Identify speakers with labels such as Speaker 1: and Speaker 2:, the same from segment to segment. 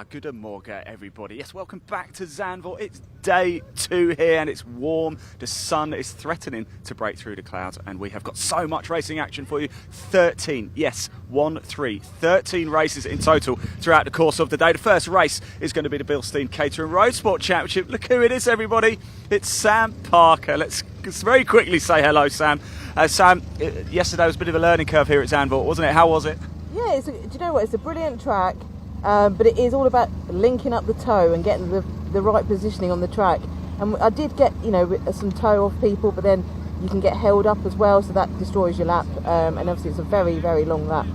Speaker 1: Good morning, everybody. Yes, welcome back to Zandvoort. It's day 2 here and it's warm. The sun is threatening to break through the clouds and we have got so much racing action for you. 13 races in total throughout the course of the day. The first race is going to be the Bilstein Caterham Roadsport Championship. Look who it is, everybody. It's Sam Parker. Let's very quickly say hello, Sam. Sam, yesterday was a bit of a learning curve here at Zandvoort, wasn't it? How was it?
Speaker 2: Yeah, do you know what? It's a brilliant track. But it is all about linking up the toe and getting the right positioning on the track. And I did get, some toe off people, but then you can get held up as well, so that destroys your lap. And obviously it's a very, very long lap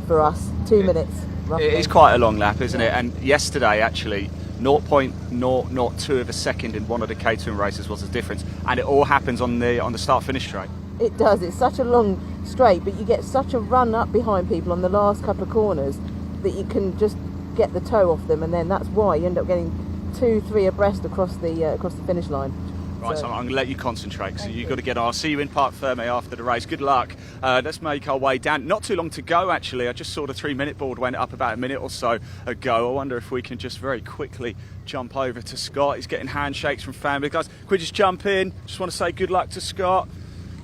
Speaker 2: for us, 2 minutes roughly.
Speaker 1: It is quite a long lap, isn't it? And yesterday, actually, 0.002 of a second in one of the Caterham races was the difference. And it all happens on the start-finish straight.
Speaker 2: It does. It's such a long straight, but you get such a run up behind people on the last couple of corners that you can just get the toe off them, and then that's why you end up getting 2-3 abreast across the finish line.
Speaker 1: Right, so I'm going to let you concentrate because you've got to get on. I'll see you in Parc Ferme after the race. Good luck. Let's make our way down. Not too long to go, actually. I just saw the 3-minute board went up about a minute or so ago. I wonder if we can just very quickly jump over to Scott. He's getting handshakes from family. Guys, could we just jump in? Just want to say good luck to Scott.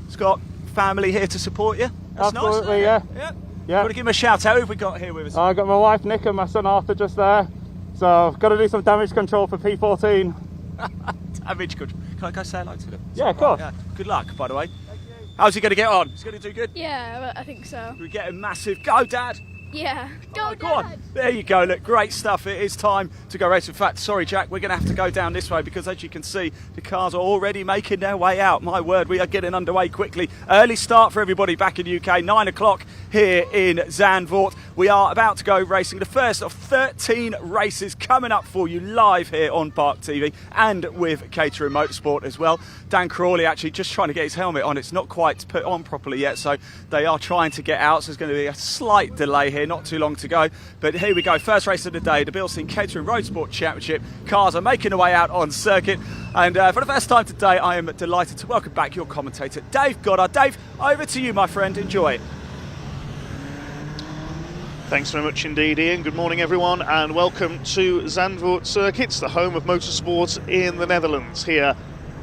Speaker 1: Scott, family here to support you. That's
Speaker 3: absolutely,
Speaker 1: nice.
Speaker 3: Yeah.
Speaker 1: Yeah. Want to give him a shout out? Who have we got here with us?
Speaker 3: I got my wife Nick and my son Arthur just there. So I've got to do some damage control for P14.
Speaker 1: Damage control. Can I say hello to them?
Speaker 3: Yeah, of course.
Speaker 1: Yeah. Good luck, by the way. How's he going to get on? He's going to do good?
Speaker 4: Yeah, I think so.
Speaker 1: We get a massive go, Dad.
Speaker 4: Yeah. Go,
Speaker 1: Go on. There you go. Look, great stuff. It is time to go race. In fact, sorry, Jack, we're going to have to go down this way because, as you can see, the cars are already making their way out. My word, we are getting underway quickly. Early start for everybody back in the UK. 9 o'clock here in Zandvoort. We are about to go racing the first of 13 races coming up for you live here on BARC TV and with Caterham Motorsport as well. Dan Crawley actually just trying to get his helmet on. It's not quite put on properly yet, so they are trying to get out. So there's going to be a slight delay here. Not too long to go, but here we go. First race of the day, the Bilstein Caterham Roadsport Championship. Cars are making their way out on circuit, and for the first time today, I am delighted to welcome back your commentator, Dave Goddard. Dave, over to you, my friend. Enjoy it.
Speaker 5: Thanks very much indeed, Ian. Good morning, everyone, and welcome to Zandvoort Circuits, the home of motorsport in the Netherlands, here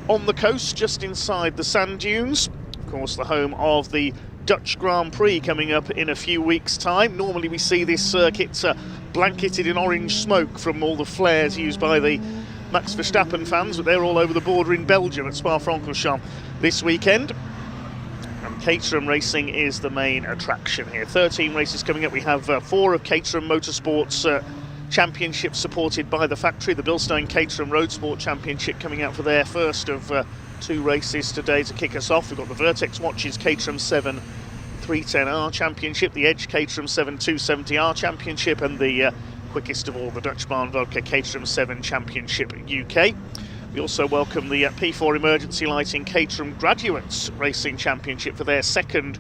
Speaker 5: on the coast, just inside the sand dunes. Of course, the home of the Dutch Grand Prix coming up in a few weeks' time. Normally we see this circuit blanketed in orange smoke from all the flares used by the Max Verstappen fans, but they're all over the border in Belgium at Spa-Francorchamps this weekend. And Caterham racing is the main attraction here. 13 races coming up. We have 4 of Caterham Motorsport's championships supported by the factory. The Bilstein Caterham Roadsport Championship coming out for their first of 2 races today to kick us off. We've got the Vertex Watches Caterham 7 310R Championship, the Edge Caterham 7 270R Championship, and the quickest of all, the Dutch Vodka Caterham 7 Championship UK. We also welcome the P4 Emergency Lighting Caterham Graduates Racing Championship for their second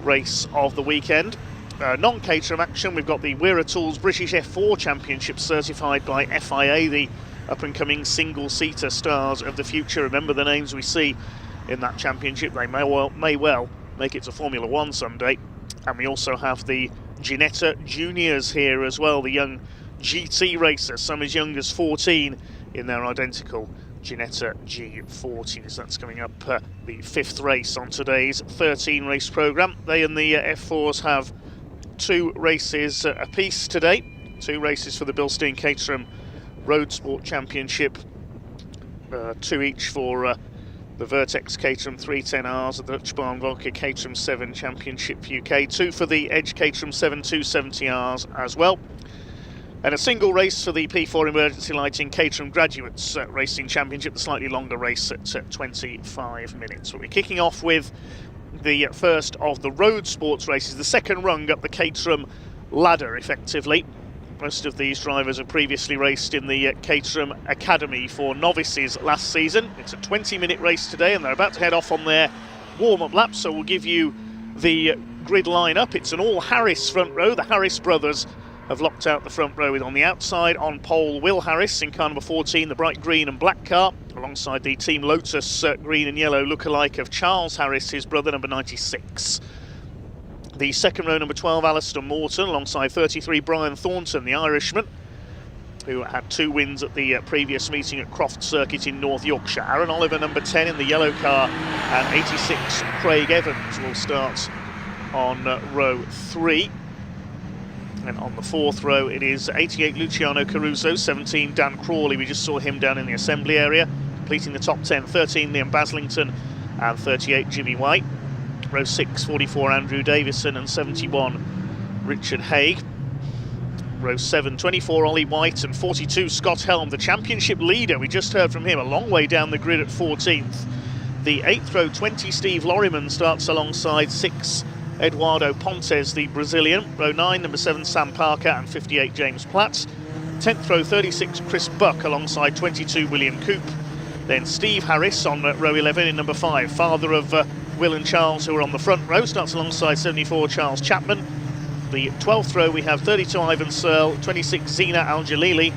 Speaker 5: race of the weekend. Non-Caterham action, we've got the Wera Tools British F4 Championship certified by FIA, the up-and-coming single-seater stars of the future. Remember the names we see in that championship. They may well make it to Formula 1 someday. And we also have the Ginetta Juniors here as well, the young GT racers, some as young as 14 in their identical Ginetta G40s. That's coming up the 5th race on today's 13-race programme. They and the F4s have 2 races apiece today. 2 races for the Bilstein Caterham Roadsport Championship, 2 each for the Vertex Caterham 310Rs, the Dutch Vodka Caterham 7 Championship UK, 2 for the Edge Caterham 7 270Rs as well, and a single race for the P4 Emergency Lighting Caterham Graduates Racing Championship, the slightly longer race at 25 minutes. We'll be kicking off with the first of the road sports races, the second rung up the Caterham ladder, effectively. Most of these drivers have previously raced in the Caterham Academy for novices last season. It's a 20-minute race today, and they're about to head off on their warm-up lap, so we'll give you the grid line-up. It's an all-Harris front row. The Harris brothers have locked out the front row with, on the outside, on pole, Will Harris in car number 14, the bright green and black car, alongside the Team Lotus green and yellow lookalike of Charles Harris, his brother, number 96. The second row, number 12, Alistair Morton, alongside 33, Brian Thornton, the Irishman. who had 2 wins at the previous meeting at Croft Circuit in North Yorkshire. Aaron Oliver, number 10 in the yellow car, and 86 Craig Evans will start on row 3. And on the 4th row, it is 88 Luciano Caruso, 17 Dan Crawley. We just saw him down in the assembly area, completing the top 10. 13 Liam Baslington, and 38 Jimmy White. Row 6, 44 Andrew Davison, and 71 Richard Haig. Row 7, 24 Ollie White, and 42 Scott Helm, the championship leader. We just heard from him a long way down the grid at 14th. The 8th row, 20 Steve Lorriman starts alongside 6 Eduardo Pontes, the Brazilian. Row 9, number 7 Sam Parker, and 58 James Platt. 10th row, 36 Chris Buck alongside 22 William Coop. Then Steve Harris on row 11 in number 5, father of Will and Charles, who are on the front row, starts alongside 74 Charles Chapman. The 12th row, we have 32 Ivan Searle, 26 Zina Al-Jalili,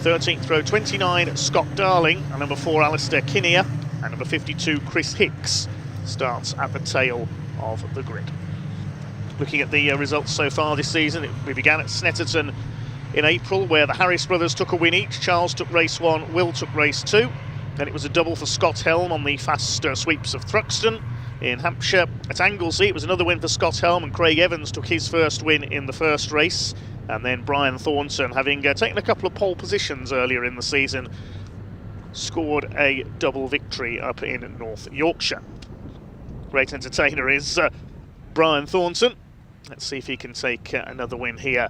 Speaker 5: 13th row 29 Scott Darling, and number 4 Alistair Kinnear, and number 52 Chris Hicks starts at the tail of the grid. Looking at the results so far this season, we began at Snetterton in April, where the Harris brothers took a win each. Charles took race 1, Will took race 2. Then it was a double for Scott Helm on the fast sweeps of Thruxton. In Hampshire at Anglesey, it was another win for Scott Helm, and Craig Evans took his first win in the first race. And then Brian Thornton, having taken a couple of pole positions earlier in the season, scored a double victory up in North Yorkshire. Great entertainer is Brian Thornton. Let's see if he can take another win here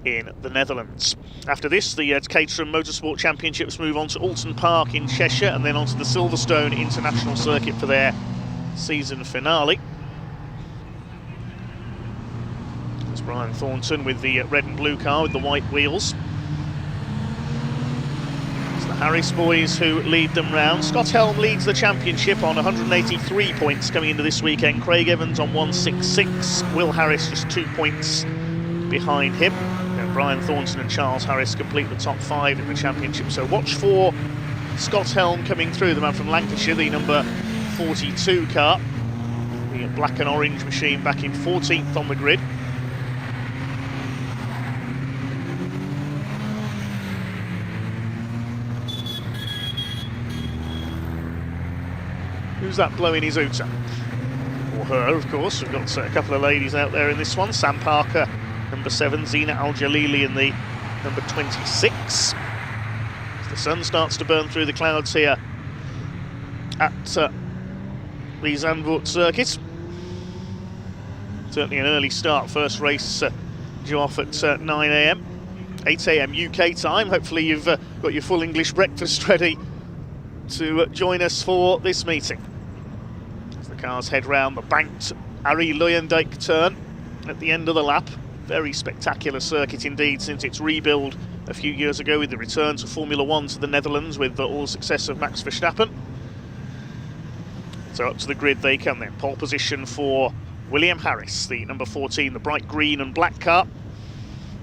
Speaker 5: in the Netherlands. After this, the Caterham Motorsport Championships move on to Alton Park in Cheshire, and then onto the Silverstone International Circuit for their season finale. There's Brian Thornton with the red and blue car with the white wheels. It's the Harris boys who lead them round. Scott Helm leads the championship on 183 points coming into this weekend. Craig Evans on 166. Will Harris just 2 points behind him. And Brian Thornton and Charles Harris complete the top 5 in the championship. So watch for Scott Helm coming through, the man from Lancashire, the number 42 car. The black and orange machine back in 14th on the grid. Who's that blowing his oot at? Or her, of course. We've got a couple of ladies out there in this one. Sam Parker, number 7, Zina Al-Jalili in the number 26. As the sun starts to burn through the clouds here at the Zandvoort circuit. Certainly an early start. First race due off at 9 AM, 8 AM UK time. Hopefully you've got your full English breakfast ready to join us for this meeting. As the cars head round the banked Arie Luijendijk turn at the end of the lap. Very spectacular circuit indeed since its rebuild a few years ago with the return to Formula 1 to the Netherlands with all the success of Max Verstappen. So up to the grid they come then. Pole position for William Harris, the number 14, the bright green and black car.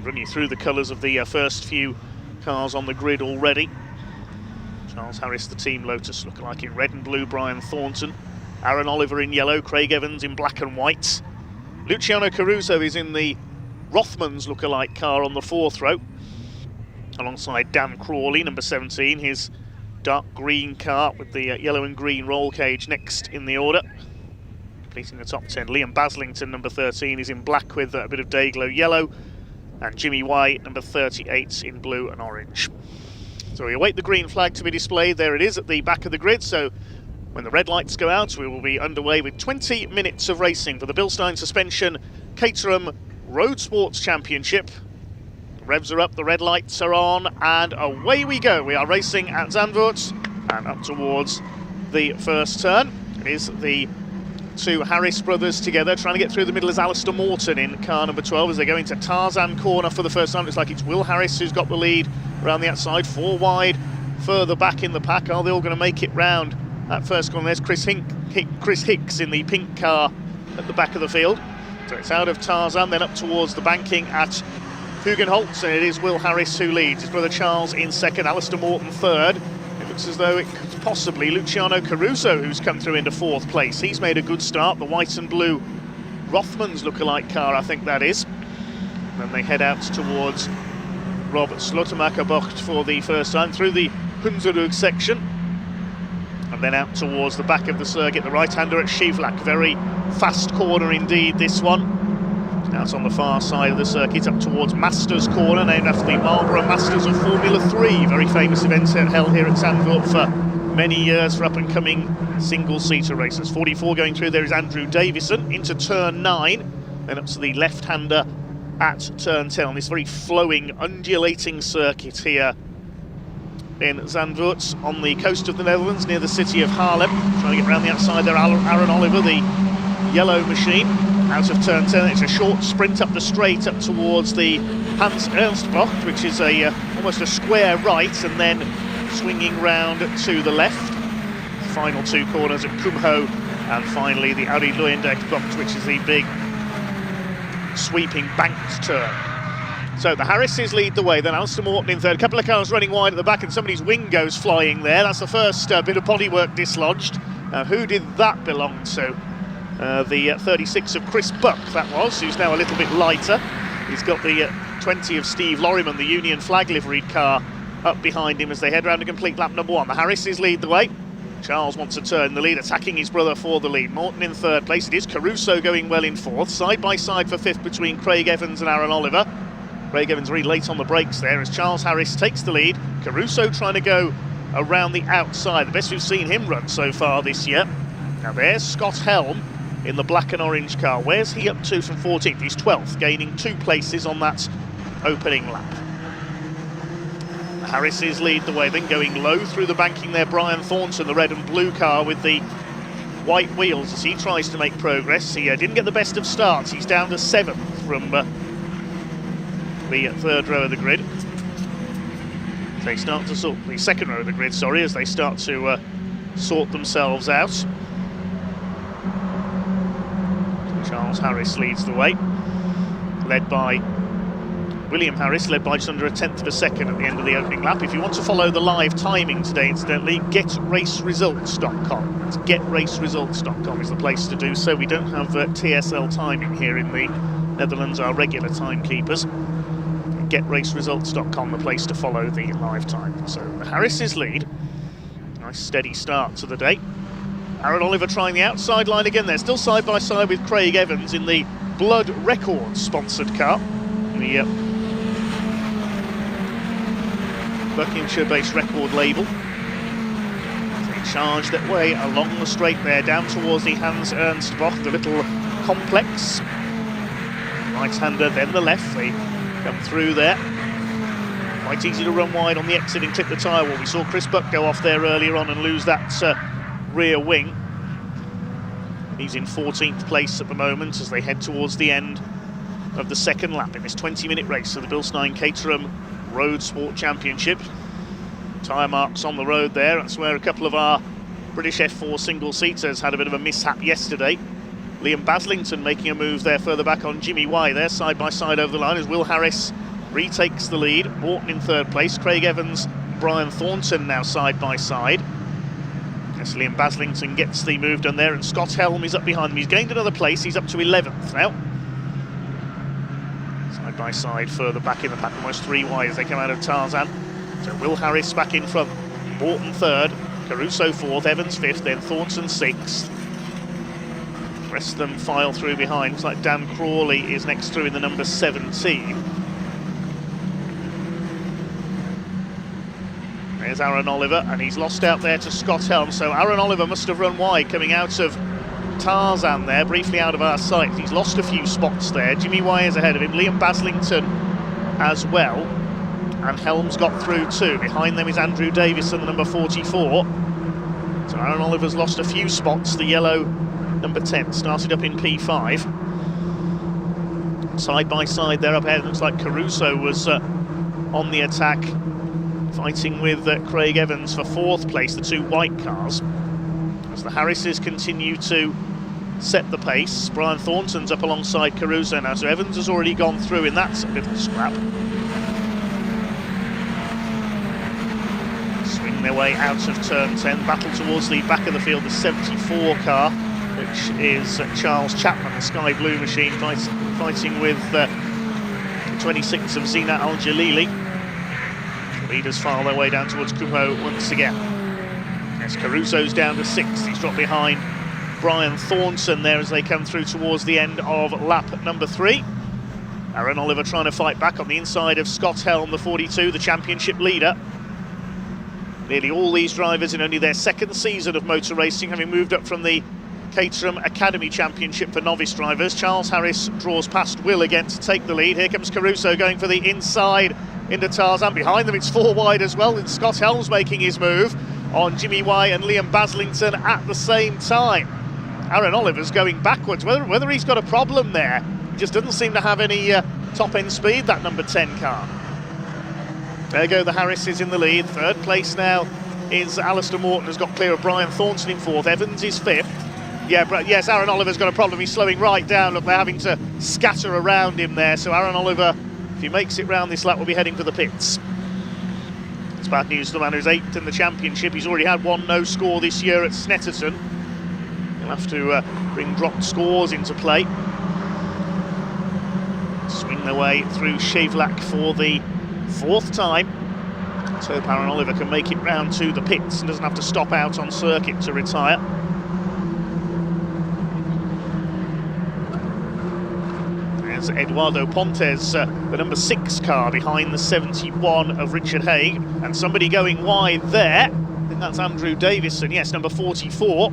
Speaker 5: Run you through the colours of the first few cars on the grid already. Charles Harris, the Team Lotus, looking like in red and blue. Brian Thornton, Aaron Oliver in yellow, Craig Evans in black and white. Luciano Caruso is in the Rothmans lookalike car on the 4th row, alongside Dan Crawley, number 17, his dark green car with the yellow and green roll cage next in the order. Completing the top 10, Liam Baslington, number 13, is in black with a bit of Dayglow yellow, and Jimmy White, number 38, in blue and orange. So we await the green flag to be displayed. There it is at the back of the grid. So when the red lights go out, we will be underway with 20 minutes of racing for the Bilstein Suspension Caterham Roadsport Championship. The revs are up, the red lights are on, and away we go. We are racing at Zandvoort and up towards the first turn. It is the 2 Harris brothers together. Trying to get through the middle is Alistair Morton in car number 12 as they go into Tarzan corner for the first time. Looks like it's Will Harris who's got the lead around the outside, 4 wide further back in the pack. Are they all going to make it round that first corner? There's Chris Hicks in the pink car at the back of the field. So it's out of Tarzan, then up towards the banking at Hugenholtz, and it is Will Harris who leads. His brother Charles in second, Alistair Morton third. It looks as though it could possibly Luciano Caruso who's come through into 4th place. He's made a good start, the white and blue Rothmans lookalike car, I think that is. And then they head out towards Rob Slotemacher bocht for the first time through the Hunzerug section. And then out towards the back of the circuit, the right-hander at Schivlak. Very fast corner indeed, this one. Now it's on the far side of the circuit, up towards Masters Corner, named after the Marlborough Masters of Formula 3. Very famous event held here at Zandvoort for many years for up-and-coming single-seater racers. 44 going through, there is Andrew Davison into turn 9, then up to the left-hander at turn 10 on this very flowing, undulating circuit here in Zandvoort on the coast of the Netherlands, near the city of Haarlem. Trying to get around the outside there, Aaron Oliver, the yellow machine, out of turn 10. It's a short sprint up the straight up towards the Hans Ernst bocht, which is almost a square right, and then swinging round to the left. Final 2 corners at Kumho, and finally the Arie Luyendyk bocht, which is the big sweeping banked turn. So the Harrises lead the way, then Alistair Morton in third. A couple of cars running wide at the back, and somebody's wing goes flying there. That's the first bit of bodywork dislodged. Who did that belong to? The 36 of Chris Buck, that was, who's now a little bit lighter. He's got the 20 of Steve Lorriman, the Union flag liveried car, up behind him as they head round to complete lap number 1. The Harrises lead the way. Charles wants to turn the lead, attacking his brother for the lead. Morton in third place. It is Caruso going well in fourth. Side by side for fifth between Craig Evans and Aaron Oliver. Craig Evans very late on the brakes there as Charles Harris takes the lead. Caruso trying to go around the outside. The best we've seen him run so far this year. Now there's Scott Helm in the black and orange car. Where's he up to from 14th? He's 12th, gaining 2 places on that opening lap. The Harrises lead the way, then going low through the banking there, Brian Thornton, the red and blue car with the white wheels as he tries to make progress. He didn't get the best of starts. He's down to 7th from the third row of the grid. They start to sort the second row of the grid, sorry, as they start to sort themselves out. Charles Harris leads the way, led by William Harris, led by just under a 1/10 of a second at the end of the opening lap. If you want to follow the live timing today, incidentally, getraceresults.com. It's getraceresults.com is the place to do so. We don't have TSL timing here in the Netherlands, our regular timekeepers. Getraceresults.com, the place to follow the live time. So the Harrises lead. Nice steady start to the day. Aaron Oliver trying the outside line again. They're still side by side with Craig Evans in the Blood Records sponsored car. The Buckinghamshire-based record label. They charge their way along the straight there, down towards the Hans Ernst bocht, the little complex. Right-hander, then the left. They come through there. Quite easy to run wide on the exit and clip the tyre wall. We saw Chris Buck go off there earlier on and lose that rear wing. He's in 14th place at the moment as they head towards the end of the second lap in this 20-minute race of the Bilstein Caterham Roadsport Championship. Tyre marks on the road there. That's where a couple of our British F4 single-seaters had a bit of a mishap yesterday. Liam Baslington making a move there further back on Jimmy Y there, side by side over the line as Will Harris retakes the lead. Morton in third place. Craig Evans, Brian Thornton now side by side. Yes, Liam Baslington gets the move done there, and Scott Helm is up behind him. He's gained another place. He's up to 11th now. Side by side further back in the pack, almost 3 wide as they come out of Tarzan. So Will Harris back in front. Morton third, Caruso fourth, Evans fifth, then Thornton sixth. The rest of them file through behind. Looks like Dan Crawley is next through in the number 17. There's Aaron Oliver, and he's lost out there to Scott Helm. So Aaron Oliver must have run wide coming out of Tarzan there, briefly out of our sight. He's lost a few spots there. Jimmy Y is ahead of him, Liam Baslington as well. And Helm's got through too. Behind them is Andrew Davison, the number 44. So Aaron Oliver's lost a few spots. The yellow number 10 started up in P5. Side by side there up ahead. Looks like Caruso was on the attack, fighting with Craig Evans for 4th place, the 2 white cars. As the Harrises continue to set the pace, Brian Thornton's up alongside Caruso now, so Evans has already gone through in that little scrap. Swing their way out of turn 10, battle towards the back of the field, the 74 car, which is Charles Chapman, the sky blue machine, fighting with the 26 of Zina Al-Jalili. Leaders file their way down towards Kumo once again. Yes, Caruso's down to 6th. He's dropped behind Brian Thornton there as they come through towards the end of lap number 3. Aaron Oliver trying to fight back on the inside of Scott Helm, the 42, the championship leader. Nearly all these drivers in only their 2nd season of motor racing, having moved up from the Caterham Academy Championship for novice drivers. Charles Harris draws past Will again to take the lead. Here comes Caruso going for the inside into Tarzan. Behind them it's 4 wide as well, and Scott Helm's making his move on Jimmy White and Liam Baslington at the same time. Aaron Oliver's going backwards. Whether he's got a problem there, he just doesn't seem to have any top-end speed, that number 10 car. There go the Harrises in the lead. 3rd place now is Alistair Morton, has got clear of Brian Thornton in 4th. Evans is 5th. Yes, Aaron Oliver's got a problem. He's slowing right down. Look, they're having to scatter around him there. So Aaron Oliver, if he makes it round this lap, will be heading for the pits. It's bad news to the man who's 8th in the championship. He's already had 1 no score this year at Snetterton. He'll have to bring dropped scores into play. Swing their way through Shavlak for the 4th time. Let's hope Aaron Oliver can make it round to the pits and doesn't have to stop out on circuit to retire. There's Eduardo Pontes, the number 6 car behind the 71 of Richard Haig, and somebody going wide there. I think that's Andrew Davison, yes, number 44,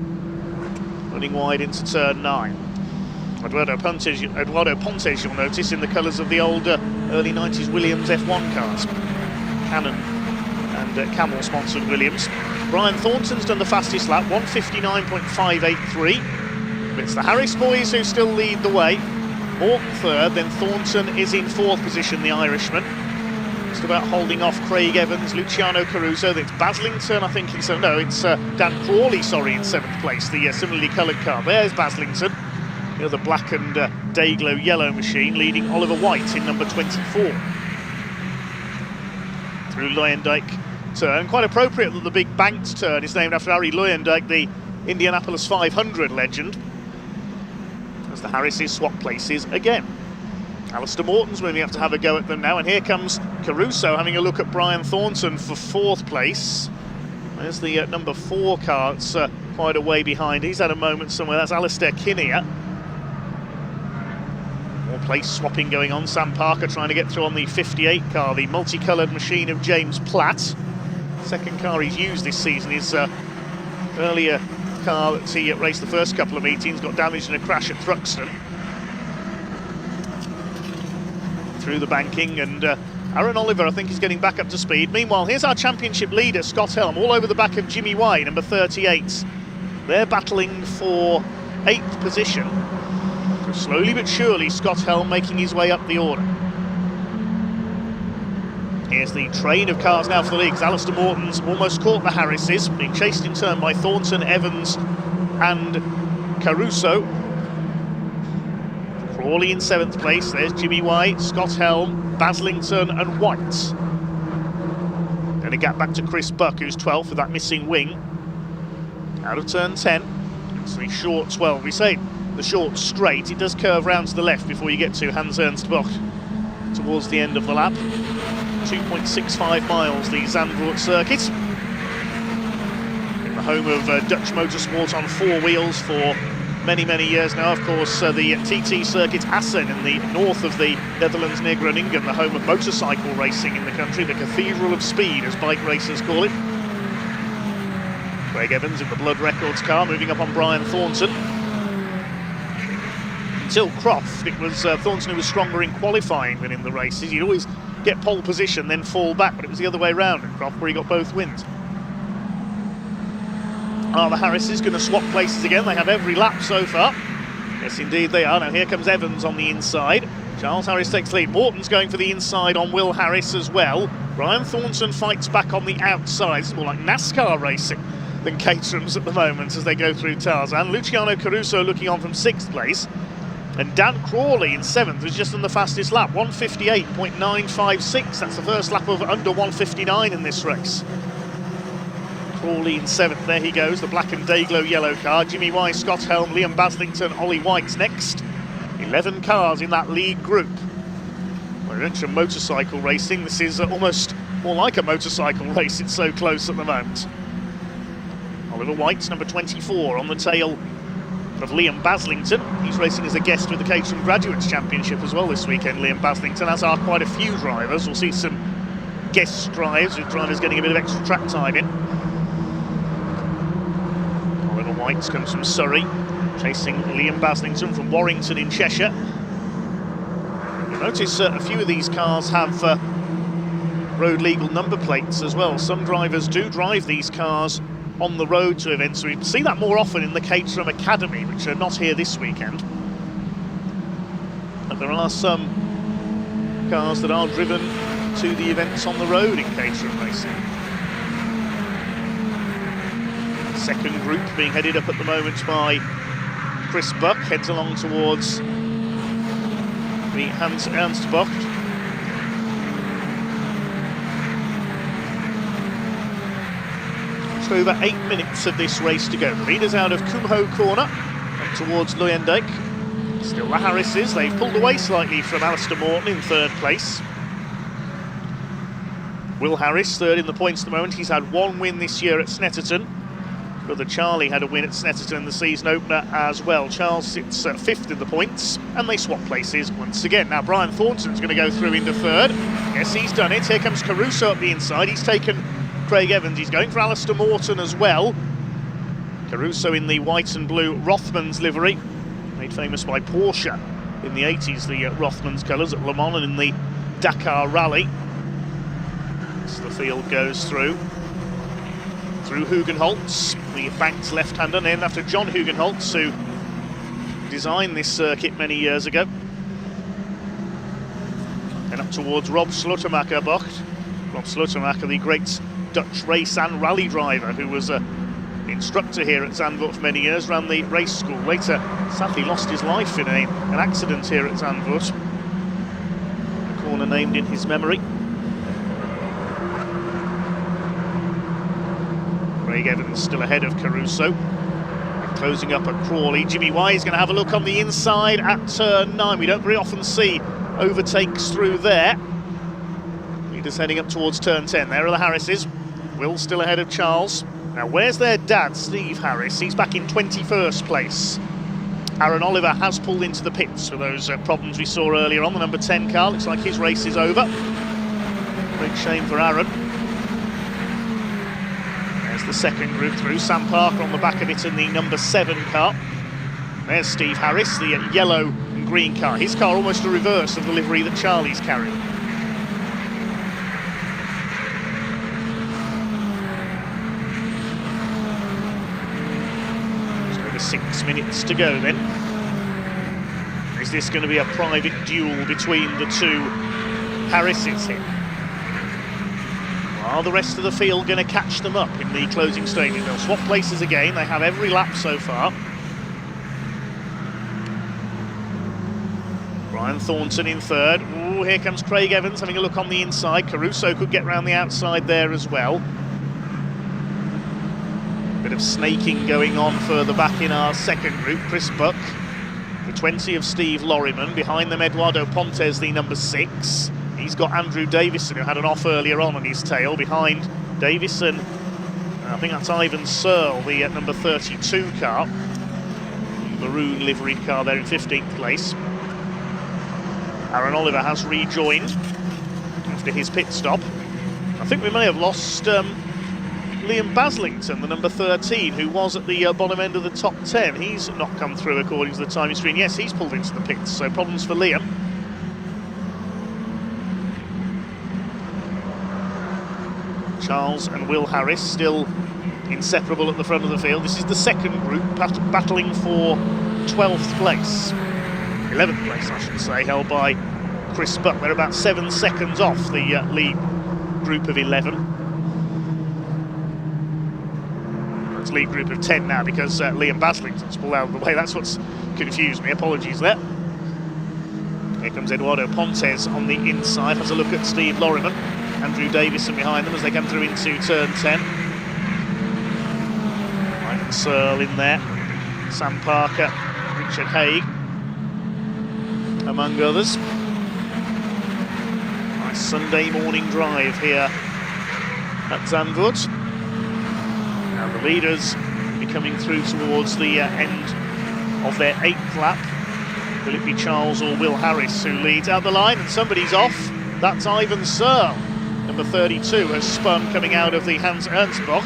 Speaker 5: running wide into turn 9. Eduardo Pontes, you'll notice, in the colours of the old early 90s Williams F1 cars. Cannon and Camel sponsored Williams. Brian Thornton's done the fastest lap, 1:59.583. It's the Harris boys who still lead the way. Morton 3rd, then Thornton is in 4th position, the Irishman. Just about holding off Craig Evans, Luciano Caruso, then it's Baslington, I think, in 7th. No, it's Dan Crawley, sorry, in 7th place, the similarly coloured car. There's Baslington, the other black and day-glow yellow machine, leading Oliver White in number 24. Through Luyendijk turn. Quite appropriate that the big banked turn is named after Harry Luyendijk, the Indianapolis 500 legend. As the Harrises swap places again. Alistair Morton's really have to have a go at them now, and here comes Caruso having a look at Brian Thornton for 4th place. There's the number 4 car, it's quite a way behind. He's had a moment somewhere, that's Alistair Kinnear. More place swapping going on. Sam Parker trying to get through on the 58 car, the multicoloured machine of James Platt. 2nd car he's used this season, his earlier car that he raced the first couple of meetings got damaged in a crash at Thruxton. Through the banking, and Aaron Oliver, I think, is getting back up to speed. Meanwhile, here's our championship leader, Scott Helm, all over the back of Jimmy White, number 38. They're battling for 8th position. Slowly but surely, Scott Helm making his way up the order. Here's the train of cars now for the leagues. Alistair Morton's almost caught the Harrises, being chased in turn by Thornton, Evans and Caruso. Crawley in 7th place. There's Jimmy White, Scott Helm, Baslington and White. Then a gap back to Chris Buck, who's 12th with that missing wing. Out of turn 10. It's the shorts, well, we say the short straight. It does curve round to the left before you get to Hans Ernst Bock towards the end of the lap. 2.65 miles, the Zandvoort circuit. In the home of Dutch motorsport on 4 wheels for many, many years now. Of course, the TT circuit Assen in the north of the Netherlands near Groningen, the home of motorcycle racing in the country, the Cathedral of Speed, as bike racers call it. Craig Evans in the Blood Records car, moving up on Brian Thornton. Until Croft, it was Thornton who was stronger in qualifying than in the races. He'd always get pole position, then fall back, but it was the other way around at Croft where he got both wins. Are the Harrises going to swap places again? They have every lap so far. Yes, indeed they are. Now here comes Evans on the inside. Charles Harris takes the lead. Morton's going for the inside on Will Harris as well. Brian Thornton fights back on the outside. It's more like NASCAR racing than Caterham's at the moment as they go through Tarzan. Luciano Caruso looking on from 6th place. And Dan Crawley in 7th was just on the fastest lap, 1:58.956. That's the first lap of under 1:59 in this race. Crawley in 7th, there he goes, the black and day-glow yellow car. Jimmy White, Scott Helm, Liam Baslington, Ollie White's next. 11 cars in that lead group. We're into motorcycle racing. This is almost more like a motorcycle race, it's so close at the moment. Oliver White's number 24 on the tail of Liam Baslington. He's racing as a guest with the Caterham Graduates Championship as well this weekend, Liam Baslington, as are quite a few drivers. We'll see some guest drives, with drivers getting a bit of extra track time in. Oliver White comes from Surrey, chasing Liam Baslington from Warrington in Cheshire. You'll notice a few of these cars have road legal number plates as well. Some drivers do drive these cars on the road to events. We see that more often in the Caterham Academy, which are not here this weekend. But there are some cars that are driven to the events on the road in Caterham racing. Second group being headed up at the moment by Chris Buck, heads along towards the Ernstbocht. Over 8 minutes of this race to go. The leaders out of Kumho Corner and towards Luyendijk. Still the Harrises. They've pulled away slightly from Alistair Morton in third place. Will Harris third in the points at the moment. He's had one win this year at Snetterton. Brother Charlie had a win at Snetterton in the season opener as well. Charles sits fifth in the points, and they swap places once again. Now Brian Thornton's going to go through into third. Yes, he's done it. Here comes Caruso up the inside. He's taken Craig Evans. He's going for Alistair Morton as well. Caruso in the white and blue Rothmans livery, made famous by Porsche in the 80s, the Rothmans colours at Le Mans and in the Dakar Rally. As the field goes through Hugenholtz, the bank's left-hander, named after John Hugenholtz, who designed this circuit many years ago. And up towards Rob Slotemacher Bocht. Rob Slotemacher, the great Dutch race and rally driver, who was an instructor here at Zandvoort for many years, ran the race school. Later, sadly lost his life in an accident here at Zandvoort. A corner named in his memory. Craig Evans still ahead of Caruso. Closing up at Crawley. Jimmy Wise going to have a look on the inside at turn 9. We don't very often see overtakes through there. Leaders heading up towards turn 10. There are the Harrises. Will still ahead of Charles. Now, where's their dad, Steve Harris? He's back in 21st place. Aaron Oliver has pulled into the pits for those problems we saw earlier on. The number 10 car looks like his race is over. Great shame for Aaron. There's the second group through. Sam Parker on the back of it in the number 7 car. There's Steve Harris, the yellow and green car. His car almost a reverse of the livery that Charlie's carrying. Just over 6 minutes to go then. Is this going to be a private duel between the two Harrises here? Are the rest of the field going to catch them up in the closing stages? They'll swap places again. They have every lap so far. Brian Thornton in third. Ooh, here comes Craig Evans having a look on the inside. Caruso could get round the outside there as well. Bit of snaking going on further back in our second group. Chris Buck, the 20 of Steve Lorriman. Behind them, Eduardo Pontes, the number 6. He's got Andrew Davison, who had an off earlier on his tail. Behind Davison, I think that's Ivan Searle, the number 32 car. Maroon liveried car there in 15th place. Aaron Oliver has rejoined after his pit stop. I think we may have lost Liam Baslington, the number 13, who was at the bottom end of the top 10. He's not come through according to the timing screen. Yes, he's pulled into the pits, so problems for Liam. Charles and Will Harris still inseparable at the front of the field. This is the second group battling for 12th place. 11th place, I should say, held by Chris Buck. They're about 7 seconds off the lead group of 11. It's lead group of 10 now because Liam Baslington's pulled out of the way. That's what's confused me. Apologies there. Here comes Eduardo Pontes on the inside. Has a look at Steve Lorriman. Andrew Davison behind them as they come through into turn 10. Ivan Searle in there. Sam Parker, Richard Haig, among others. Nice Sunday morning drive here at Zandvoort. Now the leaders will be coming through towards the end of their 8th lap. Will it be Charles or Will Harris who leads out the line? And somebody's off. That's Ivan Searle. Number 32 has spun coming out of the Hans Ernstbach.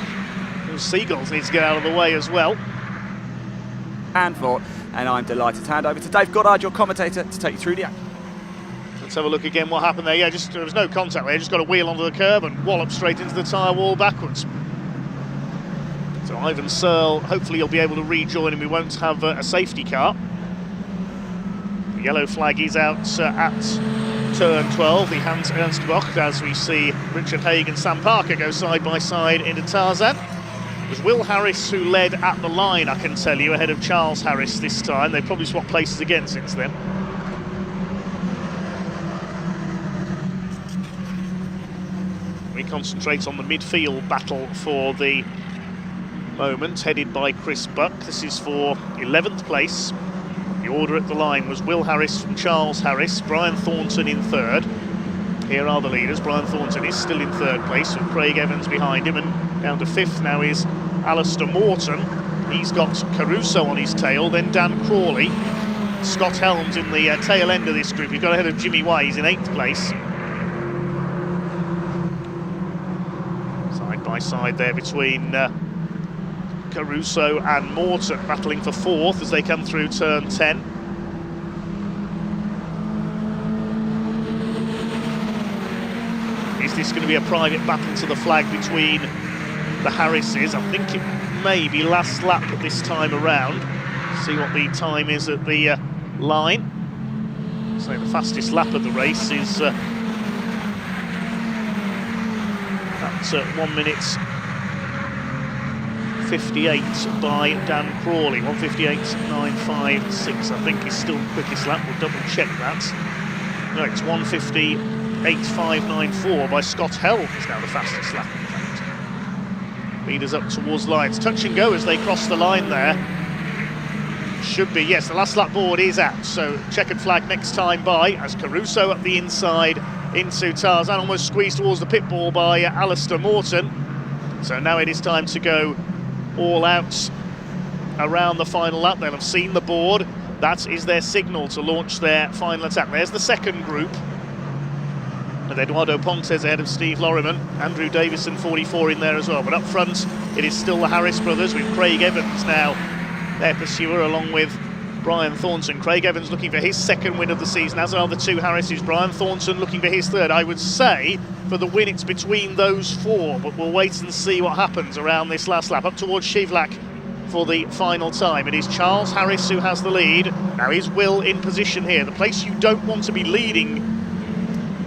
Speaker 5: Those Seagulls need to get out of the way as well.
Speaker 1: Zandvoort, and I'm delighted to hand over to Dave Goddard, your commentator, to take you through the action.
Speaker 5: Let's have a look again what happened there. Yeah, there was no contact there, just got a wheel onto the curb and wallop straight into the tyre wall backwards. So Ivan Searle, hopefully he'll be able to rejoin and we won't have a safety car. The yellow flag is out at turn 12, the Hans Ernstbach, as we see Richard Haig and Sam Parker go side by side into Tarzan. It was Will Harris who led at the line, I can tell you, ahead of Charles Harris this time. They've probably swapped places again since then. We concentrate on the midfield battle for the moment, headed by Chris Buck. This is for 11th place. The order at the line was Will Harris from Charles Harris, Brian Thornton in 3rd. Here are the leaders. Brian Thornton is still in 3rd place with Craig Evans behind him, and down to 5th now is Alistair Morton. He's got Caruso on his tail, then Dan Crawley. Scott Helms in the tail end of this group. He's got ahead of Jimmy Wise in 8th place. Side by side there between Caruso and Morton, battling for 4th as they come through turn 10. Is this going to be a private battle to the flag between the Harrises? I think it may be last lap at this time around. See what the time is at the line. So the fastest lap of the race is at 1 minute 58 by Dan Crawley. 1:58.956 I think is still the quickest lap. We'll double check that. No, it's 1:58.594 by Scott Helms is now the fastest lap in fact. Leaders up towards lines. Touch and go as they cross the line there. Should be, yes, the last lap board is out, so checkered flag next time by as Caruso up the inside into Tarzan, almost squeezed towards the pit ball by Alistair Morton. So now it is time to go all out around the final lap. They'll have seen the board. That is their signal to launch their final attack. There's the second group. And Eduardo Pontes ahead of Steve Lorriman. Andrew Davison, 44 in there as well. But up front, it is still the Harris brothers with Craig Evans now their pursuer, along with Brian Thornton. Craig Evans looking for his 2nd win of the season, as are the 2 Harrises. Brian Thornton looking for his 3rd. I would say for the win it's between those 4, but we'll wait and see what happens around this last lap. Up towards Shivlak for the final time. It is Charles Harris who has the lead. Now is Will in position here. The place you don't want to be leading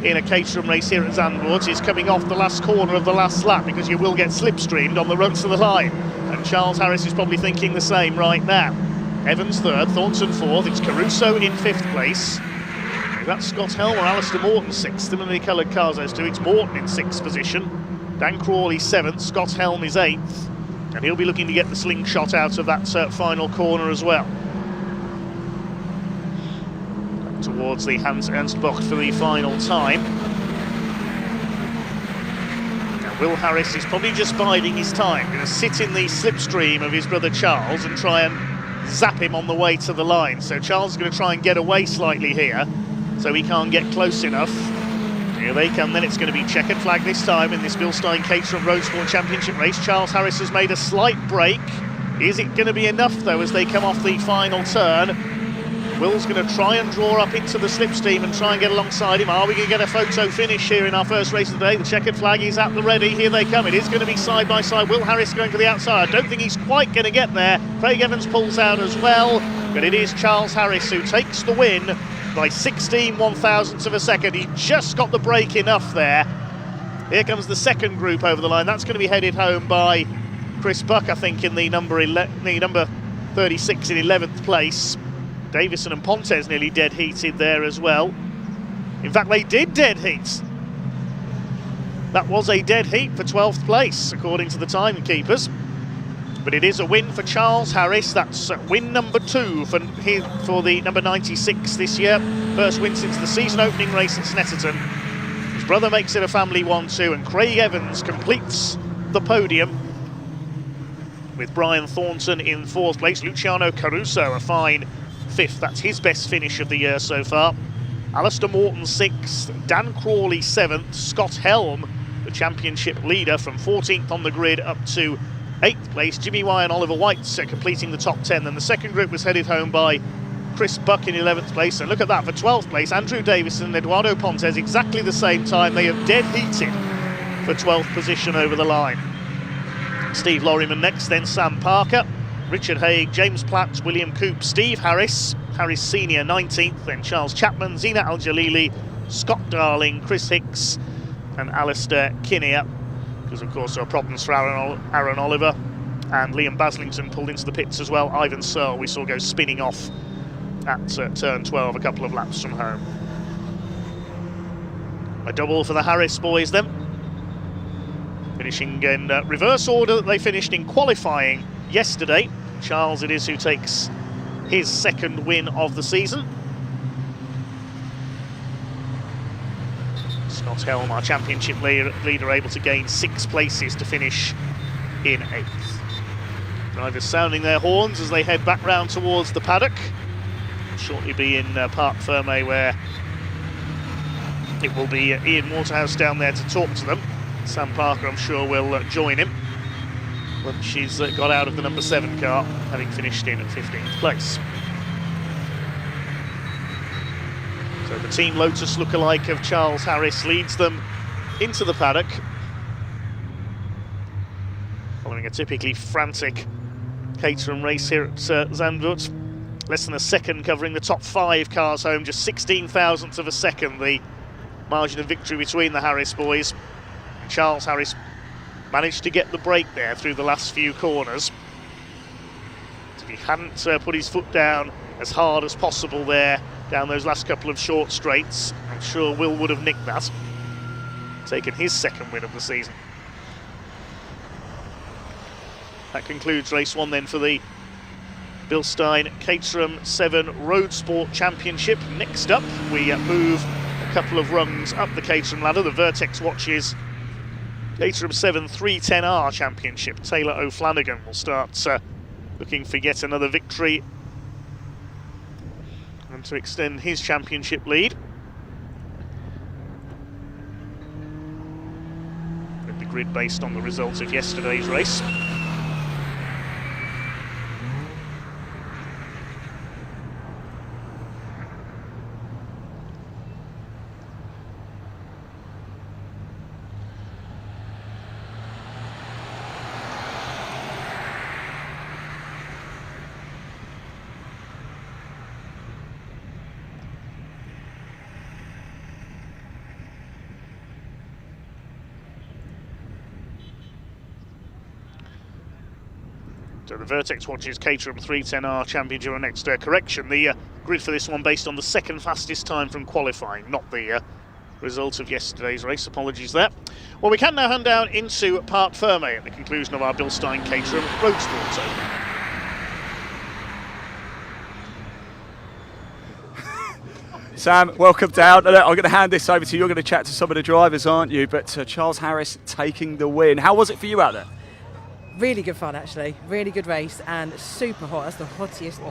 Speaker 5: in a Caterham race here at Zandvoort is coming off the last corner of the last lap, because you will get slipstreamed on the run to the line. And Charles Harris is probably thinking the same right now. Evans 3rd, Thornton 4th, it's Caruso in 5th place. That's Scott Helm or Alistair Morton 6th, similarly coloured cars those two. It's Morton in 6th position, Dan Crawley 7th, Scott Helm is 8th, and he'll be looking to get the slingshot out of that final corner as well. Back towards the Hans Ernstbach for the final time. Will Harris is probably just biding his time, going to sit in the slipstream of his brother Charles and try and zap him on the way to the line. So Charles is going to try and get away slightly here, so he can't get close enough. Here they come, then it's going to be checkered flag this time in this Bilstein Caterham Roadsport Championship race. Charles Harris has made a slight break. Is it going to be enough though as they come off the final turn? Will's going to try and draw up into the slipstream and try and get alongside him. Are we going to get a photo finish here in our first race of the day? The checkered flag is at the ready. Here they come. It is going to be side by side. Will Harris going to the outside. I don't think he's quite going to get there. Craig Evans pulls out as well. But it is Charles Harris who takes the win by 16 one-thousandths of a second. He just got the break enough there. Here comes the second group over the line. That's going to be headed home by Chris Buck, I think, in the number 36 in 11th place. Davison and Pontes nearly dead heated there as well. In fact, they did dead heat. That was a dead heat for 12th place, according to the timekeepers. But it is a win for Charles Harris. That's win number 2 for the number 96 this year. First win since the season opening race at Snetterton. His brother makes it a family 1-2, and Craig Evans completes the podium with Brian Thornton in 4th place. Luciano Caruso a fine 5th. That's his best finish of the year so far. Alistair Morton 6th, Dan Crawley 7th, Scott Helm, the championship leader, from 14th on the grid up to 8th place. Jimmy Y and Oliver White completing the top 10. Then the second group was headed home by Chris Buck in 11th place. And look at that, for 12th place, Andrew Davison and Eduardo Pontes, exactly the same time. They have dead heated for 12th position over the line. Steve Lorryman next, then Sam Parker, Richard Haig, James Platt, William Coop, Steve Harris Senior 19th, then Charles Chapman, Zina Al-Jalili, Scott Darling, Chris Hicks and Alistair Kinnear, because of course there are problems for Aaron Oliver, and Liam Baslington pulled into the pits as well. Ivan Searle we saw go spinning off at turn 12 a couple of laps from home. A double for the Harris boys then, finishing in reverse order that they finished in qualifying yesterday. Charles it is who takes his second win of the season. Scott Helm, our championship leader, able to gain 6 places to finish in 8th. Drivers sounding their horns as they head back round towards the paddock. We'll shortly be in Parc Fermé, where it will be Ian Waterhouse down there to talk to them. Sam Parker, I'm sure, will join him when she's got out of the number 7 car, having finished in at 15th place. So the Team Lotus lookalike of Charles Harris leads them into the paddock, following a typically frantic Caterham race here at Zandvoort. Less than a second covering the top 5 cars home, just 16,000ths of a second the margin of victory between the Harris boys. Charles Harris managed to get the break there through the last few corners. If he hadn't put his foot down as hard as possible there down those last couple of short straights, I'm sure Will would have nicked that, taken his second win of the season. That concludes race 1 then for the Bilstein Caterham 7 Roadsport Championship. Next up, we move a couple of rungs up the Caterham ladder. The Vertex watches Caterham 7 310R Championship. Taylor O'Flanagan will start looking for yet another victory and to extend his championship lead. With the grid based on the results of yesterday's race. So the Vertex watches Caterham 310R Championship. Next correction, the grid for this one based on the second fastest time from qualifying, not the result of yesterday's race. Apologies there. Well, we can now hand down into Parc Fermé at the conclusion of our Bilstein Caterham Roadsport Open.
Speaker 1: Sam, welcome down. I'm going to hand this over to you. You're going to chat to some of the drivers, aren't you? But Charles Harris taking the win. How was it for you out there?
Speaker 2: Really good fun, actually. Really good race and super hot. That's the hottest.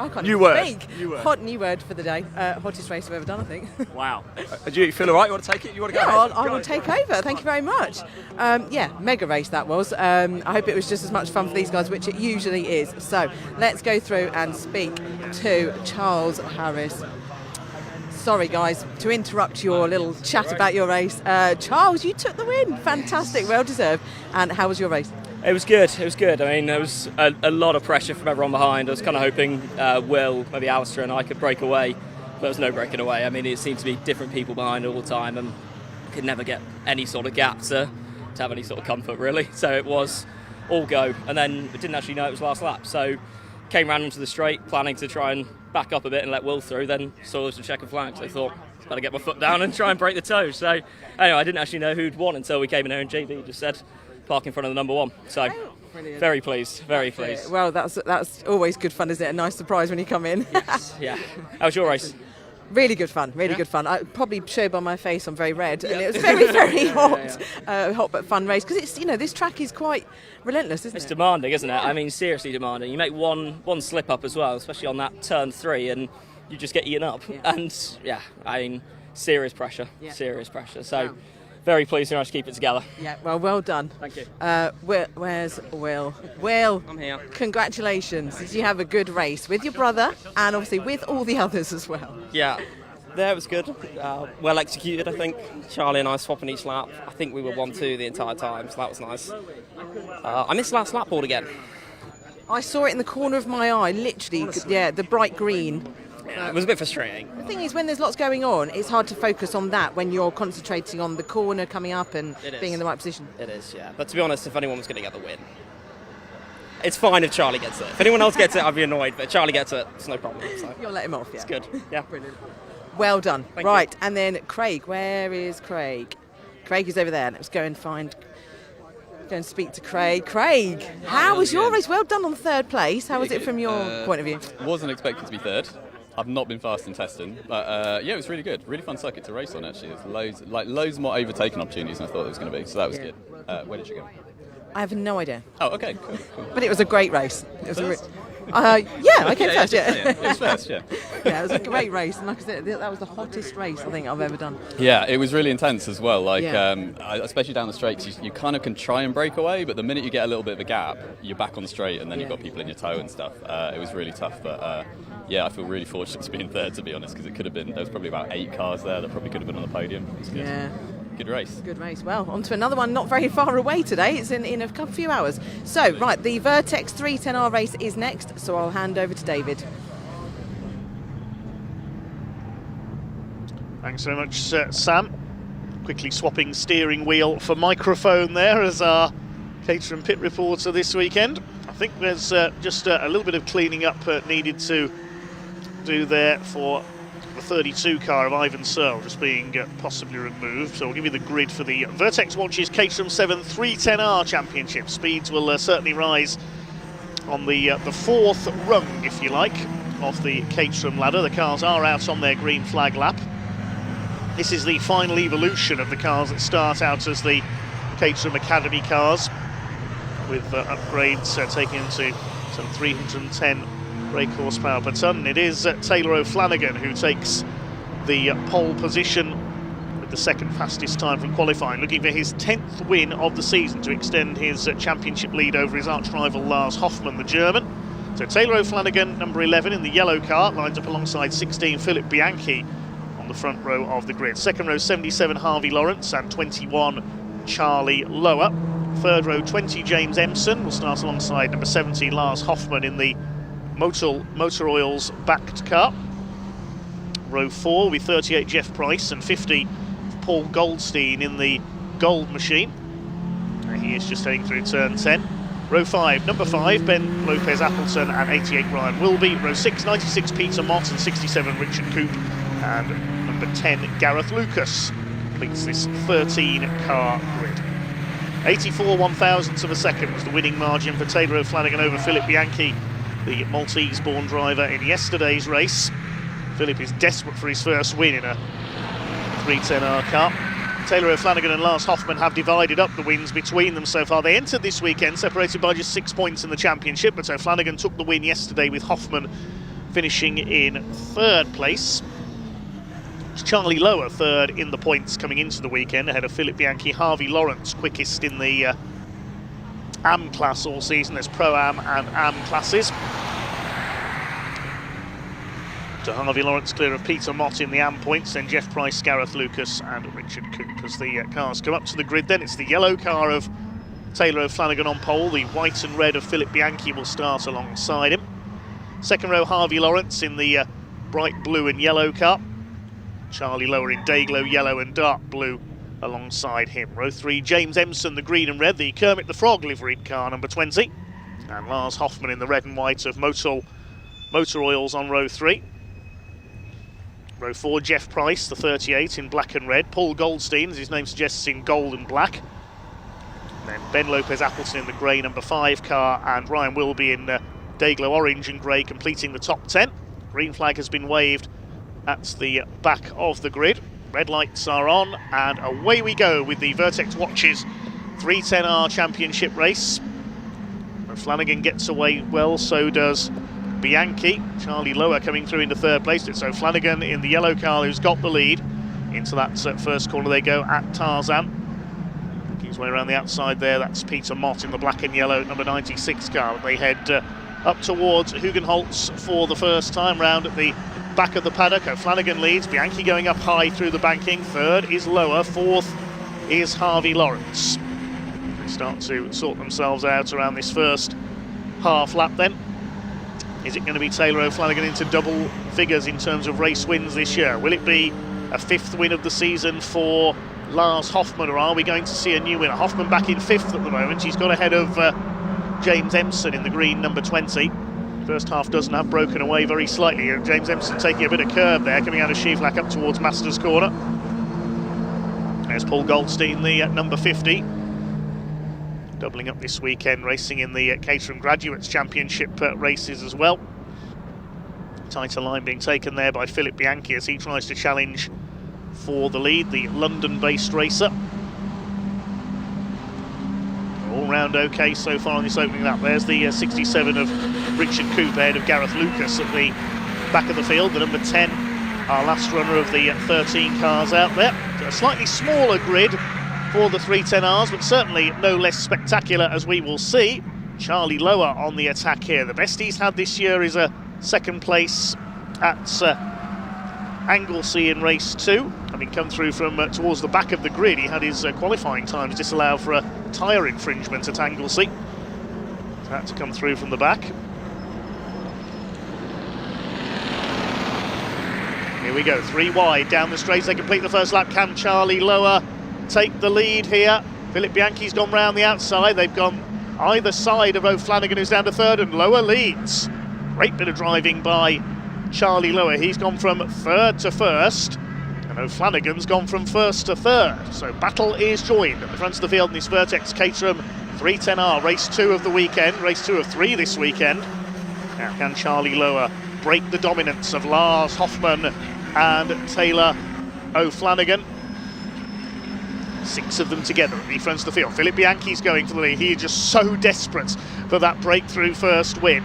Speaker 2: I can't
Speaker 1: New
Speaker 2: even
Speaker 1: word.
Speaker 2: speak.
Speaker 1: New word.
Speaker 2: Hot new word for the day. Hottest race I've ever done, I think.
Speaker 1: Wow. Do you feel all right? You want to take it? You want to go
Speaker 2: Yeah,
Speaker 1: ahead?
Speaker 2: I will take over. Thank you very much. Yeah, mega race that was. I hope it was just as much fun for these guys, which it usually is. So let's go through and speak to Charles Harris. Sorry guys to interrupt your little chat about your race. Charles, you took the win. Fantastic, well deserved. And how was your race?
Speaker 6: It was good. I mean, there was a lot of pressure from everyone behind. I was kind of hoping Will, maybe Alistair and I could break away, but there was no breaking away. I mean, it seemed to be different people behind all the time and could never get any sort of gap to have any sort of comfort really. So it was all go, and then I didn't actually know it was last lap. So came round into the straight, planning to try and back up a bit and let Will through, then saw there was a checkered flag, so I thought, better get my foot down and try and break the toe. So anyway, I didn't actually know who'd won until we came in here and JB just said, park in front of the number 1. So
Speaker 2: Brilliant.
Speaker 6: very pleased.
Speaker 2: Well, that's always good fun, isn't it? A nice surprise when you come in.
Speaker 6: Yes, yeah. How was your race?
Speaker 2: Really good fun, really good fun. I probably showed by my face I'm very red, and it was very, very hot, hot but fun race, because it's, this track is quite relentless, isn't
Speaker 6: It's
Speaker 2: it?
Speaker 6: demanding, isn't it? I mean, seriously demanding. You make one slip up as well, especially on that turn 3, and you just get eaten up. And I mean, serious pressure, serious pressure. So. Wow. Very pleased to manage to keep it together.
Speaker 2: Yeah, well done.
Speaker 6: Thank you.
Speaker 2: Where's Will? Will,
Speaker 6: I'm here.
Speaker 2: Congratulations. Did you have a good race with your brother and obviously with all the others as well?
Speaker 7: Yeah, it was good. Well executed, I think. Charlie and I swapping each lap. I think we were 1-2 the entire time, so that was nice. I missed last lap all again.
Speaker 2: I saw it in the corner of my eye, literally, the bright green.
Speaker 7: Yeah, it was a bit frustrating.
Speaker 2: The thing is, when there's lots going on, it's hard to focus on that when you're concentrating on the corner coming up and being in the right position.
Speaker 7: It is, yeah. But to be honest, if anyone was going to get the win, it's fine if Charlie gets it. If anyone else gets it, I'd be annoyed, but if Charlie gets it, it's no problem. So.
Speaker 2: You'll let him off, yeah.
Speaker 7: It's good, yeah.
Speaker 2: Brilliant. Well done.
Speaker 7: Thank
Speaker 2: right,
Speaker 7: you.
Speaker 2: And then Craig. Where is Craig? Craig is over there. Let's go and speak to Craig. Craig, how was your race? Well done on 3rd place. How was it from your point of view?
Speaker 8: Wasn't expecting to be 3rd. I've not been fast in testing, but it was really good. Really fun circuit to race on, actually. There's loads more overtaking opportunities than I thought it was going to be, so that was good. Where did you go?
Speaker 2: I have no idea.
Speaker 8: Oh, okay, cool.
Speaker 2: But it was a great race. It was I came first,
Speaker 8: It was first, yeah.
Speaker 2: Yeah, it was a great race, and like I said, that was the hottest race I think I've ever done.
Speaker 8: Yeah, it was really intense as well. Especially down the straights, you kind of can try and break away, but the minute you get a little bit of a gap, you're back on the straight, and then you've got people in your toe and stuff. It was really tough, but I feel really fortunate to be in 3rd, to be honest, because it could have been. There was probably about 8 cars there that probably could have been on the podium. It was good.
Speaker 2: Yeah.
Speaker 8: Good race.
Speaker 2: Good race. Well, on to another one not very far away today. It's in a few hours. So, right, the Vertex 310R race is next, so I'll hand over to David.
Speaker 5: Thanks very much, Sam. Quickly swapping steering wheel for microphone there as our Caterham pit reporter this weekend. I think there's just a little bit of cleaning up needed to do there for the 32 car of Ivan Searle just being possibly removed. So we'll give you the grid for the Vertex Watches Caterham 7 310R Championship. Speeds will certainly rise on the 4th rung, if you like, of the Caterham ladder. The cars are out on their green flag lap. This is the final evolution of the cars that start out as the Caterham Academy cars, with upgrades taken into some 310 brake horsepower per tonne. It is Taylor O'Flanagan who takes the pole position with the 2nd fastest time from qualifying, looking for his 10th win of the season to extend his championship lead over his arch-rival Lars Hoffmann, the German. So Taylor O'Flanagan, number 11 in the yellow car, lines up alongside 16 Philip Bianchi on the front row of the grid. 2nd row 77 Harvey Lawrence and 21 Charlie Lower. 3rd row 20 James Empson will start alongside number 17 Lars Hoffmann in the Motor Oil's backed car. Row 4 with 38 Jeff Price and 50 Paul Goldstein in the Gold Machine. He is just heading through turn 10. Row 5, number 5 Ben Lopez Appleton and 88 Ryan Wilby. Row 6, 96 Peter Mott and 67 Richard Coop. And number 10 Gareth Lucas completes this 13 car grid. 84 1,000ths of a second was the winning margin for Taylor O'Flanagan over Philip Bianchi, the Maltese-born driver in yesterday's race. Philip is desperate for his first win in a 310R car. Taylor O'Flanagan and Lars Hoffmann have divided up the wins between them so far. They entered this weekend separated by just 6 points in the championship, but O'Flanagan took the win yesterday with Hoffmann finishing in 3rd place. Charlie Lower 3rd in the points coming into the weekend, ahead of Philip Bianchi. Harvey Lawrence quickest in the AM class all season. There's Pro-Am and AM classes. To Harvey Lawrence clear of Peter Mott in the AM points, then Jeff Price, Gareth Lucas and Richard Coop as the cars come up to the grid. Then it's the yellow car of Taylor O'Flanagan on pole. The white and red of Philip Bianchi will start alongside him. 2nd row Harvey Lawrence in the bright blue and yellow car. Charlie Lower in Dayglow yellow and dark blue alongside him. Row 3, James Empson, the green and red, the Kermit the Frog liveried car, number 20. And Lars Hoffmann in the red and white of Motor Oils on row 3. Row 4, Jeff Price, the 38 in black and red. Paul Goldstein, as his name suggests, in gold and black. Then Ben Lopez Appleton in the grey number 5 car, and Ryan Wilby in Dayglow orange and grey completing the top 10. Green flag has been waved at the back of the grid. Red lights are on, and away we go with the Vertex Watches 310R Championship race. O'Flanagan gets away well, so does Bianchi. Charlie Lower coming through into third place. It's O'Flanagan in the yellow car who's got the lead. Into that first corner they go at Tarzan. Making his way around the outside there, that's Peter Mott in the black and yellow number 96 car. They head up towards Hugenholtz for the first time round at the back of the paddock. O'Flanagan leads, Bianchi going up high through the banking. Third is Lower, fourth is Harvey Lawrence. They start to sort themselves out around this first half lap then. Is it going to be Taylor O'Flanagan into double figures in terms of race wins this year? Will it be a fifth win of the season for Lars Hoffmann, or are we going to see a new winner? Hoffmann back in fifth at the moment. He's got ahead of James Empson in the green number 20. First half doesn't have broken away very slightly. James Empson taking a bit of curve there, coming out of Schieflach up towards Masters Corner. There's Paul Goldstein, the number 50. Doubling up this weekend, racing in the Caterham Graduates Championship races as well. Tighter line being taken there by Philip Bianchi as he tries to challenge for the lead, the London-based racer. All round okay so far on this opening lap. There's the 67 of Richard Cooper ahead of Gareth Lucas at the back of the field. The number 10, our last runner of the 13 cars out there. So a slightly smaller grid for the 310Rs, but certainly no less spectacular, as we will see. Charlie Lower on the attack here. The best he's had this year is a second place at Anglesey in race 2. Having come through from towards the back of the grid, he had his qualifying times disallowed for a tyre infringement at Anglesey. So had to come through from the back. Here we go, 3 wide down the straights. They complete the first lap. Can Charlie Lower take the lead here? Philip Bianchi's gone round the outside. They've gone either side of O'Flanagan, who's down to third, and Lower leads. Great bit of driving by Charlie Lower. He's gone from third to first, and O'Flanagan's gone from first to third. So battle is joined at the front of the field in this Vertex Caterham 310R, race 2 of the weekend, race 2 of 3 this weekend. Now can Charlie Lower break the dominance of Lars Hoffmann and Taylor O'Flanagan? 6 of them together at the front of the field. Philip Bianchi's going for the lead. He is just so desperate for that breakthrough first win.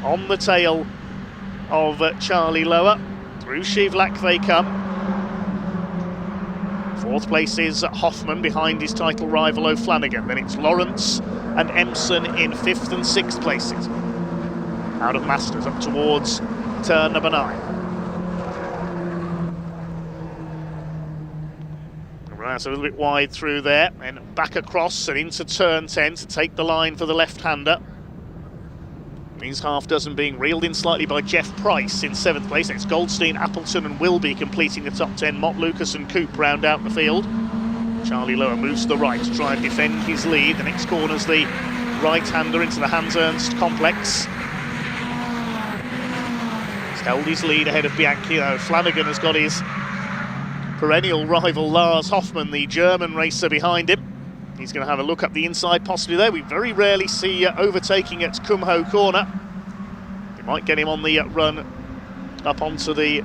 Speaker 5: On the tail of Charlie Lower. Through Schieflach they come. 4th place is Hoffmann behind his title rival O'Flanagan. Then it's Lawrence and Empson in 5th and 6th places. Out of Masters up towards turn number 9. Right, so a little bit wide through there, and back across and into turn 10 to take the line for the left-hander. Means half dozen being reeled in slightly by Jeff Price in 7th place. It's Goldstein, Appleton and Wilby completing the top 10. Mott, Lucas and Coop round out the field. Charlie Lower moves to the right to try and defend his lead. The next corner's the right-hander into the Hans Ernst complex. He's held his lead ahead of Bianchi, though. Flanagan has got his perennial rival Lars Hoffmann, the German racer, behind him. He's going to have a look up the inside, possibly there. We very rarely see overtaking at Kumho Corner. He might get him on the run up onto the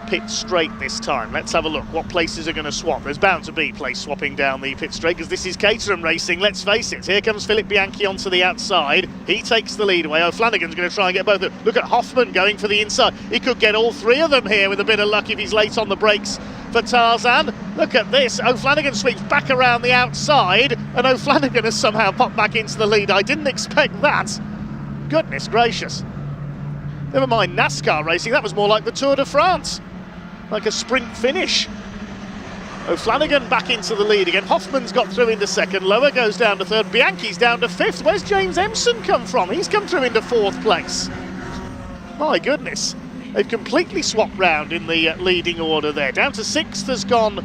Speaker 5: pit straight this time. Let's have a look. What places are going to swap? There's bound to be place swapping down the pit straight, because this is Caterham racing, let's face it. Here comes Philip Bianchi onto the outside. He takes the lead away. O'Flanagan's going to try and get both of them. Look at Hoffmann going for the inside. He could get all 3 of them here with a bit of luck if he's late on the brakes for Tarzan. Look at this. O'Flanagan sweeps back around the outside, and O'Flanagan has somehow popped back into the lead. I didn't expect that. Goodness gracious. Never mind NASCAR racing, that was more like the Tour de France. Like a sprint finish. O'Flanagan back into the lead again. Hoffmann's got through into 2nd. Lower goes down to 3rd. Bianchi's down to 5th. Where's James Empson come from? He's come through into 4th place. My goodness. They've completely swapped round in the leading order there. Down to 6th has gone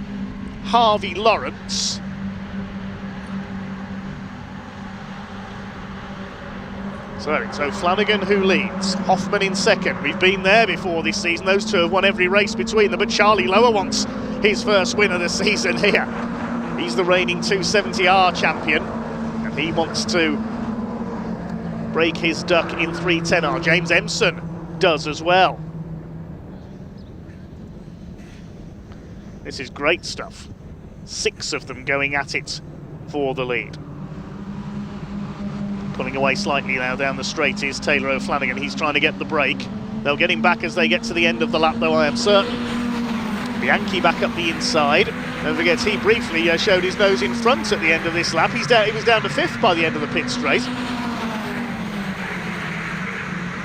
Speaker 5: Harvey Lawrence. So it's O'Flanagan who leads, Hoffmann in 2nd. We've been there before this season. Those 2 have won every race between them, but Charlie Lower wants his first win of the season here. He's the reigning 270R champion, and he wants to break his duck in 310R. James Empson does as well. This is great stuff. 6 of them going at it for the lead. Pulling away slightly now down the straight is Taylor O'Flanagan. He's trying to get the break. They'll get him back as they get to the end of the lap, though, I am certain. Bianchi back up the inside. Don't forget, he briefly showed his nose in front at the end of this lap. He was down to 5th by the end of the pit straight.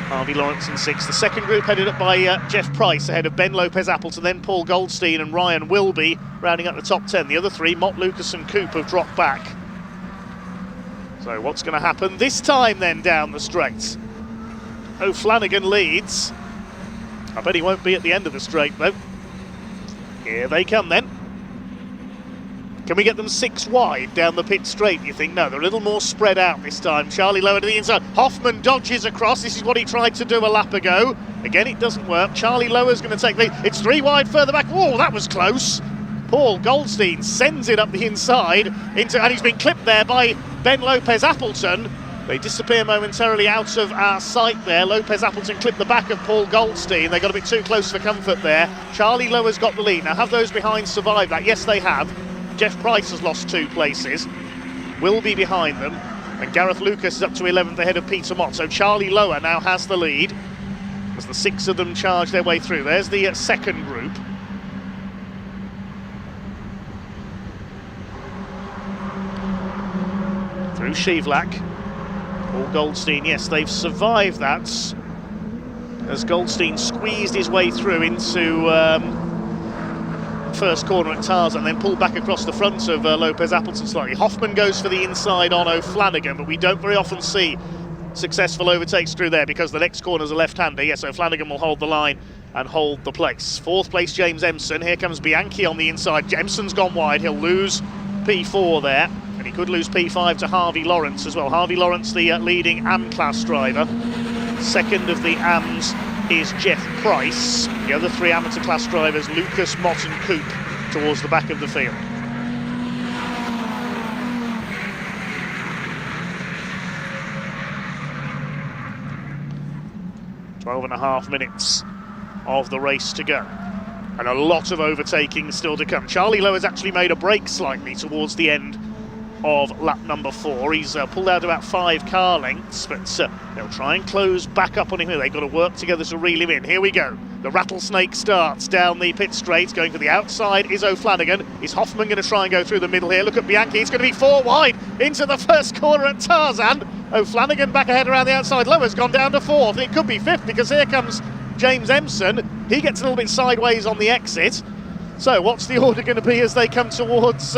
Speaker 5: Harvey Lawrence in 6th. The second group headed up by Jeff Price, ahead of Ben Lopez-Appleton, then Paul Goldstein and Ryan Wilby, rounding up the top 10. The other 3, Mott, Lucas and Coop, have dropped back. So what's going to happen this time then down the straight? O'Flanagan leads. I bet he won't be at the end of the straight though. Here they come then. Can we get them 6 wide down the pit straight, you think? No, they're a little more spread out this time. Charlie Lower to the inside. Hoffman dodges across. This is what he tried to do a lap ago. Again, it doesn't work. Charlie Lower's going to take the... It's 3 wide further back. Oh, that was close. Paul Goldstein sends it up the inside, and he's been clipped there by Ben Lopez-Appleton. They disappear momentarily out of our sight there. Lopez-Appleton clipped the back of Paul Goldstein. They got a bit too close for comfort there. Charlie Lower's got the lead. Now, have those behind survived that? Yes, they have. Jeff Price has lost 2 places. Will be behind them. And Gareth Lucas is up to 11th ahead of Peter Mott. So Charlie Lower now has the lead as the 6 of them charge their way through. There's the second group. Through Shevlak. Paul Goldstein, yes, they've survived that as Goldstein squeezed his way through into first corner at Tarzan, then pulled back across the front of Lopez-Appleton slightly. Hoffman goes for the inside on O'Flanagan, but we don't very often see successful overtakes through there because the next corner's a left-hander. Yes, O'Flanagan will hold the line and hold the place. 4th place, James Empson. Here comes Bianchi on the inside. Empson's gone wide. He'll lose P4 there. And he could lose P5 to Harvey Lawrence as well. Harvey Lawrence, the leading AM class driver. Second of the AMs is Jeff Price. The other 3 amateur class drivers, Lucas, Mott and Coop, towards the back of the field. .12.5 minutes of the race to go. And a lot of overtaking still to come. Charlie Lowe has actually made a break slightly towards the end of lap number 4. He's pulled out about 5 car lengths, but they'll try and close back up on him here. They've got to work together to reel him in. Here we go. The rattlesnake starts down the pit straight. Going for the outside is O'Flanagan. Is Hoffman going to try and go through the middle here? Look at Bianchi. It's going to be 4 wide into the first corner at Tarzan. O'Flanagan back ahead around the outside. Lower's gone down to 4th. And it could be 5th because here comes James Empson. He gets a little bit sideways on the exit. So what's the order going to be as they come towards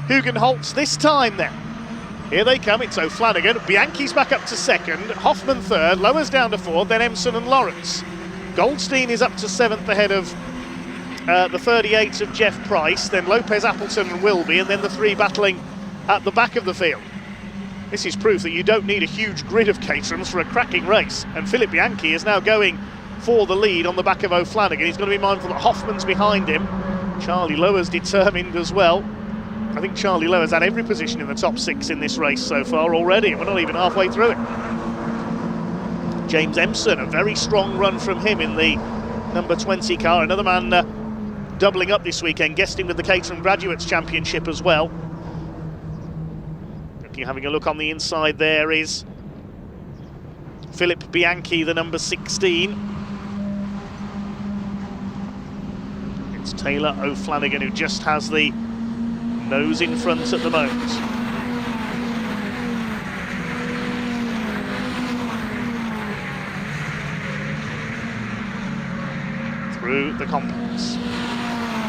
Speaker 5: Hugenholtz this time then? Here they come, it's O'Flanagan. Bianchi's back up to 2nd, Hoffman 3rd, Lower's down to 4th, then Empson and Lawrence. Goldstein is up to 7th ahead of the 38 of Jeff Price, then Lopez-Appleton and Wilby, and then the 3 battling at the back of the field. This is proof that you don't need a huge grid of Caterhams for a cracking race. And Philip Bianchi is now going for the lead on the back of O'Flanagan. He's going to be mindful that Hoffman's behind him. Charlie Lower's determined as well. I think Charlie Lower's had every position in the top 6 in this race so far already, and we're not even halfway through it. James Empson, a very strong run from him in the number 20 car. Another man doubling up this weekend, guesting with the Caterham Graduates Championship as well. Having a look on the inside, there is Philip Bianchi, the number 16. It's Taylor O'Flanagan who just has the nose in front at the moment. Through the complex.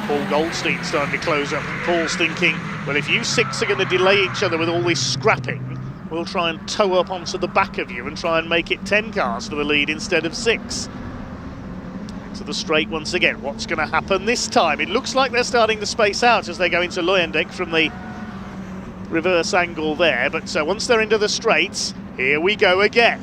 Speaker 5: Paul Goldstein starting to close up, and Paul's thinking, well, if you 6 are going to delay each other with all this scrapping, we'll try and tow up onto the back of you and try and make it 10 cars for the lead instead of 6. To the straight once again. What's going to happen this time? It looks like they're starting to space out as they go into Luyendijk from the reverse angle there, but once they're into the straights, here we go again.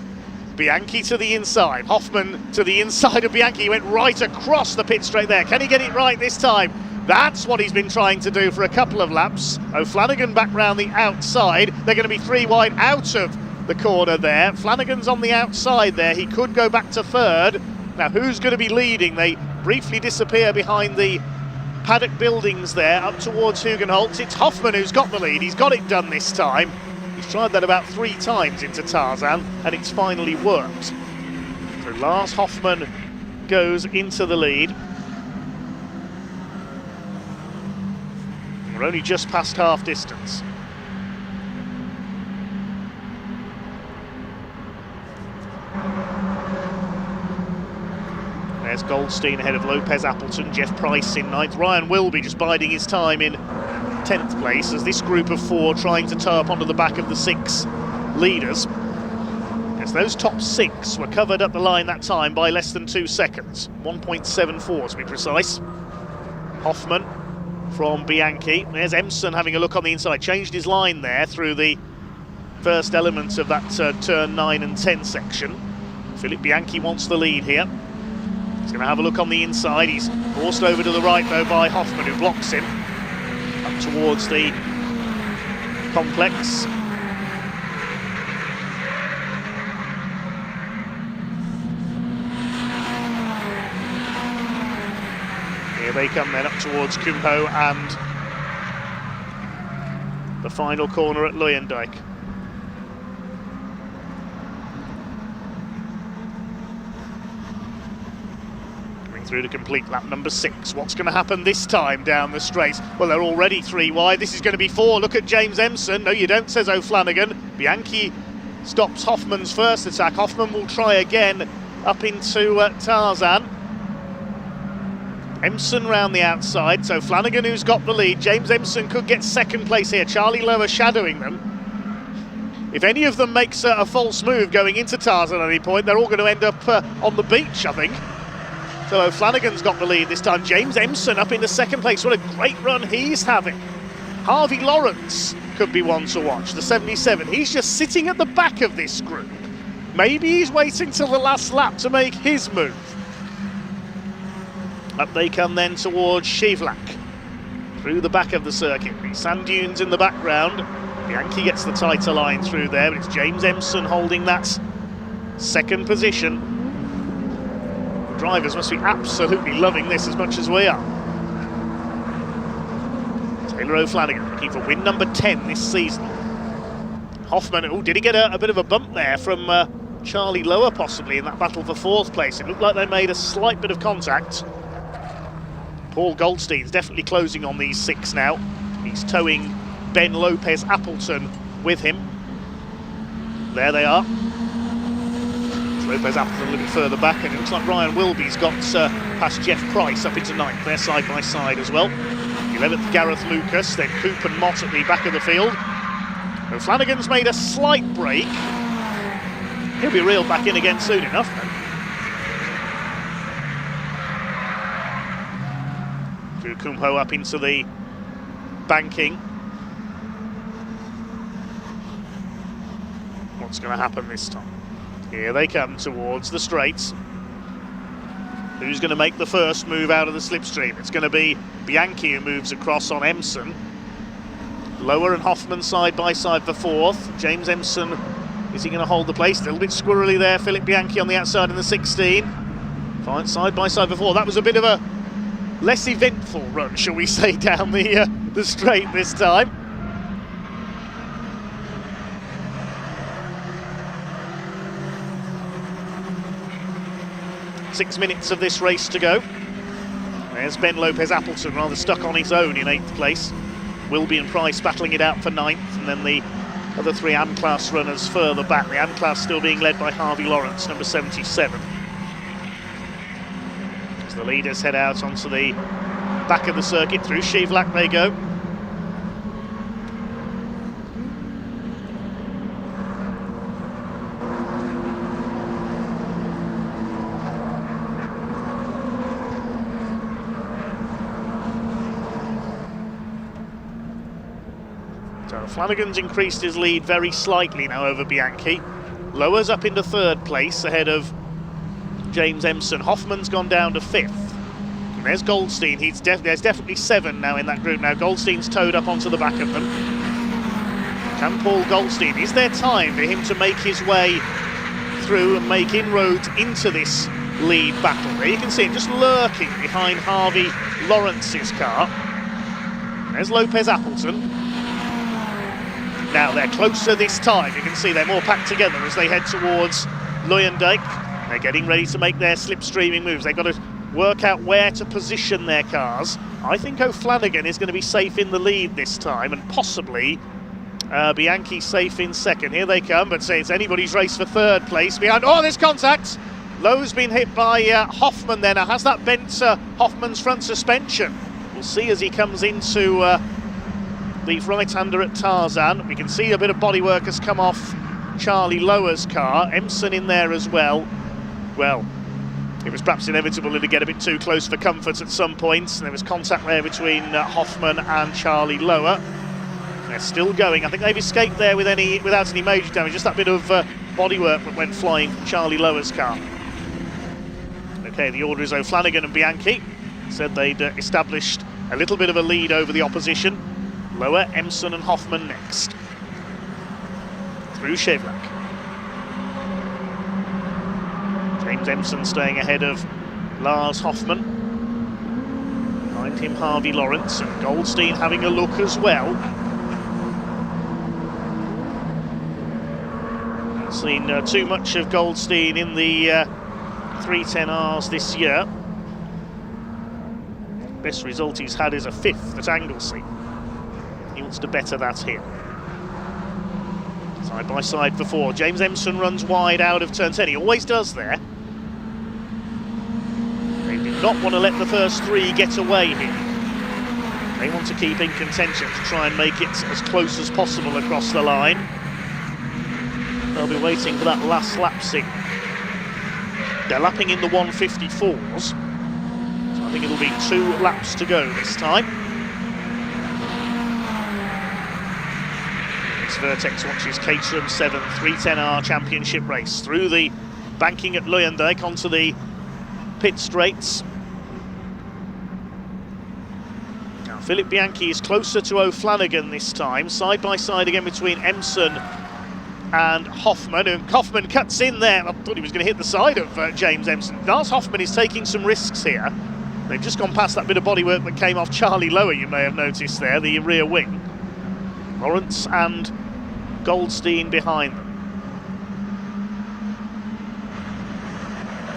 Speaker 5: Bianchi to the inside, Hoffman to the inside of Bianchi. He went right across the pit straight there. Can he get it right this time? That's what he's been trying to do for a couple of laps. O'Flanagan back round the outside. They're going to be 3 wide out of the corner there. Flanagan's on the outside there. He could go back to 3rd. Now who's going to be leading? They briefly disappear behind the paddock buildings there up towards Hugenholtz. It's Hoffman who's got the lead. He's got it done this time. He's tried that about 3 times into Tarzan, and it's finally worked. So Lars Hoffman goes into the lead. We're only just past half distance. There's Goldstein ahead of Lopez Appleton, Jeff Price in 9th. Ryan Wilby just biding his time in 10th place as this group of 4 trying to tow up onto the back of the 6 leaders. As those top 6 were covered up the line that time by less than 2 seconds, 1.74 to be precise. Hoffman from Bianchi. There's Emson having a look on the inside, changed his line there through the first element of that turn 9 and 10 section. Philip Bianchi wants the lead here. He's going to have a look on the inside. He's forced over to the right, though, by Hoffman, who blocks him up towards the complex. Here they come then up towards Kumho and the final corner at Luijendijk. Through to complete lap number 6. What's going to happen this time down the straight? Well, they're already 3 wide. This is going to be 4. Look at James Emson. No, you don't, says O'Flanagan. Bianchi stops Hoffman's first attack. Hoffman will try again up into Tarzan. Emson round the outside. So Flanagan, who's got the lead. James Emson could get 2nd place here. Charlie Lower shadowing them. If any of them makes a false move going into Tarzan at any point, they're all going to end up on the beach, I think. So O'Flanagan's got the lead this time. James Emson up into 2nd place. What a great run he's having. Harvey Lawrence could be one to watch, the 77. He's just sitting at the back of this group. Maybe he's waiting till the last lap to make his move. Up they come then towards Shivlak. Through the back of the circuit. The sand dunes in the background. Bianchi gets the tighter line through there, but it's James Emson holding that 2nd position. Drivers must be absolutely loving this as much as we are. Taylor O'Flanagan looking for win number 10 this season. Hoffman, oh, did he get a bit of a bump there from Charlie Lower possibly in that battle for 4th place? It looked like they made a slight bit of contact. Paul Goldstein's definitely closing on these 6 now. He's towing Ben Lopez Appleton with him. There they are. Lopez Appleton a little bit further back, and it looks like Ryan Wilby's got past Jeff Price up into 9th. They're side by side as well. 11th Gareth Lucas, then Coop and Mott at the back of the field. O'Flanagan's made a slight break. He'll be reeled back in again soon enough. Drew Kumho up into the banking. What's going to happen this time? Here they come towards the straights. Who's going to make the first move out of the slipstream? It's going to be Bianchi who moves across on Emson. Lower and Hoffman side by side for 4th. James Emson, is he going to hold the place? A little bit squirrely there. Philip Bianchi on the outside in the 16. Fine, side by side for 4th. That was a bit of a less eventful run, shall we say, down the straight this time. Six minutes of this race to go. There's Ben Lopez Appleton rather stuck on his own in 8th place. Wilby and Price battling it out for 9th, and then the other 3 AM-class runners further back. The AM-class still being led by Harvey Lawrence, number 77. As the leaders head out onto the back of the circuit, through Shivlak they go. Flanagan's increased his lead very slightly now over Bianchi. Lower's up into 3rd place ahead of James Emson. Hoffman's gone down to 5th. And there's Goldstein. There's definitely 7 now in that group. Now Goldstein's towed up onto the back of them. Can Paul Goldstein, is there time for him to make his way through and make inroads into this lead battle there. You can see him just lurking behind Harvey Lawrence's car. There's Lopez Appleton. Now they're closer this time. You can see they're more packed together as they head towards Luyendyk. They're getting ready to make their slipstreaming moves. They've got to work out where to position their cars. I think O'Flanagan is going to be safe in the lead this time, and possibly Bianchi safe in second. Here they come, but say it's anybody's race for third place behind. Oh, there's contact! Lowe's been hit by Hoffman there. Now, has that bent Hoffman's front suspension? We'll see as he comes into the right-hander at Tarzan. We can see a bit of bodywork has come off Charlie Lower's car. Empson in there as well. Well, it was perhaps inevitable to get a bit too close for comfort at some points. There was contact there between Hoffman and Charlie Lower. They're still going. I think they've escaped there without any major damage. Just that bit of bodywork that went flying from Charlie Lower's car. Okay, the order is O'Flanagan and Bianchi. Said they'd established a little bit of a lead over the opposition. Lower, Empson and Hoffman next. Through Chevlac. James Empson staying ahead of Lars Hoffman. Behind him Harvey Lawrence, and Goldstein having a look as well. Haven't seen too much of Goldstein in the 310Rs this year. Best result he's had is a 5th at Anglesey. He wants to better that here. Side by side for 4. James Empson runs wide out of turn 10. He always does there. They do not want to let the first 3 get away here. They want to keep in contention to try and make it as close as possible across the line. They'll be waiting for that last lap signal. They're lapping in the 154s. So I think it'll be 2 laps to go this time. Vertex watches Caterham 7 310R Championship race through the banking at Luyendyk onto the pit straights. Now Philip Bianchi is closer to O'Flanagan this time, side by side again between Empson and Hoffman, and Hoffman cuts in there. I thought he was going to hit the side of James Empson. Lars Hoffman is taking some risks here. They've just gone past that bit of bodywork that came off Charlie Lower, you may have noticed there, the rear wing. Lawrence and Goldstein behind them.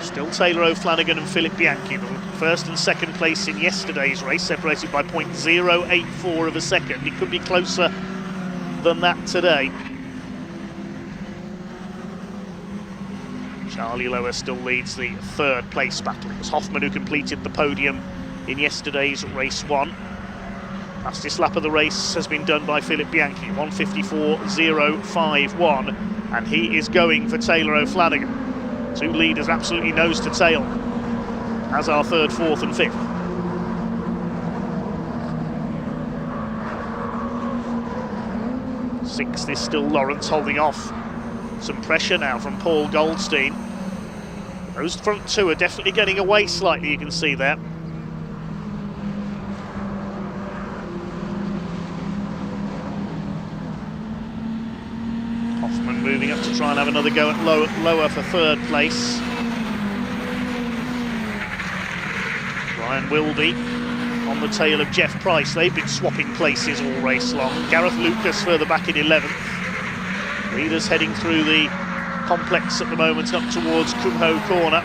Speaker 5: Still Taylor O'Flanagan and Philip Bianchi, the first and second place in yesterday's race, separated by 0.084 of a second. It could be closer than that today. Charlie Lower still leads the 3rd place battle. It was Hoffman who completed the podium in yesterday's race 1. Fastest lap of the race has been done by Philip Bianchi, 154.051, and he is going for Taylor O'Flanagan. 2 leaders absolutely nose to tail, as are 3rd, 4th and 5th. 6th is still Lawrence holding off. Some pressure now from Paul Goldstein. Those front 2 are definitely getting away slightly, you can see there. Hoffman moving up to try and have another go at Lower for 3rd place. Ryan Wilby on the tail of Jeff Price. They've been swapping places all race long. Gareth Lucas further back in 11th. Leaders heading through the complex at the moment up towards Kumho Corner.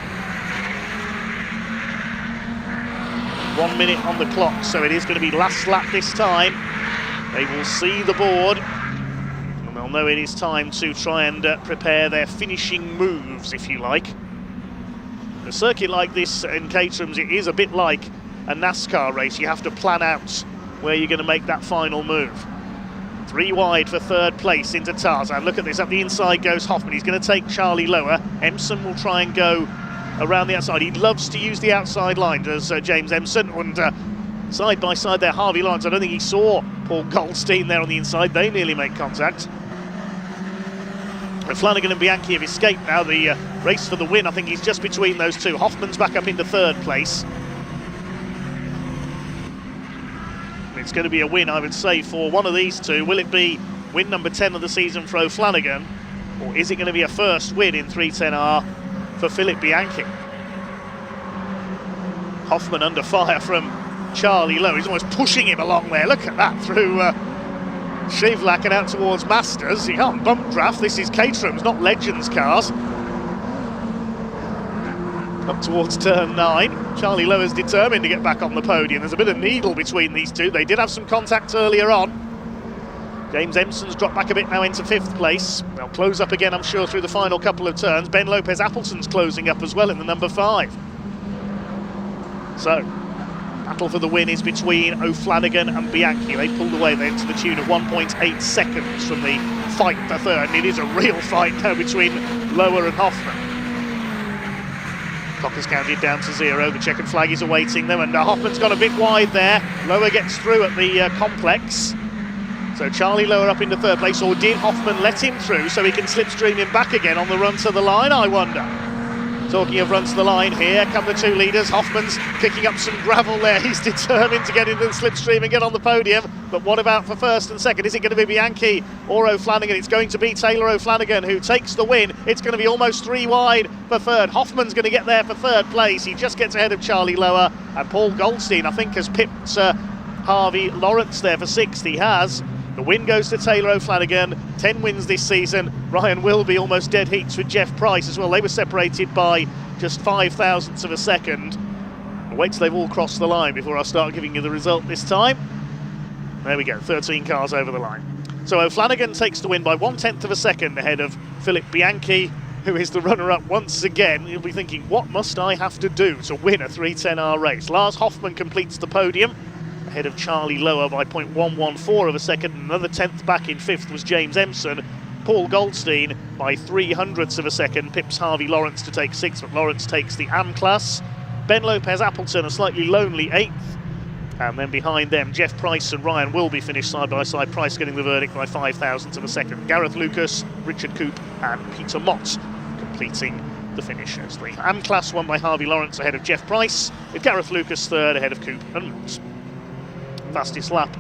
Speaker 5: 1 minute on the clock, so it is going to be last lap this time. They will see the board. They'll know it is time to try and prepare their finishing moves, if you like. A circuit like this in Caterham's, it is a bit like a NASCAR race. You have to plan out where you're going to make that final move. 3 wide for 3rd place into Tarzan. Look at this, up the inside goes Hoffman. He's going to take Charlie Lower. Empson will try and go around the outside. He loves to use the outside line, does James Empson. And side by side there, Harvey Lawrence. I don't think he saw Paul Goldstein there on the inside. They nearly make contact. Flanagan and Bianchi have escaped now. The race for the win, I think he's just between those 2. Hoffman's back up into 3rd place. It's going to be a win, I would say, for one of these 2. Will it be win number 10 of the season for O'Flanagan, or is it going to be a first win in 310R for Philip Bianchi? Hoffman under fire from Charlie Lowe. He's almost pushing him along there. Look at that through Shivlak and out towards Masters. He can't bump draft. This is Caterham's, not Legends cars. Up towards turn 9. Charlie Lowe is determined to get back on the podium. There's a bit of needle between these two. They did have some contact earlier on. James Empson's dropped back a bit now into 5th place. They'll close up again, I'm sure, through the final couple of turns. Ben Lopez-Appleton's closing up as well in the number 5. So, battle for the win is between O'Flanagan and Bianchi. They pulled away then to the tune of 1.8 seconds from the fight for third. And it is a real fight now between Lowe and Hoffman. Clock is counted down to 0. The checkered flag is awaiting them, and Hoffman's gone a bit wide there. Lowe gets through at the complex. So Charlie Lowe up into 3rd place, or did Hoffman let him through so he can slipstream him back again on the run to the line, I wonder? Talking of run to the line, here come the 2 leaders. Hoffman's kicking up some gravel there. He's determined to get into the slipstream and get on the podium. But what about for 1st and 2nd? Is it going to be Bianchi or O'Flanagan? It's going to be Taylor O'Flanagan who takes the win. It's going to be almost 3 wide for 3rd. Hoffman's going to get there for 3rd place. He just gets ahead of Charlie Lowe. And Paul Goldstein, I think, has pipped Harvey Lawrence there for 6th. He has. The win goes to Taylor O'Flanagan. 10 wins this season. Ryan Wilby almost dead heats with Jeff Price as well. They were separated by just 5 thousandths of a second. I'll wait till they've all crossed the line before I start giving you the result this time. There we go, 13 cars over the line. So O'Flanagan takes the win by 1/10 of a second ahead of Philip Bianchi, who is the runner-up once again. You'll be thinking, what must I have to do to win a 310R race? Lars Hoffman completes the podium, ahead of Charlie Lowe by 0.114 of a second. Another 10th back in 5th was James Empson. Paul Goldstein by 0.03 of a second pips Harvey Lawrence to take 6th, but Lawrence takes the AM class. Ben Lopez-Appleton, a slightly lonely 8th. And then behind them, Jeff Price and Ryan Wilby finish side by side. Price getting the verdict by 5 thousandths of a second. Gareth Lucas, Richard Coop and Peter Mott completing the finish as the AM class won by Harvey Lawrence ahead of Jeff Price, with Gareth Lucas 3rd ahead of Coop and Mott. Fastest lap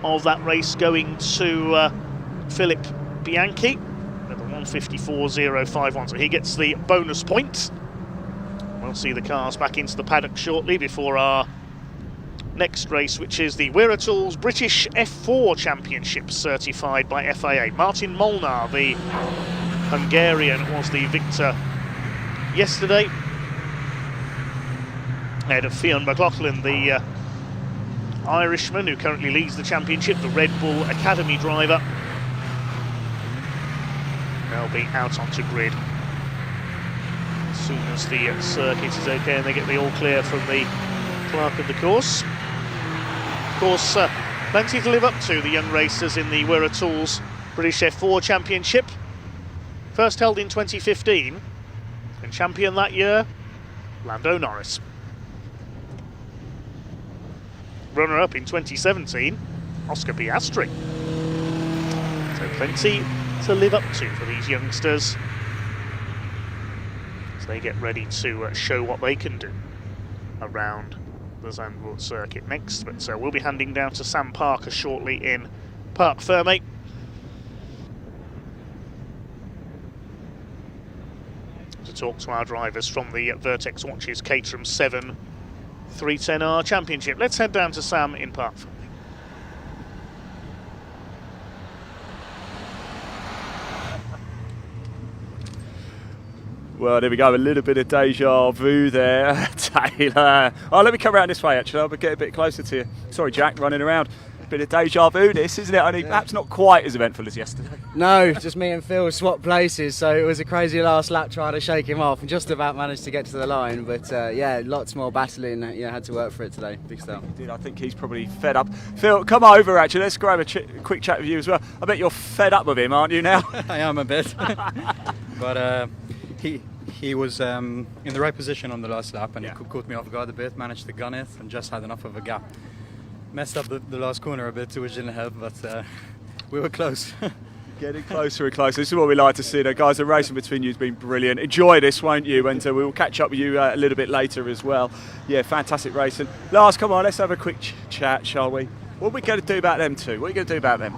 Speaker 5: of that race going to Philip Bianchi at the 1:54.051, so he gets the bonus point. We'll see the cars back into the paddock shortly before our next race, which is the Wera Tools British F4 Championship, certified by FIA. Martin Molnar, the Hungarian, was the victor yesterday ahead of Fionn McLaughlin, the Irishman who currently leads the championship, the Red Bull Academy driver. They'll be out onto grid as soon as the circuit is okay and they get the all clear from the clerk of the course. Of course, plenty to live up to, the young racers in the Wera Tools British F4 Championship. First held in 2015, and champion that year, Lando Norris. Runner-up in 2017, Oscar Piastri. So plenty to live up to for these youngsters as they get ready to show what they can do around the Zandvoort circuit next. But we'll be handing down to Sam Parker shortly in Parc Fermé. To talk to our drivers from the Vertex Watches Caterham 7 310R Championship. Let's head down to Sam in Parc Fermé.
Speaker 1: Well, there we go, a little bit of deja vu there, Taylor. Oh, let me come around this way, actually. I'll get a bit closer to you. Sorry, Jack, running around. Bit of deja vu, this, isn't it? Only perhaps not quite as eventful as yesterday.
Speaker 9: No, just me and Phil swapped places, so it was a crazy last lap trying to shake him off and just about managed to get to the line. But yeah, lots more battling. Yeah, had to work for it today. Big stuff.
Speaker 1: He did. I think he's probably fed up. Phil, come over, actually. Let's grab a quick chat with you as well. I bet you're fed up with him, aren't you now?
Speaker 10: I am a bit. But he was in the right position on the last lap, and he caught me off guard a bit, managed to gun it and just had enough of a gap. Messed up the last corner a bit too, which didn't help, but we were close.
Speaker 1: Getting closer and closer. This is what we like to see. The guys, the racing between you has been brilliant. Enjoy this, won't you? And we will catch up with you a little bit later as well. Yeah, fantastic racing. Lars, come on, let's have a quick chat, shall we? What are we going to do about them two? What are you going to do about them?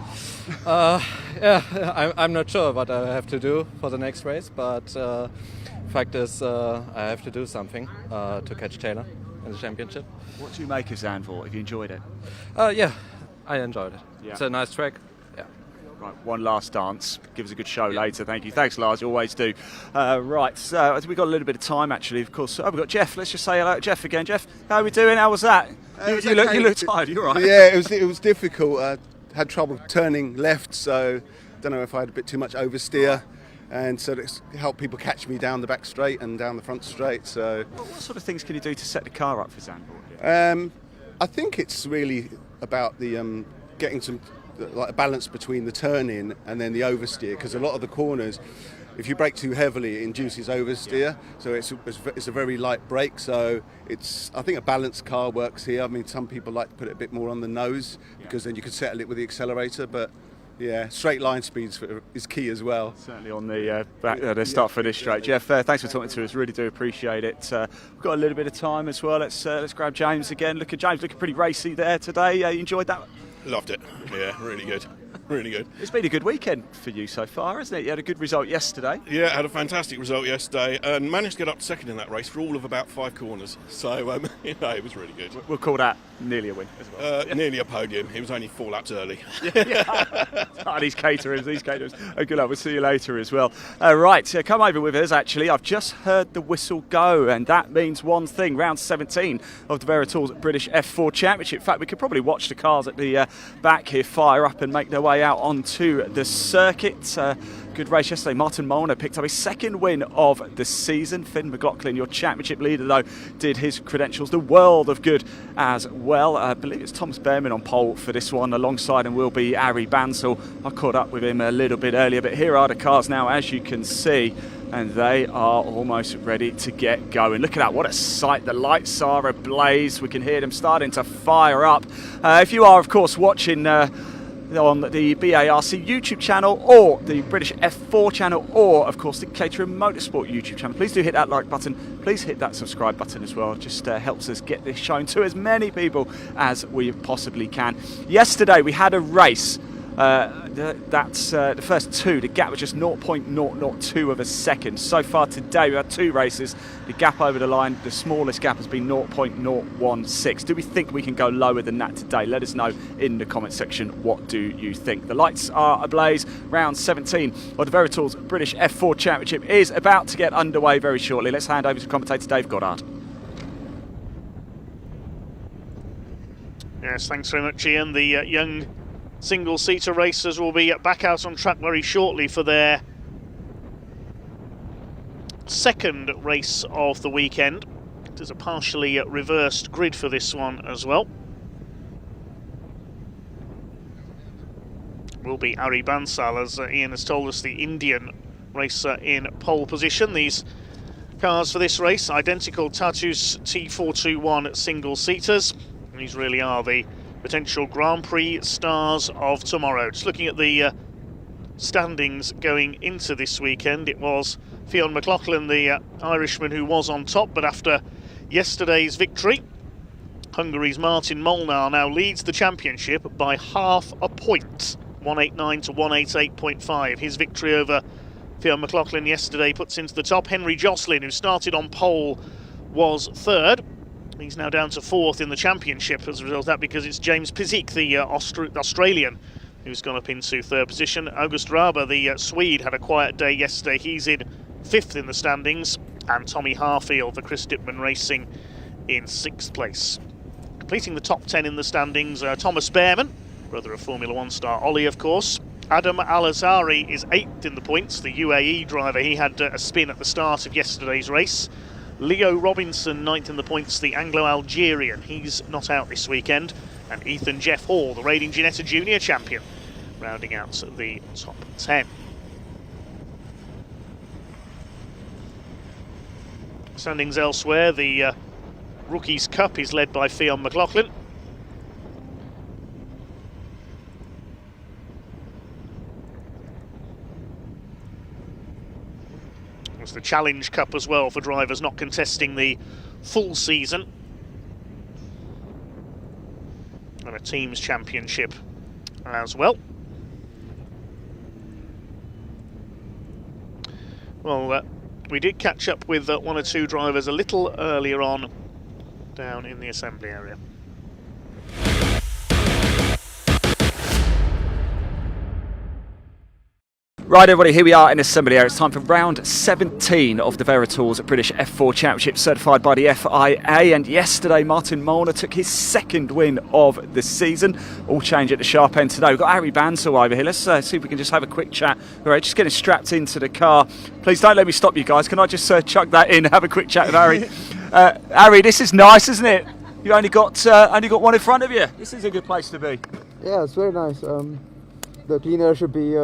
Speaker 10: Yeah, I'm not sure what I have to do for the next race, but fact is I have to do something to catch Taylor.
Speaker 11: in the championship.
Speaker 1: What do you make of Zandvoort? Have you enjoyed it?
Speaker 11: Yeah, I enjoyed it.
Speaker 1: Yeah.
Speaker 11: It's a nice track. Yeah.
Speaker 1: Right, one last dance. Give us a good show later. Thank you. Thanks, Lars. You always do. Right, so I think we've got a little bit of time, actually, of course. Oh, we've got Jeff. Let's just say hello to Jeff again. Jeff, how are we doing? How was that? You look tired. You're right.
Speaker 12: Yeah, it was difficult. Had trouble turning left, so don't know if I had a bit too much oversteer, and so it helped people catch me down the back straight and down the front straight. So,
Speaker 1: what sort of things can you do to set the car up for Zandvoort?
Speaker 12: I think it's really about the getting some like a balance between the turn-in and then the oversteer, because a lot of the corners, if you brake too heavily, it induces oversteer. So it's a very light brake. So I think a balanced car works here. I mean, some people like to put it a bit more on the nose because then you can settle it with the accelerator. But yeah, straight line speeds is key as well.
Speaker 1: Certainly on the the start finish straight. Jeff, thanks for talking to us. Really do appreciate it. We've got a little bit of time as well. Let's grab James again. Look at James looking pretty racy there today. You enjoyed that?
Speaker 13: Loved it. Yeah, really good. Really good.
Speaker 1: It's been a good weekend for you so far, hasn't it? You had a good result yesterday.
Speaker 13: Yeah, had a fantastic result yesterday and managed to get up second in that race for all of about 5 corners. So, it was really good.
Speaker 1: We'll call that nearly a win as well.
Speaker 13: Nearly a podium. It was only 4 laps early.
Speaker 1: These caterers. Oh, good luck. We'll see you later as well. Right, come over with us, actually. I've just heard the whistle go, and that means one thing. Round 17 of the Vertex British F4 Championship. In fact, we could probably watch the cars at the back here fire up and make their way out onto the circuit. Good race yesterday. Martin Molnar picked up his second win of the season. Finn McLaughlin, your championship leader, though, did his credentials the world of good as well. I believe it's Thomas Behrman on pole for this one. Alongside him will be Ari Bansal. I caught up with him a little bit earlier, but here are the cars now, as you can see, and they are almost ready to get going. Look at that, what a sight. The lights are ablaze. We can hear them starting to fire up. If you are, of course, watching on the BARC YouTube channel or the British F4 channel or, of course, the Caterham Motorsport YouTube channel, please do hit that like button. Please hit that subscribe button as well. It just helps us get this shown to as many as we possibly can. Yesterday we had a race. That's the first 2. The gap was just 0.002 of a second. So far today we had 2 races. The gap over the line, the smallest gap has been 0.016. Do we think we can go lower than that today? Let us know in the comment section. What do you think? The lights are ablaze. Round 17 of the Vertex British F4 Championship is about to get underway very shortly. Let's hand over to commentator Dave Goddard.
Speaker 5: Yes, thanks very much, Ian. The young single-seater racers will be back out on track very shortly for their second race of the weekend. There's a partially reversed grid for this one as well. Will be Ari Bansal, as Ian has told us, the Indian racer in pole position. These cars for this race, identical Tatus T421 single-seaters. These really are the potential Grand Prix stars of tomorrow. Just looking at the standings going into this weekend, it was Fionn McLaughlin, the Irishman, who was on top, but after yesterday's victory, Hungary's Martin Molnar now leads the championship by half a point, 189 to 188.5. His victory over Fionn McLaughlin yesterday puts into the top. Henry Jocelyn, who started on pole, was third. He's now down to 4th in the championship as a result of that, because it's James Pizik, the Australian, who's gone up into 3rd position. August Raber, the Swede, had a quiet day yesterday. He's in 5th in the standings. And Tommy Harfield, the Chris Dipman Racing, in 6th place. Completing the top 10 in the standings, Thomas Behrman, brother of Formula 1 star Ollie, of course. Adam Al-Azhari is 8th in the points, the UAE driver. He had a spin at the start of yesterday's race. Leo Robinson, 9th in the points, the Anglo-Algerian. He's not out this weekend. And Ethan Jeff Hall, the reigning Ginetta Junior champion, rounding out the top 10. Standings elsewhere, the Rookies Cup is led by Fionn McLaughlin. It's the Challenge Cup as well for drivers not contesting the full season. And a Teams Championship as well. Well, we did catch up with 1 or 2 drivers a little earlier on down in the assembly area.
Speaker 1: Right, everybody, here we are in assembly area. It's time for round 17 of the Wera Tours British F4 Championship, certified by the FIA. And yesterday, Martin Molnar took his second win of the season. All change at the sharp end today. We've got Harry Bansal over here. Let's see if we can just have a quick chat. All right, just getting strapped into the car. Please don't let me stop you guys. Can I just chuck that in, have a quick chat with Harry? Harry, this is nice, isn't it? You only got one in front of you. This is a good place to be.
Speaker 14: Yeah, it's very nice. The clean air should be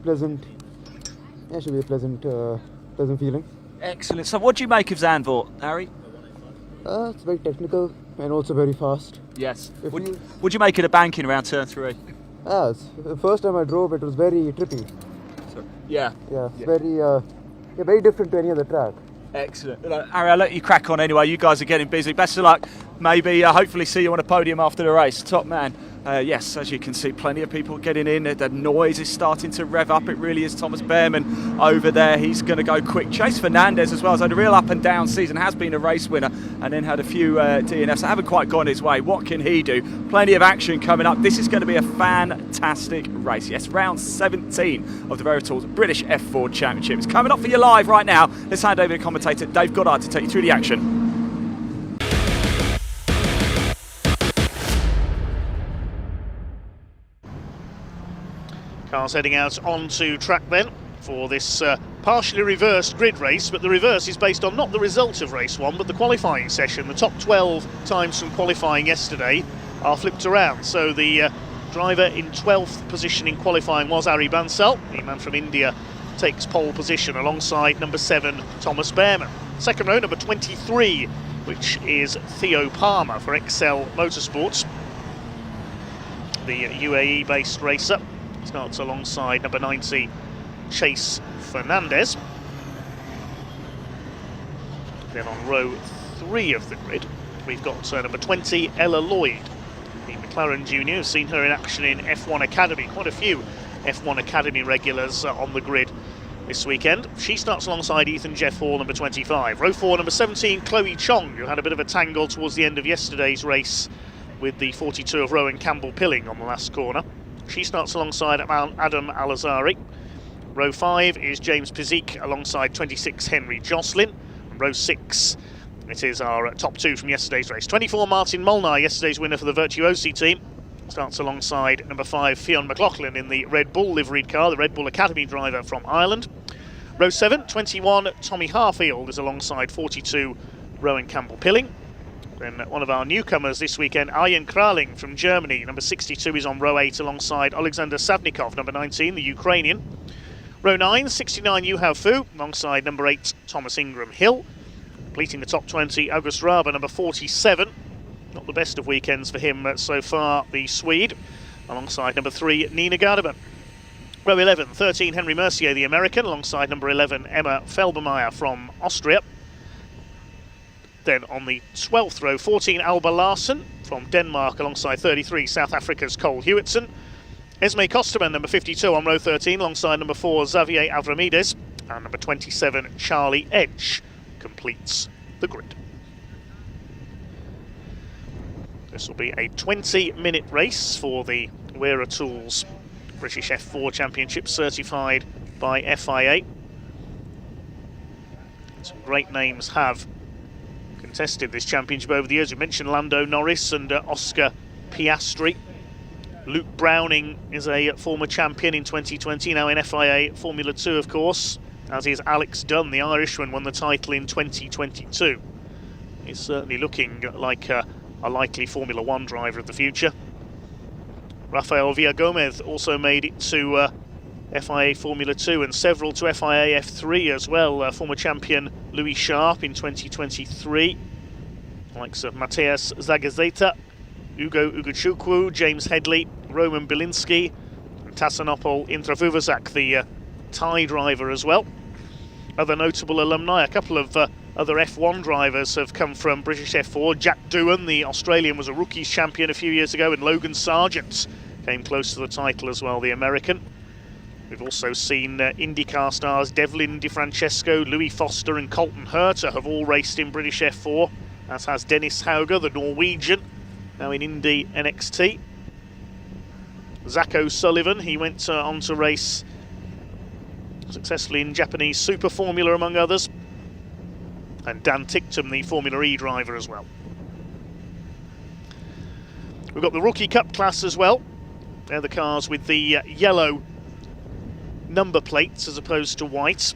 Speaker 14: pleasant. Yeah, it should be a pleasant feeling.
Speaker 1: Excellent. So what do you make of Zandvoort, Harry?
Speaker 14: It's very technical and also very fast.
Speaker 1: Yes. What do you make of the banking around turn 3?
Speaker 14: The first time I drove it was very trippy.
Speaker 1: Yeah.
Speaker 14: Yeah, very different to any other track.
Speaker 1: Excellent. Harry, I'll let you crack on anyway. You guys are getting busy. Best of luck. Maybe, hopefully see you on a podium after the race. Top man. Yes, as you can see, plenty of people getting in. The noise is starting to rev up. It really is Thomas Behrman over there. He's going to go quick. Chase Fernandez as well has had a real up and down season. Has been a race winner and then had a few DNFs that haven't quite gone his way. What can he do? Plenty of action coming up. This is going to be a fantastic race. Yes, round 17 of the Wera Tours British F4 Championship. It's coming up for you live right now. Let's hand over to commentator Dave Goddard to take you through the action.
Speaker 5: Cars heading out onto track then for this partially reversed grid race, but the reverse is based on not the result of race 1 but the qualifying session. The top 12 times from qualifying yesterday are flipped around, so the driver in 12th position in qualifying was Harry Bansal. The man from India takes pole position alongside number 7 Thomas Behrman. Second row, number 23, which is Theo Palmer for Excel Motorsports, the UAE based racer. Starts alongside number 90 Chase Fernandez. Then on row 3 of the grid we've got number 20 Ella Lloyd, the McLaren Junior. We've seen her in action in F1 Academy. Quite a few F1 Academy regulars on the grid this weekend. She starts alongside Ethan Jeff Hall, number 25. Row 4, number 17 Chloe Chong, who had a bit of a tangle towards the end of yesterday's race with the 42 of Rowan Campbell-Pilling on the last corner. She starts alongside Adam Alazari. Row 5 is James Pizik alongside 26 Henry Jocelyn. And row 6, it is our top 2 from yesterday's race. 24 Martin Molnar, yesterday's winner for the Virtuosi team, starts alongside number 5 Fionn McLaughlin in the Red Bull liveried car, the Red Bull Academy driver from Ireland. Row 7, 21 Tommy Harfield is alongside 42 Rowan Campbell-Pilling. Then one of our newcomers this weekend, Arjen Kraling from Germany, number 62, is on row 8 alongside Alexander Savnikov, number 19, the Ukrainian. Row 9, 69 Yuhao Fu, alongside number 8, Thomas Ingram Hill. Completing the top 20, August Raber, number 47. Not the best of weekends for him so far, the Swede, alongside number 3, Nina Gardeman. Row 11, 13 Henry Mercier, the American, alongside number 11, Emma Felbermeyer from Austria. Then on the 12th row, 14 Alba Larsen from Denmark alongside 33 South Africa's Cole Hewitson. Esme Kosterman, number 52 on row 13 alongside number 4 Xavier Avramides. And number 27 Charlie Edge completes the grid. This will be a 20-minute race for the Wera Tools British F4 Championship, certified by FIA. Some great names have contested this championship over the years. We mentioned Lando Norris and Oscar Piastri. Luke Browning is a former champion in 2020, now in FIA Formula 2, of course, as is Alex Dunn, the Irishman, won the title in 2022. He's certainly looking like a likely Formula 1 driver of the future. Rafael Villagomez also made it to FIA Formula 2 and several to FIA F3 as well. Former champion Louis Sharp in 2023. Likes of Mateus Zagazeta, Ugo Ugochukwu, James Headley, Roman Bilinski, and Tassanopol Intravuvazak, the Thai driver as well. Other notable alumni, a couple of other F1 drivers have come from British F4. Jack Doohan, the Australian, was a rookies champion a few years ago, and Logan Sargent came close to the title as well, the American. We've also seen IndyCar stars Devlin DeFrancesco, Louis Foster and Colton Herter have all raced in British F4. as has Dennis Hauger, the Norwegian, now in Indy NXT. Zach O'Sullivan, he went on to race successfully in Japanese Super Formula, among others. And Dan Ticktum, the Formula E driver as well. We've got the Rookie Cup class as well. They're the cars with the yellow number plates as opposed to white.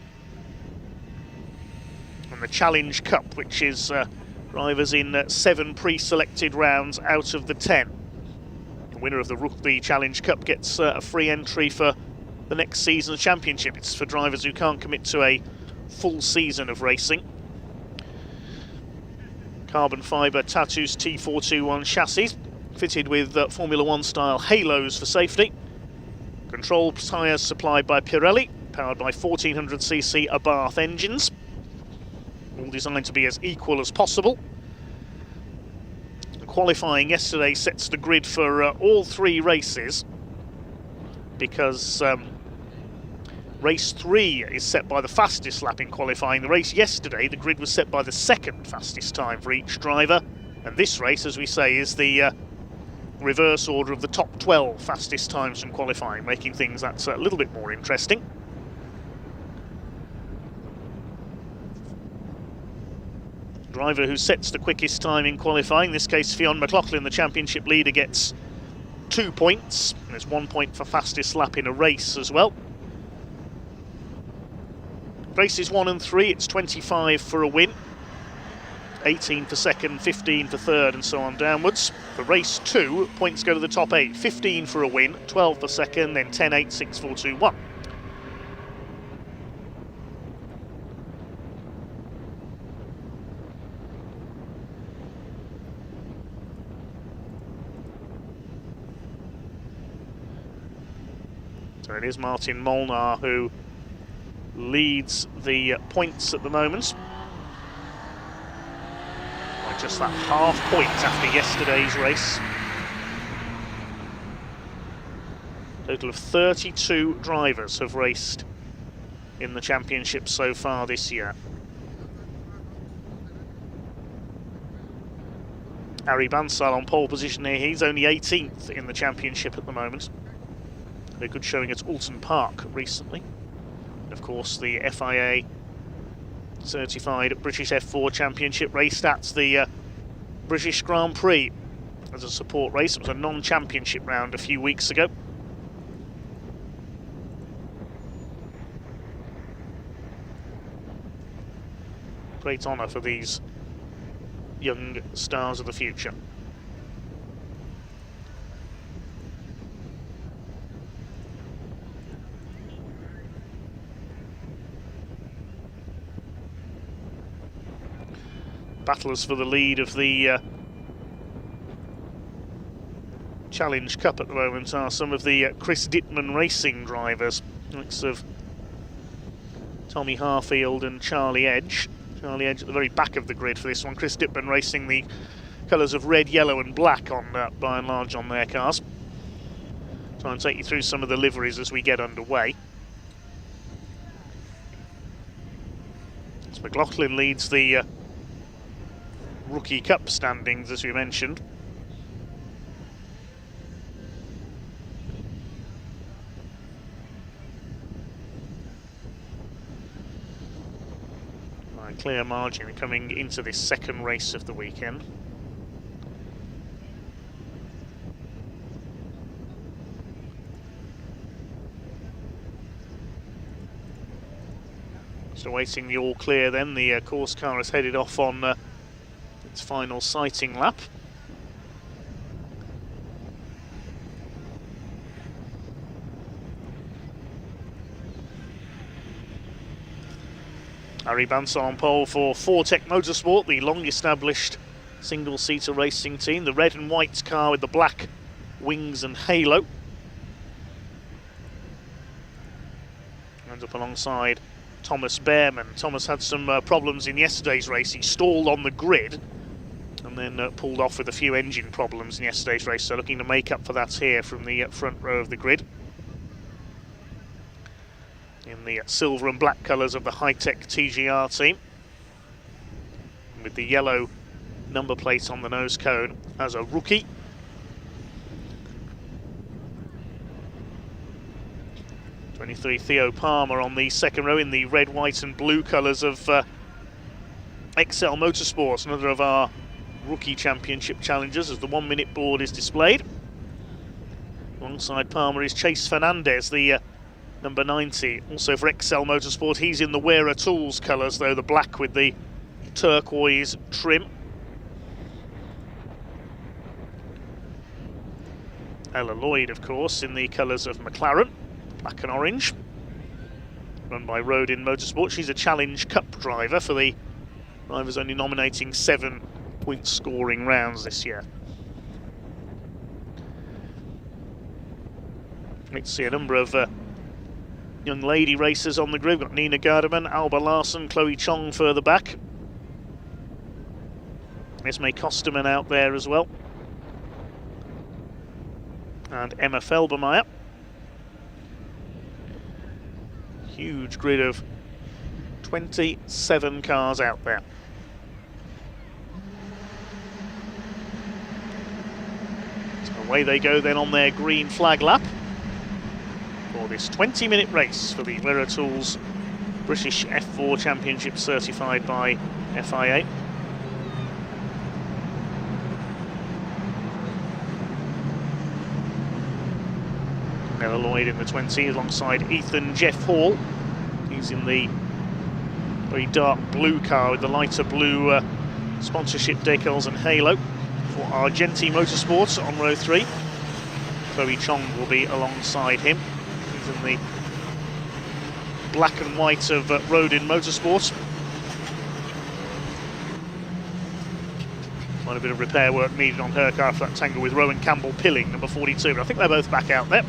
Speaker 5: And the Challenge Cup, which is drivers in 7 pre-selected rounds out of the 10. The winner of the Challenge Cup gets a free entry for the next season's championship. It's for drivers who can't commit to a full season of racing. Carbon fibre Tatus T421 chassis, fitted with Formula 1 style halos for safety. Control tyres supplied by Pirelli, powered by 1400cc Abarth engines. All designed to be as equal as possible. Qualifying yesterday sets the grid for all 3 races, because race 3 is set by the fastest lap in qualifying. The race yesterday, the grid was set by the 2nd fastest time for each driver, and this race, as we say, is the reverse order of the top 12 fastest times from qualifying, making things that's a little bit more interesting. Driver who sets the quickest time in qualifying, in this case Fionn McLaughlin, the championship leader, gets 2 points. There's 1 point for fastest lap in a race as well. Races 1 and 3, it's 25 for a win, 18 for second, 15 for third, and so on downwards. For race 2, points go to the top 8, 15 for a win, 12 for second, then 10, 8, 6, 4, 2, 1. So it is Martin Molnar who leads the points at the moment. By just that half point after yesterday's race. A total of 32 drivers have raced in the championship so far this year. Ari Bansal on pole position here. He's only 18th in the championship at the moment. A good showing at Alton Park recently. And of course, the FIA certified British F4 Championship raced at the British Grand Prix as a support race. It was a non-championship round a few weeks ago. Great honour for these young stars of the future. Battlers for the lead of the Challenge Cup at the moment are some of the Chris Dittman Racing drivers, mix of Tommy Harfield and Charlie Edge. Charlie Edge at the very back of the grid for this one. Chris Dittman racing the colours of red, yellow and black on by and large on their cars. Try and take you through some of the liveries as we get underway. So McLaughlin leads the Rookie Cup standings, as we mentioned. By a clear margin coming into this second race of the weekend. So waiting the all clear then, the course car has headed off on its final sighting lap. Harry Bansal on pole for Fortec Motorsport, the long-established single-seater racing team. The red and white car with the black wings and halo. Ends up alongside Thomas Behrman. Thomas had some problems in yesterday's race. He stalled on the grid and then pulled off with a few engine problems in yesterday's race, so looking to make up for that here from the front row of the grid. In the silver and black colours of the high-tech TGR team, with the yellow number plate on the nose cone as a rookie. '23 Theo Palmer on the second row in the red, white and blue colours of XL Motorsports, another of our rookie championship challengers, as the 1 minute board is displayed. Alongside Palmer is Chase Fernandez, the number 90, also for XL Motorsport. He's in the Wera Tools colours, though, the black with the turquoise trim. Ella Lloyd, of course, in the colours of McLaren, black and orange, run by Rodin Motorsport. She's a Challenge Cup driver for the drivers only nominating 7 point scoring rounds this year. Let's see a number of young lady racers on the grid. We've got Nina Garderman, Alba Larson, Chloe Chong further back. Esme Kosterman out there as well. And Emma Felbermeyer. Huge grid of 27 cars out there. So away they go then on their green flag lap for this 20-minute race for the Wera Tools British F4 Championship, certified by FIA. Ella Lloyd in the 20 alongside Ethan Jeff Hall. He's in the very dark blue car with the lighter blue sponsorship decals and halo for Argenti Motorsports on row 3. Chloe Chong will be alongside him. He's in the black and white of Rodin Motorsports. Quite a bit of repair work needed on her car for that tangle with Rowan Campbell Pilling, number 42. But I think they're both back out there.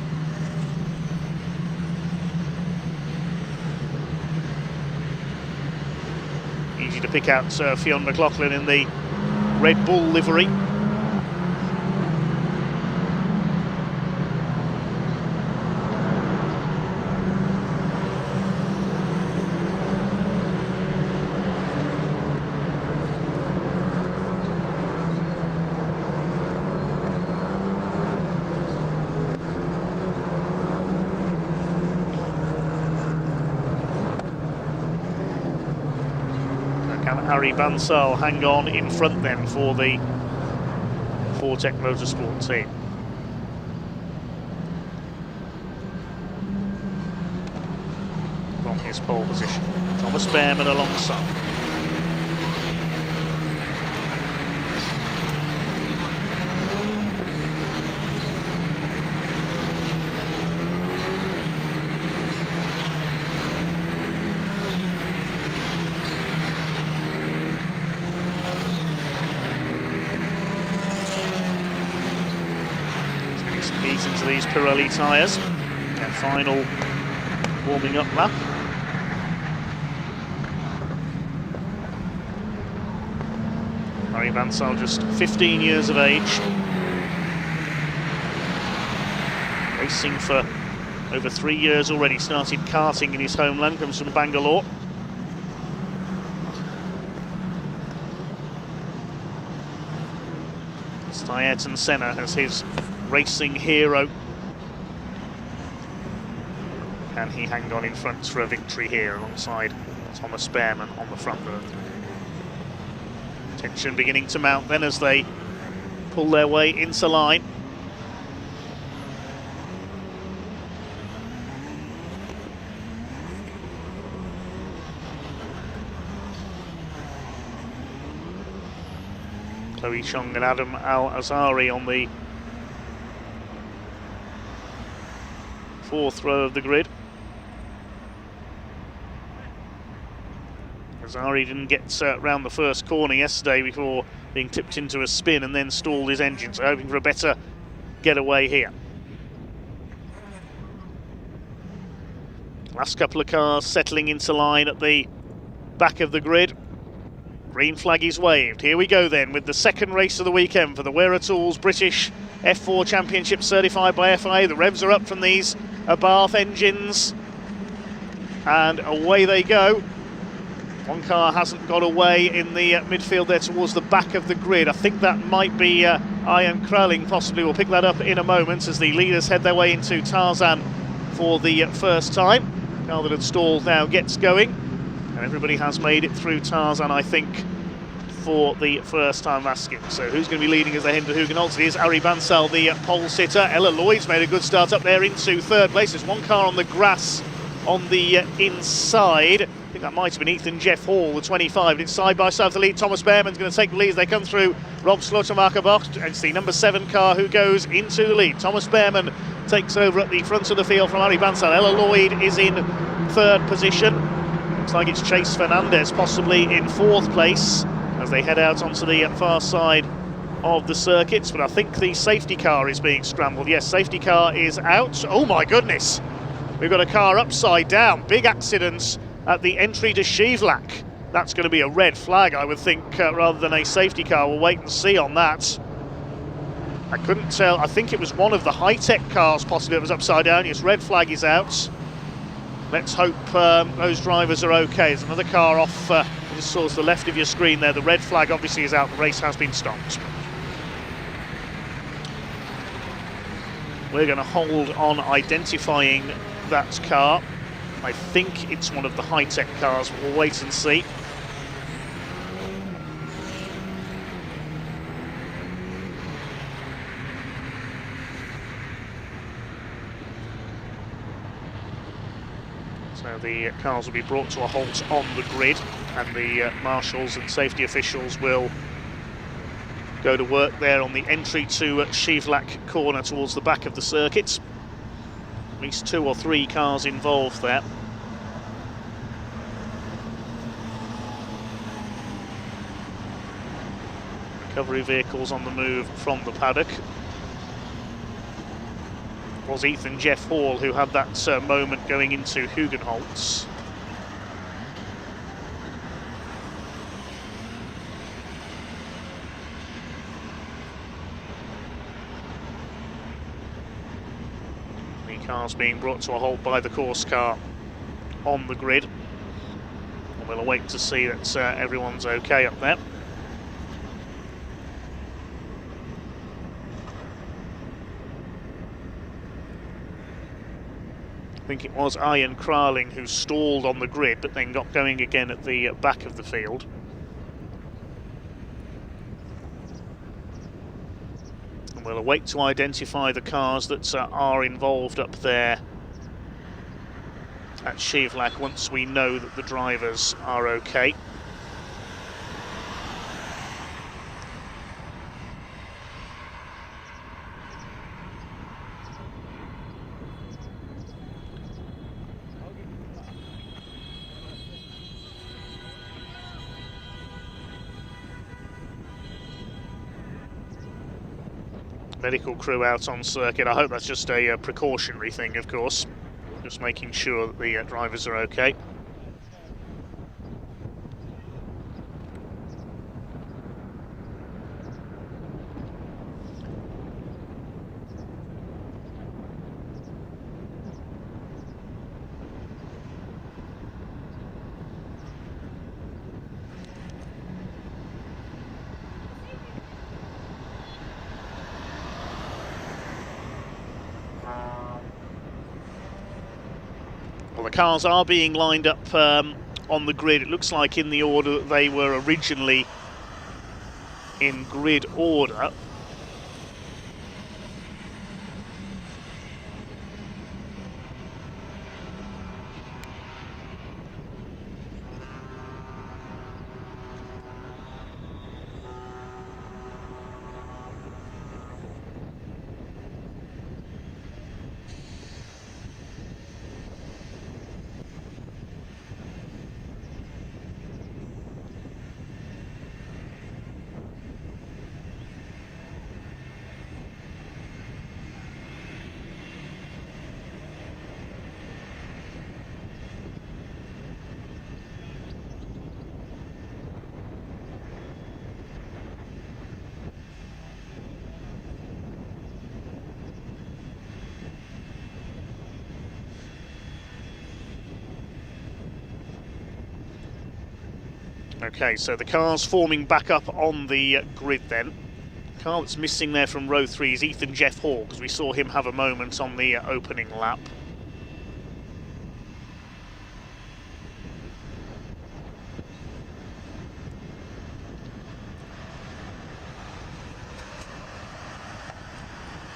Speaker 5: Easy to pick out Fionn McLaughlin in the Red Bull livery. Harry Bansal hang on in front then for the Vortex Motorsport team. From his pole position, Thomas Behrman alongside. Into these Pirelli tyres, their final warming up lap. Harry Bansal, just 15 years of age, racing for over 3 years already. Started karting in his homeland, comes from Bangalore. It's Ayrton Senna as his racing hero. Can he hang on in front for a victory here alongside Thomas Behrman on the front row? Tension beginning to mount then as they pull their way into line. Chloe Chong and Adam Al-Azhari on the 4th row of the grid. Azhari didn't get round the first corner yesterday before being tipped into a spin and then stalled his engine, so hoping for a better getaway here. Last couple of cars settling into line at the back of the grid. Green flag is waved. Here we go then with the second race of the weekend for the Wera Tools British F4 Championship, certified by FIA. The revs are up from these Abarth engines and away they go. One car hasn't got away in the midfield there towards the back of the grid. I think that might be Ian Kralling, possibly. We'll pick that up in a moment as the leaders head their way into Tarzan for the first time. Car that had stalled now gets going, and everybody has made it through Tarzan, I think, for the first time asking. So who's going to be leading as they head into Hugenholtz? It is Ari Bansal, the pole sitter. Ella Lloyd's made a good start up there into third place. There's one car on the grass on the inside. I think that might have been Ethan Jeff Hall, the 25. It's side by side with the lead. Thomas Behrman's going to take the lead as they come through. Rob Slaughtermarker. It's the number 7 car who goes into the lead. Thomas Behrman takes over at the front of the field from Ari Bansal. Ella Lloyd is in third position. Looks like it's Chase Fernandez possibly in fourth place as they head out onto the far side of the circuits. But I think the safety car is being scrambled. Yes, safety car is out. Oh my goodness! We've got a car upside down. Big accident at the entry to Shivlak. That's going to be a red flag, I would think, rather than a safety car. We'll wait and see on that. I couldn't tell. I think it was one of the high-tech cars possibly that was upside down. Yes, red flag is out. Let's hope those drivers are okay. There's another car off just towards the left of your screen there. The red flag obviously is out. The race has been stopped. We're going to hold on identifying that car. I think it's one of the high-tech cars. We'll wait and see. So the cars will be brought to a halt on the grid, and the marshals and safety officials will go to work there on the entry to Shivlak corner towards the back of the circuit. At least 2 or 3 cars involved there. Recovery vehicles on the move from the paddock. It was Ethan Jeff Hall who had that moment going into Hugenholtz. Cars being brought to a halt by the course car on the grid. And we'll await to see that everyone's okay up there. I think it was Ian Kralling who stalled on the grid but then got going again at the back of the field. We'll await to identify the cars that are involved up there at Shivlak once we know that the drivers are okay. Medical crew out on circuit. I hope that's just a precautionary thing, of course. Just making sure that the drivers are okay. Well, the cars are being lined up on the grid. It looks like in the order that they were originally in grid order. Okay, so the cars forming back up on the grid then. Car that's missing there from row 3 is Ethan Jeff Hall, because we saw him have a moment on the opening lap.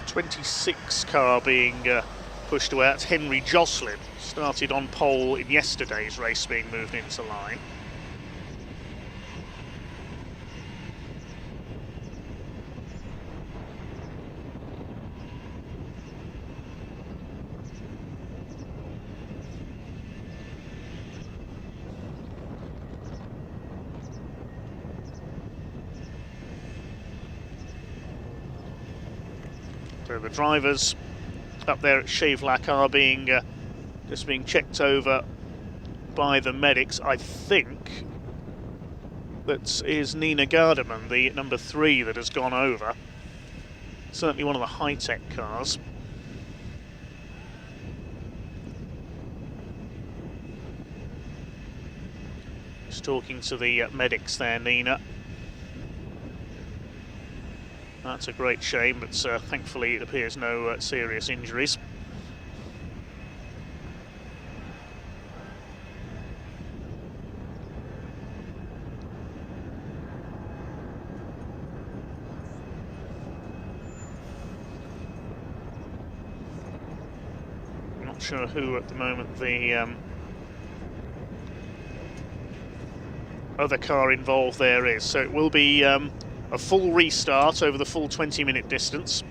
Speaker 5: '26 car being pushed away. That's Henry Joslin. Started on pole in yesterday's race, being moved into line. So the drivers up there at Shavelack are being just being checked over by the medics. I think that is Nina Garderman, the number 3 that has gone over. Certainly one of the high-tech cars. Just talking to the medics there, Nina. That's a great shame, but thankfully it appears no serious injuries. I'm not sure who at the moment the other car involved there is, so it will be a full restart over the full 20-minute distance.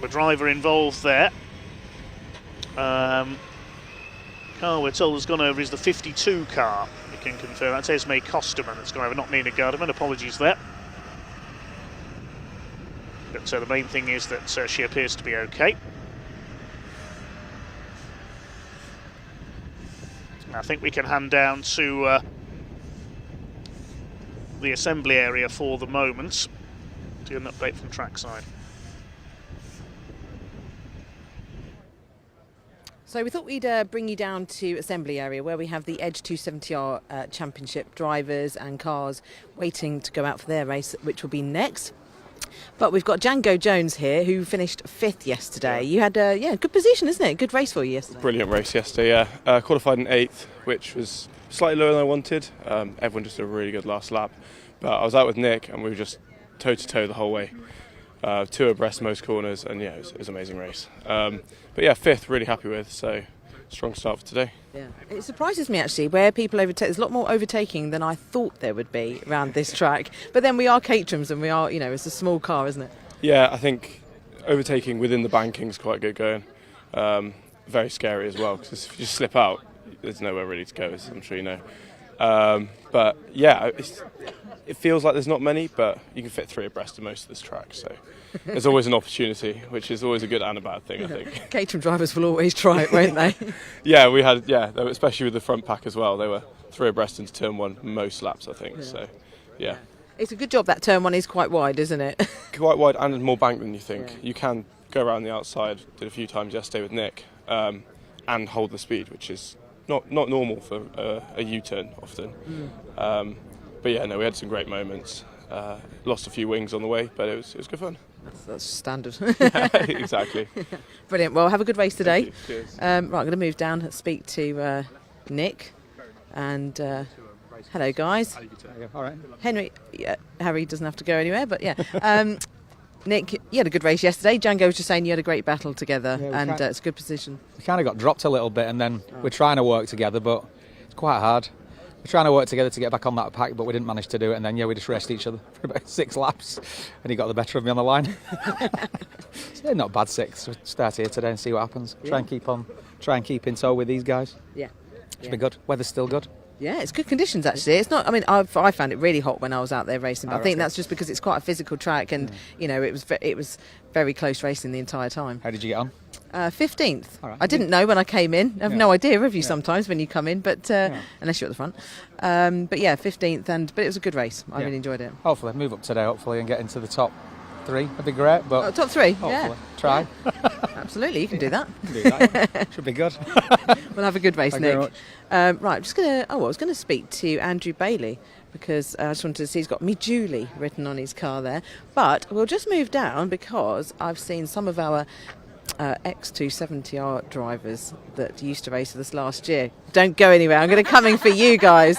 Speaker 5: The driver involved there. Car we're told has gone over is the 52 car. You can confirm that's Esme Costerman that's gone over, not Nina Garderman. Apologies there. But the main thing is that she appears to be okay. I think we can hand down to the assembly area for the moment to get an update from trackside.
Speaker 2: So we thought we'd bring you down to assembly area where we have the Edge 270R Championship drivers and cars waiting to go out for their race, which will be next. But we've got Django Jones here, who finished 5th yesterday. You had a good position, isn't it? Good race for you yesterday.
Speaker 11: Brilliant race yesterday, yeah. Qualified in 8th, which was slightly lower than I wanted. Everyone just did a really good last lap. But I was out with Nick and we were just toe-to-toe the whole way. 2 abreast most corners, and yeah, it was an amazing race. But yeah, 5th, really happy with, so strong start for today.
Speaker 2: Yeah, it surprises me actually where people overtake. There's a lot more overtaking than I thought there would be around this track. But then we are Caterhams and we are, it's a small car, isn't it?
Speaker 11: Yeah, I think overtaking within the banking's quite good going. Very scary as well, because if you just slip out, there's nowhere really to go, as I'm sure you know. But yeah, it feels like there's not many, but you can fit 3 abreast of most of this track, so there's always an opportunity, which is always a good and a bad thing, I think.
Speaker 2: Caterham drivers will always try it, won't they?
Speaker 11: Yeah, we had, especially with the front pack as well, they were 3 abreast into turn 1 most laps, I think, so yeah.
Speaker 2: It's a good job that turn 1 is quite wide, isn't it?
Speaker 11: Quite wide and more banked than you think. Yeah. You can go around the outside, did a few times yesterday with Nick, and hold the speed, which is not normal for a U-turn often. But yeah, no, we had some great moments. Lost a few wings on the way, but it was good fun.
Speaker 2: That's standard.
Speaker 11: Yeah, exactly.
Speaker 2: Brilliant. Well, have a good race today.
Speaker 11: Cheers.
Speaker 2: Right, I'm going to move down and speak to Nick. And hello, guys.
Speaker 10: All right.
Speaker 2: Harry doesn't have to go anywhere, but yeah. Nick, you had a good race yesterday. Django was just saying you had a great battle together, and it's a good position.
Speaker 15: We kind of got dropped a little bit, and then we're trying to work together, but it's quite hard. We're trying to work together to get back on that pack, but we didn't manage to do it, and then we just raced each other for about 6 laps, and he got the better of me on the line. So not bad 6. We'll start here today and see what happens. Try and keep in tow with these guys.
Speaker 2: Yeah.
Speaker 15: It's been good. Weather's still good.
Speaker 2: Yeah, it's good conditions actually. It's not. I mean, I found it really hot when I was out there racing, but I think that's just because it's quite a physical track, and you know, it was very close racing the entire time.
Speaker 15: How did you get on?
Speaker 2: 15th.
Speaker 15: All right.
Speaker 2: I didn't know when I came in. I have no idea of you sometimes when you come in, but unless you're at the front. But yeah, 15th, but it was a good race. I really enjoyed it.
Speaker 15: Hopefully, move up today. Hopefully, and get into the top 3. That'd be great. But
Speaker 2: top 3.
Speaker 15: Hopefully,
Speaker 2: yeah.
Speaker 15: try.
Speaker 2: Absolutely, you can do that.
Speaker 15: Do that. Should be good.
Speaker 2: We'll have a good race,
Speaker 15: Thank you
Speaker 2: Nick. Right, I'm just I was going to speak to Andrew Bailey because I just wanted to see he's got Me Julie written on his car there. But we'll just move down because I've seen some of our X270R drivers that used to race with us last year. Don't go anywhere. I'm going to come in for you guys.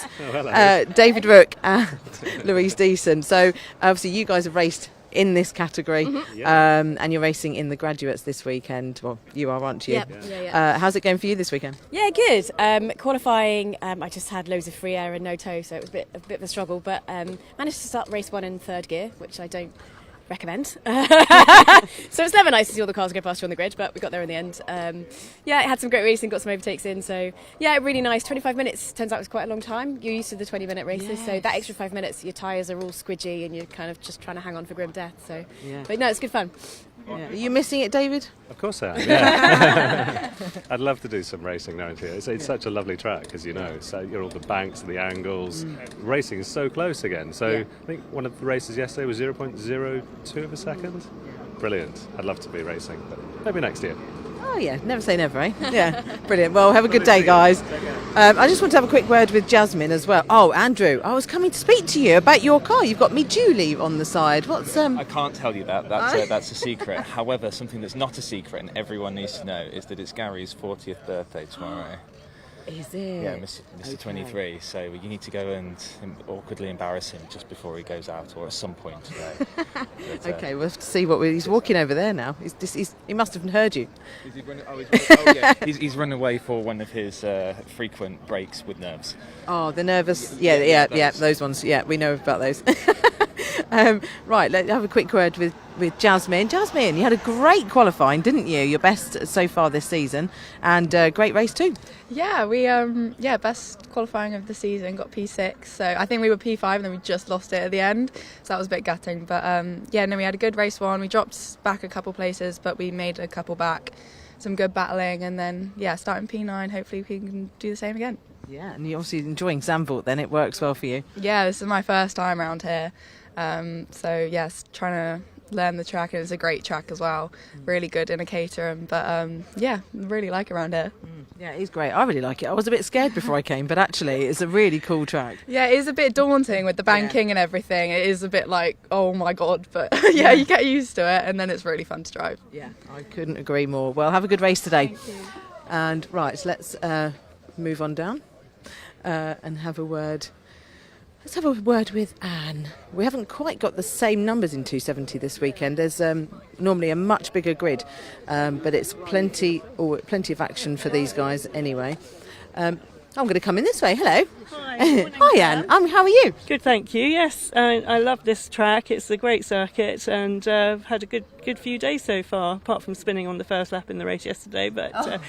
Speaker 2: David Rook and Louise Deason. So obviously you guys have raced in this category, and you're racing in the graduates this weekend. Well, you are, aren't you?
Speaker 16: Yeah.
Speaker 2: How's it going for you this weekend?
Speaker 16: Yeah, good. Qualifying, I just had loads of free air and no toe, so it was a bit of a struggle, but managed to start race 1 in 3rd gear, which I don't recommend. So it's never nice to see all the cars go past you on the grid, but we got there in the end. Yeah, it had some great racing, got some overtakes in, so yeah, really nice. 25 minutes turns out was quite a long time. You're used to the 20-minute races, so that extra 5 minutes, your tyres are all squidgy and you're kind of just trying to hang on for grim death. So, but no, it's good fun.
Speaker 2: Yeah. Are you missing it, David?
Speaker 17: Of course I am, yeah. I'd love to do some racing down here. It's such a lovely track, as you know. So you're all the banks and the angles. Racing is so close again. So I think one of the races yesterday was 0.02 of a second. Brilliant. I'd love to be racing, but maybe next year.
Speaker 2: Oh yeah, never say never, eh? Yeah, brilliant. Well, have a good day, guys. I just want to have a quick word with Jasmine as well. Oh, Andrew, I was coming to speak to you about your car. You've got Me Julie on the side. What's
Speaker 18: I can't tell you that. That's a secret. However, something that's not a secret and everyone needs to know is that it's Gary's 40th birthday tomorrow.
Speaker 2: Is it?
Speaker 18: Yeah, Mr. 23. So you need to go and awkwardly embarrass him just before he goes out, or at some point today. But,
Speaker 2: okay, we'll have to see he's walking over there now. He must have heard you.
Speaker 18: Is he running? He's run away for one of his frequent breaks with nerves.
Speaker 2: Oh, the nervous. Yeah, those ones. Yeah, we know about those. Right, let's have a quick word with Jasmine. Jasmine, you had a great qualifying, didn't you? Your best so far this season, and great race too.
Speaker 19: Yeah, we best qualifying of the season, got P6. So I think we were P5 and then we just lost it at the end. So that was a bit gutting. But we had a good race 1. We dropped back a couple places, but we made a couple back. Some good battling, and then starting P9. Hopefully we can do the same again.
Speaker 2: Yeah, and you're obviously enjoying Zandvoort. Then it works well for you.
Speaker 19: Yeah, this is my first time around here. So yes, trying to learn the track, and it's a great track as well. Really good in a Caterham, but really like around here.
Speaker 2: Yeah, it is great. I really like it. I was a bit scared before I came, but actually it's a really cool track.
Speaker 19: Yeah, it is a bit daunting with the banking and everything. It is a bit like, oh my god, but you get used to it, and then it's really fun to drive.
Speaker 2: Yeah, I couldn't agree more. Well, have a good race today. Thank you. And right, so let's move on down and have a word. Let's have a word with Anne. We haven't quite got the same numbers in 270 this weekend. There's normally a much bigger grid, but it's plenty of action for these guys anyway. I'm going to come in this way. Hello.
Speaker 20: Hi.
Speaker 2: Hi, Anne. How are you?
Speaker 20: Good, thank you. Yes, I love this track. It's a great circuit, and I've had a good few days so far, apart from spinning on the first lap in the race yesterday. But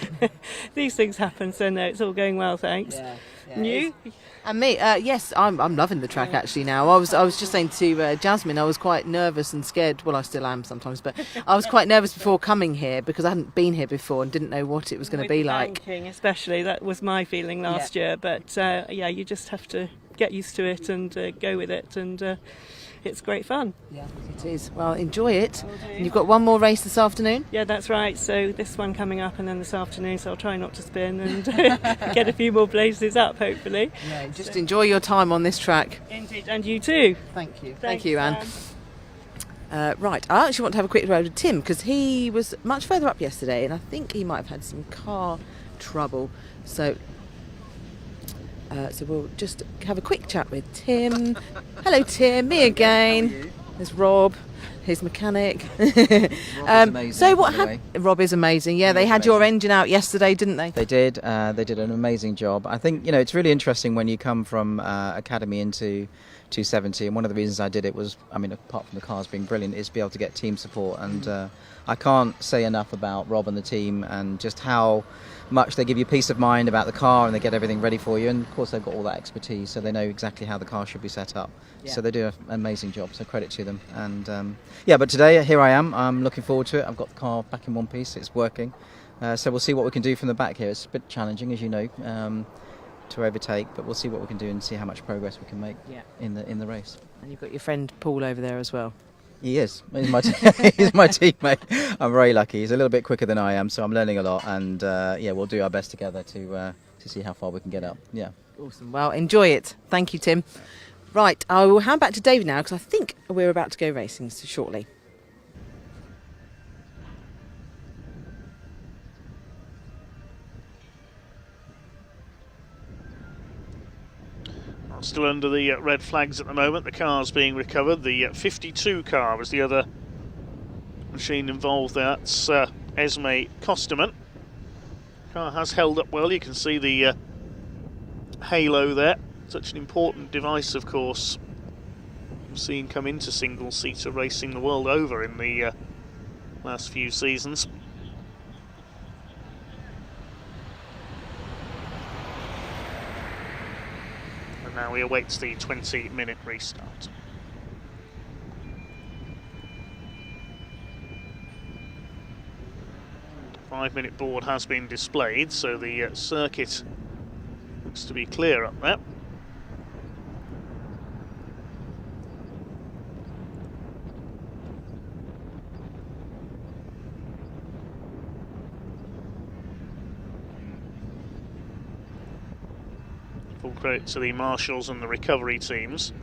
Speaker 20: these things happen, so no, it's all going well, thanks.
Speaker 2: Yeah,
Speaker 20: and you?
Speaker 2: And me, yes, I'm loving the track actually now. I was just saying to Jasmine, I was quite nervous and scared. Well, I still am sometimes, but I was quite nervous before coming here because I hadn't been here before and didn't know what it was going to be like.
Speaker 20: Banking, especially, that was my feeling last year. But you just have to get used to it and go with it, and it's great fun.
Speaker 2: Yeah, it is. Well, enjoy it. And you've got one more race this afternoon?
Speaker 20: Yeah, that's right. So this one coming up and then this afternoon, so I'll try not to spin and get a few more places up, hopefully.
Speaker 2: Yeah, just enjoy your time on this track.
Speaker 20: Indeed, and you too.
Speaker 2: Thank you. Thank you, Anne. Right, I actually want to have a quick word with Tim because he was much further up yesterday and I think he might have had some car trouble. So we'll just have a quick chat with Tim. Hello, Tim. Me again. There's Rob, his mechanic. So what happened? Rob is amazing. Yeah, they had your engine out yesterday, didn't they?
Speaker 21: They did. They did an amazing job. I think it's really interesting when you come from academy into 270. And one of the reasons I did it was, I mean, apart from the cars being brilliant, is to be able to get team support. And I can't say enough about Rob and the team and just how much they give you peace of mind about the car, and they get everything ready for you. And of course they've got all that expertise, so they know exactly how the car should be set up.
Speaker 2: Yeah.
Speaker 21: So they do an amazing job, so credit to them. And yeah, but today here I am. I'm looking forward to it. I've got the car back in one piece. It's working. So we'll see what we can do from the back here. It's a bit challenging, as you know, to overtake, but we'll see what we can do and see how much progress we can make in the race.
Speaker 2: And you've got your friend Paul over there as well.
Speaker 21: He is. He's my teammate. I'm very lucky. He's a little bit quicker than I am, so I'm learning a lot. And yeah, we'll do our best together to see how far we can get up. Yeah.
Speaker 2: Awesome. Well, enjoy it. Thank you, Tim. Right, I will hand back to David now because I think we're about to go racing shortly.
Speaker 5: Still under the red flags at the moment. The car's being recovered. The 52 car was the other machine involved. That's Esme Kosterman. Car has held up well. You can see the halo there. Such an important device, of course. We've seen come into single-seater racing the world over in the last few seasons. Now we await the 20-minute restart. The 5-minute board has been displayed, so the circuit looks to be clear up there. Full credit to the marshals and the recovery teams.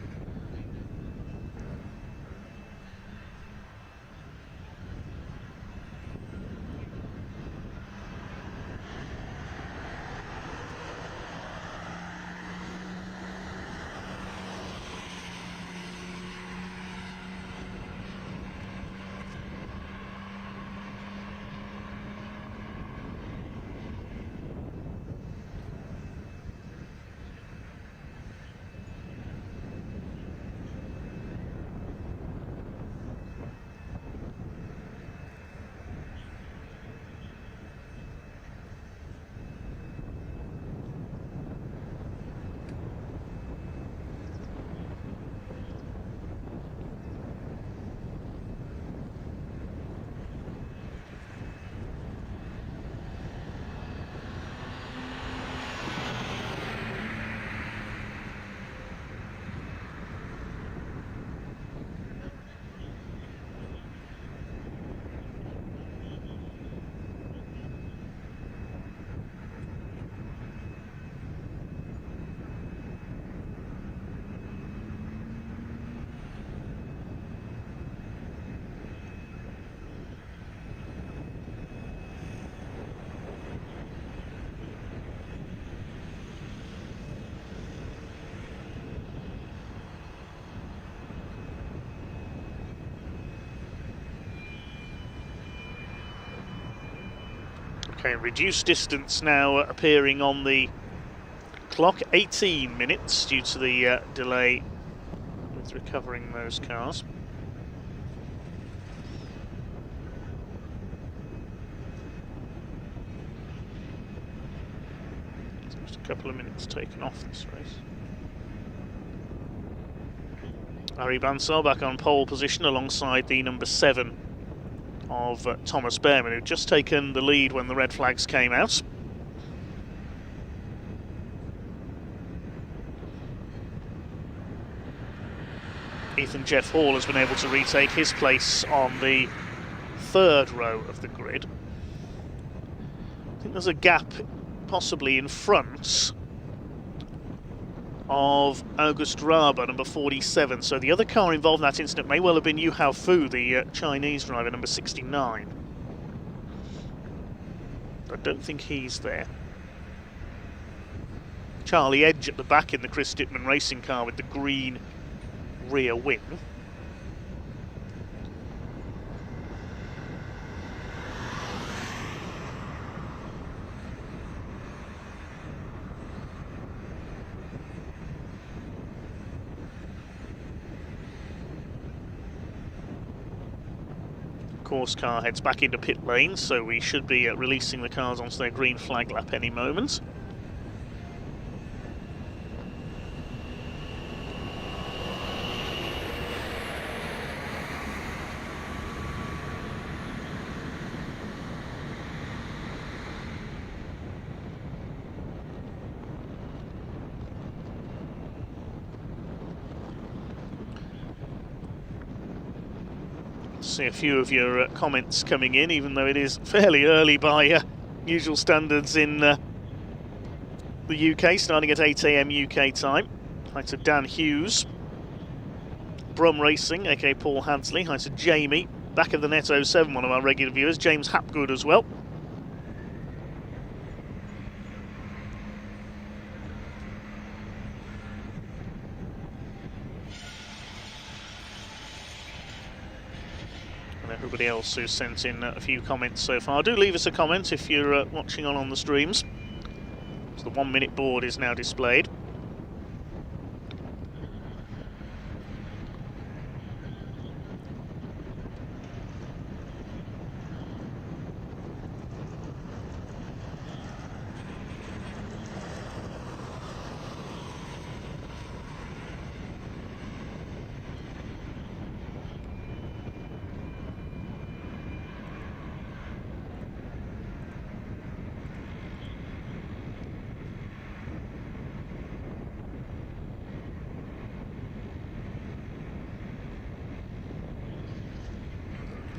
Speaker 5: Okay, reduced distance now appearing on the clock, 18 minutes due to the delay with recovering those cars. Just a couple of minutes taken off this race. Harry Bansal back on pole position alongside the number 7 of Thomas Behrman, who'd just taken the lead when the red flags came out. Ethan Jeff Hall has been able to retake his place on the 3rd row of the grid. I think there's a gap possibly in front of August Raber, number 47. So the other car involved in that incident may well have been Yu Hao Fu, the Chinese driver, number 69. I don't think he's there. Charlie Edge at the back in the Chris Dittman racing car with the green rear wing. course car heads back into pit lane, so we should be releasing the cars onto their green flag lap any moment. See a few of your comments coming in, even though it is fairly early by usual standards in the UK, starting at 8 AM UK time. Hi to Dan Hughes, Brum Racing, aka Paul Hadsley. Hi to Jamie, back of the net 07, one of our regular viewers. James Hapgood as well. Everybody else who's sent in a few comments so far. Do leave us a comment if you're watching on the streams. So the 1 minute board is now displayed.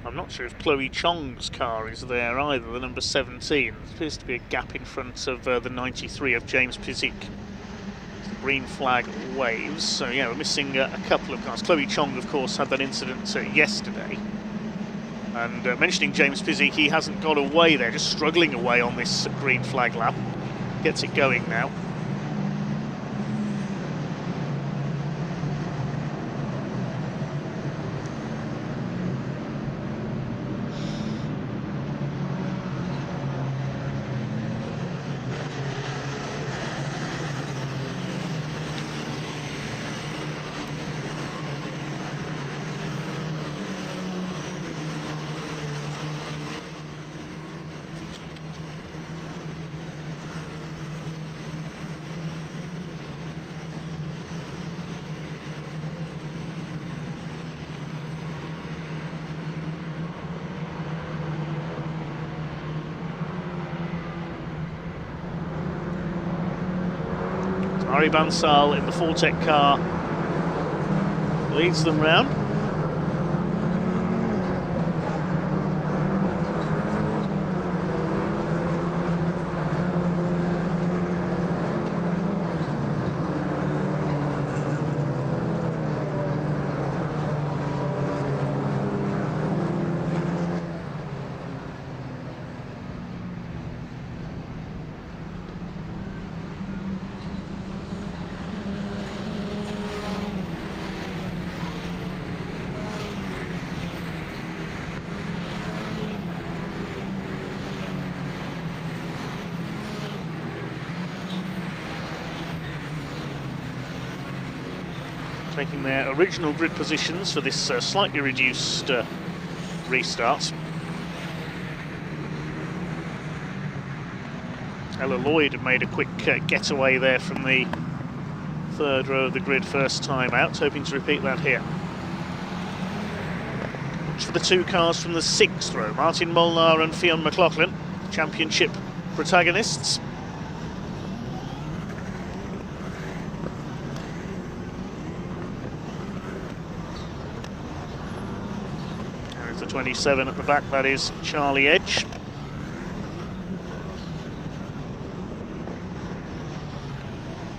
Speaker 5: I'm not sure if Chloe Chong's car is there either, the number 17. There appears to be a gap in front of the 93 of James Pizik. The green flag waves, so yeah, we're missing a couple of cars. Chloe Chong, of course, had that incident yesterday. And mentioning James Pizik, he hasn't got away there, just struggling away on this green flag lap. Gets it going now. Ari Bansal in the Vortex car leads them round. Taking their original grid positions for this slightly reduced restart. Ella Lloyd had made a quick getaway there from the third row of the grid first time out, hoping to repeat that here. For the two cars from the sixth row, Martin Molnar and Fionn McLaughlin, championship protagonists. There's the 27 at the back, that is Charlie Edge.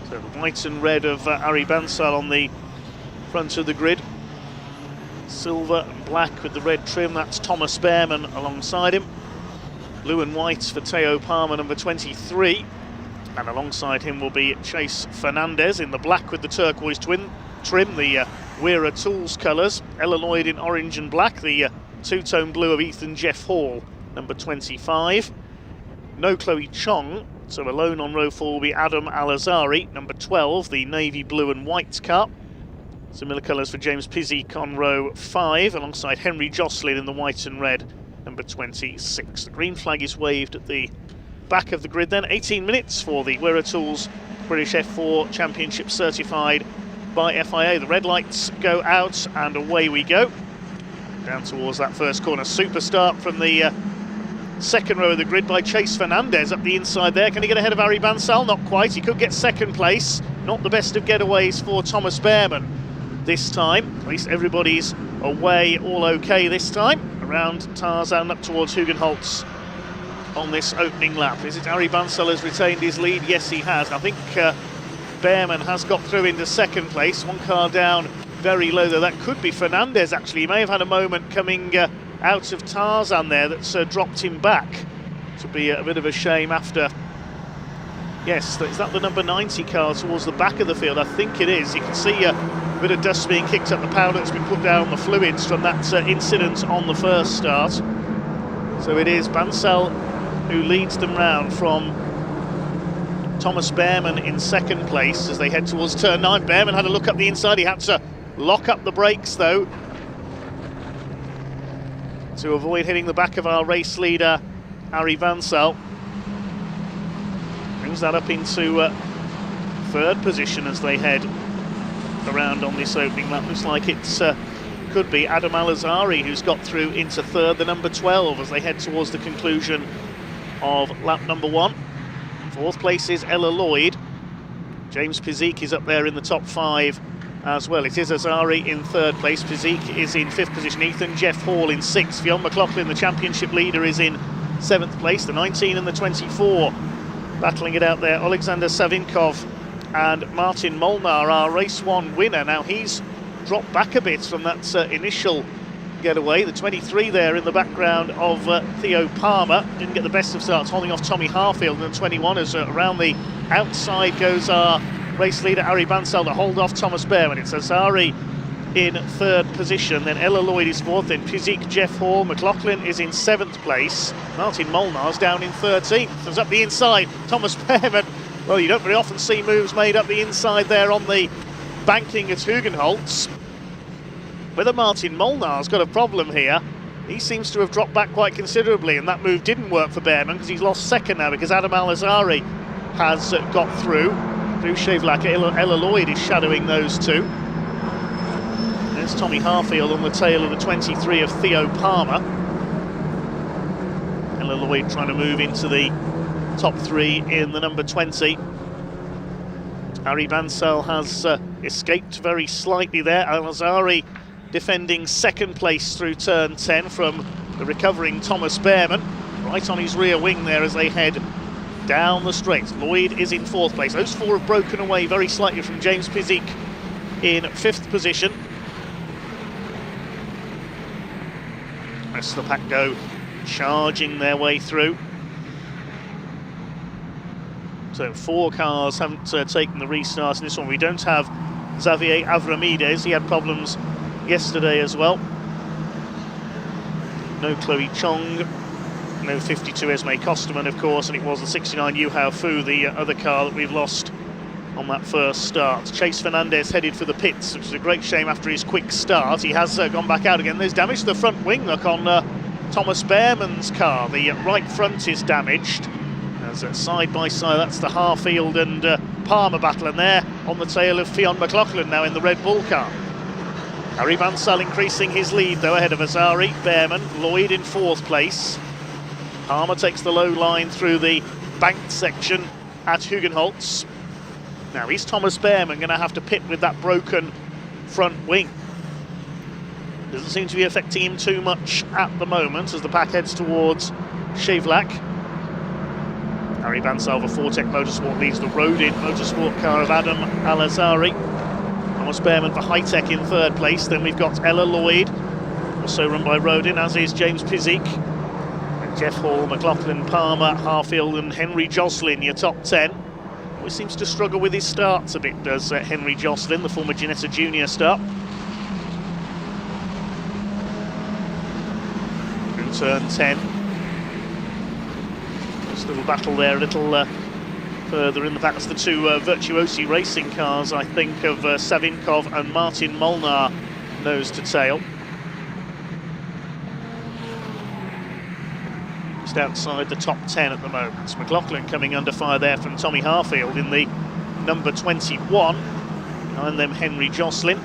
Speaker 5: So the white and red of Ari Bansal on the front of the grid. Silver and black with the red trim, that's Thomas Behrman alongside him. Blue and white for Teo Palmer, number 23. And alongside him will be Chase Fernandez in the black with the turquoise trim, the Wera Tools colours. Ella Lloyd in orange and black, the two-tone blue of Ethan Jeff Hall, number 25. No Chloe Chong, so alone on row 4 will be Adam Al-Azari, number 12, the navy blue and white car. Similar colours for James Pizik on row 5, alongside Henry Jocelyn in the white and red, number 26. The green flag is waved at the back of the grid then. 18 minutes for the Wera Tools British F4 Championship certified by FIA. The red lights go out and away we go. Down towards that first corner. Super start from the second row of the grid by Chase Fernandez up the inside there. Can he get ahead of Ari Bansal? Not quite. He could get second place. Not the best of getaways for Thomas Behrman this time. At least everybody's away all okay this time. Around Tarzan up towards Hugenholtz on this opening lap. Is it Ari Bansal has retained his lead? Yes, he has. I think Behrman has got through into second place. One car down very low, though. That could be Fernandez, actually. He may have had a moment coming out of Tarzan there that's dropped him back. It would be a bit of a shame after... Yes, is that the number 90 car towards the back of the field? I think it is. You can see a bit of dust being kicked up, the powder that's been put down on the fluids from that incident on the first start. So it is Bansal who leads them round from Thomas Behrman in second place as they head towards turn 9. Behrman had a look up the inside. He had to lock up the brakes, though, to avoid hitting the back of our race leader, Ari Bansal. Brings that up into third position as they head around on this opening lap. Looks like it's could be Adam Al-Azhari who's got through into third, the number 12, as they head towards the conclusion of lap number 1. Fourth place is Ella Lloyd. James Pizik is up there in the top 5 as well. It is Azhari in third place. Pizik is in 5th position. Ethan Jeff Hall in 6th. Fionn McLaughlin, the championship leader, is in 7th place. The 19 and the 24 battling it out there. Alexander Savinkov and Martin Molnar, our race 1 winner. Now he's dropped back a bit from that initial getaway. The 23 there in the background of Theo Palmer didn't get the best of starts, holding off Tommy Harfield, and the 21 as around the outside goes our race leader Ari Bansal to hold off Thomas Behrman. It's Azhari in third position, then Ella Lloyd is fourth, then Pizik, Jeff Hall, McLaughlin is in 7th place, Martin Molnar's down in 13th. As up the inside, Thomas Behrman, well, you don't very often see moves made up the inside there on the banking at Hugenholtz. Whether Martin Molnar's got a problem here, he seems to have dropped back quite considerably, and that move didn't work for Behrman because he's lost second now because Adam Al-Azhari has got through Shevlak. Ella Lloyd is shadowing those two. There's Tommy Harfield on the tail of the 23 of Theo Palmer. Ella Lloyd trying to move into the top 3 in the number 20. Ari Bansal has escaped very slightly there. Al-Azhari defending second place through turn 10 from the recovering Thomas Behrman. Right on his rear wing there as they head down the straight. Lloyd is in 4th place. Those 4 have broken away very slightly from James Pizik in 5th position. The rest of the pack go charging their way through. So 4 cars haven't taken the restart in this one. We don't have Xavier Avramides. He had problems yesterday as well. No Chloe Chong, no 52 Esme Kosterman, of course, and it was the 69 Yu Hao Fu, the other car that we've lost on that first start. Chase Fernandez headed for the pits, which is a great shame after his quick start. He has gone back out again. There's damage to the front wing, look, on Thomas Behrman's car. The right front is damaged. As side by side, that's the Harfield and Palmer battle, and there on the tail of Fionn McLaughlin now in the Red Bull car. Ari Bansal increasing his lead though ahead of Azhari. Behrman, Lloyd in 4th place. Palmer takes the low line through the banked section at Hugenholtz. Now is Thomas Behrman going to have to pit with that broken front wing? Doesn't seem to be affecting him too much at the moment as the pack heads towards Shevlak. Ari Bansal for Fortec Motorsport leads the Rodin Motorsport car of Adam Al-Azhari. Thomas Behrman for Hitech in 3rd place. Then we've got Ella Lloyd, also run by Rodin, as is James Pizik. And Jeff Hall, McLaughlin, Palmer, Harfield and Henry Jocelyn, your top 10. Always seems to struggle with his starts a bit, does Henry Jocelyn, the former Ginetta Junior start. Through turn 10. This little battle there, a little Further in the back, that's the two Virtuosi racing cars, I think, of Savinkov and Martin Molnar, nose to tail. Just outside the top 10 at the moment. McLaughlin coming under fire there from Tommy Harfield in the number 21. Behind them, Henry Joslin.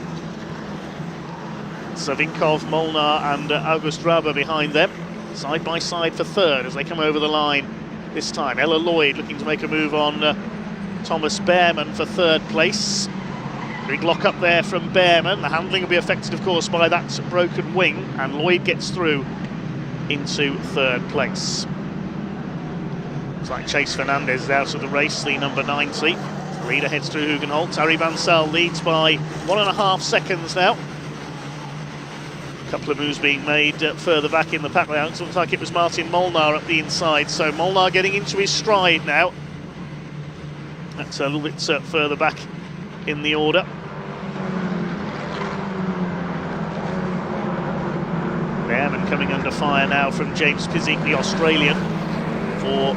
Speaker 5: Savinkov, Molnar and August Raber behind them. Side by side for third as they come over the line this time. Ella Lloyd looking to make a move on Thomas Behrman for third place. Big lock up there from Behrman. The handling will be affected, of course, by that broken wing, and Lloyd gets through into third place. Looks like Chase Fernandez is out of the race, the number 90. The leader heads through Hugenholt. Harry Bansal leads by 1.5 seconds now. A couple of moves being made further back in the pack now. It looks like it was Martin Molnar up the inside, so Molnar getting into his stride now. That's a little bit further back in the order. Behrman coming under fire now from James Pizik, the Australian, for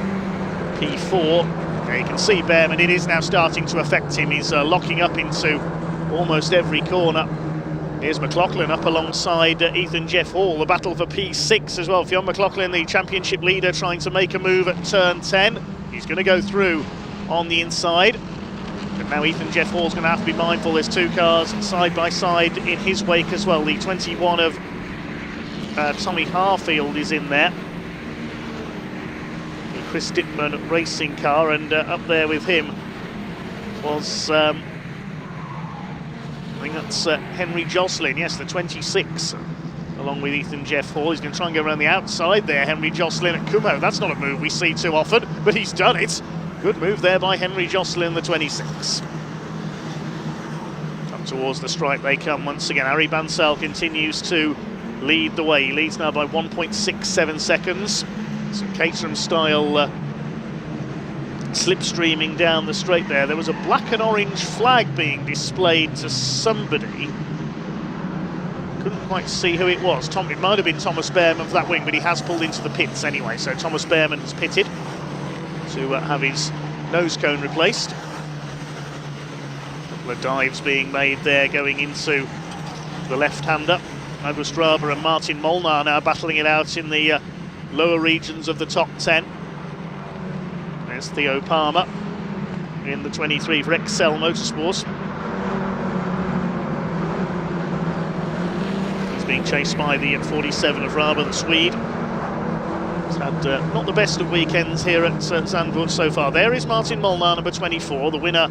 Speaker 5: P4. There you can see Behrman, it is now starting to affect him. He's locking up into almost every corner. Here's McLaughlin up alongside Ethan Jeff Hall. The battle for P6 as well. Fionn McLaughlin, the championship leader, trying to make a move at turn 10. He's going to go through on the inside. But now Ethan Jeff Hall's going to have to be mindful. There's two cars side by side in his wake as well. The 21 of Tommy Harfield is in there. The Chris Dittman racing car, and up there with him was... I think that's Henry Joslin, yes, the 26, along with Ethan Jeff Hall. He's going to try and go around the outside there, Henry Joslin at Kumho. That's not a move we see too often, but he's done it. Good move there by Henry Joslin, the 26. Up towards the stripe they come once again. Harry Bansal continues to lead the way. He leads now by 1.67 seconds. Some Caterham style slipstreaming down the straight there. There was a black and orange flag being displayed to somebody. Couldn't quite see who it was. It might have been Thomas Behrman for that wing, but he has pulled into the pits anyway. So Thomas Behrman has pitted to have his nose cone replaced. A couple of dives being made there going into the left-hander. August Raber and Martin Molnar now battling it out in the lower regions of the top 10. There's Theo Palmer in the 23 for Excel Motorsports. He's being chased by the 47 of Raber, the Swede. He's had not the best of weekends here at Zandvoort so far. There is Martin Molnar, number 24, the winner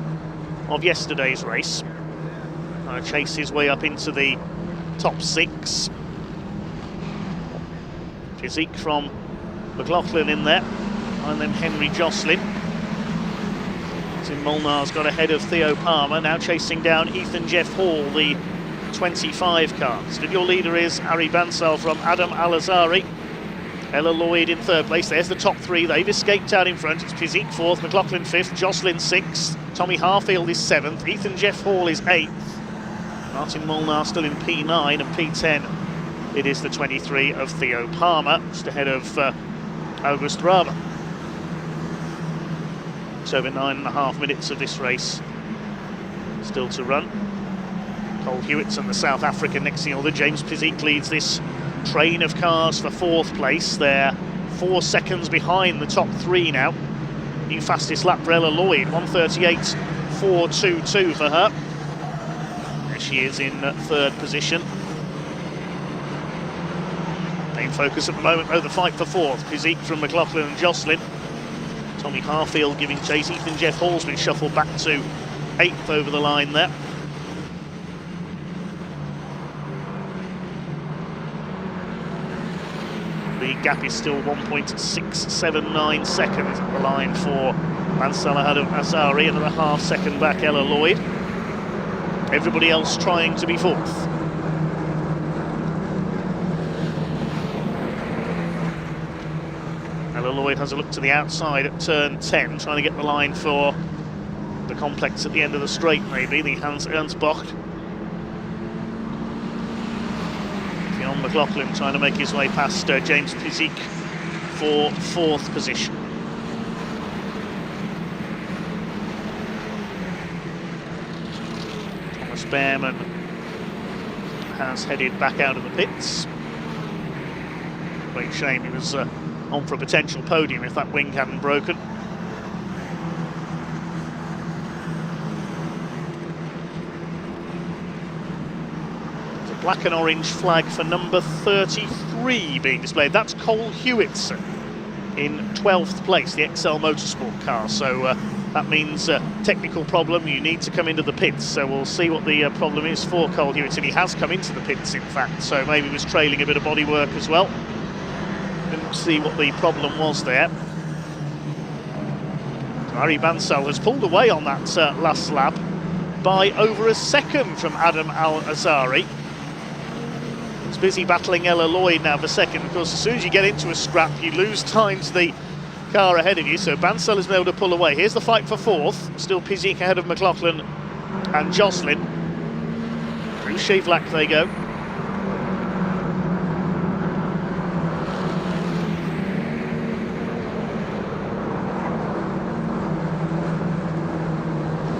Speaker 5: of yesterday's race. Chase his way up into the top 6. Physique from McLaughlin in there. And then Henry Joslin. Tim Molnar's got ahead of Theo Palmer, now chasing down Ethan Jeff Hall, the 25 car. Still your leader is Harry Bansal from Adam Al-Azari. Ella Lloyd in third place. There's the top 3. They've escaped out in front. It's Pizik 4th, McLaughlin 5th, Joslin 6th. Tommy Harfield is 7th. Ethan Jeff Hall is 8th. Martin Molnar still in P9, and P10 it is the 23 of Theo Palmer, just ahead of August Raber. It's over 9.5 minutes of this race still to run. Cole Hewitson, the South African, next in order. James Pizik leads this train of cars for 4th place. They're 4 seconds behind the top 3 now. New fastest lap for Ella Lloyd, 1:38.422 for her. There she is in 3rd position. Main focus at the moment, though, the fight for 4th. Pizik from McLaughlin and Joslin. Tommy Harfield giving chase. Ethan Jeff Hall's been shuffled back to 8th over the line there. The gap is still 1.679 seconds at the line for Bansal Al-Azari. Another half second back, Ella Lloyd. Everybody else trying to be 4th. Ella Lloyd has a look to the outside at turn 10, trying to get the line for the complex at the end of the straight, maybe, the Ernst Bocht. Fionn McLaughlin trying to make his way past James Pizik for 4th position. Thomas Behrman has headed back out of the pits. Great shame, he was on for a potential podium if that wing hadn't broken. There's a black and orange flag for number 33 being displayed. That's Cole Hewitson in 12th place, the XL Motorsport car. So that means technical problem, you need to come into the pits. So we'll see what the problem is for Cole Hewitson. He has come into the pits, in fact, so maybe he was trailing a bit of bodywork as well. Didn't see what the problem was there. So Harry Bansal has pulled away on that last lap by over a second from Adam Al-Azhari. He's busy battling Ella Lloyd now for second. Of course, as soon as you get into a scrap, you lose time to the car ahead of you, so Bansal has been able to pull away. Here's the fight for fourth. Still Pizik ahead of McLaughlin and Jocelyn. Through Shevlak they go.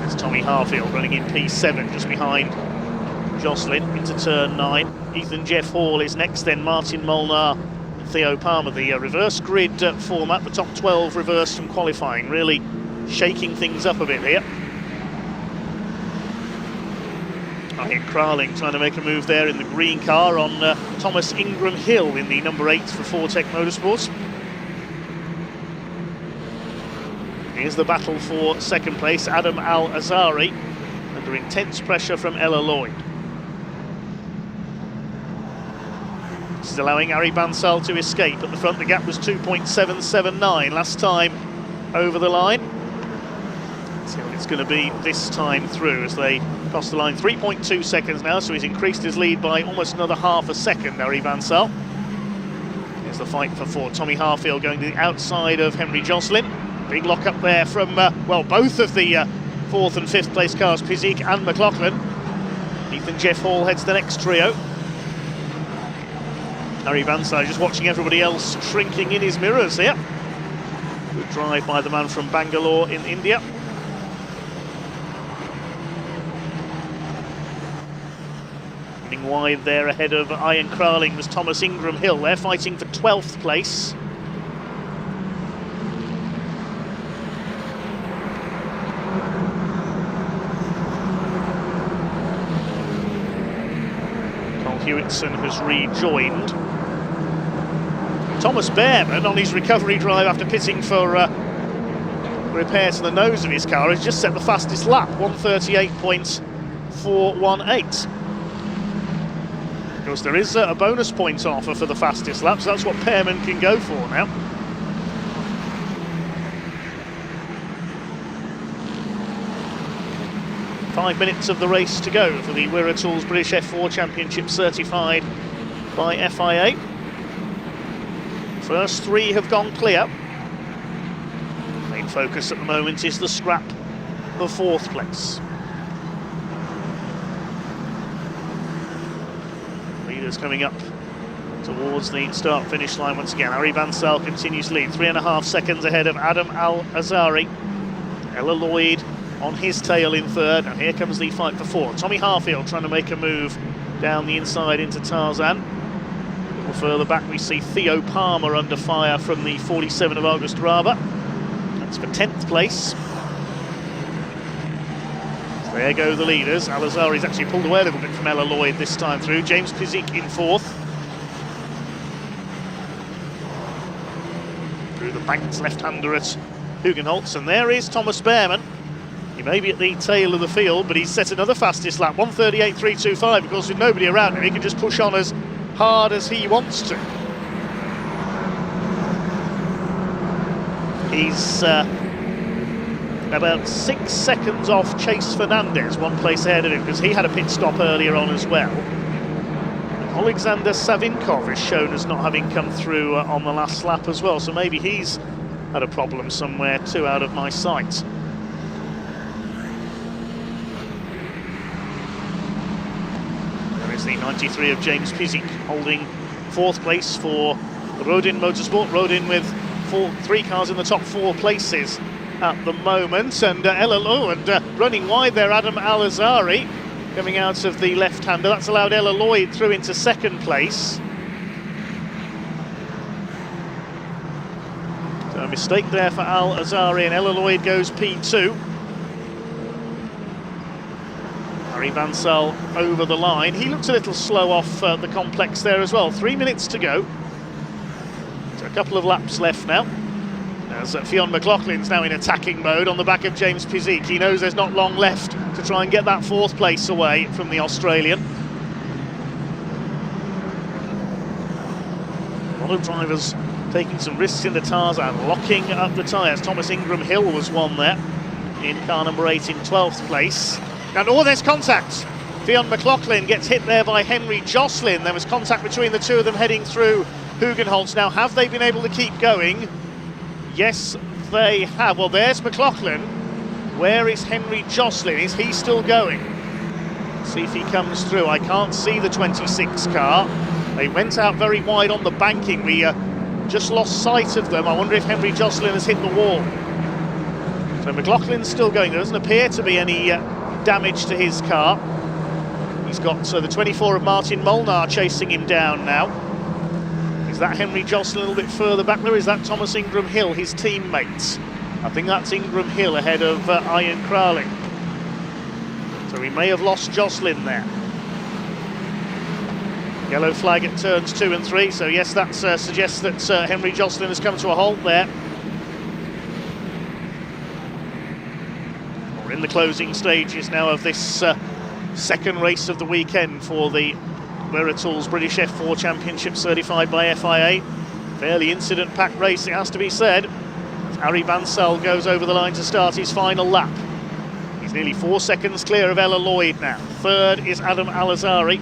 Speaker 5: There's Tommy Harfield running in P7 just behind Jocelyn into turn 9. Ethan Jeff Hall is next, then Martin Molnar, Theo Palmer. The reverse grid format, the top 12 reversed from qualifying, really shaking things up a bit here. I hear Kraling trying to make a move there in the green car on Thomas Ingram Hill in the number 8 for Vortex Motorsports. Here's the battle for second place. Adam Al-Azhari under intense pressure from Ella Lloyd. This is allowing Harry Bansal to escape. At the front, the gap was 2.779 last time over the line. Let's see what it's going to be this time through as they cross the line. 3.2 seconds now, so he's increased his lead by almost another half a second, Harry Bansal. Here's the fight for fourth. Tommy Harfield going to the outside of Henry Jocelyn. Big lock up there from, well, both of the fourth and fifth place cars, Pizik and McLaughlin. Ethan Jeff Hall heads the next trio. Harry Bansal just watching everybody else shrinking in his mirrors here. Good drive by the man from Bangalore in India. Running wide there ahead of Ian Kraling was Thomas Ingram Hill. They're fighting for 12th place. Cole Hewitson has rejoined. Thomas Behrman, on his recovery drive after pitting for repair to the nose of his car, has just set the fastest lap, 138.418. Of course, there is a bonus point offer for the fastest lap, so that's what Behrman can go for now. Five minutes of the race to go for the Wera Tools British F4 Championship, certified by FIA. First three have gone clear. Main focus at the moment is the scrap for fourth place. Leaders coming up towards the start-finish line once again. Harry Bansal continues lead, 3.5 seconds ahead of Adam Al-Azhari. Ella Lloyd on his tail in third, and here comes the fight for fourth. Tommy Harfield trying to make a move down the inside into Tarzan. Further back we see Theo Palmer under fire from the 47 of August Raber. That's for 10th place. So there go the leaders. Al-Azhari's actually pulled away a little bit from Ella Lloyd this time through. James Pizik in fourth. Through the banked left-hander at Hugenholtz, and there is Thomas Behrman. He may be at the tail of the field, but he's set another fastest lap, 138.325. Of course, with nobody around him, he can just push on as hard as he wants to. He's about 6 seconds off Chase Fernandez, one place ahead of him, because he had a pit stop earlier on as well. Alexander Savinkov is shown as not having come through on the last lap as well, so maybe he's had a problem somewhere too out of my sight. The 93 of James Pizik holding fourth place for Rodin Motorsport. Rodin with three cars in the top 4 places at the moment, and Ella Lloyd running wide there. Adam Al-Azhari coming out of the left-hander. That's allowed Ella Lloyd through into second place. So a mistake there for Al Azari, and Ella Lloyd goes P2. Harry Bansal over the line. He looks a little slow off the complex there as well. 3 minutes to go. So a couple of laps left now. As Fionn McLaughlin's now in attacking mode on the back of James Pizik. He knows there's not long left to try and get that fourth place away from the Australian. A lot of drivers taking some risks in the Tarzan, locking up the tyres. Thomas Ingram Hill was one there in car number 8 in 12th place. And there's contact. Fionn McLaughlin gets hit there by Henry Jocelyn. There was contact between the two of them heading through Hugenholtz. Now, have they been able to keep going? Yes, they have. Well, there's McLaughlin. Where is Henry Jocelyn? Is he still going? See if he comes through. I can't see the 26 car. They went out very wide on the banking. We just lost sight of them. I wonder if Henry Jocelyn has hit the wall. So McLaughlin's still going. There doesn't appear to be any damage to his car. He's got the 24 of Martin Molnar chasing him down now. Is that Henry Jocelyn a little bit further back there? Is that Thomas Ingram Hill, his teammate? I think that's Ingram Hill ahead of Ian Crowley. So we may have lost Jocelyn there. Yellow flag at turns 2 and 3. So yes, that suggests that Henry Jocelyn has come to a halt there. We're in the closing stages now of this second race of the weekend for the Wera Tools British F4 Championship, certified by FIA. Fairly incident-packed race, it has to be said. Harry Bansal goes over the line to start his final lap. He's nearly 4 seconds clear of Ella Lloyd now. Third is Adam Al-Azari.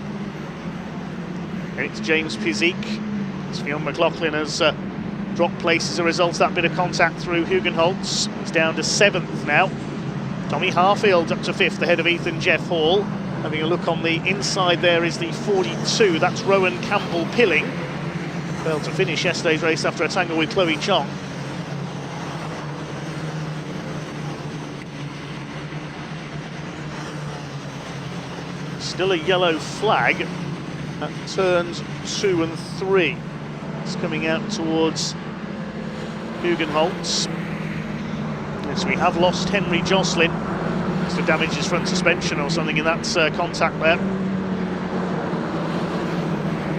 Speaker 5: It's James Pizik. Fionn McLaughlin has dropped place as a result of that bit of contact through Hugenholtz. He's down to 7th now. Tommy Harfield up to 5th ahead of Ethan Jeff Hall. Having a look on the inside there is the 42, that's Rowan Campbell-Pilling. Failed to finish yesterday's race after a tangle with Chloe Chong. Still a yellow flag at turns 2 and 3. It's coming out towards Hugenholtz. Yes, we have lost Henry Jocelyn. To damage his front suspension or something in that contact there.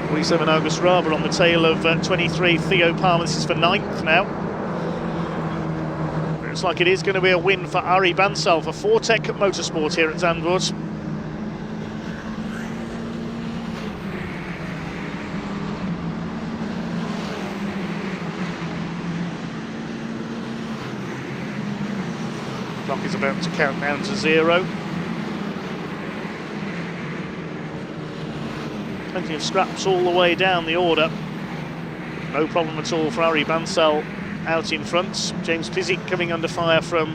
Speaker 5: 47 August Raber on the tail of 23 Theo Palmer. This is for 9th now. Looks like it is going to be a win for Ari Bansal for Fortec Motorsport here at Zandvoort. Clock is about to count down to 0. Plenty of scraps all the way down the order. No problem at all for Harry Bansal out in front. James Pizik coming under fire from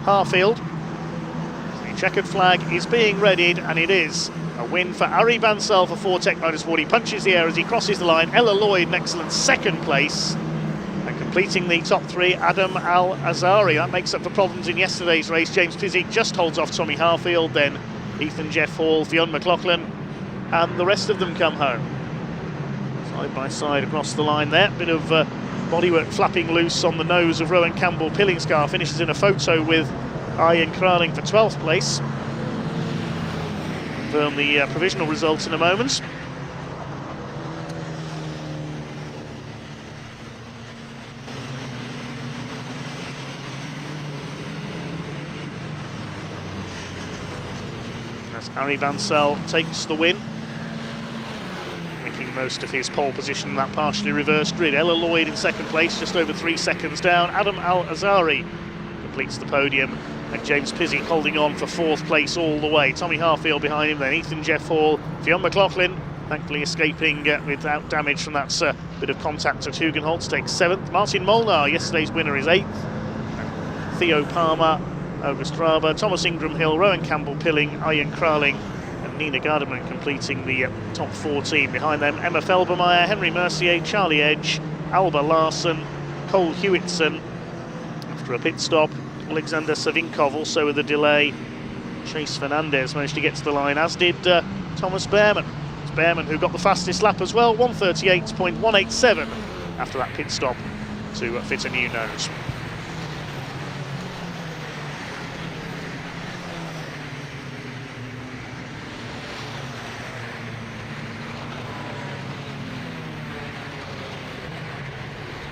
Speaker 5: Harfield. The checkered flag is being readied, and it is a win for Harry Bansal for Fortec Motorsport. He punches the air as he crosses the line. Ella Lloyd in excellent second place. And completing the top 3, Adam Al-Azari. That makes up for problems in yesterday's race. James Pizik just holds off Tommy Harfield, then Ethan Jeff Hall, Fionn McLaughlin, and the rest of them come home. Side by side across the line there. Bit of bodywork flapping loose on the nose of Rowan Campbell-Pilling's car. Finishes in a photo with Ian Kraling for 12th place. Confirm the provisional results in a moment. Harry Bansal takes the win, making most of his pole position in that partially reversed grid. Ella Lloyd in second place, just over 3 seconds down. Adam Al-Azari completes the podium, and James Pizik holding on for 4th place all the way. Tommy Harfield behind him, then Ethan Jeff Hall, Fionn McLaughlin thankfully escaping without damage from that bit of contact at Hugenholtz, takes 7th. Martin Molnar, yesterday's winner, is 8th. Theo Palmer, August Raber, Thomas Ingram Hill, Rowan Campbell-Pilling, Ian Kraling and Nina Garderman completing the top 14. Behind them, Emma Felbermeyer, Henry Mercier, Charlie Edge, Alba Larson, Cole Hewitson. After a pit stop, Alexander Savinkov also with a delay. Chase Fernandez managed to get to the line, as did Thomas Behrman. It's Behrman who got the fastest lap as well, 1:38.187 after that pit stop to fit a new nose.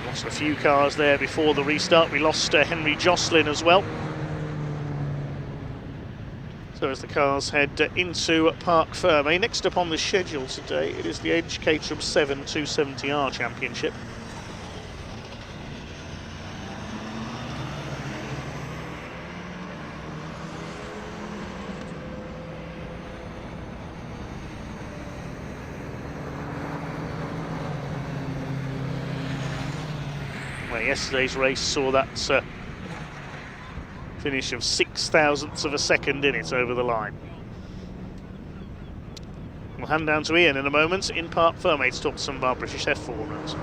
Speaker 5: Lost a few cars there before the restart. We lost Henry Jocelyn as well. So as the cars head into Parc Ferme, next up on the schedule today, it is the Edge Caterham 7 270R Championship. Well, yesterday's race saw that finish of 0.06 of a second in it over the line. We'll hand down to Ian in a moment in Parc Ferme to talk to some of our British F4 runners.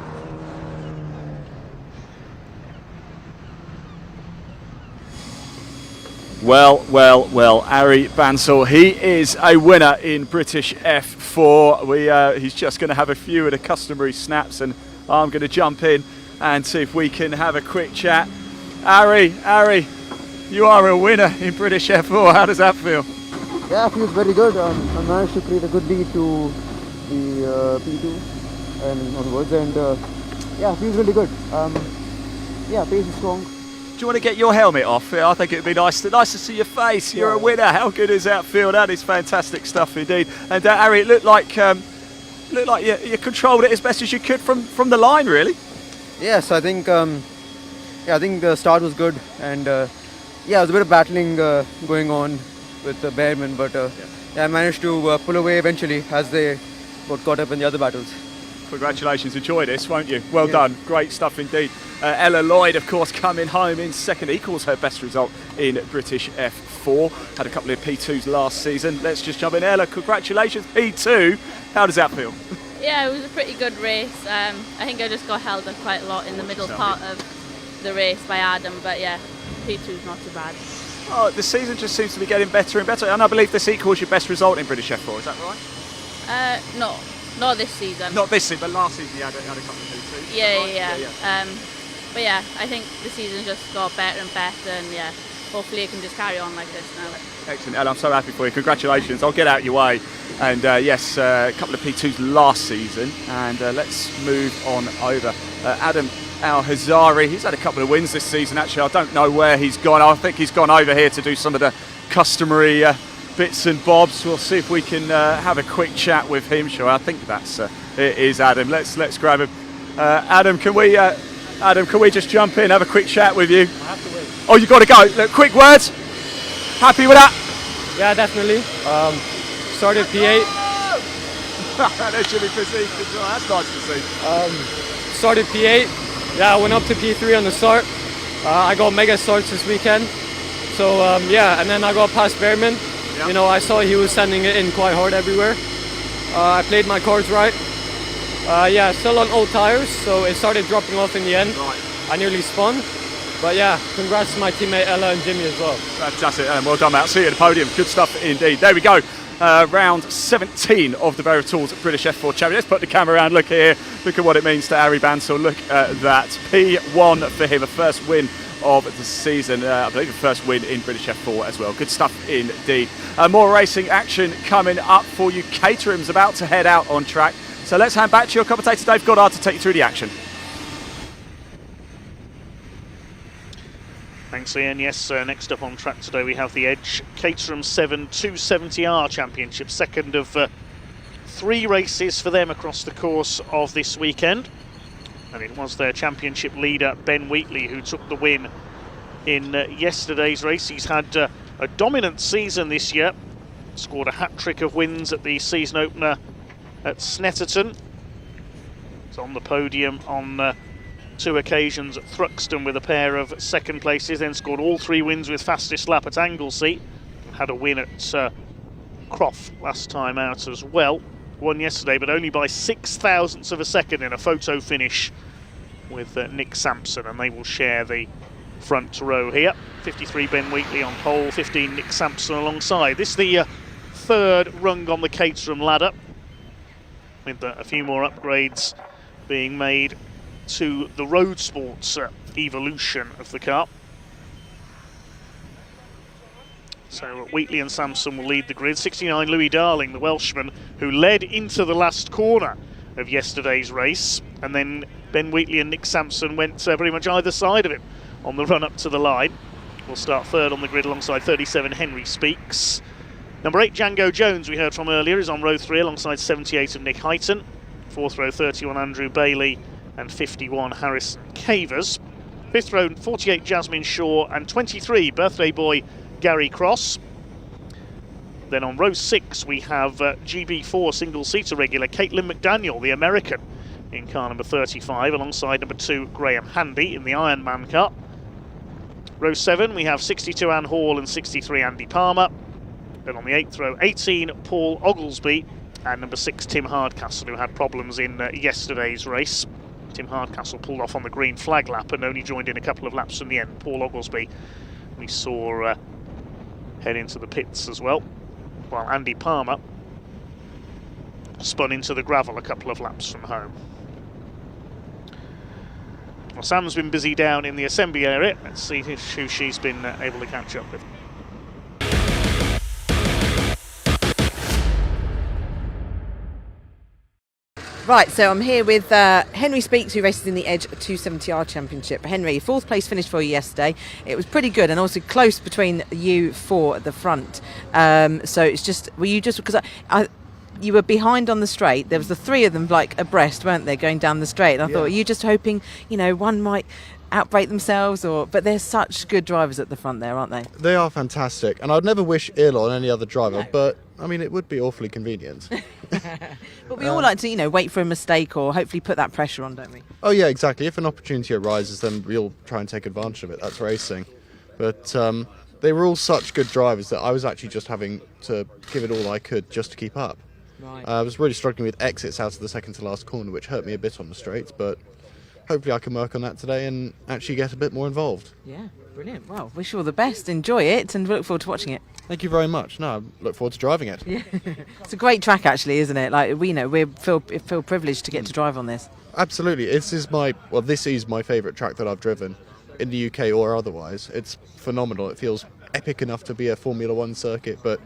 Speaker 1: Well, Ari Bansal, he is a winner in British F4. He's just going to have a few of the customary snaps, and I'm going to jump in and see if we can have a quick chat. Ari, you are a winner in British F4. How does that feel?
Speaker 14: Yeah, it feels very good. I managed to create a good lead to the P2 and onwards, and yeah, it feels really good. Yeah, pace is strong.
Speaker 1: Do you want to get your helmet off? I think it'd be nice to see your face. You're a winner. How good does that feel? That is fantastic stuff indeed. And Ari, it looked like you controlled it as best as you could from the line, really.
Speaker 14: Yes, I think I think the start was good, and yeah, there was a bit of battling going on with Behrman, but yeah, I managed to pull away eventually as they got caught up in the other battles.
Speaker 1: Congratulations, enjoy this, won't you? Well done, great stuff indeed. Ella Lloyd, of course, coming home in second, equals her best result in British F4. Had a couple of P2s last season. Let's just jump in. Ella, congratulations, P2. How does that feel?
Speaker 3: Yeah, it was a pretty good race. I think I just got held up quite a lot in the middle part of the race by Adam, but yeah, P2's not too bad.
Speaker 1: Oh, the season just seems to be getting better and better, and I believe this equals your best result in British F4, is that right?
Speaker 3: No, not this season.
Speaker 1: Not this season, but last season you had a couple of P2s.
Speaker 3: Yeah. But yeah, I think the season just got better and better, and yeah, hopefully it can just carry on like this now.
Speaker 1: Excellent, Ella, I'm so happy for you. Congratulations. I'll get out your way. And yes, a couple of P2s last season, and let's move on over. Adam Al-Hazari, he's had a couple of wins this season actually. I don't know where he's gone. I think he's gone over here to do some of the customary bits and bobs. We'll see if we can have a quick chat with him. Sure, I think that's it is Adam. Let's grab him. Adam, can we just jump in, have a quick chat with you?
Speaker 22: I have to wait.
Speaker 1: Oh, you got to go. Look, quick words. Happy with that?
Speaker 22: Yeah, definitely. Started P8.
Speaker 1: There's Jimmy Physique as well. That's nice to see.
Speaker 22: Started P8. Yeah, I went up to P3 on the start. I got mega starts this weekend. So yeah, and then I got past Behrman. Yep. You know, I saw he was sending it in quite hard everywhere. I played my cards right. Yeah, still on old tires, so it started dropping off in the end.
Speaker 1: Right.
Speaker 22: I nearly spun. But yeah, congrats to my teammate Ella and Jimmy as well.
Speaker 1: Fantastic, and well done, Matt. See you at the podium. Good stuff indeed. There we go. Round 17 of the Wera Tools British F4 Championship. Let's put the camera around. Look here. Look at what it means to Ari Bansal. Look at that. P1 for him, a first win of the season. I believe the first win in British F4 as well. Good stuff indeed. More racing action coming up for you. Caterham's about to head out on track. So let's hand back to your commentator Dave Goddard to take you through the action.
Speaker 5: Thanks, Ian. Yes, next up on track today we have the Edge Caterham 7 270R Championship, second of 3 races for them across the course of this weekend. And it was their championship leader, Ben Wheatley, who took the win in yesterday's race. He's had a dominant season this year, scored a hat-trick of wins at the season opener at Snetterton. He's on the podium on 2 occasions at Thruxton with a pair of second places, then scored all 3 wins with fastest lap at Anglesey. Had a win at Croft last time out as well. Won yesterday, but only by 0.06 of a second in a photo finish with Nick Sampson, and they will share the front row here. 53 Ben Wheatley on pole, 15 Nick Sampson alongside. This is the third rung on the Caterham ladder, with a few more upgrades being made to the Roadsport's evolution of the car. So Wheatley and Sampson will lead the grid. 69 Louis Darling, the Welshman, who led into the last corner of yesterday's race, and then Ben Wheatley and Nick Sampson went pretty much either side of him on the run up to the line. We'll start third on the grid alongside 37 Henry Speaks. Number 8 Django Jones, we heard from earlier, is on row 3 alongside 78 of Nick Heighton. Fourth row 31 Andrew Bailey and 51 Harris Cavers. Fifth row 48 Jasmine Shaw and 23 birthday boy Gary Cross. Then on row 6 we have GB4 single-seater regular Caitlin McDaniel, the American, in car number 35, alongside number 2 Graham Handy in the Ironman car. Row 7 we have 62 Ann Hall and 63 Andy Palmer. Then on the 8th row 18 Paul Oglesby and number 6 Tim Hardcastle, who had problems in yesterday's race. Tim Hardcastle pulled off on the green flag lap and only joined in a couple of laps from the end. Paul Oglesby we saw head into the pits as well, while Andy Palmer spun into the gravel a couple of laps from home. Well, Sam's been busy down in the assembly area. Let's see who she's been able to catch up with.
Speaker 2: Right, so I'm here with Henry Speaks, who races in the Edge 270R Championship. Henry, 4th place finish for you yesterday. It was pretty good and also close between you four at the front. So it's just, were you just, because you were behind on the straight. There was the 3 of them like abreast, weren't they, going down the straight? And I thought, are you just hoping, one might outbrake themselves, but they're such good drivers at the front there, aren't they?
Speaker 4: They are fantastic, and I'd never wish ill on any other driver, but I mean, it would be awfully convenient.
Speaker 2: But we all like to, wait for a mistake or hopefully put that pressure on, don't we?
Speaker 4: Oh yeah, exactly. If an opportunity arises, then we'll try and take advantage of it. That's racing. But they were all such good drivers that I was actually just having to give it all I could just to keep up.
Speaker 2: Right.
Speaker 4: I was really struggling with exits out of the second to last corner, which hurt me a bit on the straights, but hopefully I can work on that today and actually get a bit more involved.
Speaker 2: Yeah, brilliant. Well, wish you all the best. Enjoy it and look forward to watching it.
Speaker 4: Thank you very much. No, I look forward to driving it.
Speaker 2: Yeah. It's a great track, actually, isn't it? Like, we feel privileged to get to drive on this.
Speaker 4: Absolutely. This is my favourite track that I've driven in the UK or otherwise. It's phenomenal. It feels epic enough to be a Formula One circuit, but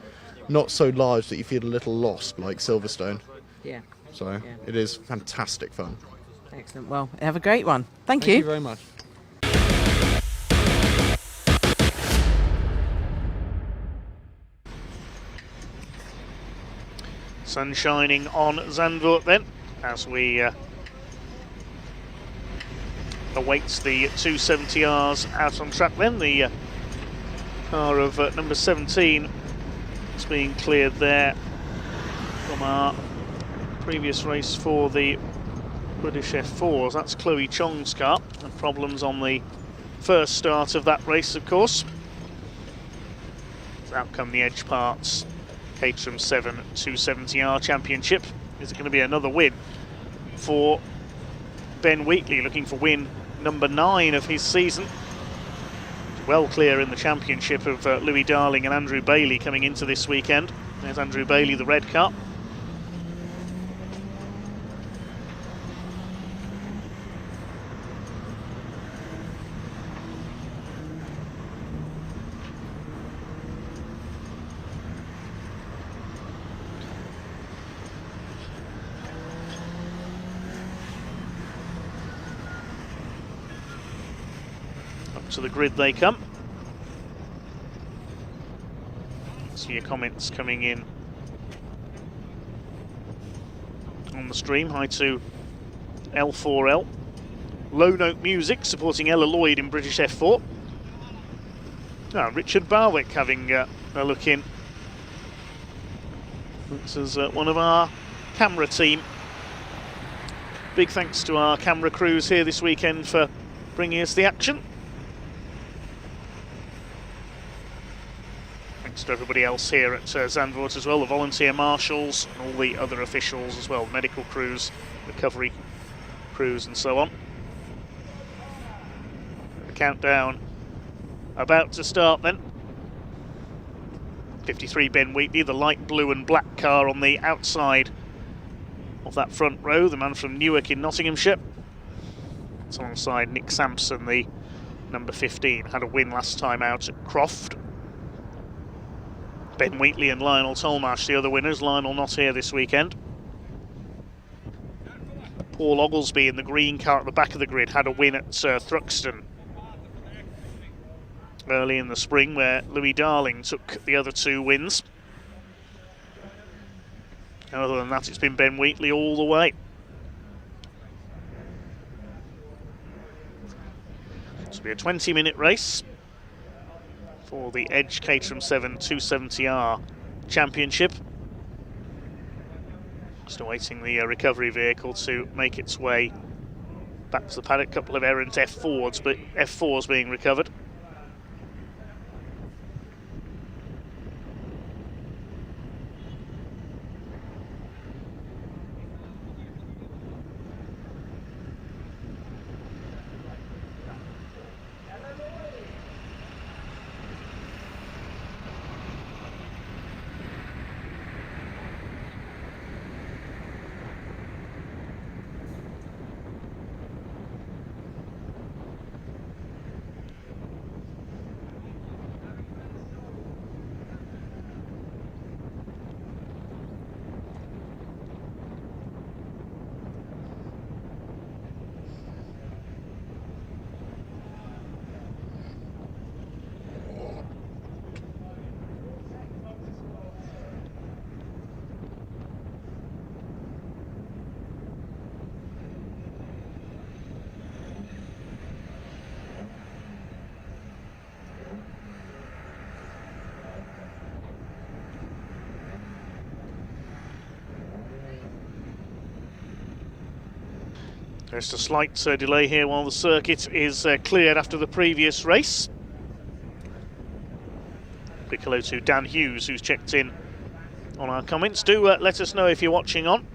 Speaker 4: not so large that you feel a little lost like Silverstone.
Speaker 2: Yeah.
Speaker 4: So it is fantastic fun.
Speaker 2: Excellent. Well, have a great one. Thank
Speaker 4: you very much.
Speaker 5: Sun shining on Zandvoort then, as we awaits the 270Rs out on track then. The car of number 17 is being cleared there from our previous race for the British F4s. That's Chloe Chong's car, and problems on the first start of that race, of course. So out come the Edge parts. Caterham 7 270R Championship. Is it going to be another win for Ben Wheatley, looking for win number 9 of his season? Well clear in the championship of Louis Darling and Andrew Bailey coming into this weekend. There's Andrew Bailey, the red car. To the grid they come. See your comments coming in on the stream. Hi to L4L. Low Note Music supporting Ella Lloyd in British F4. Richard Barwick having a look in. This is one of our camera team. Big thanks to our camera crews here this weekend for bringing us the action. Thanks to everybody else here at Zandvoort as well, the volunteer marshals and all the other officials as well, medical crews, recovery crews and so on. The countdown about to start then. 53 Ben Wheatley, the light blue and black car on the outside of that front row, the man from Newark in Nottinghamshire. It's alongside Nick Sampson, the number 15, had a win last time out at Croft. Ben Wheatley and Lionel Tolmarsh, the other winners. Lionel not here this weekend. Paul Oglesby in the green car at the back of the grid had a win at Thruxton early in the spring, where Louis Darling took the other 2 wins. Other than that, it's been Ben Wheatley all the way. This will be a 20-minute race for the Edge Caterham 7 270R Championship. Just awaiting the recovery vehicle to make its way back to the paddock. A couple of errant F4s being recovered. Just a slight delay here while the circuit is cleared after the previous race. Quick hello to Dan Hughes, who's checked in on our comments. Do let us know if you're watching on.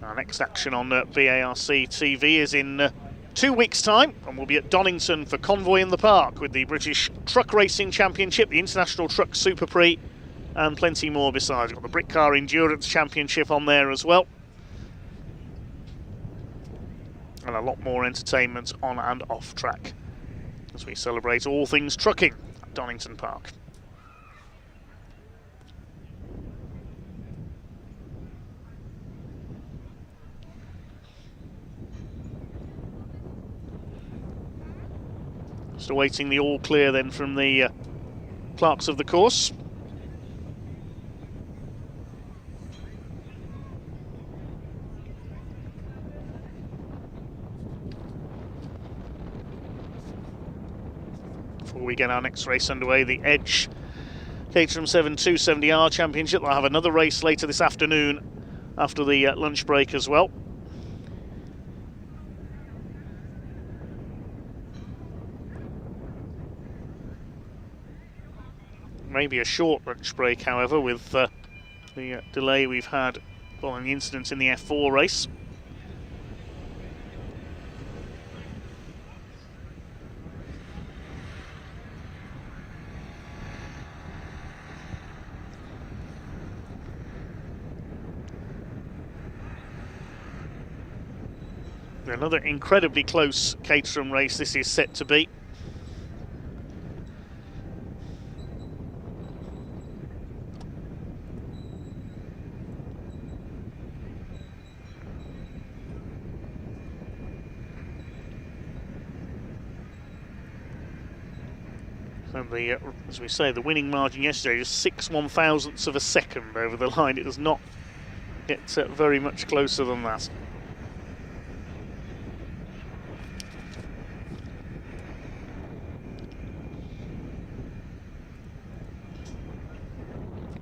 Speaker 5: Our next action on BARC TV is in 2 weeks' time, and we'll be at Donington for Convoy in the Park with the British Truck Racing Championship, the International Truck Super Prix, and plenty more besides. We've got the Brick Car Endurance Championship on there as well. And a lot more entertainment on and off track as we celebrate all things trucking at Donington Park. Just awaiting the all clear then from the clerks of the course. Before we get our next race underway, the Edge Caterham 7 270R Championship. They'll have another race later this afternoon after the lunch break as well. Maybe a short lunch break, however, with the delay we've had following the incident in the F4 race. Another incredibly close Caterham race this is set to be. And as we say, the winning margin yesterday is 6 1/1000ths of a second over the line. It does not get very much closer than that.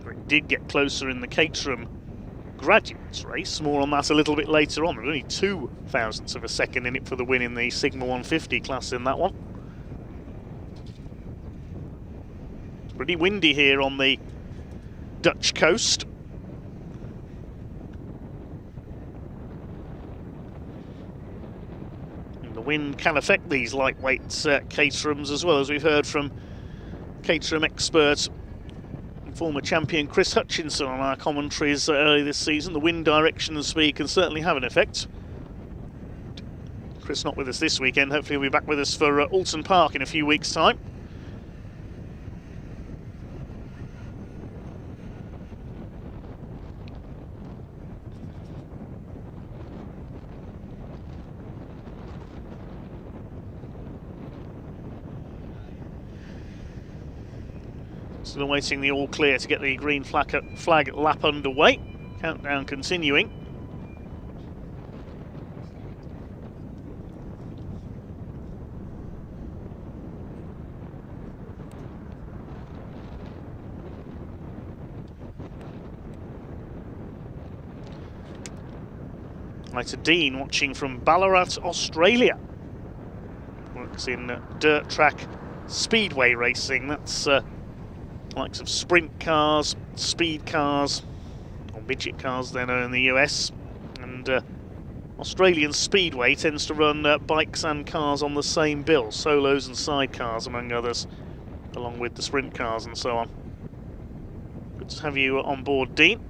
Speaker 5: It did get closer in the Caterham Graduates race. More on that a little bit later on. There were only 2 thousandths of a second in it for the win in the Sigma 150 class in that one. Pretty windy here on the Dutch coast. And the wind can affect these lightweight Caterhams, as well, as we've heard from Caterham expert and former champion Chris Hutchinson on our commentaries early this season. The wind direction and speed can certainly have an effect. Chris not with us this weekend. Hopefully he'll be back with us for Alton Park in a few weeks' time. Still awaiting the all clear to get the green flag lap underway. Countdown continuing. Lighter Dean watching from Ballarat, Australia. Works in dirt track speedway racing. That's likes of sprint cars, speed cars, or midget cars they're known in the US. And Australian Speedway tends to run bikes and cars on the same bill, solos and sidecars among others, along with the sprint cars and so on. Good to have you on board, Dean.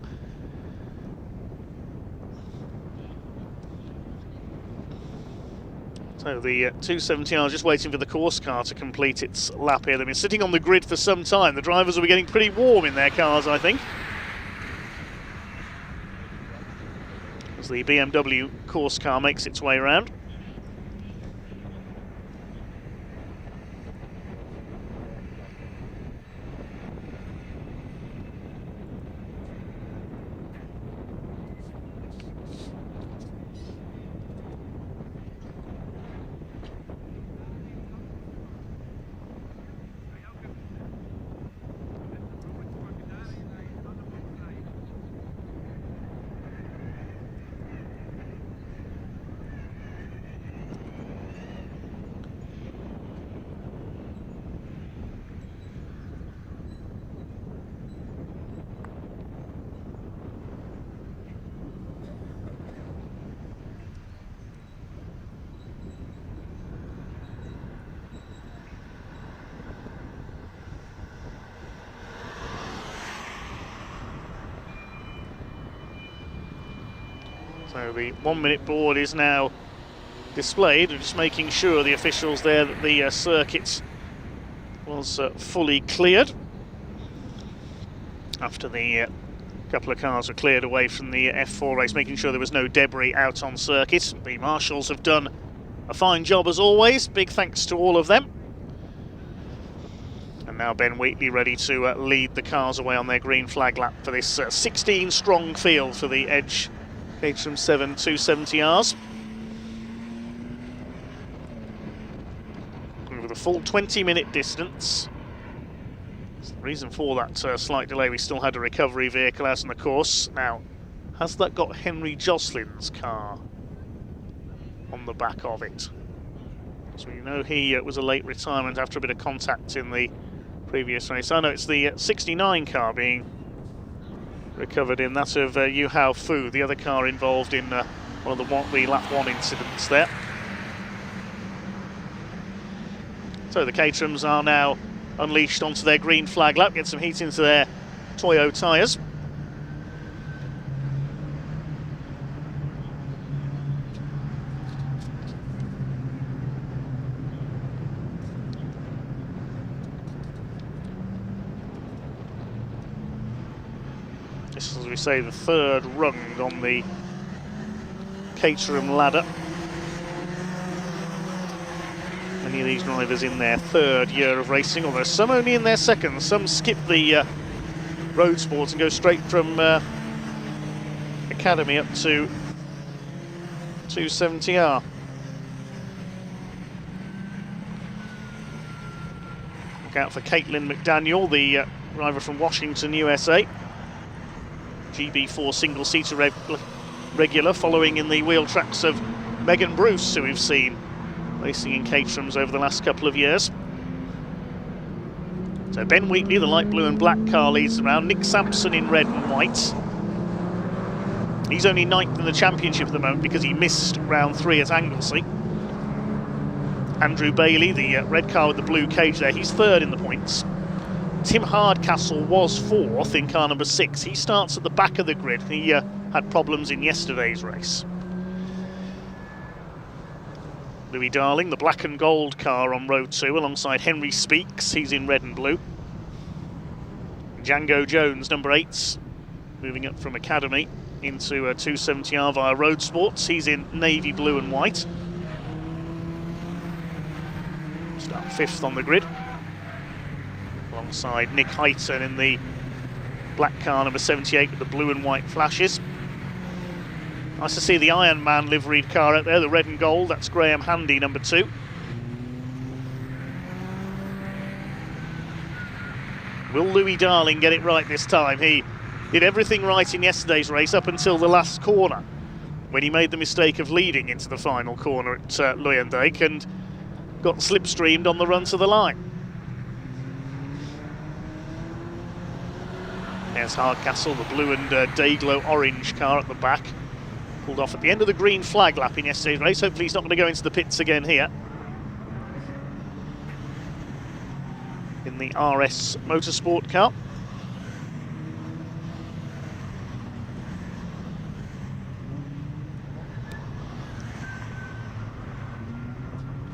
Speaker 5: So the 270R just waiting for the course car to complete its lap here. They've been sitting on the grid for some time. The drivers will be getting pretty warm in their cars, I think, as the BMW course car makes its way around. So the 1 minute board is now displayed, just making sure the officials there that the circuit was fully cleared after the couple of cars were cleared away from the F4 race, making sure there was no debris out on circuit. The marshals have done a fine job as always, big thanks to all of them. And now Ben Wheatley ready to lead the cars away on their green flag lap for this 16 strong field for the Edge Caterham 7 270Rs. Over the full 20-minute distance. The reason for that slight delay, we still had a recovery vehicle out on the course. Now, has that got Henry Joslin's car on the back of it? So you know he was a late retirement after a bit of contact in the previous race. I know it's the 69 car being recovered in, that of Yu Hao Fu, the other car involved in one of the lap 1 incidents there. So the Caterhams are now unleashed onto their green flag lap, get some heat into their Toyo tyres. This is, as we say, the third rung on the Caterham ladder. Many of these drivers in their third year of racing, although some only in their second. Some skip the Roadsport and go straight from Academy up to 270R. Look out for Caitlin McDaniel, the driver from Washington, USA. GB4 single-seater regular, following in the wheel tracks of Megan Bruce, who we've seen racing in Caterhams over the last couple of years. So Ben Wheatley, the light blue and black car, leads the round. Nick Sampson in red and white. He's only 9th in the championship at the moment because he missed round 3 at Anglesey. Andrew Bailey, the red car with the blue cage there, he's third in the points. Tim Hardcastle was fourth in car number 6. He starts at the back of the grid. He had problems in yesterday's race. Louis Darling, the black and gold car on Road 2, alongside Henry Speaks. He's in red and blue. Django Jones, number 8, moving up from Academy into 270R via Roadsports. He's in navy blue and white. Start 5th on the grid, alongside Nick Heighton in the black car number 78 with the blue and white flashes. Nice to see the Iron Man liveried car out there, the red and gold. That's Graham Handy, number 2. Will Louis Darling get it right this time? He did everything right in yesterday's race up until the last corner, when he made the mistake of leading into the final corner at Luyendyk and got slipstreamed on the run to the line. There's Hardcastle, the blue and Dayglow orange car at the back. Pulled off at the end of the green flag lap in yesterday's race. Hopefully he's not going to go into the pits again here. In the RS Motorsport car.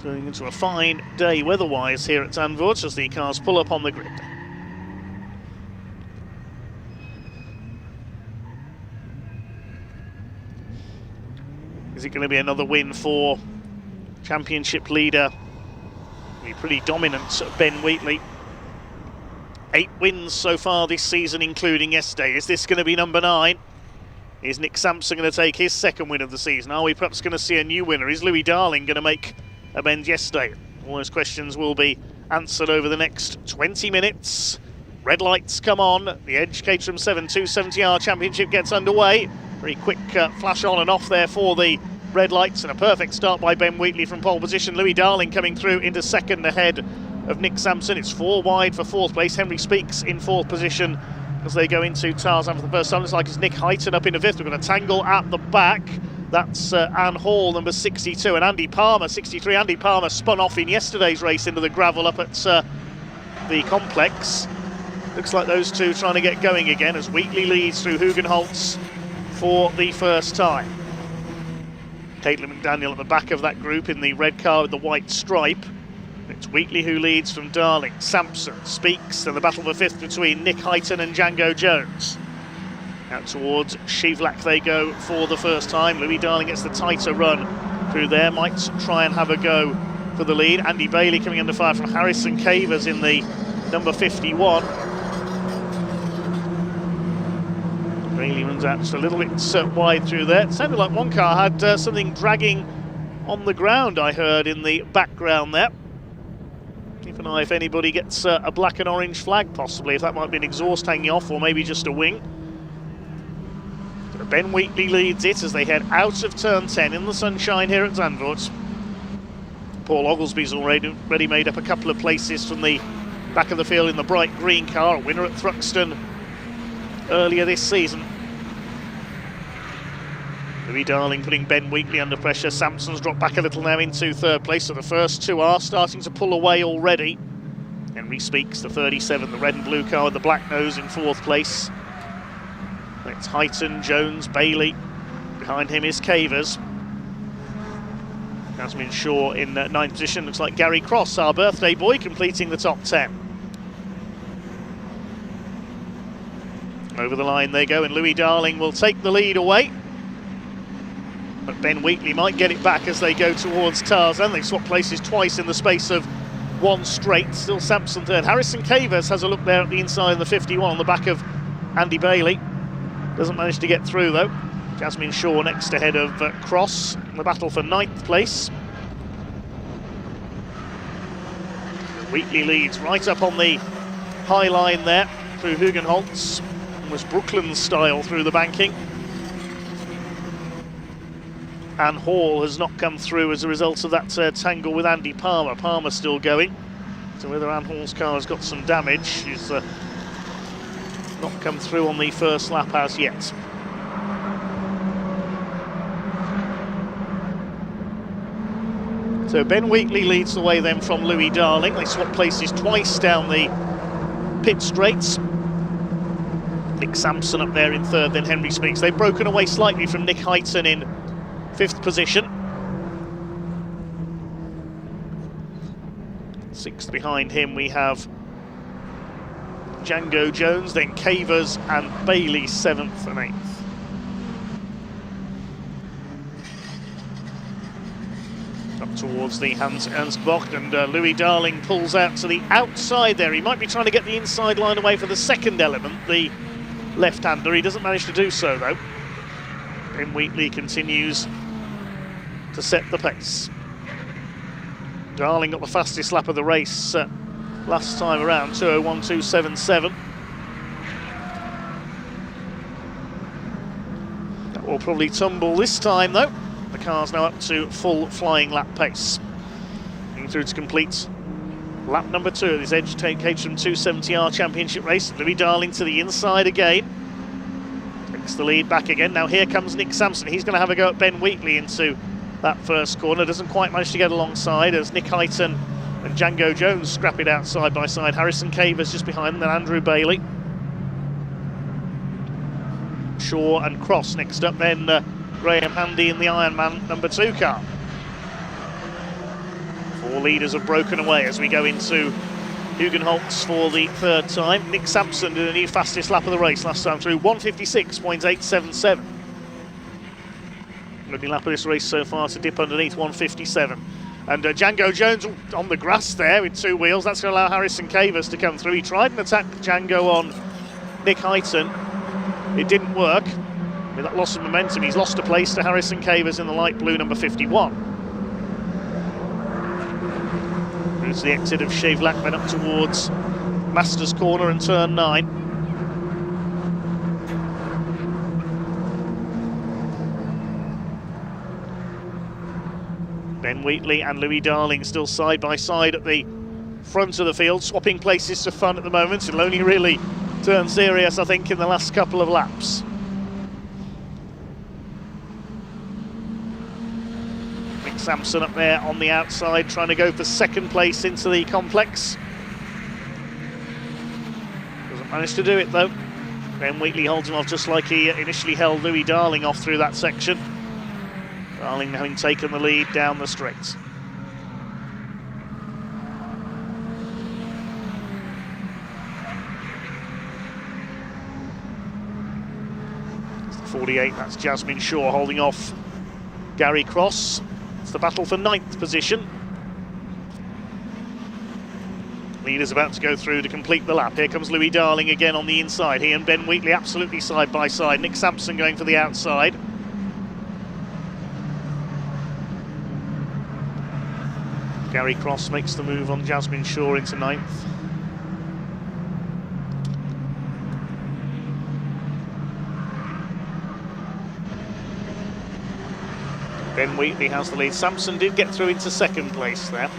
Speaker 5: Going into a fine day weather-wise here at Zandvoort as the cars pull up on the grid. Is it going to be another win for championship leader, the pretty dominant Ben Wheatley? 8 wins so far this season, including yesterday. Is this going to be number 9? Is Nick Sampson going to take his 2nd win of the season? Are we perhaps going to see a new winner? Is Louis Darling going to make amends yesterday? All those questions will be answered over the next 20 minutes. Red lights come on. The Edge Caterham 7 270R Championship gets underway. Very quick flash on and off there for the red lights, and a perfect start by Ben Wheatley from pole position. Louis Darling coming through into 2nd ahead of Nick Sampson. It's 4 wide for 4th place. Henry Speaks in 4th position as they go into Tarzan for the first time. Looks like it's Nick Heighton up into 5th. We've got a tangle at the back. That's Anne Hall, number 62, and Andy Palmer, 63. Andy Palmer spun off in yesterday's race into the gravel up at the complex. Looks like those two trying to get going again as Wheatley leads through Hugenholtz for the first time. Caitlin McDaniel at the back of that group in the red car with the white stripe. It's Wheatley who leads from Darling. Sampson Speaks, and the battle for 5th between Nick Heighton and Django Jones. Out towards Shivlak they go for the first time. Louis Darling gets the tighter run through there. Might try and have a go for the lead. Andy Bailey coming under fire from Harrison Cavers in the number 51. Bailey runs out just a little bit wide through there. It sounded like one car had something dragging on the ground, I heard in the background there. Keep an eye if anybody gets a black and orange flag, possibly, if that might be an exhaust hanging off or maybe just a wing. But Ben Wheatley leads it as they head out of turn 10 in the sunshine here at Zandvoort. Paul Oglesby's already made up a couple of places from the back of the field in the bright green car, a winner at Thruxton earlier this season. Louis Darling putting Ben Wheatley under pressure. Sampson's dropped back a little now into 3rd place, so the first 2 are starting to pull away already. Henry Speaks, the 37, the red and blue car with the black nose in 4th place. It's Heighton, Jones, Bailey. Behind him is Cavers. Jasmine Shaw in 9th position. Looks like Gary Cross, our birthday boy, completing the top 10. Over the line they go, and Louis Darling will take the lead away. But Ben Wheatley might get it back as they go towards Tarzan. They've swapped places twice in the space of 1 straight. Still Sampson 3rd. Harrison Cavers has a look there at the inside of the 51 on the back of Andy Bailey. Doesn't manage to get through though. Jasmine Shaw next ahead of Cross in the battle for 9th place. Wheatley leads right up on the high line there through Hugenholtz. Almost Brooklyn style through the banking. Anne Hall has not come through as a result of that tangle with Andy Palmer. Palmer still going. So whether Anne Hall's car has got some damage, she's not come through on the first lap as yet. So Ben Wheatley leads the way then from Louis Darling. They swap places twice down the pit straights. Nick Sampson up there in third, then Henry Speaks. They've broken away slightly from Nick Heighton in 5th position. 6th behind him we have Django Jones, then Cavers and Bailey 7th and 8th. Up towards the Hans Ernst Bocht, and Louis Darling pulls out to the outside there. He might be trying to get the inside line away for the second element, the left-hander. He doesn't manage to do so though. Ben Wheatley continues to set the pace. Darling got the fastest lap of the race last time around, 2:01.277. That will probably tumble this time though. The car's now up to full flying lap pace. Going through to complete lap number 2 of this Edge Caterham 270R Championship race. Louis Darling to the inside again. Takes the lead back again. Now here comes Nick Sampson. He's going to have a go at Ben Wheatley into that first corner. Doesn't quite manage to get alongside as Nick Heighton and Django Jones scrap it out side by side. Harrison Cavers just behind them, then Andrew Bailey. Shaw and Cross next up, then Graham Handy in the Ironman number 2 car. 4 leaders have broken away as we go into Hugenholtz for the 3rd time. Nick Sampson did a new fastest lap of the race last time through, 156.877. Only lap of this race so far to dip underneath 157. And Django Jones on the grass there with 2 wheels. That's going to allow Harrison Cavers to come through. He tried an attack Django on Nick Heighton. It didn't work. With that loss of momentum, he's lost a place to Harrison Cavers in the light blue number 51. There's the exit of Shave Lackman up towards Masters Corner and turn 9. Ben Wheatley and Louis Darling still side by side at the front of the field, swapping places for fun at the moment. It'll only really turn serious, I think, in the last couple of laps. Nick Sampson up there on the outside, trying to go for 2nd place into the complex. Doesn't manage to do it though. Ben Wheatley holds him off just like he initially held Louis Darling off through that section. Darling having taken the lead down the straight. It's the 48, that's Jasmine Shaw holding off Gary Cross. It's the battle for 9th position. Leader's about to go through to complete the lap. Here comes Louis Darling again on the inside. He and Ben Wheatley absolutely side by side. Nick Sampson going for the outside. Gary Cross makes the move on Jasmine Shaw into 9th. Ben Wheatley has the lead. Sampson did get through into 2nd place there.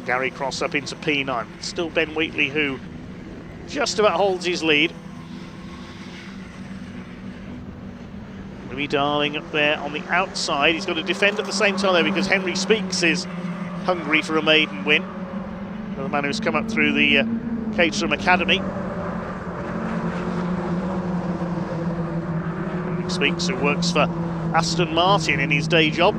Speaker 5: Gary Cross up into P9. Still Ben Wheatley who just about holds his lead. Louis Darling up there on the outside. He's got to defend at the same time though because Henry Speaks is hungry for a maiden win. The man who's come up through the Caterham Academy. Henry Speaks, who works for Aston Martin in his day job.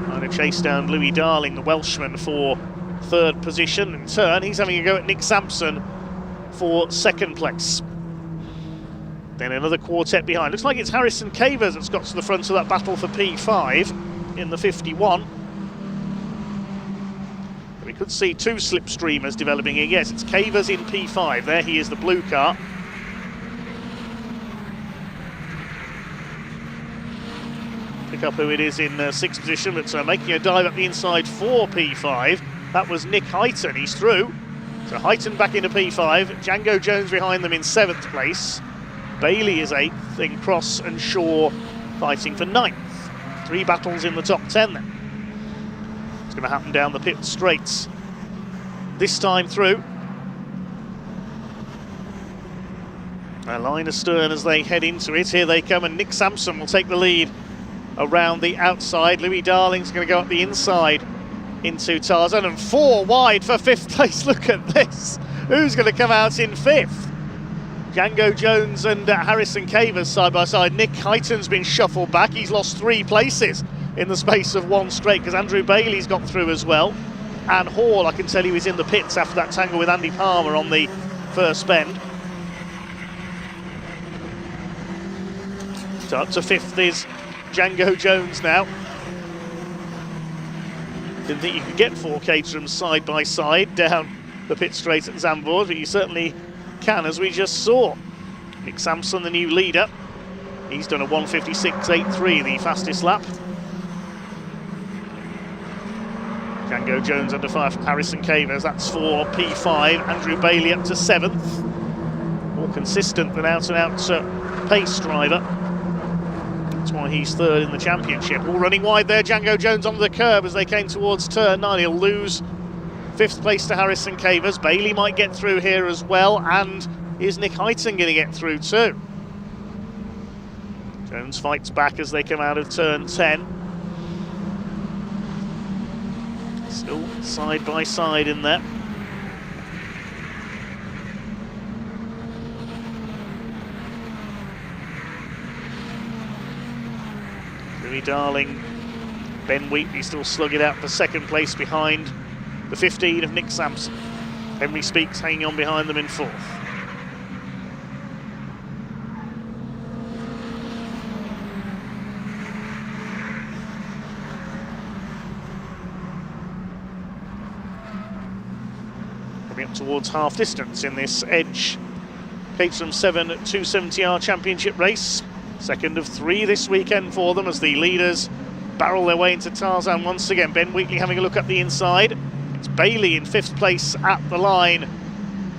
Speaker 5: Trying to chase down Louis Darling, the Welshman, for 3rd position. In turn, he's having a go at Nick Sampson for 2nd place. Then another quartet behind. Looks like it's Harrison Cavers that's got to the front of that battle for P5 in the 51. We could see 2 slipstreamers developing here. Yes, it's Cavers in P5. There he is, the blue car. Pick up who it is in 6th position, but making a dive up the inside for P5. That was Nick Heighton. He's through. So Heighton back into P5. Django Jones behind them in 7th place. Bailey is 8th, then Cross and Shaw fighting for 9th. 3 battles in the top 10 then. It's going to happen down the pit straights. This time through. A line astern as they head into it. Here they come, and Nick Sampson will take the lead around the outside. Louis Darling's going to go up the inside into Tarzan, and 4 wide for 5th place. Look at this. Who's going to come out in 5th? Django Jones and Harrison Cavers side by side. Nick Hyton's been shuffled back. He's lost 3 places in the space of 1 straight because Andrew Bailey's got through as well. And Hall, I can tell you, is in the pits after that tangle with Andy Palmer on the first bend. So up to 5th is Django Jones now. Didn't think you could get 4 Caterhams side by side down the pit straight at Zandvoort, but you certainly can, as we just saw. Nick Sampson, the new leader. He's done a 1:56.83, the fastest lap. Django Jones under 5 from Harrison Cavers, that's for P5. Andrew Bailey up to 7th. More consistent than out-and-out pace driver. That's why he's 3rd in the championship. All running wide there, Django Jones on the curb as they came towards turn 9. He'll lose 5th place to Harrison Cavers. Bailey might get through here as well, and is Nick Hyton going to get through too? Jones fights back as they come out of turn 10. Still side by side in there. Louis Darling, Ben Wheatley still slugging out for 2nd place behind the 15 of Nick Sampson. Henry Speaks hanging on behind them in 4th. Coming up towards half distance in this Edge Caterham 7 270R Championship race. 2nd of 3 this weekend for them as the leaders barrel their way into Tarzan once again. Ben Wheatley having a look up the inside. It's Bailey in 5th place at the line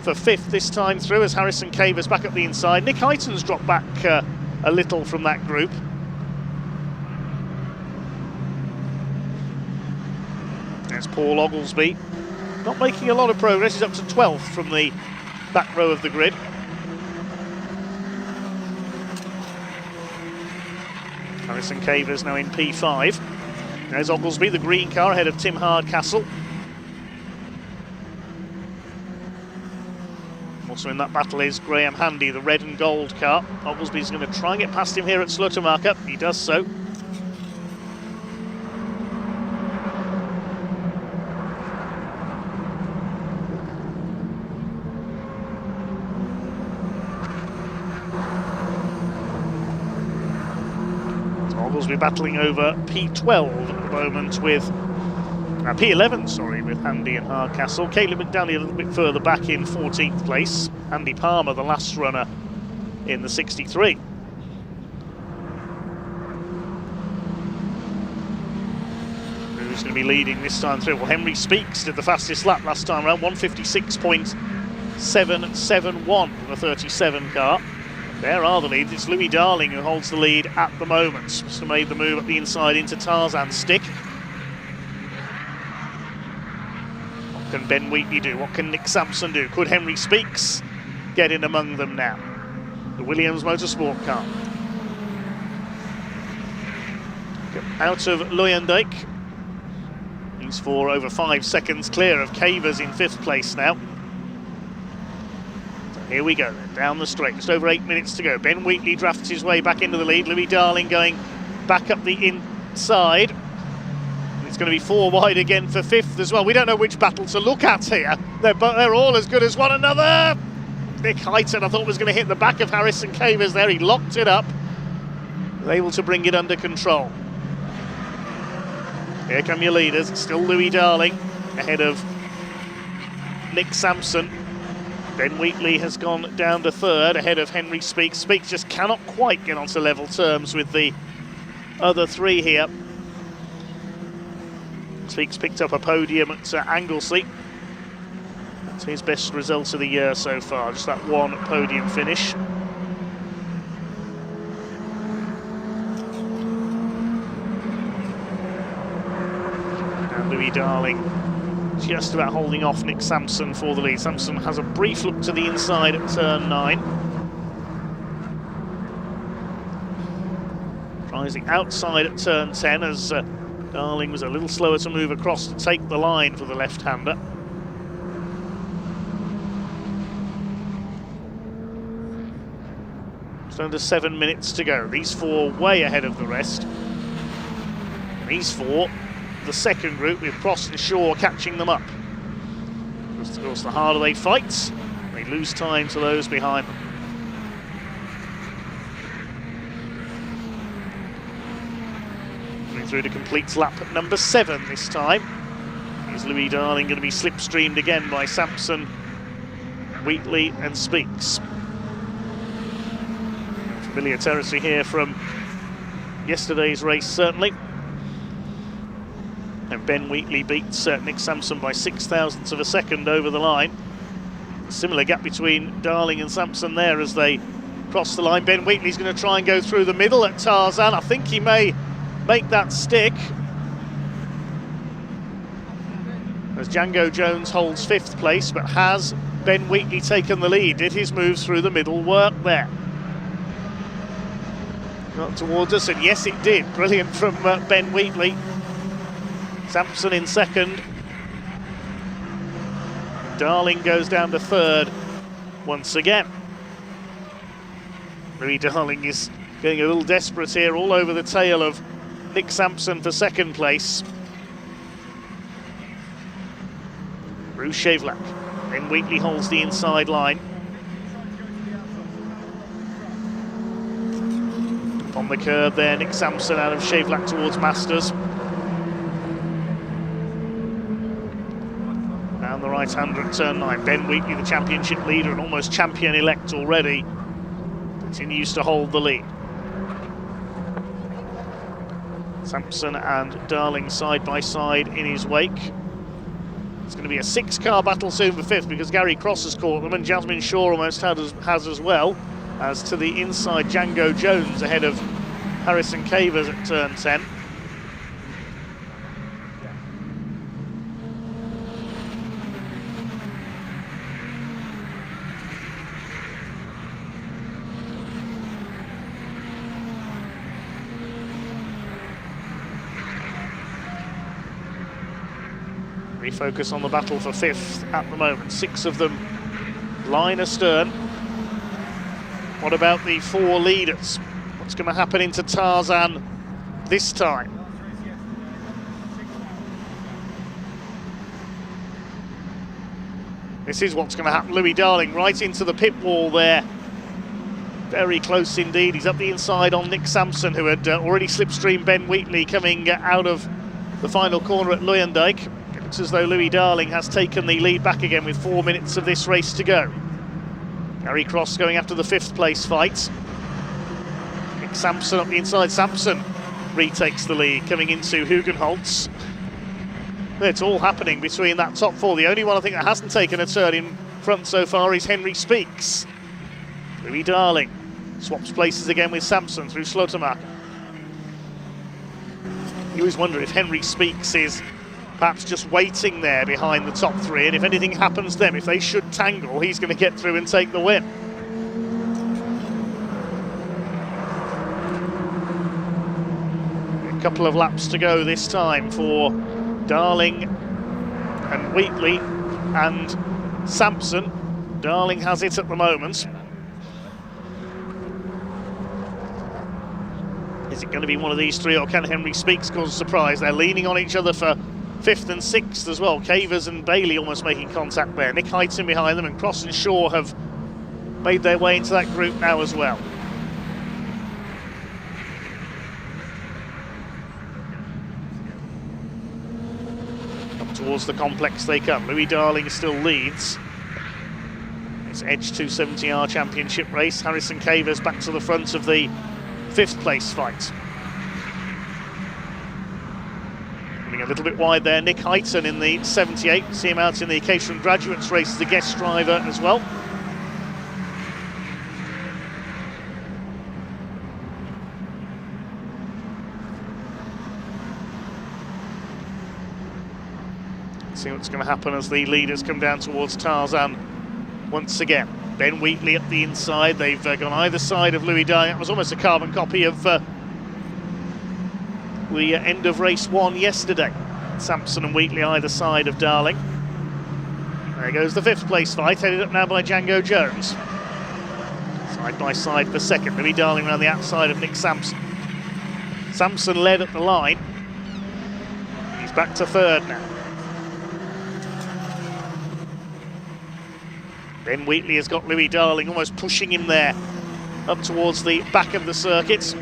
Speaker 5: for 5th this time through as Harrison Cavers back up the inside. Nick Hyton's dropped back a little from that group. There's Paul Oglesby. Not making a lot of progress. He's up to 12th from the back row of the grid. Harrison Cavers now in P5. There's Oglesby, the green car, ahead of Tim Hardcastle. Also in that battle is Graham Handy, the red and gold car. Oglesby's going to try and get past him here at Sluttermarker. He does so. Oglesby battling over P12 at the moment with P11, sorry, with Handy and Hardcastle. Caleb McDaniel a little bit further back in 14th place. Andy Palmer, the last runner, in the 63. Who's going to be leading this time through? Well, Henry Speaks did the fastest lap last time around, 1:56.771 from the 37 car. There are the leads. It's Louis Darling who holds the lead at the moment. Must have made the move up the inside into Tarzan's stick. What can Ben Wheatley do? What can Nick Sampson do? Could Henry Speaks get in among them now? The Williams Motorsport car. Out of Luijendijk. He's for over 5 seconds clear of Cavers in 5th place now. Here we go, down the straight, just over 8 minutes to go. Ben Wheatley drafts his way back into the lead. Louis Darling going back up the inside. And it's going to be 4 wide again for 5th as well. We don't know which battle to look at here. They're all as good as one another. Nick Hyton, I thought, was going to hit the back of Harrison Cavers there. He locked it up. Able to bring it under control. Here come your leaders. Still Louis Darling ahead of Nick Sampson. Ben Wheatley has gone down to 3rd ahead of Henry Speaks. Speaks just cannot quite get onto level terms with the other 3 here. Speaks picked up a podium at Anglesey. That's his best result of the year so far, just that 1 podium finish. And Louis Darling just about holding off Nick Sampson for the lead. Sampson has a brief look to the inside at turn 9. Tries the outside at turn 10 as Darling was a little slower to move across to take the line for the left-hander. Just under 7 minutes to go. These four way ahead of the rest. And these four, the second group, with Cross and Shaw catching them up. Of course, the harder they fight, they lose time to those behind them. Through to complete lap at number 7 this time. Is Louis Darling going to be slipstreamed again by Sampson, Wheatley and Speaks? Familiar territory here from yesterday's race, certainly. And Ben Wheatley beats Nick Sampson by 0.06 of a second over the line. A similar gap between Darling and Sampson there as they cross the line. Ben Wheatley's going to try and go through the middle at Tarzan. I think he may make that stick, as Django Jones holds 5th place, but has Ben Wheatley taken the lead? Did his moves through the middle work there? Not towards us, and yes it did. Brilliant from Ben Wheatley. Sampson in 2nd. Darling goes down to 3rd once again. Louis Darling is getting a little desperate here, all over the tail of Nick Sampson for 2nd place. Bruce Shavlak. Ben Wheatley holds the inside line. On the curb there, Nick Sampson out of Shavlak towards Masters. Down the right-hander at turn 9. Ben Wheatley, the championship leader and almost champion-elect already, continues to hold the lead. Sampson and Darling side by side in his wake. It's going to be a 6-car battle soon for 5th, because Gary Cross has caught them and Jasmine Shaw almost has as well. As to the inside, Django Jones ahead of Harrison Cavers at turn 10. Refocus on the battle for 5th at the moment. 6 of them line astern. What about the 4 leaders? What's going to happen into Tarzan this time? This is what's going to happen. Louis Darling right into the pit wall there. Very close indeed. He's up the inside on Nick Sampson, who had already slipstreamed Ben Wheatley coming out of the final corner at Luyendyk. It looks as though Louis Darling has taken the lead back again with 4 minutes of this race to go. Gary Cross going after the 5th place fight. Nick Sampson up the inside. Sampson retakes the lead, coming into Hugenholtz. It's all happening between that top 4. The only one I think that hasn't taken a turn in front so far is Henry Speaks. Louis Darling swaps places again with Sampson through Slotermacher. You always wonder if Henry Speaks is perhaps just waiting there behind the top 3, and if anything happens to them, if they should tangle, he's going to get through and take the win. A couple of laps to go this time for Darling and Wheatley and Sampson. Darling has it at the moment. Is it going to be one of these 3, or can Henry Speaks cause a surprise? They're leaning on each other for 5th and 6th as well. Cavers and Bailey almost making contact there. Nick Heighton behind them, and Cross and Shaw have made their way into that group now as well. Up towards the complex they come. Louis Darling still leads. It's Edge 270R Championship race. Harrison Cavers back to the front of the 5th place fight. A little bit wide there, Nick Heighton in the 78. See him out in the Caterham Graduates race as the guest driver as well. See what's going to happen as the leaders come down towards Tarzan once again. Ben Wheatley up the inside. They've gone either side of Louis Darling. That was almost a carbon copy of the end of race 1 yesterday. Sampson and Wheatley either side of Darling. There goes the 5th place fight, headed up now by Django Jones. Side by side for second. Louis Darling around the outside of Nick Sampson. Sampson led at the line. He's back to 3rd now. Ben Wheatley has got Louis Darling almost pushing him there up towards the back of the circuit.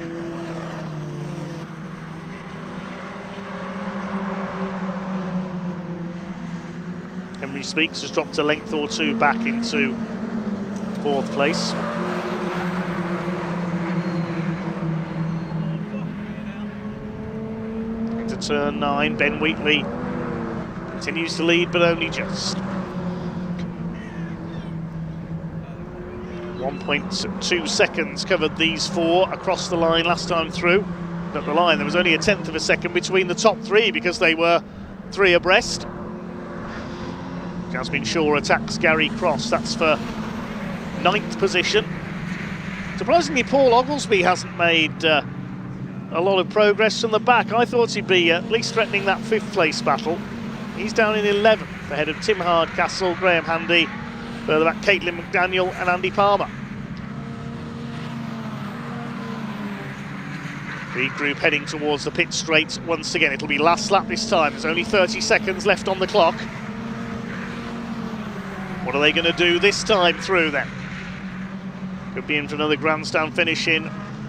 Speaker 5: Henry Speaks has dropped a length or 2 back into 4th place. Into turn 9, Ben Wheatley continues to lead, but only just. 1.2 seconds covered these 4 across the line last time through. At the line, there was only a 1/10 of a second between the top 3 because they were 3 abreast. Jasmine Shaw attacks Gary Cross, that's for 9th position. Surprisingly, Paul Oglesby hasn't made a lot of progress from the back. I thought he'd be at least threatening that 5th place battle. He's down in 11th, ahead of Tim Hardcastle, Graham Handy, further back Caitlin McDaniel and Andy Palmer. The group heading towards the pit straight once again. It'll be last lap this time. There's only 30 seconds left on the clock. What are they going to do this time through then? Could be in for another grandstand finish in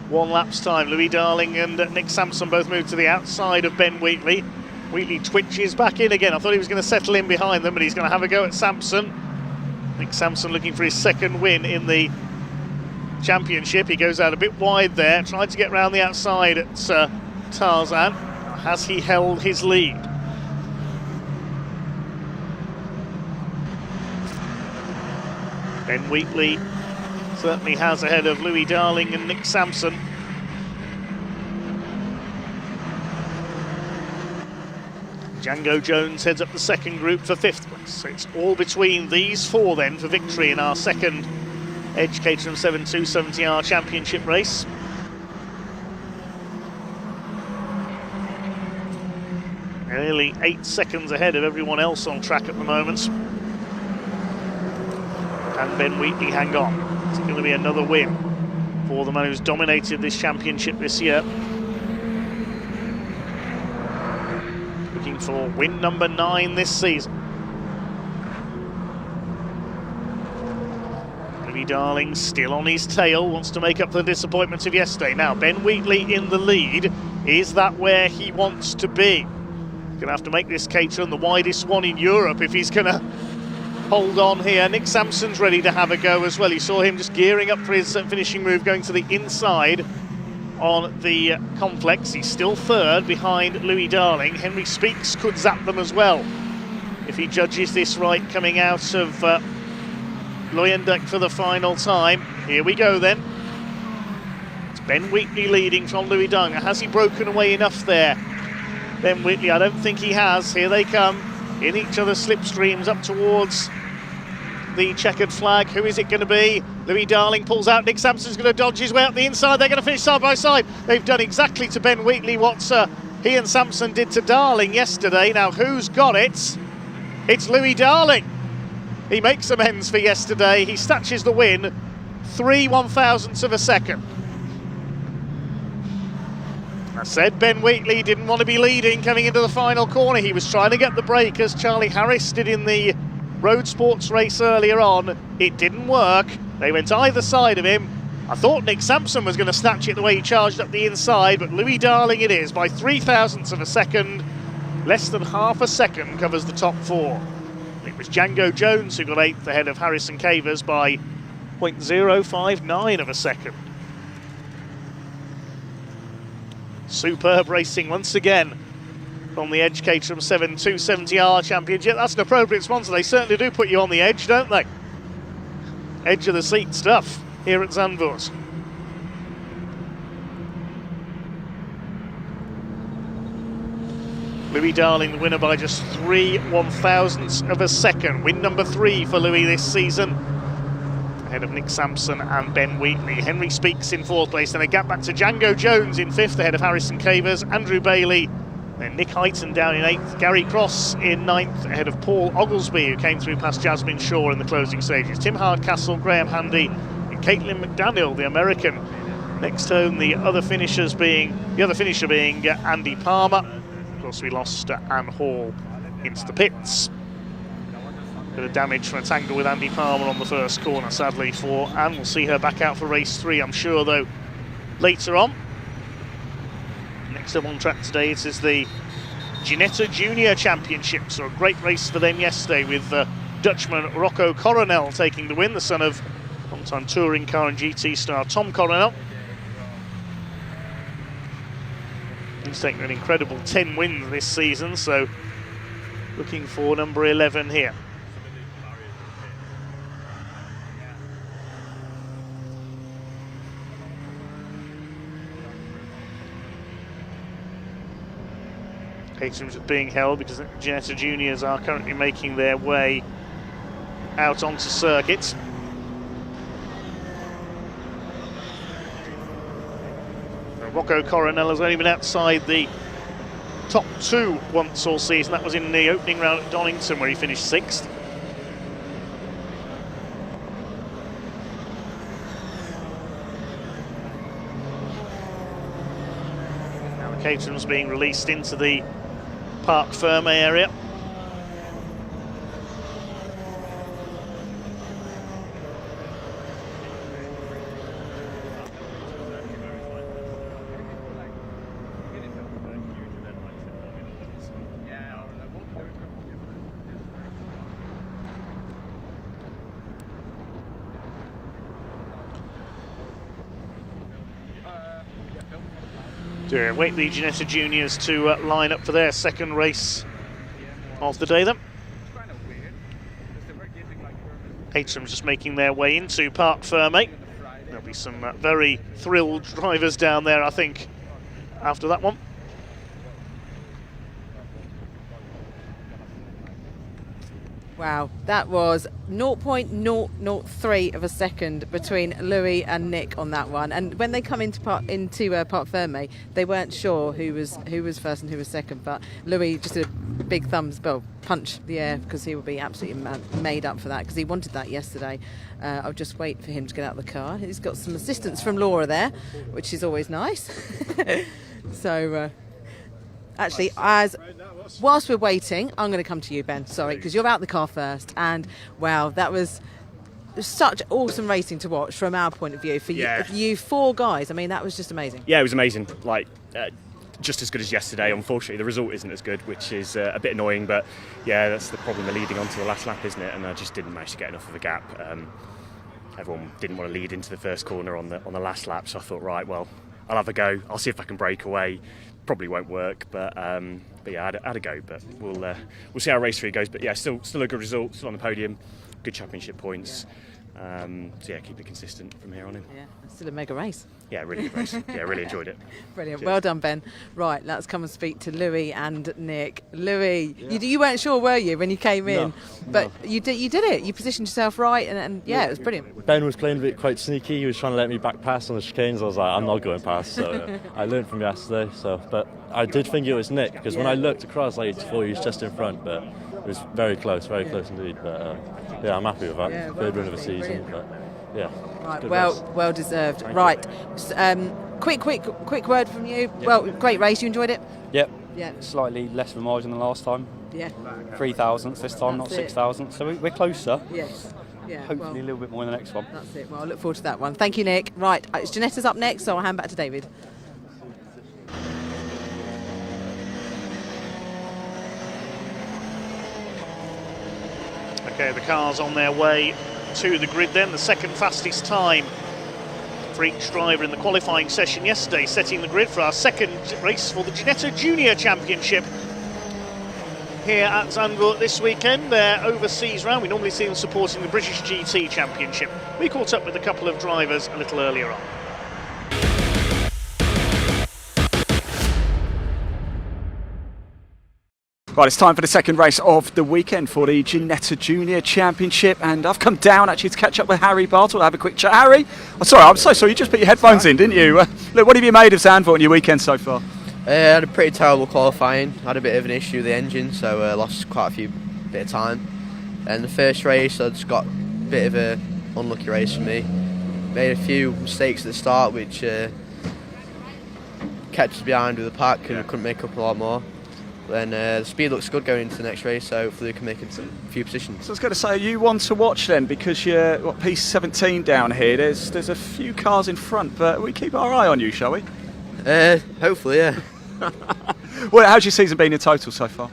Speaker 5: 1 lap's time. Louis Darling and Nick Sampson both move to the outside of Ben Wheatley. Wheatley twitches back in again. I thought he was going to settle in behind them, but he's going to have a go at Sampson. Nick Sampson looking for his 2nd win in the championship. He goes out a bit wide there, tried to get round the outside at Tarzan. Has he held his lead? Ben Wheatley certainly has ahead of Louis Darling and Nick Sampson. Django Jones heads up the 2nd group for 5th place. So it's all between these 4 then for victory in our 2nd Edge Caterham 7270R Championship race. Nearly 8 seconds ahead of everyone else on track at the moment. Can Ben Wheatley hang on? It's going to be another win for the man who's dominated this championship this year. Looking for win number 9 this season. Louis Darling still on his tail, wants to make up for the disappointment of yesterday. Now Ben Wheatley in the lead. Is that where he wants to be? Going to have to make this Caterham the widest one in Europe if he's going to hold on here. Nick Sampson's ready to have a go as well. You saw him just gearing up for his finishing move, going to the inside on the complex. He's still 3rd behind Louis Darling. Henry Speaks could zap them as well if he judges this right coming out of Loyenduck for the final time. Here we go then. It's Ben Wheatley leading from Louis Darling. Has he broken away enough there? Ben Wheatley, I don't think he has. Here they come in each other's slipstreams up towards the checkered flag. Who is it going to be? Louis Darling pulls out. Nick Sampson's going to dodge his way up the inside. They're going to finish side by side. They've done exactly to Ben Wheatley what he and Sampson did to Darling yesterday. Now who's got it? It's Louis Darling. He makes amends for yesterday. He snatches the win. 3 1/1000ths of a second. I said Ben Wheatley didn't want to be leading coming into the final corner. He was trying to get the break as Charlie Harris did in the Roadsports race earlier on. It didn't work. They went either side of him. I thought Nick Sampson was going to snatch it the way he charged up the inside, but Louis Darling it is by 0.03 of a second. Less than half a second covers the top 4. It was Django Jones who got 8th ahead of Harrison Cavers by 0.059 of a second. Superb racing once again from the Edge Caterham 7270R Championship. That's an appropriate sponsor. They certainly do put you on the edge, don't they? Edge of the seat stuff here at Zandvoort. Louis Darling, the winner by just 3 1/1000ths of a second. Win number 3 for Louis this season. ahead of Nick Sampson and Ben Wheatley. Henry Speaks in 4th place, then a gap back to Django Jones in 5th ahead of Harrison Cavers, Andrew Bailey, then Nick Heighton down in 8th, Gary Cross in 9th ahead of Paul Oglesby, who came through past Jasmine Shaw in the closing stages. Tim Hardcastle, Graham Handy and Caitlin McDaniel, the American. Next home, the other finisher being Andy Palmer. Of course, we lost Anne Hall into the pits. Bit of damage from a tangle with Andy Palmer on the first corner, sadly for Anne. We'll see her back out for race 3, I'm sure, though, later on. Next up on track today, it is the Ginetta Junior Championship. So a great race for them yesterday with Dutchman Rocco Coronel taking the win, the son of long-time touring car and GT star Tom Coronel. He's taken an incredible 10 wins this season, so looking for number 11 here. Caterham's being held because Ginetta Juniors are currently making their way out onto circuit. Rocco Coronel has only been outside the top 2 once all season. That was in the opening round at Donington where he finished 6th. Now the Caterham's being released into the Parc Ferme area. Waitley Ginetta Juniors to line up for their second race of the day then. Caterham's just making their way into Parc Ferme. There'll be some very thrilled drivers down there, I think, after that one.
Speaker 2: Wow, that was 0.003 of a second between Louis and Nick on that one. And when they come into Parc Ferme, they weren't sure who was first and who was second. But Louis just did a big punch the air because he would be absolutely made up for that because he wanted that yesterday. I'll just wait for him to get out of the car. He's got some assistance from Laura there, which is always nice. So. Actually, whilst we're waiting, I'm going to come to you, Ben. Sorry, because you're out the car first. And wow, that was such awesome racing to watch from our point of view. For you 4 guys, I mean, that was just amazing.
Speaker 6: Yeah, it was amazing. Just as good as yesterday. Unfortunately, the result isn't as good, which is a bit annoying. But yeah, that's the problem of leading on to the last lap, isn't it? And I just didn't manage to get enough of a gap. Everyone didn't want to lead into the first corner on the last lap, so I thought, right, well, I'll have a go. I'll see if I can break away. Probably won't work, but yeah, I had a go. But we'll see how race 3 goes. But yeah, still a good result. Still on the podium, good championship points. So yeah, keep it consistent from here on in.
Speaker 2: Yeah, still a mega race.
Speaker 6: Yeah, really good race. Yeah, really enjoyed it.
Speaker 2: Brilliant.
Speaker 6: Cheers.
Speaker 2: Well done, Ben. Right, let's come and speak to Louis and Nick. Louis, you weren't sure, were you, when you came in? But you did it. You positioned yourself right, and yeah, it was brilliant.
Speaker 7: Ben was playing a bit quite sneaky. He was trying to let me back pass on the chicanes. I was like, I'm not going past. So I learned from yesterday. But I did think it was Nick because when I looked across, I thought he was just in front, but it was very close indeed. But yeah, I'm happy with that.
Speaker 2: Yeah,
Speaker 7: third win of the season. But yeah.
Speaker 2: Right, well deserved. Right, quick word from you.
Speaker 23: Yep.
Speaker 2: Well, great race. You enjoyed it?
Speaker 23: Yep.
Speaker 2: Yeah.
Speaker 23: Slightly less of a margin than last time.
Speaker 2: Yeah.
Speaker 23: 3,000 this time,
Speaker 2: That's
Speaker 23: not
Speaker 2: it.
Speaker 23: 6,000. So we're closer.
Speaker 2: Yes. Yeah.
Speaker 23: Hopefully a little bit more in the next one.
Speaker 2: That's it. Well, I look forward to that one. Thank you, Nick. Right, it's Ginetta's up next, so I'll hand back to David.
Speaker 5: Okay, the car's on their way to the grid then. The second fastest time for each driver in the qualifying session yesterday, setting the grid for our second race for the Ginetta Junior Championship here at Zandvoort this weekend. Their overseas round, we normally see them supporting the British GT Championship. We caught up with a couple of drivers a little earlier on.
Speaker 1: Right, it's time for the second race of the weekend for the Ginetta Junior Championship, and I've come down actually to catch up with Harry Bartle. Have a quick chat. Harry, I'm so sorry, you just put your headphones in, didn't you? Look, what have you made of Zandvoort on your weekend so far?
Speaker 8: I had a pretty terrible qualifying. I had a bit of an issue with the engine, so lost quite a bit of time. And the first race, I just got a bit of a unlucky race for me. Made a few mistakes at the start, which kept us behind with the pack, and we couldn't make up a lot more. Then the speed looks good going into the next race, so hopefully we can make it a few positions.
Speaker 1: So I was going to say, are you one to watch then, because you're P17 down here? There's a few cars in front, but we keep our eye on you, shall we?
Speaker 8: Hopefully, yeah.
Speaker 1: Well, how's your season been in total so far?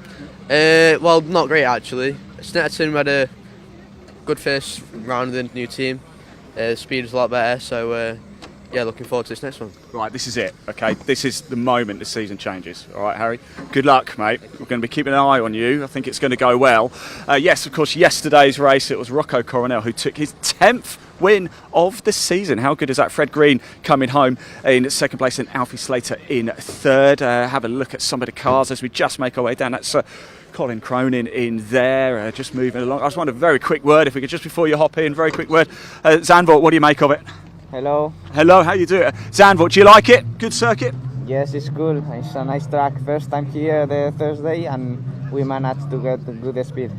Speaker 8: Well, not great actually. Ginetta had a good first round with the new team. Speed was a lot better, so yeah, looking forward to this next one.
Speaker 1: Right, this is it, okay? This is the moment the season changes. All right, Harry? Good luck, mate. We're going to be keeping an eye on you. I think it's going to go well. Yes, of course, yesterday's race, it was Rocco Coronel who took his 10th win of the season. How good is that? Fred Green coming home in second place and Alfie Slater in third. Have a look at some of the cars as we just make our way down. That's Colin Cronin in there, just moving along. I just want a very quick word, if we could, just before you hop in, very quick word. Zandvoort, what do you make of it?
Speaker 9: Hello.
Speaker 1: Hello, how you doing? Zandvoort, do you like it? Good circuit?
Speaker 9: Yes, it's cool. It's a nice track. First time here the Thursday, and we managed to get good speed.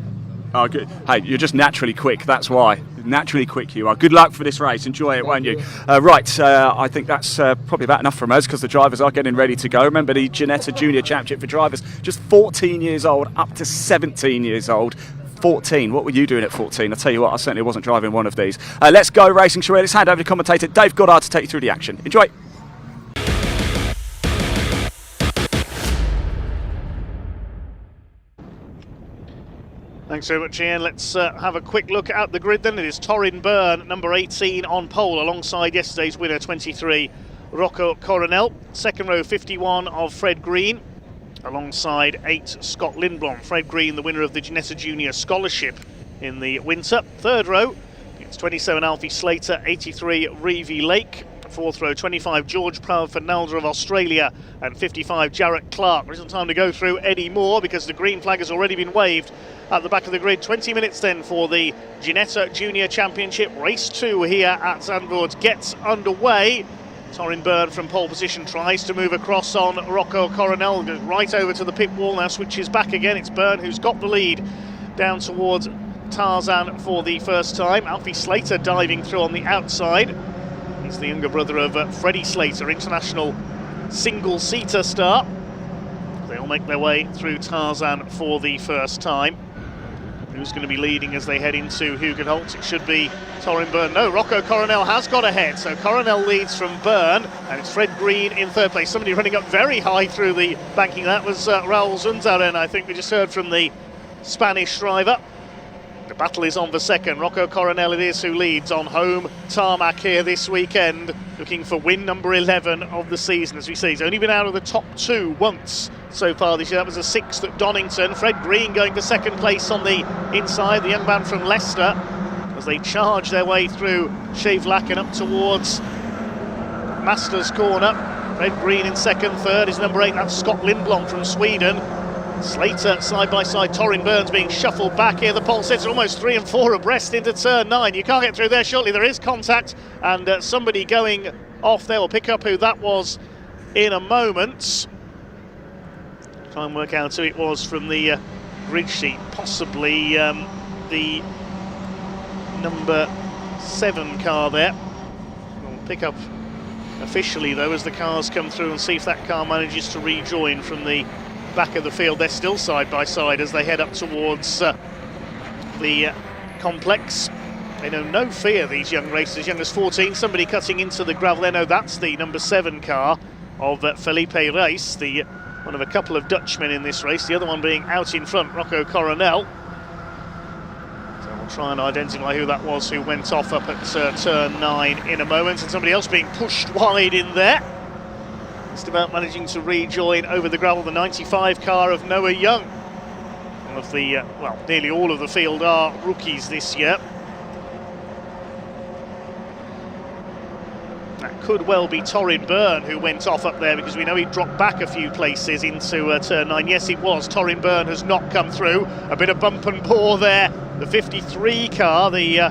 Speaker 1: Oh, good. Hey, you're just naturally quick, that's why. Naturally quick you are. Good luck for this race. Enjoy it, won't you? Right, I think that's probably about enough from us, because the drivers are getting ready to go. Remember, the Ginetta Junior Championship for drivers, just 14 years old up to 17 years old. 14. What were you doing at 14? I'll tell you what, I certainly wasn't driving one of these. Let's go racing, shall we? Let's hand over to commentator Dave Goddard to take you through the action. Enjoy.
Speaker 5: Thanks very much, Ian. Let's have a quick look at the grid then. It is Torin Byrne, number 18 on pole, alongside yesterday's winner, 23, Rocco Coronel. Second row, 51 of Fred Green, alongside 8, Scott Lindblom. Fred Green, the winner of the Ginetta Junior Scholarship in the winter. Third row, it's 27, Alfie Slater, 83, Reevy Lake. Fourth row, 25, George Proud Fernalda of Australia, and 55, Jarrett Clark. There isn't time to go through any more because the green flag has already been waved at the back of the grid. 20 minutes then for the Ginetta Junior Championship. Race 2 here at Zandvoort gets underway. Torin Byrne from pole position tries to move across on Rocco Coronel, goes right over to the pit wall, now switches back again. It's Byrne who's got the lead down towards Tarzan for the first time. Alfie Slater diving through on the outside. He's the younger brother of Freddie Slater, international single-seater star. They all make their way through Tarzan for the first time. Who's going to be leading as they head into Hugenholt? It should be Torin Byrne. No, Rocco Coronel has got ahead, so Coronel leads from Byrne, and it's Fred Green in third place. Somebody running up very high through the banking. That was Raul Zunzaren, I think we just heard from the Spanish driver. The battle is on for second. Rocco Coronel it is who leads on home tarmac here this weekend, looking for win number 11 of the season. As we see, he's only been out of the top 2 once so far this year. That was a 6th at Donington. Fred Green going for second place on the inside, the young man from Leicester, as they charge their way through Shavelaken up towards Masters Corner. Fred Green in second. Third is number 8, that's Scott Lindblom from Sweden. Slater side by side. Torin Byrne's being shuffled back here. The pole sets are almost 3 and 4 abreast into turn 9. You can't get through there shortly. There is contact, and somebody going off there. We'll pick up who that was in a moment. Try and work out who it was from the grid sheet. Possibly the number 7 car there. We'll pick up officially though as the cars come through and see if that car manages to rejoin from the back of the field. They're still side by side as they head up towards the complex. They know no fear, these young racers, young as 14. Somebody cutting into the gravel there. No, that's the number 7 car of Felipe Reis, one of a couple of Dutchmen in this race, the other one being out in front, Rocco Coronel. So we'll try and identify who that was who went off up at turn 9 in a moment, and somebody else being pushed wide in there. Just about managing to rejoin over the gravel, the 95 car of Noah Young. One of the, well, nearly all of the field are rookies this year. That could well be Torrin Byrne who went off up there, because we know he dropped back a few places into turn 9. Yes, it was. Torrin Byrne has not come through. A bit of bump and bore there. The 53 car, the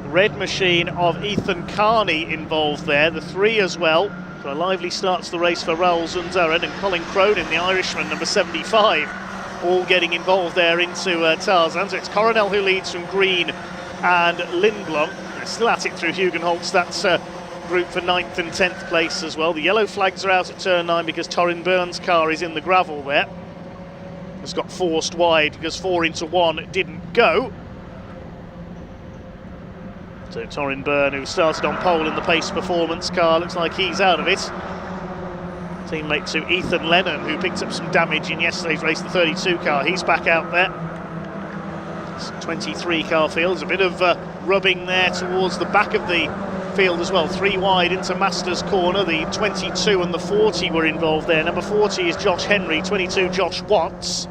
Speaker 5: red machine of Ethan Carney involved there. The 3 as well. So a lively start to the race for Raoul Zunzaren and Colin Cronin, the Irishman, number 75, all getting involved there into Tarzan. So it's Coronel who leads from green and Lindblom. They're still at it through Hugenholtz. That's group for 9th and 10th place as well. The yellow flags are out at turn 9 because Torrin Byrne's car is in the gravel there. It's got forced wide because 4 into 1 didn't go. So Torrin Byrne, who started on pole in the Pace Performance car, looks like he's out of it. Teammate to Ethan Lennon, who picked up some damage in yesterday's race, the 32 car, he's back out there. It's 23 car field. There's a bit of rubbing there towards the back of the field as well. 3 wide into Masters Corner. The 22 and the 40 were involved there. Number 40 is Josh Henry, 22 Josh Watts.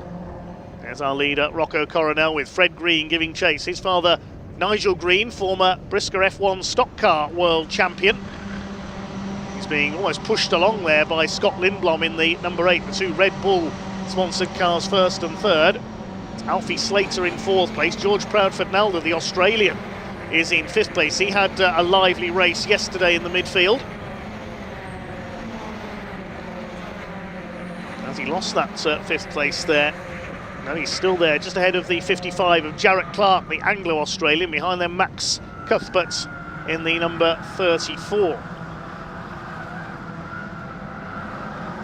Speaker 5: There's our leader, Rocco Coronel, with Fred Green giving chase. His father, Nigel Green, former Brisker F1 stock car world champion. He's being almost pushed along there by Scott Lindblom in the number 8, the 2 Red Bull sponsored cars, 1st and 3rd. It's Alfie Slater in 4th place. George Proudfoot-Nalder, the Australian, is in 5th place. He had a lively race yesterday in the midfield, as he lost that 5th place there. No, he's still there, just ahead of the 55 of Jarrett Clark, the Anglo-Australian. Behind them, Max Cuthbert in the number 34.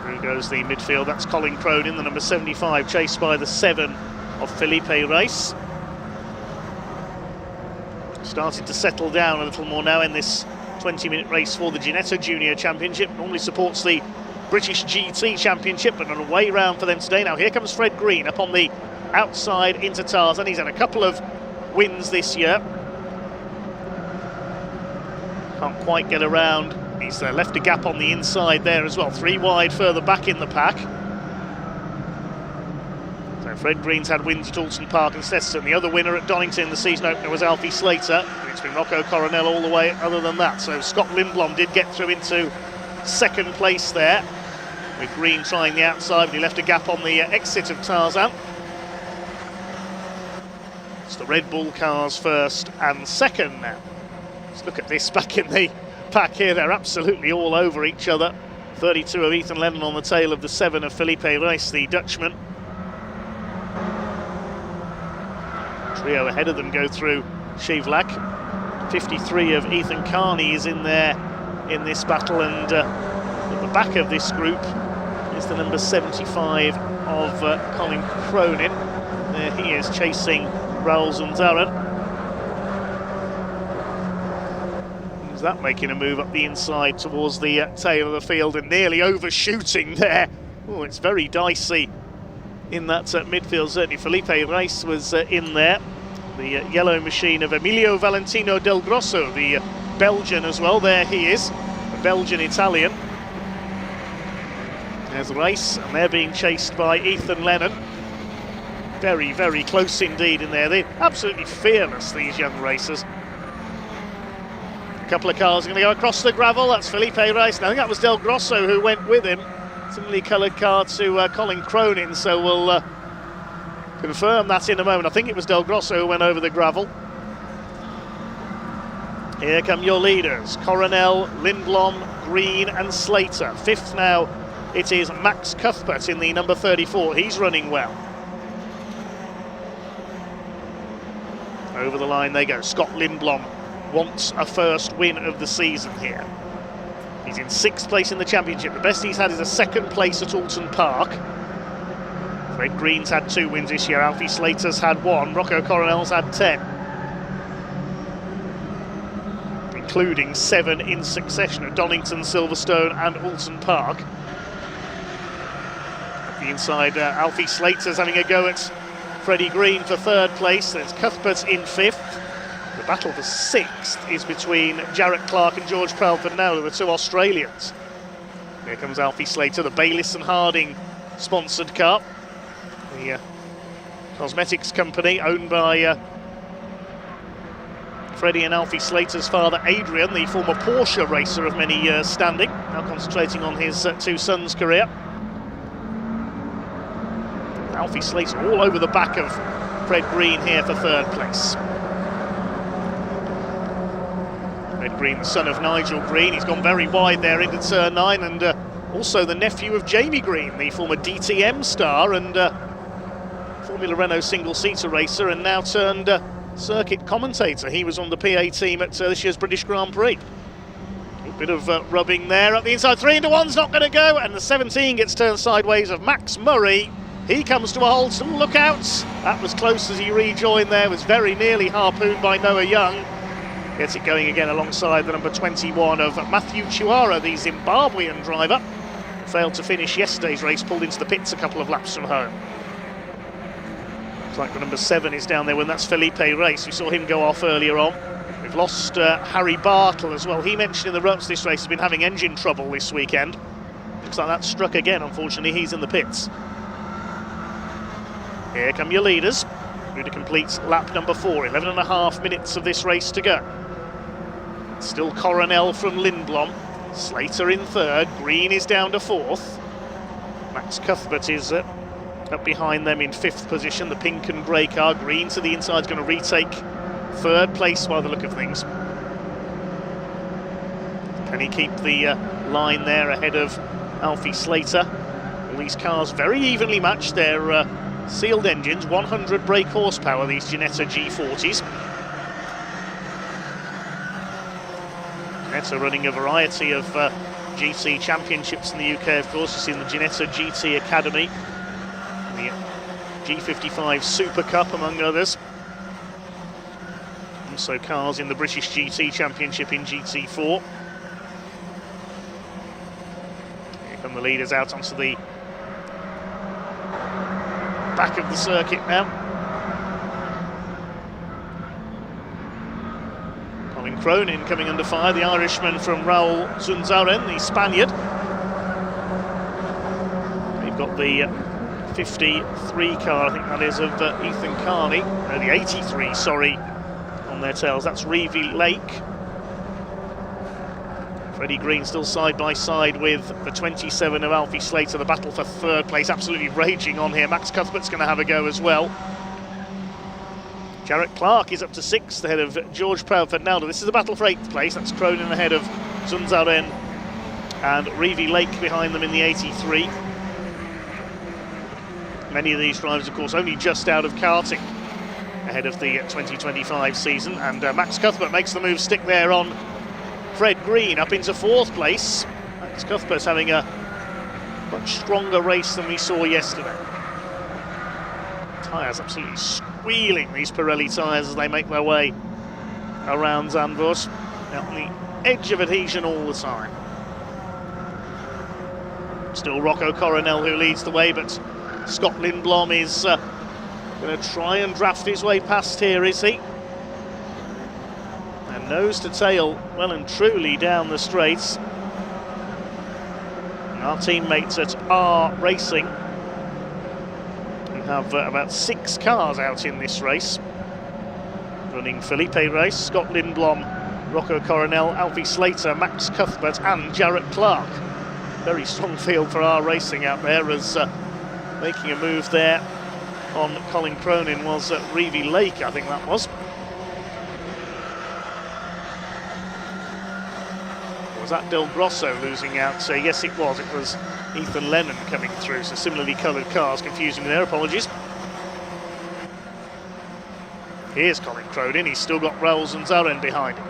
Speaker 5: Through goes the midfield. That's Colin Cronin, the number 75, chased by the 7 of Felipe Reis. Started to settle down a little more now in this 20-minute race for the Ginetta Junior Championship. Normally supports the British GT Championship, but on a way round for them today. Now here comes Fred Green up on the outside into Tarzan. He's had a couple of wins this year. Can't quite get around. He's left a gap on the inside there as well. 3 wide further back in the pack. So Fred Green's had wins at Alton Park and Stetson. The other winner at Donington, the season opener, was Alfie Slater. It's been Rocco Coronel all the way other than that. So Scott Lindblom did get through into 2nd place there, with Green trying the outside, but he left a gap on the exit of Tarzan. It's the Red Bull cars 1st and 2nd now. Let's look at this back in the pack here. They're absolutely all over each other. 32 of Ethan Lennon on the tail of the 7 of Felipe Reis, the Dutchman. Trio ahead of them go through Shivlak. 53 of Ethan Carney is in there in this battle, and at the back of this group is the number 75 of Colin Cronin. There he is, chasing Raoul Zunzaren. Is that making a move up the inside towards the tail of the field and nearly overshooting there? Oh, it's very dicey in that midfield. Certainly Felipe Reis was in there. The yellow machine of Emilio Valentino Del Grosso, the Belgian as well. There he is, a Belgian-Italian. There's Reis, and they're being chased by Ethan Lennon. Very, very close indeed in there. They're absolutely fearless, these young racers. A couple of cars are going to go across the gravel. That's Felipe Reis. I think that was Del Grosso who went with him. Similarly coloured car to Colin Cronin, so we'll confirm that in a moment. I think it was Del Grosso who went over the gravel. Here come your leaders, Coronel, Lindblom, Green and Slater. 5th now, it is Max Cuthbert in the number 34. He's running well. Over the line they go. Scott Lindblom wants a 1st win of the season here. He's in 6th place in the championship. The best he's had is a 2nd place at Alton Park. Fred Green's had 2 wins this year. Alfie Slater's had 1. Rocco Coronel's had 10. Including 7 in succession at Donington, Silverstone and Alton Park. At the inside, Alfie Slater's having a go at Freddie Green for 3rd place. There's Cuthbert in 5th. The battle for 6th is between Jarrett Clark and George Proudfoot-Nalder, the 2 Australians. Here comes Alfie Slater, the Bayliss and Harding sponsored car. The cosmetics company owned by Freddie and Alfie Slater's father, Adrian, the former Porsche racer of many years standing, now concentrating on his two sons' career. Alfie Slater all over the back of Fred Green here for third place. Fred Green, the son of Nigel Green, he's gone very wide there into turn 9, and also the nephew of Jamie Green, the former DTM star and Formula Renault single-seater racer, and now turned circuit commentator. He was on the PA team at this year's British Grand Prix. A bit of rubbing there up the inside. 3 into 1's not going to go, and the 17 gets turned sideways of Max Murray. He comes to a halt. Look out! That was close as he rejoined there. Was very nearly harpooned by Noah Young. Gets it going again alongside the number 21 of Matthew Chiwara, the Zimbabwean driver. Failed to finish yesterday's race, pulled into the pits a couple of laps from home. Looks like the number 7 is down there when that's Felipe Race. We saw him go off earlier on. We've lost Harry Bartle as well. He mentioned in the ropes this race has been having engine trouble this weekend. Looks like that struck again. Unfortunately, he's in the pits. Here come your leaders, who to complete lap number 4. 11.5 minutes of this race to go. Still Coronel from Lindblom. Slater in third. Green is down to 4th. Max Cuthbert is up behind them in 5th position. The pink and grey car. Green to the inside is going to retake third place by the look of things. Can he keep the line there ahead of Alfie Slater? All these cars very evenly matched. They're sealed engines, 100 brake horsepower, these Ginetta G40s. Ginetta running a variety of GT championships in the UK, of course. You've seen the Ginetta GT Academy, the G55 Super Cup, among others. Also cars in the British GT Championship in GT4. Here come the leaders out onto the back of the circuit now. Colin Cronin coming under fire, the Irishman from Raul Zunzaren, the Spaniard. They've got the 53 car, I think that is, of Ethan Carney, no, the 83, sorry, on their tails. That's Reevy Lake. Freddie Green still side by side with the 27 of Alfie Slater. The battle for third place absolutely raging on here. Max Cuthbert's going to have a go as well. Jarrett Clark is up to 6th ahead of George Proudfoot Naldo. This is the battle for 8th place. That's Cronin ahead of Zunzaren and Reevy Lake behind them in the 83. Many of these drivers, of course, only just out of karting ahead of the 2025 season. And Max Cuthbert makes the move stick there on Fred Green up into 4th place. Max Cuthbert's having a much stronger race than we saw yesterday. Tyres absolutely squealing, these Pirelli tyres, as they make their way around Zandvoort. Out on the edge of adhesion all the time. Still Rocco Coronel who leads the way, but Scott Lindblom is going to try and draft his way past here, is he? And nose to tail, well and truly down the straights. And our teammates at R Racing, who have about 6 cars out in this race, running Felipe Race, Scott Lindblom, Rocco Coronel, Alfie Slater, Max Cuthbert and Jarrett Clark. Very strong field for R Racing out there, as making a move there on Colin Cronin was Reevy Lake, I think that was. Or was that Del Grosso losing out? So yes, it was. It was Ethan Lennon coming through, so similarly coloured cars, confusing me there, apologies. Here's Colin Cronin, he's still got Raul Zunzaren behind him.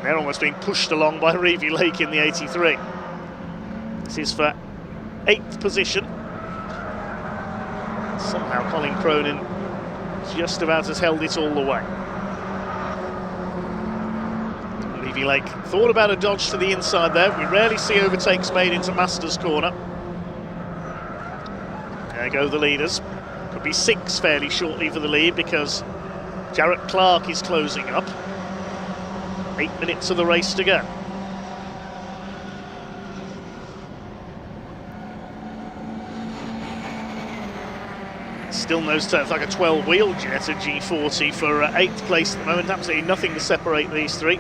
Speaker 5: They're almost being pushed along by Reevy Lake in the 83. This is for 8th position. Somehow Colin Cronin just about has held it all the way. Reevy Lake thought about a dodge to the inside there. We rarely see overtakes made into Masters Corner. There go the leaders. Could be 6 fairly shortly for the lead, because Jarrett Clark is closing up. 8 minutes of the race to go. Still nose to like a 12-wheel Ginetta G40 for 8th place at the moment. Absolutely nothing to separate these three.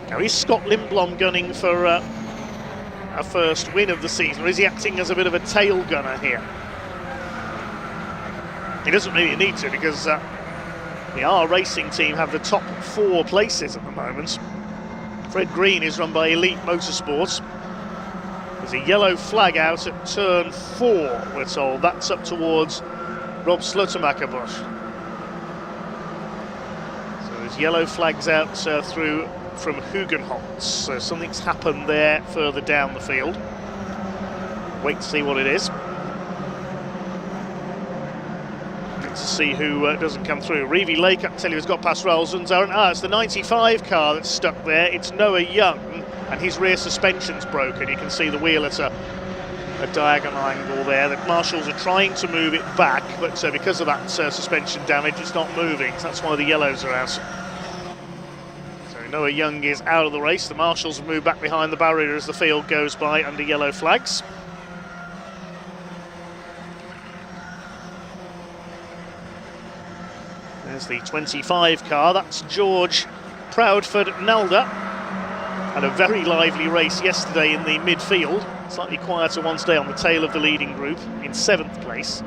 Speaker 5: Now, is Scott Lindblom gunning for a first win of the season, or is he acting as a bit of a tail gunner here? He doesn't really need to, because the R Racing team have the top 4 places at the moment. Fred Green is run by Elite Motorsports. There's a yellow flag out at turn 4, we're told. That's up towards Rob Sluttermacherbusch. So there's yellow flags out through from Hugenholtz. So something's happened there further down the field. Wait to see what it is. Let's see who doesn't come through. Reevy Lake, I can tell you, has got past Raoul Zunzaren. It's the 95 car that's stuck there. It's Noah Young, and his rear suspension's broken. You can see the wheel at a diagonal angle there. The marshals are trying to move it back, but because of that suspension damage, it's not moving. So that's why the yellows are out. So Noah Young is out of the race. The marshals have moved back behind the barrier as the field goes by under yellow flags. There's the 25 car. That's George Proudford Nalder. Had a very lively race yesterday in the midfield. Slightly quieter one today on the tail of the leading group in 7th place.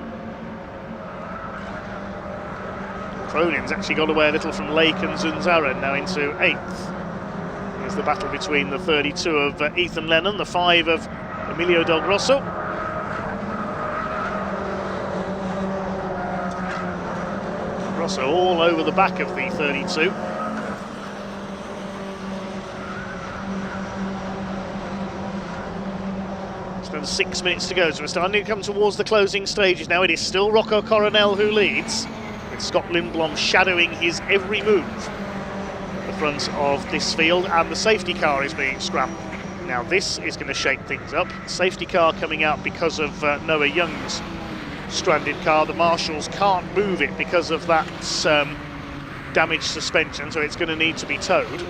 Speaker 5: Cronin's actually got away a little from Lake and Zunzaren, now into 8th. There's the battle between the 32 of Ethan Lennon, the 5 of Emilio Del Grosso. Grosso all over the back of the 32. Still 6 minutes to go, so we're starting to come towards the closing stages now. It is still Rocco Coronel who leads, with Scott Lindblom shadowing his every move at the front of this field, and the safety car is being scrambled. Now this is going to shake things up. Safety car coming out because of Noah Young's stranded car. The marshals can't move it because of that damaged suspension, so it's going to need to be towed.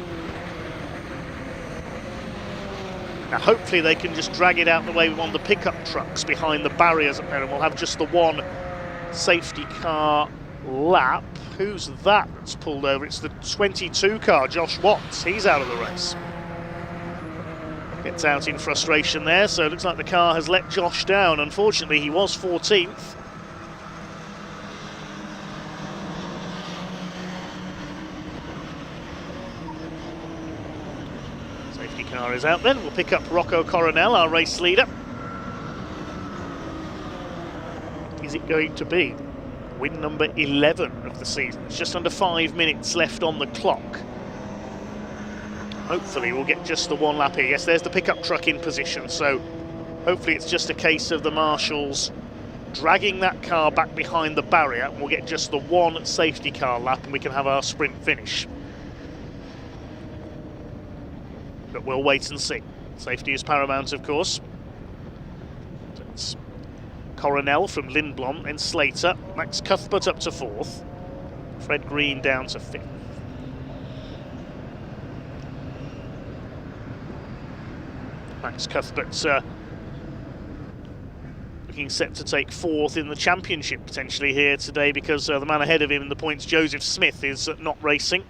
Speaker 5: Now hopefully they can just drag it out the way with one of the pickup trucks behind the barriers up there, and we'll have just the one safety car lap. Who's that that's pulled over? It's the 22 car, Josh Watts. He's out of the race. Gets out in frustration there, so it looks like the car has let Josh down. Unfortunately, he was 14th. Safety car is out then. We'll pick up Rocco Coronel, our race leader. Is it going to be win number 11 of the season? It's just under 5 minutes left on the clock. Hopefully we'll get just the one lap here. Yes, there's the pickup truck in position, so hopefully it's just a case of the marshals dragging that car back behind the barrier, and we'll get just the one safety car lap and we can have our sprint finish. But we'll wait and see. Safety is paramount, of course. So it's Coronel from Lindblom, then Slater, Max Cuthbert up to 4th, Fred Green down to 5th. Max Cuthbert's looking set to take 4th in the championship potentially here today, because the man ahead of him in the points, Joseph Smith, is not racing.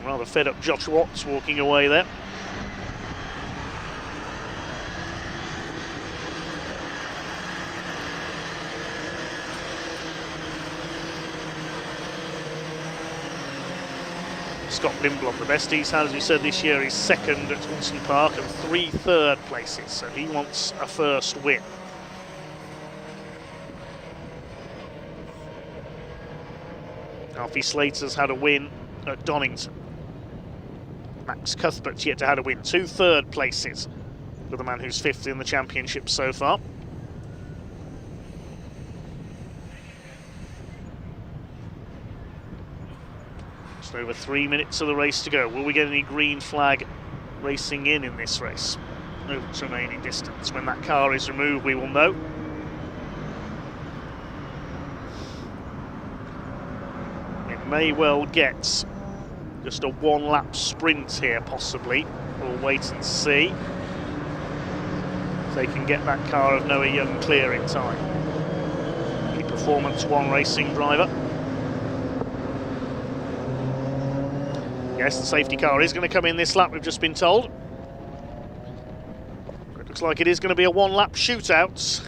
Speaker 5: Rather fed up Josh Watts walking away there. Scott Lindblom, the best he's had, as we said, this year is 2nd at Hudson Park and 3 third places, so he wants a first win. Alfie Slater's had a win at Donington. Max Cuthbert's yet to have a win. 2 third places for the man who's 5th in the championship so far. Just over 3 minutes of the race to go. Will we get any green flag racing in this race? Over its remaining distance. When that car is removed, we will know. It may well get just a one-lap sprint here, possibly. We'll wait and see if they can get that car of Noah Young clear in time. The Performance One racing driver. Yes, the safety car is going to come in this lap, we've just been told. It looks like it is going to be a one-lap shootout.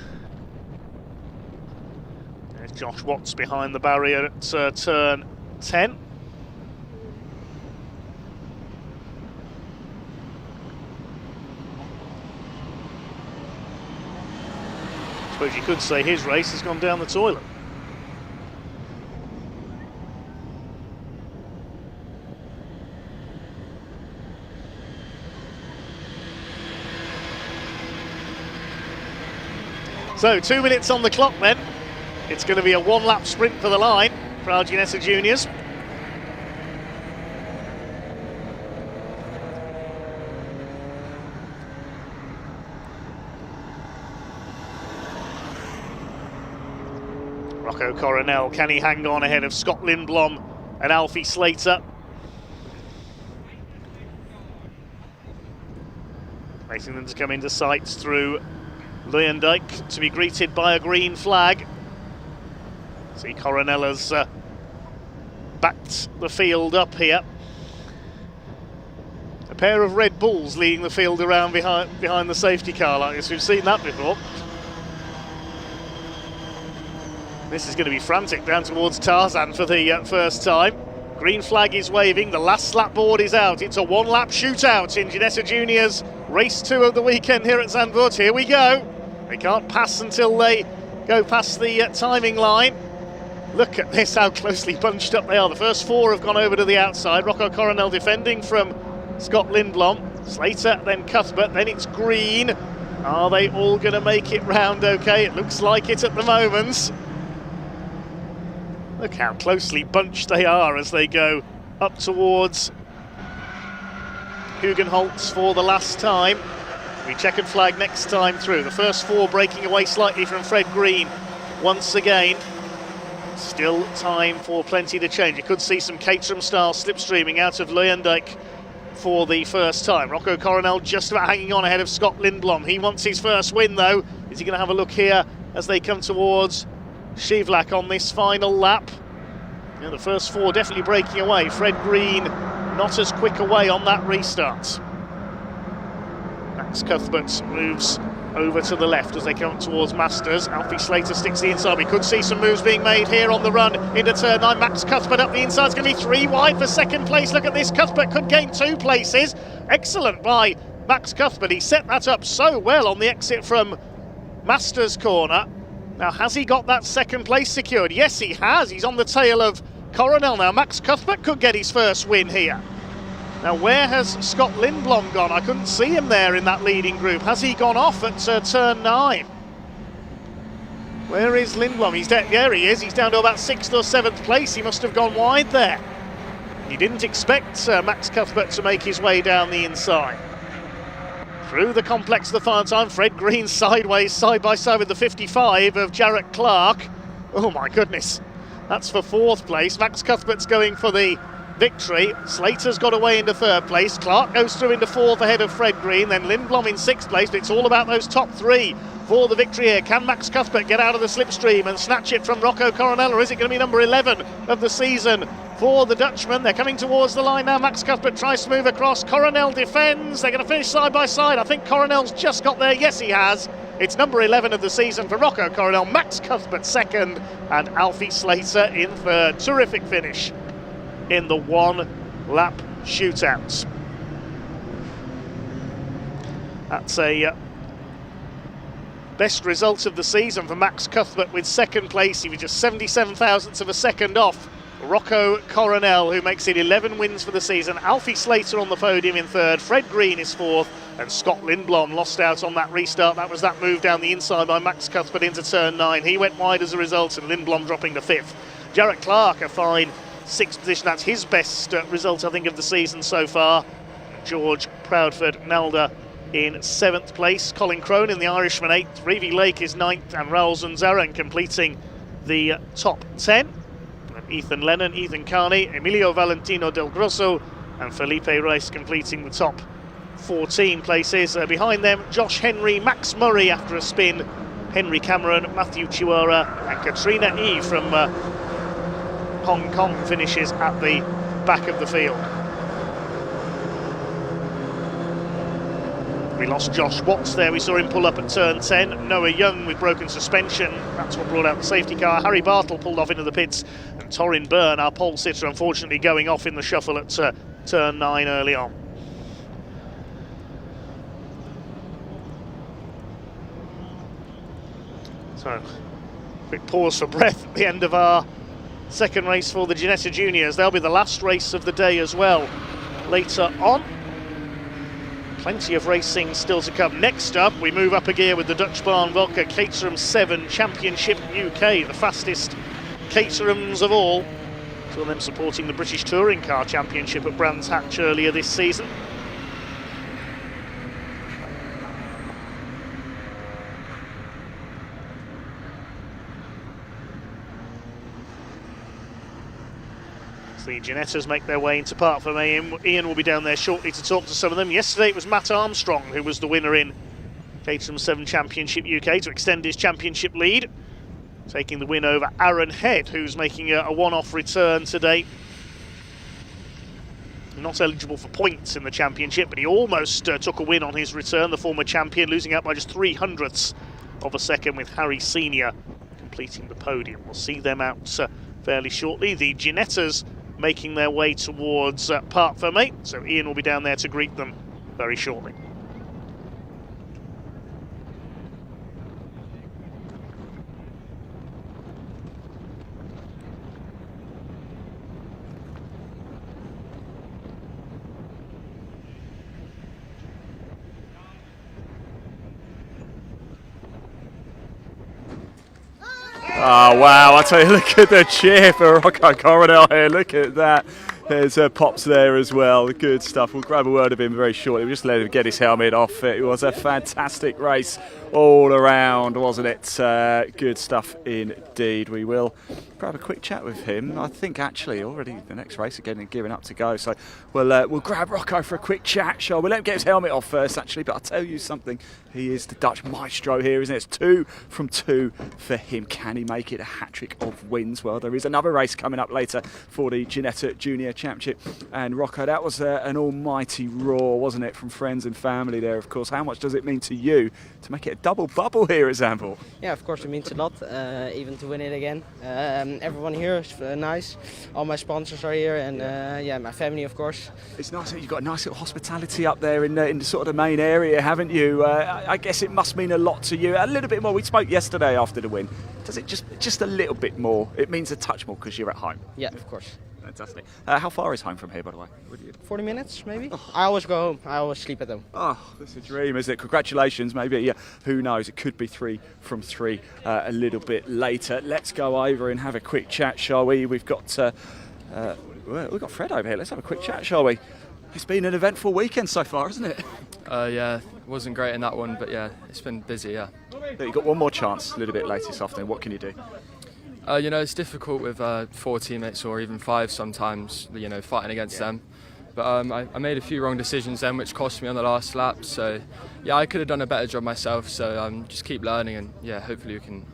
Speaker 5: There's Josh Watts behind the barrier at turn 10. I suppose you could say his race has gone down the toilet. So 2 minutes on the clock then. It's going to be a one-lap sprint for the line for our Ginetta Juniors. Rocco Coronel, can he hang on ahead of Scott Lindblom and Alfie Slater? Waiting them to come into sight through Luyendyk to be greeted by a green flag. See, Coronel has backed the field up here. A pair of Red Bulls leading the field around behind the safety car like this. We've seen that before. This is going to be frantic down towards Tarzan for the first time. Green flag is waving, the last lap board is out. It's a one-lap shootout in Ginetta Juniors race 2 of the weekend here at Zandvoort. Here we go. They can't pass until they go past the timing line. Look at this, how closely bunched up they are. The first 4 have gone over to the outside. Rocco Coronel defending from Scott Lindblom. Slater, then Cuthbert, then it's Green. Are they all going to make it round okay? It looks like it at the moment. Look how closely bunched they are as they go up towards Hugenholtz for the last time. We checkered flag next time through. The first 4 breaking away slightly from Fred Green once again. Still time for plenty to change. You could see some Caterham style slipstreaming out of Luyendyk for the first time. Rocco Coronel just about hanging on ahead of Scott Lindblom. He wants his first win though. Is he going to have a look here as they come towards Shivlak on this final lap? Yeah, the first 4 definitely breaking away. Fred Green not as quick away on that restart. Max Cuthbert moves over to the left as they come towards Masters. Alfie Slater sticks the inside. We could see some moves being made here on the run into turn 9. Max Cuthbert up the inside. It's going to be 3 wide for second place. Look at this. Cuthbert could gain 2 places. Excellent by Max Cuthbert. He set that up so well on the exit from Masters corner. Now, has he got that second place secured? Yes, he has. He's on the tail of Coronel now. Max Cuthbert could get his first win here. Now, where has Scott Lindblom gone? I couldn't see him there in that leading group. Has he gone off at turn 9? Where is Lindblom? He's there he is. He's down to about 6th or 7th place. He must have gone wide there. He didn't expect Max Cuthbert to make his way down the inside. Through the complex the final time. Fred Green sideways, side by side with the 55 of Jarrett Clark. Oh my goodness. That's for 4th place. Max Cuthbert's going for the victory. Slater's got away into 3rd place. Clark goes through into 4th ahead of Fred Green. Then Lindblom in 6th place. But it's all about those top 3 for the victory here. Can Max Cuthbert get out of the slipstream and snatch it from Rocco Coronel, or is it going to be number 11 of the season for the Dutchman? They're coming towards the line now. Max Cuthbert tries to move across. Coronel defends. They're going to finish side by side. I think Coronel's just got there. Yes, he has. It's number 11 of the season for Rocco Coronel. Max Cuthbert 2nd and Alfie Slater in 3rd. Terrific finish in the 1-lap shootouts. That's a best result of the season for Max Cuthbert with 2nd place. He was just 77 thousandths of a second off Rocco Coronel, who makes it 11 wins for the season. Alfie Slater on the podium in 3rd. Fred Green is 4th. And Scott Lindblom lost out on that restart. That was that move down the inside by Max Cuthbert into turn 9. He went wide as a result, and Lindblom dropping to 5th. Jarrett Clark, a fine 6th position. That's his best result, I think, of the season so far. George Proudford Nalder in 7th place. Colin Crone in the Irishman 8th. Reevy Lake is 9th, and Raoul Zunzaran completing the top 10. Ethan Lennon, Ethan Carney, Emilio Valentino Del Grosso and Felipe Reis completing the top 14 places. Behind them, Josh Henry, Max Murray after a spin, Henry Cameron, Matthew Chiwara and Katrina E from Hong Kong finishes at the back of the field. We lost Josh Watts there, we saw him pull up at turn 10. Noah Young with broken suspension, that's what brought out the safety car. Harry Bartle pulled off into the pits, and Torin Byrne, our pole sitter, unfortunately going off in the shuffle at turn 9 early on. So, quick pause for breath at the end of our second race for the Ginetta Juniors. They'll be the last race of the day as well later on. Plenty of racing still to come. Next up, we move up a gear with the Dutch Barn Vodka Caterham 7 Championship UK, the fastest Caterhams of all. Saw them supporting the British Touring Car Championship at Brands Hatch earlier this season. The Ginettas make their way into Park Ferme. Ian will be down there shortly to talk to some of them. Yesterday it was Matt Armstrong who was the winner in Caterham 7 Championship UK to extend his championship lead, taking the win over Aaron Head, who's making a one-off return today. Not eligible for points in the championship, but he almost took a win on his return, the former champion, losing out by just 3/100ths of a second, with Harry Senior completing the podium. We'll see them out fairly shortly. The Ginettas making their way towards Park Ferme, so Ian will be down there to greet them very shortly.
Speaker 1: Oh wow, I tell you, look at the cheer for Rocco Coronel here, look at that. There's Pops there as well, good stuff. We'll grab a word of him very shortly. We'll just let him get his helmet off. It was a fantastic race all around, wasn't it? Good stuff indeed. We will grab a quick chat with him. I think actually already the next race again and gearing up to go. So we'll grab Rocco for a quick chat, shall we? Let him get his helmet off first actually, but I'll tell you something. He is the Dutch maestro here, isn't it? It's 2 from 2 for him. Can he make it a hat-trick of wins? Well, there is another race coming up later for the Ginetta Junior Championship. And Rocco, that was an almighty roar, wasn't it, from friends and family there, of course. How much does it mean to you to make it a double bubble here at Zandvoort?
Speaker 11: Yeah, of course it means a lot, even to win it again. Everyone here is nice. All my sponsors are here, and yeah, my family, of course.
Speaker 1: It's nice that you've got a nice little hospitality up there in the sort of the main area, haven't you? I guess it must mean a lot to you. A little bit more. We spoke yesterday after the win. Does it just a little bit more? It means a touch more because you're at home.
Speaker 11: Yeah, of course.
Speaker 1: Fantastic. How far is home from here, by the way?
Speaker 11: 40 minutes, maybe. Oh. I always go home. I always sleep at home.
Speaker 1: Oh, that's a dream, isn't it? Congratulations. Maybe, yeah, who knows? It could be 3 from 3 a little bit later. Let's go over and have a quick chat, shall we? We've got Fred over here. Let's have a quick chat, shall we? It's been an eventful weekend so far, isn't it?
Speaker 12: Yeah, it wasn't great in that one, but yeah, it's been busy, yeah.
Speaker 1: You've got one more chance a little bit later this afternoon. What can you do?
Speaker 12: You know, it's difficult with 4 teammates or even 5 sometimes, you know, fighting against them. But I made a few wrong decisions then, which cost me on the last lap. So, yeah, I could have done a better job myself. So just keep learning and, yeah, hopefully we can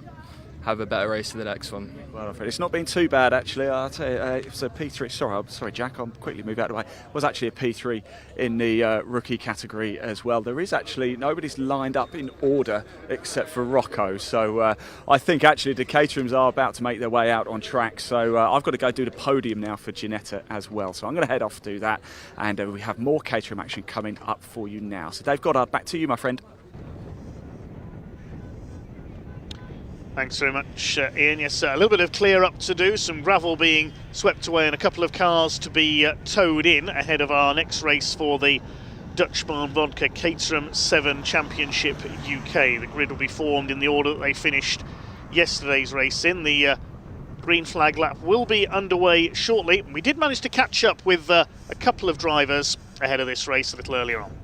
Speaker 12: have a better race to the next one.
Speaker 1: Well, it's not been too bad actually. I'll tell you, it was a P3. Sorry, Jack. I'll quickly move out of the way. It was actually a P3 in the rookie category as well. There is actually nobody's lined up in order except for Rocco. So I think actually the Caterhams are about to make their way out on track. So I've got to go do the podium now for Ginetta as well. So I'm going to head off to do that, and we have more Caterham action coming up for you now. So Dave Goddard, back to you, my friend.
Speaker 5: Thanks very much, Ian. Yes, a little bit of clear up to do, some gravel being swept away and a couple of cars to be towed in ahead of our next race for the Dutch Barn Vodka Caterham 7 Championship UK. The grid will be formed in the order that they finished yesterday's race in. The green flag lap will be underway shortly. We did manage to catch up with a couple of drivers ahead of this race a little earlier on.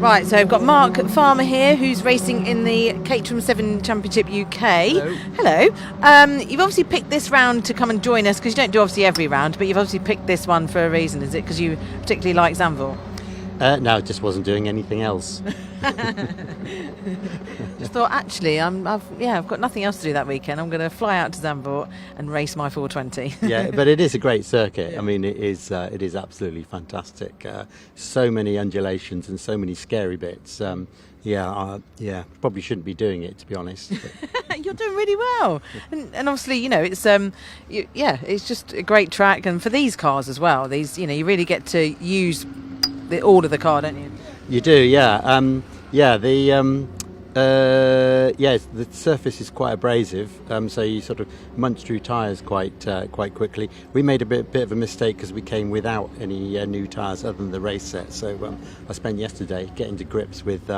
Speaker 2: Right, so I've got Mark Farmer here, who's racing in the Caterham 7 Championship UK. Hello. You've obviously picked this round to come and join us, because you don't do obviously every round, but you've obviously picked this one for a reason. Is it because you particularly like Zandvoort?
Speaker 10: No, I just wasn't doing anything else.
Speaker 2: Just thought, actually, I've got nothing else to do that weekend. I'm going to fly out to Zandvoort and race my 420.
Speaker 10: Yeah, but it is a great circuit. I mean, it is absolutely fantastic. So many undulations and so many scary bits. Probably shouldn't be doing it, to be honest.
Speaker 2: You're doing really well, and obviously, it's just a great track, and for these cars as well. These, you really get to use all of the car, don't you?
Speaker 10: You do, yeah. The surface is quite abrasive, so you sort of munch through tyres quite quickly. We made a bit of a mistake because we came without any new tyres other than the race set. So I spent yesterday getting to grips with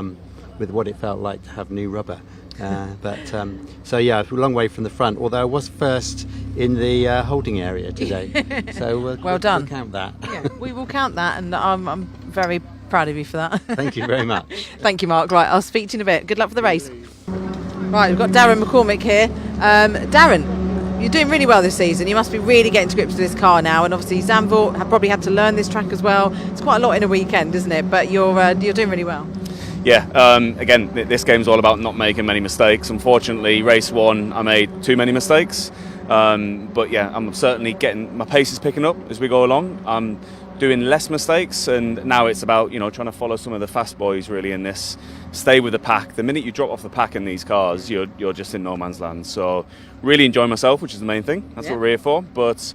Speaker 10: what it felt like to have new rubber. It's a long way from the front. Although I was first in the holding area today, so
Speaker 2: well done.
Speaker 10: We'll count that.
Speaker 2: Yeah, we will count that, and I'm very proud of you for that.
Speaker 10: Thank you very much.
Speaker 2: Thank you, Mark. Right, I'll speak to you in a bit. Good luck for the race. Right, we've got Darren McCormick here. Darren, you're doing really well this season. You must be really getting to grips with this car now, and obviously Zandvoort have probably had to learn this track as well. It's quite a lot in a weekend, isn't it? But you're doing really well.
Speaker 13: Yeah, again, this game's all about not making many mistakes. Unfortunately, race 1, I made too many mistakes. But yeah, I'm certainly getting, my pace is picking up as we go along. I'm doing less mistakes, and now it's about, trying to follow some of the fast boys really in this. Stay with the pack. The minute you drop off the pack in these cars, you're just in no man's land. So really enjoying myself, which is the main thing. That's what we're here for. But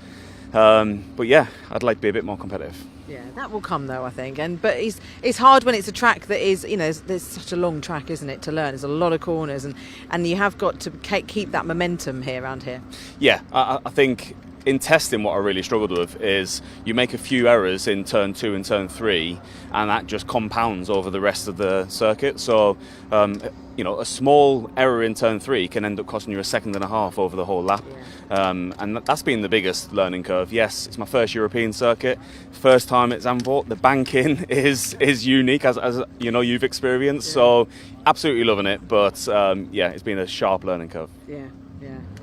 Speaker 13: yeah, I'd like to be a bit more competitive.
Speaker 2: Yeah, that will come though, I think. But it's hard when it's a track that is, there's such a long track, isn't it, to learn. There's a lot of corners, and you have got to keep that momentum here around here.
Speaker 13: Yeah, I think in testing what I really struggled with is you make a few errors in turn 2 and turn 3, and that just compounds over the rest of the circuit. So a small error in turn 3 can end up costing you a second and a half over the whole lap. And that's been the biggest learning curve. Yes, it's my first European circuit, first time at Zandvoort. The banking is unique, as you've experienced. So absolutely loving it, but it's been a sharp learning curve.
Speaker 2: Yeah.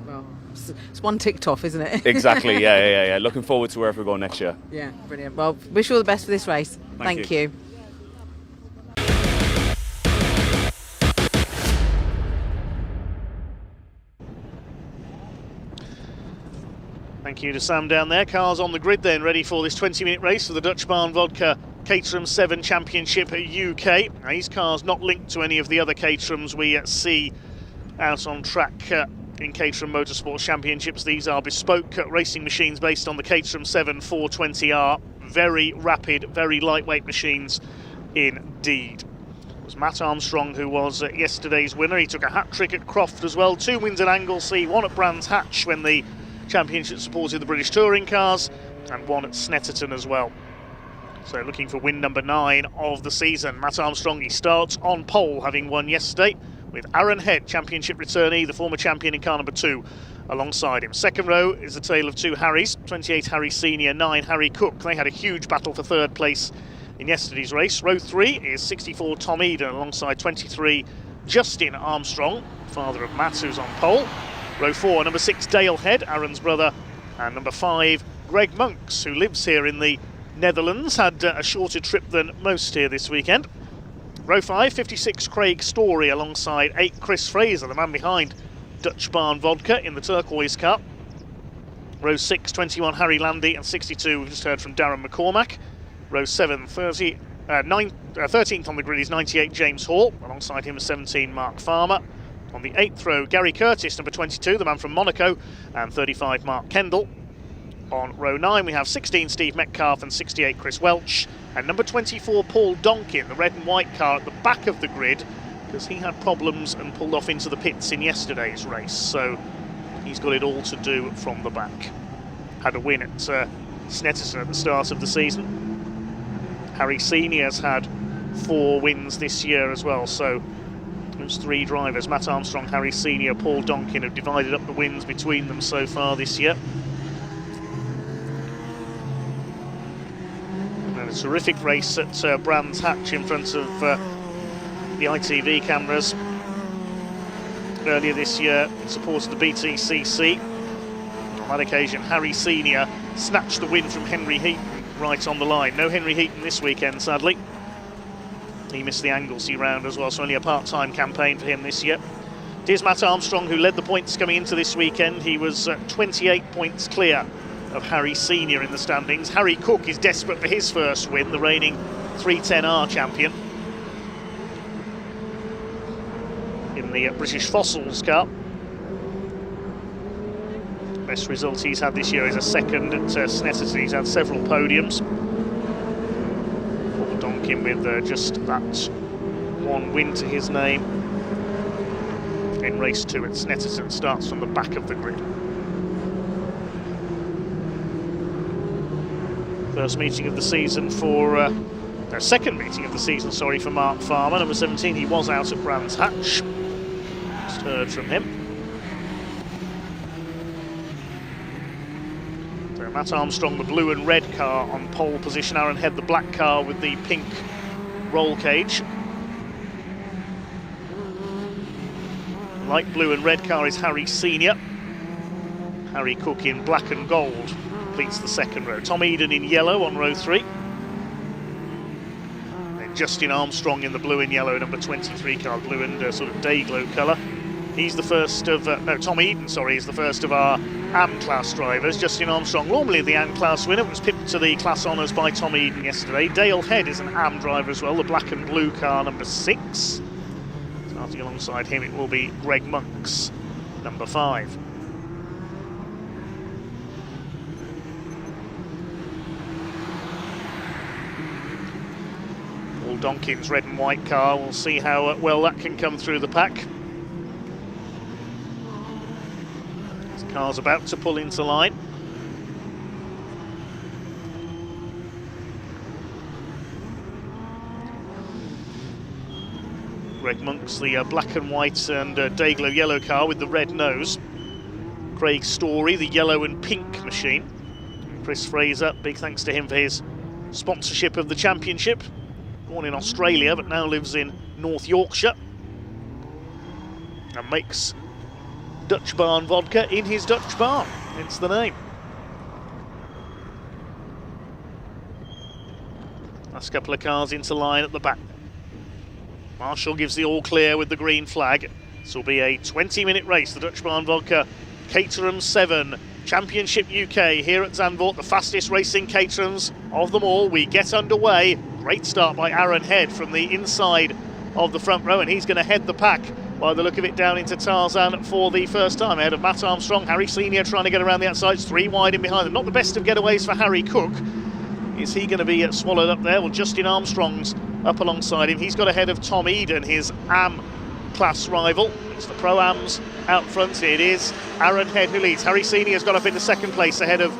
Speaker 2: Well, it's one ticked off, isn't it?
Speaker 13: Exactly. Yeah. Looking forward to wherever we go next year.
Speaker 2: Yeah, brilliant. Well, wish you all the best for this race. Thank you.
Speaker 5: Thank you to Sam down there. Cars on the grid then, ready for this 20-minute race for the Dutch Barn Vodka Caterham 7 Championship UK. Now, these cars not linked to any of the other Caterhams we see out on track in Caterham Motorsports Championships. These are bespoke racing machines based on the Caterham 7 420R. Very rapid, very lightweight machines indeed. It was Matt Armstrong who was yesterday's winner. He took a hat-trick at Croft as well. 2 wins at Anglesey, 1 at Brands Hatch when the Championship supported the British Touring cars, and 1 at Snetterton as well. So looking for win number 9 of the season. Matt Armstrong, he starts on pole, having won yesterday, with Aaron Head, Championship returnee, the former champion in car number 2, alongside him. Second row is the tale of 2 Harrys, 28 Harry Senior, 9 Harry Cook. They had a huge battle for 3rd place in yesterday's race. Row 3 is 64 Tom Eden, alongside 23 Justin Armstrong, father of Matt, who's on pole. Row 4, number 6 Dale Head, Aaron's brother, and number 5 Greg Monks, who lives here in the Netherlands, had a shorter trip than most here this weekend. Row 5, 56 Craig Story, alongside 8 Chris Fraser, the man behind Dutch Barn Vodka in the turquoise car. Row 6, 21 Harry Landy, and 62 we've just heard from Darren McCormack. Row 7, 13th on the grid is 98 James Hall, alongside him 17 Mark Farmer. On the 8th row, Gary Curtis, number 22, the man from Monaco, and 35 Mark Kendall. On row 9 we have 16 Steve Metcalf and 68 Chris Welch, and number 24 Paul Donkin, the red and white car at the back of the grid, because he had problems and pulled off into the pits in yesterday's race, so he's got it all to do from the back. Had a win at Snetterton at the start of the season. Harry Senior's had 4 wins this year as well, so those 3 drivers, Matt Armstrong, Harry Senior, Paul Donkin, have divided up the wins between them so far this year. And a terrific race at Brands Hatch in front of the ITV cameras earlier this year in support of the BTCC. On that occasion, Harry Senior snatched the win from Henry Heaton right on the line. No Henry Heaton this weekend, sadly. He missed the Anglesey round as well, so only a part-time campaign for him this year. It is Matt Armstrong who led the points coming into this weekend. He was 28 points clear of Harry Senior in the standings. Harry Cook is desperate for his first win, the reigning 310R champion. In the British Fossils Cup. Best result he's had this year is a second at Snetterton. He's had several podiums. Paul Donkin with just that one win to his name. In race 2 at Snetterton, starts from the back of the grid. First meeting of the season for, second meeting of the season, sorry, for Mark Farmer. Number 17, he was out at Brands Hatch. Just heard from him. So Matt Armstrong, the blue and red car on pole position. Aaron Head, the black car with the pink roll cage. Light blue and red car is Harry Senior. Harry Cook in black and gold completes the second row. Tom Eden in yellow on row 3. Then Justin Armstrong in the blue and yellow, number 23 car, blue and sort of day glow colour. He's the first of, Tom Eden, sorry, is the first of our AM class drivers. Justin Armstrong, normally the AM class winner, was pipped to the class honours by Tom Eden yesterday. Dale Head is an AM driver as well, the black and blue car, number 6. Starting alongside him, it will be Greg Monks, number 5. Paul Donkin's red and white car, we'll see how well that can come through the pack. This car's about to pull into line. Greg Monks, the black and white and Dayglow yellow car with the red nose. Craig Story, the yellow and pink machine. Chris Fraser, big thanks to him for his sponsorship of the championship. Born in Australia, but now lives in North Yorkshire. And makes Dutch Barn vodka in his Dutch barn, hence the name. Last couple of cars into line at the back. Marshall gives the all clear with the green flag. This will be a 20-minute race. The Dutch Barn Vodka Caterham 7 Championship UK here at Zandvoort, the fastest racing Caterhams of them all. We get underway. Great start by Aaron Head from the inside of the front row, and he's going to head the pack by the look of it down into Tarzan for the first time. Ahead of Matt Armstrong, Harry Senior trying to get around the outsides, 3 wide in behind them. Not the best of getaways for Harry Cook. Is he going to be swallowed up there? Well, Justin Armstrong's up alongside him. He's got ahead of Tom Eden, his AM class rival. It's the Pro-Ams out front. It is Aaron Head who leads. Harry Senior's got up into second place ahead of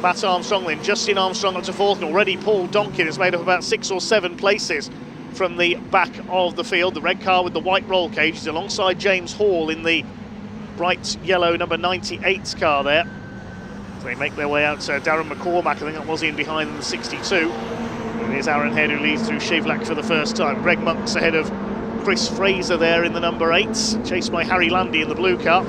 Speaker 5: Matt Armstrong. Then Justin Armstrong up to fourth, and already Paul Donkin has made up about 6 or 7 places from the back of the field. The red car with the white roll cage is alongside James Hall in the bright yellow number 98 car there. So they make their way out to Darren McCormack, I think that was in behind them, the 62. And here's Aaron Head who leads through Shivlak for the first time. Greg Monks ahead of Chris Fraser there in the number 8, chased by Harry Landy in the blue car.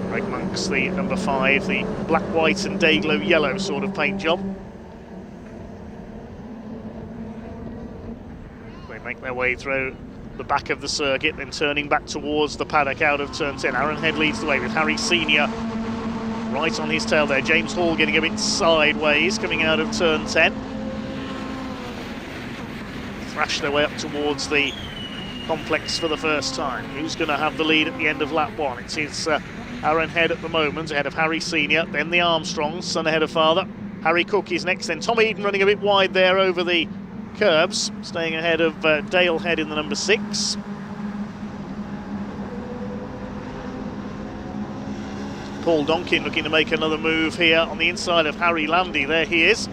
Speaker 5: Greg Monks, the number 5, the black, white and Dayglow yellow sort of paint job. They make their way through the back of the circuit, then turning back towards the paddock out of turn 10. Aaron Head leads the way with Harry Senior right on his tail there. James Hall getting a bit sideways coming out of turn 10. Thrash their way up towards the complex for the first time. Who's going to have the lead at the end of lap 1? It is Aaron Head at the moment, ahead of Harry Senior, then the Armstrongs, son ahead of father. Harry Cook is next, then Tom Eden running a bit wide there over the curbs, staying ahead of Dale Head in the number 6. Paul Donkin looking to make another move here on the inside of Harry Landy. There he is,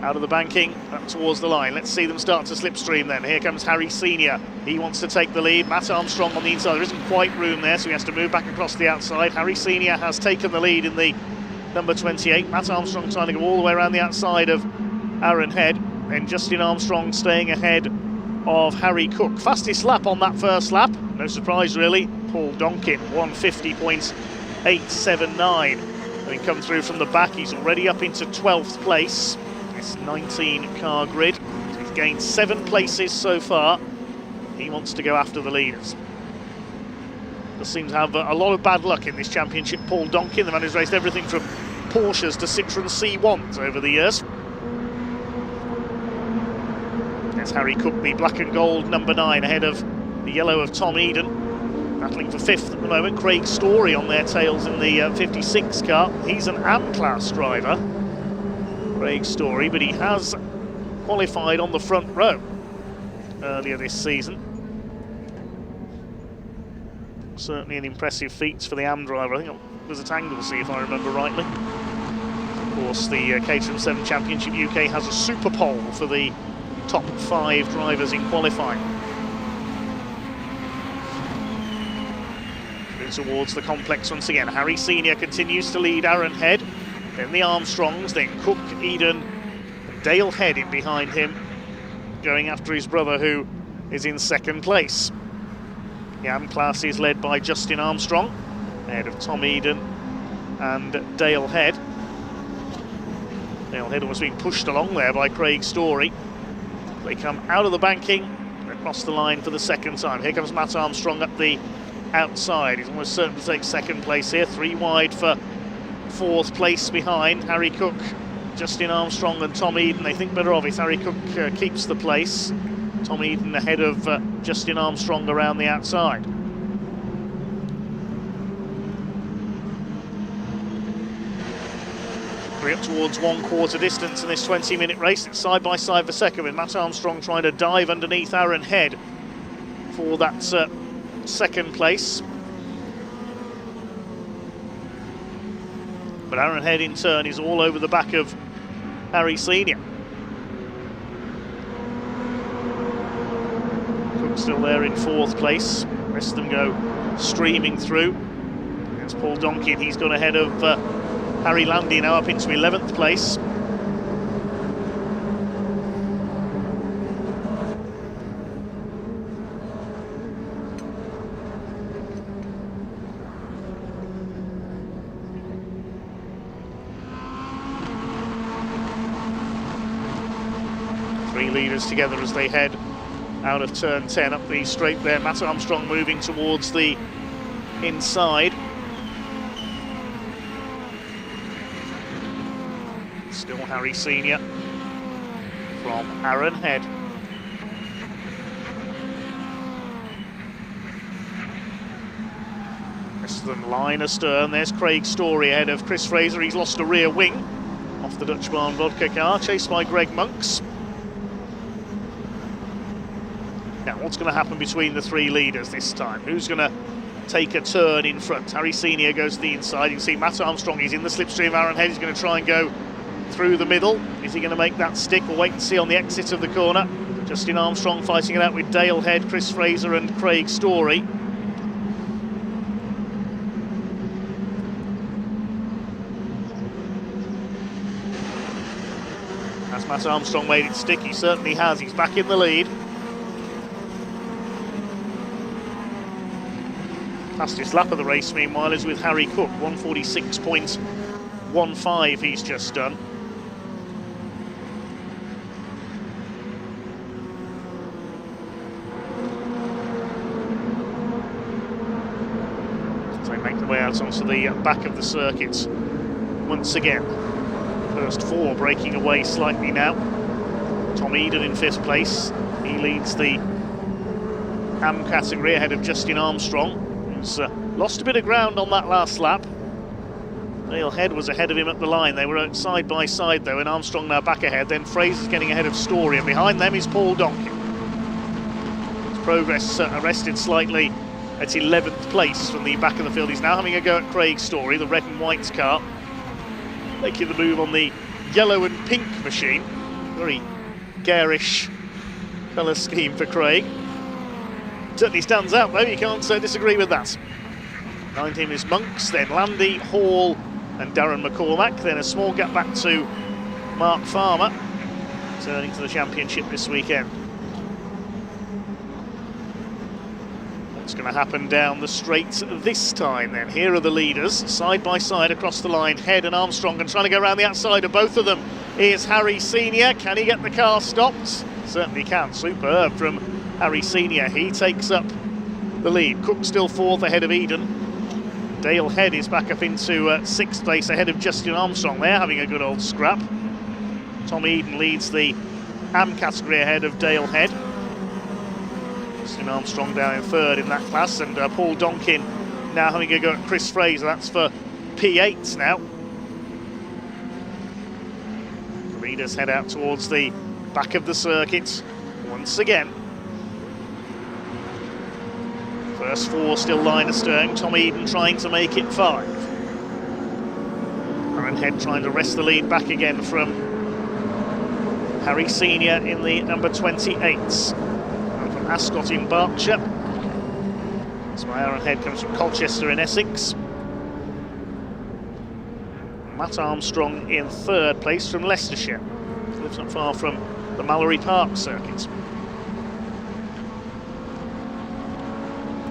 Speaker 5: out of the banking, up towards the line. Let's see them start to slipstream then. Here comes Harry Senior. He wants to take the lead. Matt Armstrong on the inside. There isn't quite room there, so he has to move back across the outside. Harry Senior has taken the lead in the number 28. Matt Armstrong trying to go all the way around the outside of Aaron Head. then Justin Armstrong staying ahead of Harry Cook. Fastest lap on that first lap, no surprise really, Paul Donkin, 150.879. Having come through from the back, he's already up into 12th place. It's 19-car grid. So he's gained 7 places so far. He wants to go after the leaders. Does seem to have a lot of bad luck in this championship. Paul Donkin, the man who's raced everything from Porsches to Citroen C1s over the years. There's Harry Cook, the black and gold number 9, ahead of the yellow of Tom Eden. Battling for 5th at the moment. Craig Story on their tails in the 56 car. He's an AM-class driver, Craig Story, but he has qualified on the front row earlier this season. Certainly an impressive feat for the AM driver. I think it was at Anglesey, if I remember rightly. Of course, the Caterham 7 Championship UK has a super poll for the top 5 drivers in qualifying. Towards the complex once again. Harry Senior continues to lead Aaron Head, then the Armstrongs, then Cook, Eden, and Dale Head in behind him, going after his brother who is in 2nd place. The AM class is led by Justin Armstrong, ahead of Tom Eden and Dale Head. Dale Head was being pushed along there by Craig Story. They come out of the banking, across the line for the 2nd time. Here comes Matt Armstrong up the outside. He's almost certain to take 2nd place here. 3 wide for 4th place behind Harry Cook, Justin Armstrong and Tom Eden. They think better of it. Harry Cook keeps the place. Tom Eden ahead of Justin Armstrong around the outside. We're up towards 1/4 distance in this 20-minute race. It's side by side for 2nd, with Matt Armstrong trying to dive underneath Aaron Head for that 2nd place. But Aaron Head in turn is all over the back of Harry Senior. Cook's still there in 4th place. The rest of them go streaming through. There's Paul Donkin, he's gone ahead of Harry Landy, now up into 11th place. Leaders together as they head out of turn 10 up the straight there. Matt Armstrong moving towards the inside. Still Harry Senior from Aaron Head. Rest of them line astern. There's Craig Story ahead of Chris Fraser. He's lost a rear wing off the Dutch Barn Vodka car, chased by Greg Monks. Now, what's going to happen between the 3 leaders this time? Who's going to take a turn in front? Harry Senior goes to the inside. You can see Matt Armstrong, he's in the slipstream. Aaron Head is going to try and go through the middle. Is he going to make that stick? We'll wait and see on the exit of the corner. Justin Armstrong fighting it out with Dale Head, Chris Fraser and Craig Story. Has Matt Armstrong made it stick? He certainly has. He's back in the lead. Fastest lap of the race, meanwhile, is with Harry Cook, 146.15 he's just done. As they make their way out onto the back of the circuit once again. First 4 breaking away slightly now. Tom Eden in 5th place. He leads the AM category ahead of Justin Armstrong. Lost a bit of ground on that last lap. Dale Head was ahead of him at the line. They were side by side though, and Armstrong now back ahead. Then Fraser's getting ahead of Story, and behind them is Paul Donkin. His progress arrested slightly at 11th place from the back of the field. He's now having a go at Craig Story, the red and white car, making the move on the yellow and pink machine. Very garish colour scheme for Craig. Certainly stands out though, you can't disagree with that. Behind him is Monks, then Landy, Hall and Darren McCormack. Then a small gap back to Mark Farmer. returning to the championship this weekend. What's going to happen down the straight this time then? Here are the leaders, side by side across the line. Head and Armstrong, and trying to go around the outside of both of them is Harry Senior. Can he get the car stopped? Certainly can. Superb from Harry Senior. He takes up the lead. Cook still fourth ahead of Eden. Dale Head is back up into sixth place ahead of Justin Armstrong. They're having a good old scrap. Tom Eden leads the AM category ahead of Dale Head. Justin Armstrong down in third in that class, and Paul Donkin now having a go at Chris Fraser. That's for P8 now. The leaders head out towards the back of the circuit once again. First four still line astern. Tom Eden trying to make it 5. Aaron Head trying to wrest the lead back again from Harry Senior in the number 28s. And from Ascot in Berkshire. That's why Aaron Head comes from Colchester in Essex. Matt Armstrong in third place from Leicestershire. He lives not far from the Mallory Park circuit.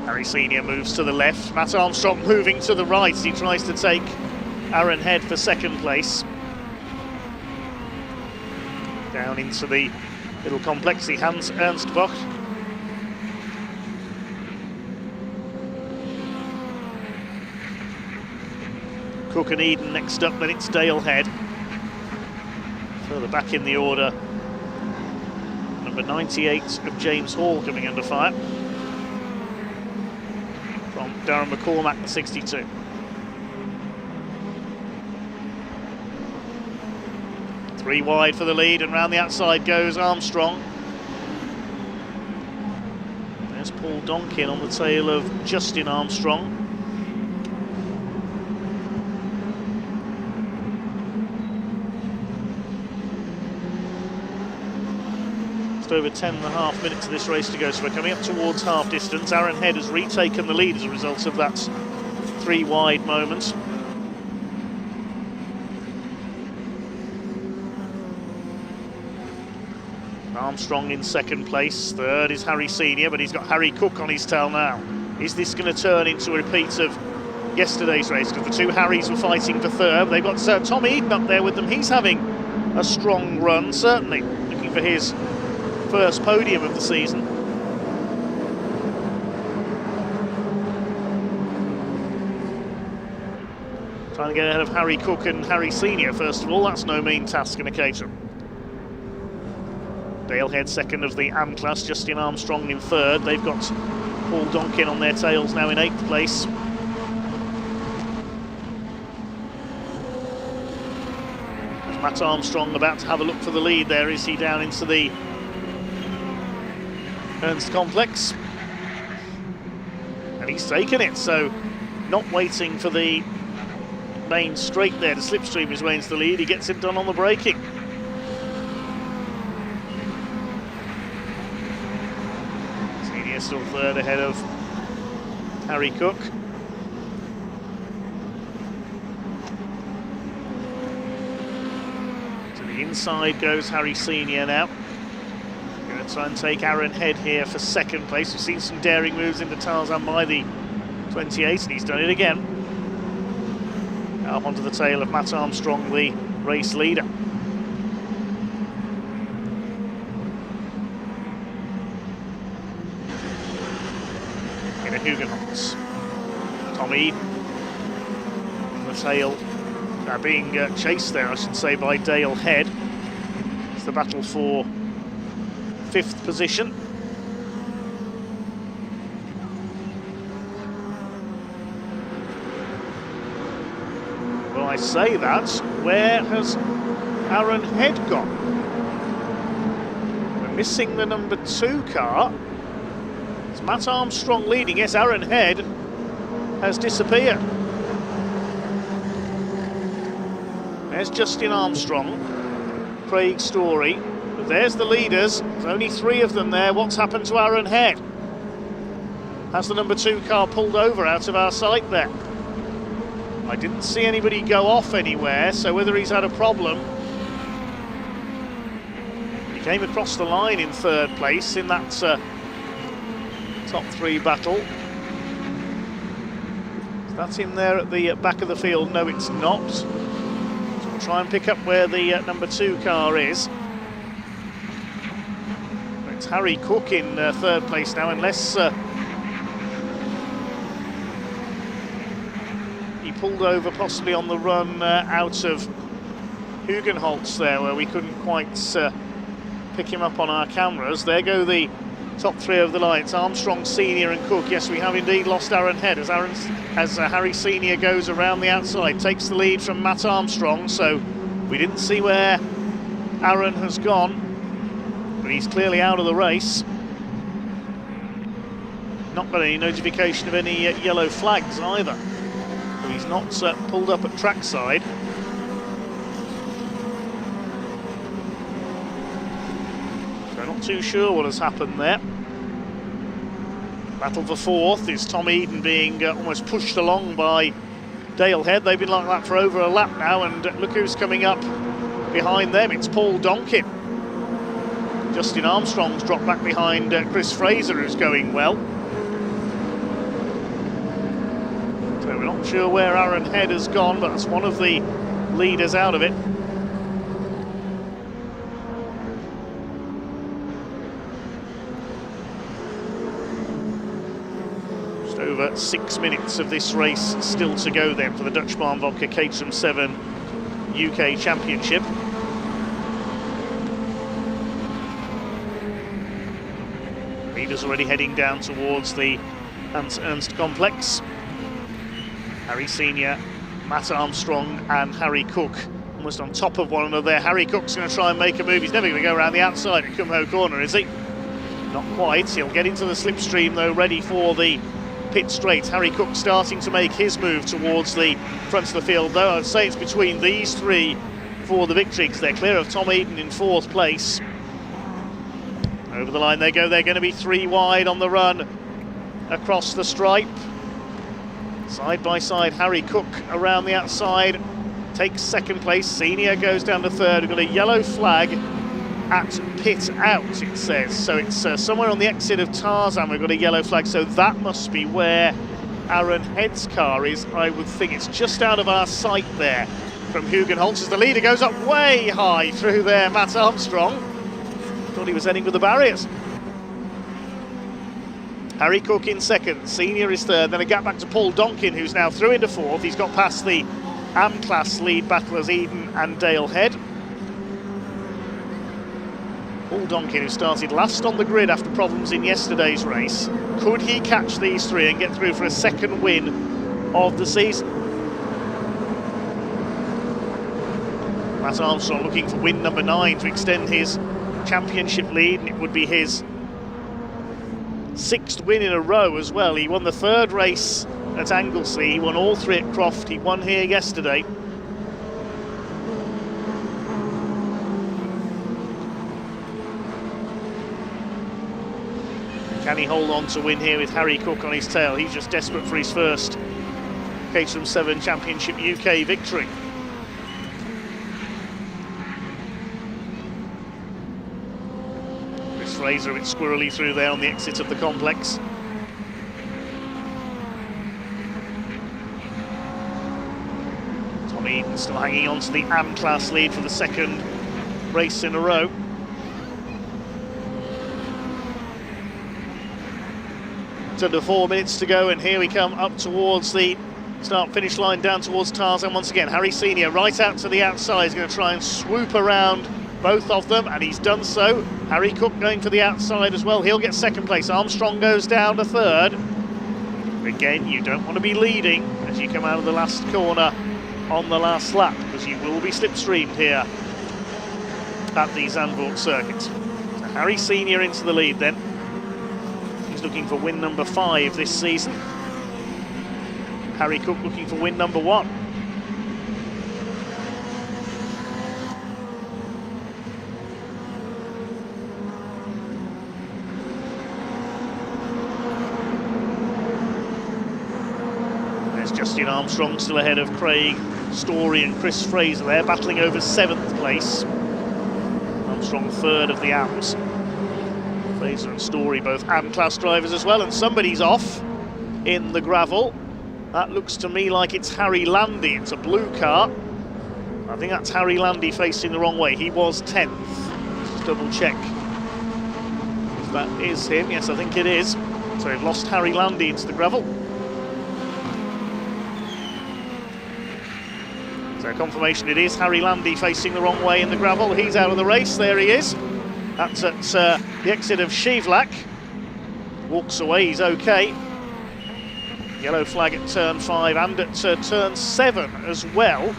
Speaker 5: Harry Senior moves to the left. Matt Armstrong moving to the right. He tries to take Aaron Head for second place. Down into the little complex, the Hans Ernst Bocht. Cook and Eden next up, then it's Dale Head. Further back in the order, number 98 of James Hall coming under fire. From Darren McCormack, the 62. Three wide for the lead, and round the outside goes Armstrong. There's Paul Donkin on the tail of Justin Armstrong. Over 10.5 minutes of this race to go, so we're coming up towards half distance. Aaron Head has retaken the lead as a result of that three wide moment. Armstrong in second place. Third is Harry Senior, but he's got Harry Cook on his tail now. Is this going to turn into a repeat of yesterday's race? Because the two Harrys were fighting for third. They've got Tom Eden up there with them. He's having a strong run, certainly looking for his first podium of the season. Trying to get ahead of Harry Cook and Harry Senior first of all. That's no mean task in a Caterham. Dale Head second of the AM class, Justin Armstrong in third. They've got Paul Donkin on their tails now in 8th place. Matt Armstrong about to have a look for the lead there. Is he down into the Ernst complex? And he's taken it, so not waiting for the main straight there to slipstream his way into the lead. He gets it done on the braking. Senior still third ahead of Harry Cook. To the inside goes Harry Senior now. Going to try and take Aaron Head here for second place. We've seen some daring moves into Tarzan by the 28, and he's done it again. Up onto the tail of Matt Armstrong, the race leader. In a Hugenholtz. Tom Eden on the tail, being chased there, I should say, by Dale Head. It's the battle for 5th position. Well, I say that, where has Aaron Head gone? We're missing the number 2 car. It's Matt Armstrong leading. Yes, Aaron Head has disappeared. There's Justin Armstrong, Craig Story. But there's the leaders. There's only 3 of them there. What's happened to Aaron Head? Has the number 2 car pulled over out of our sight there? I didn't see anybody go off anywhere, so whether he's had a problem. He came across the line in third place in that top three battle. Is that him there at the back of the field? No, it's not. So we'll try and pick up where the number 2 car is. It's Harry Cook in third place now, unless he pulled over possibly on the run out of Hugenholtz there, where we couldn't quite pick him up on our cameras. There go the top 3 of the line. It's Armstrong, Senior and Cook. Yes, we have indeed lost Aaron Head as Harry Senior goes around the outside, takes the lead from Matt Armstrong, so we didn't see where Aaron has gone, but he's clearly out of the race. Not got any notification of any yellow flags either, so he's not pulled up at trackside. Not too sure what has happened there. Battle for 4th is Tom Eden being almost pushed along by Dale Head. They've been like that for over a lap now, and look who's coming up behind them. It's Paul Donkin. Justin Armstrong's dropped back behind Chris Fraser, who's going well. So we're not sure where Aaron Head has gone, but that's one of the leaders out of it. Over 6 minutes of this race still to go then for the Dutch Barn Vodka Caterham 7 UK Championship. Leaders already heading down towards the Hans Ernst complex. Harry Senior, Matt Armstrong and Harry Cook almost on top of one another. Harry Cook's going to try and make a move. He's never going to go around the outside at Cumho Corner, is he? Not quite. He'll get into the slipstream though, ready for the pit straight. Harry Cook starting to make his move towards the front of the field, though I'd say it's between these 3 for the victory, because they're clear of Tom Eden in 4th place. Over the line they go. They're going to be 3 wide on the run across the stripe. Side by side, Harry Cook around the outside takes 2nd place. Senior goes down to 3rd. We've got a yellow flag at pit out, it says. So it's somewhere on the exit of Tarzan we've got a yellow flag, so that must be where Aaron Head's car is, I would think. It's just out of our sight there from Hugenholtz as the leader goes up way high through there. Matt Armstrong thought he was heading for the barriers. Harry Cook in 2nd, Senior is 3rd, then a gap back to Paul Donkin, who's now through into 4th. He's got past the AM-class lead battlers Eden and Dale Head. Paul Donkin, who started last on the grid after problems in yesterday's race. Could he catch these 3 and get through for a 2nd win of the season? Matt Armstrong looking for win number 9 to extend his championship lead, and it would be his 6th win in a row as well. He won the 3rd race at Anglesey, he won all 3 at Croft, he won here yesterday. Can he hold on to win here with Harry Cook on his tail? He's just desperate for his first Caterham 7 Championship UK victory. Chris Fraser a bit squirrely through there on the exit of the complex. Tom Eden still hanging on to the AM-class lead for the 2nd race in a row. Under 4 minutes to go, and here we come up towards the start-finish line, down towards Tarzan once again. Harry Senior right out to the outside. He's going to try and swoop around both of them, and he's done so. Harry Cook going for the outside as well. He'll get 2nd place. Armstrong goes down to 3rd. Again, you don't want to be leading as you come out of the last corner on the last lap, because you will be slipstreamed here at the Zandvoort circuit. So Harry Senior into the lead then. Looking for win number 5 this season. Harry Cook looking for win number 1. There's Justin Armstrong still ahead of Craig Story and Chris Fraser there, battling over 7th place. Armstrong third of the AMs. Fraser and Story both AM class drivers as well, and somebody's off in the gravel. That looks to me like it's Harry Landy. It's a blue car. I think that's Harry Landy facing the wrong way. He was 10th. Just double check if that is him. Yes, I think it is. So we've lost Harry Landy into the gravel. So confirmation it is Harry Landy facing the wrong way in the gravel. He's out of the race. There he is. That's at the exit of Shivlak. Walks away, he's okay. Yellow flag at turn 5 and at turn 7 as well.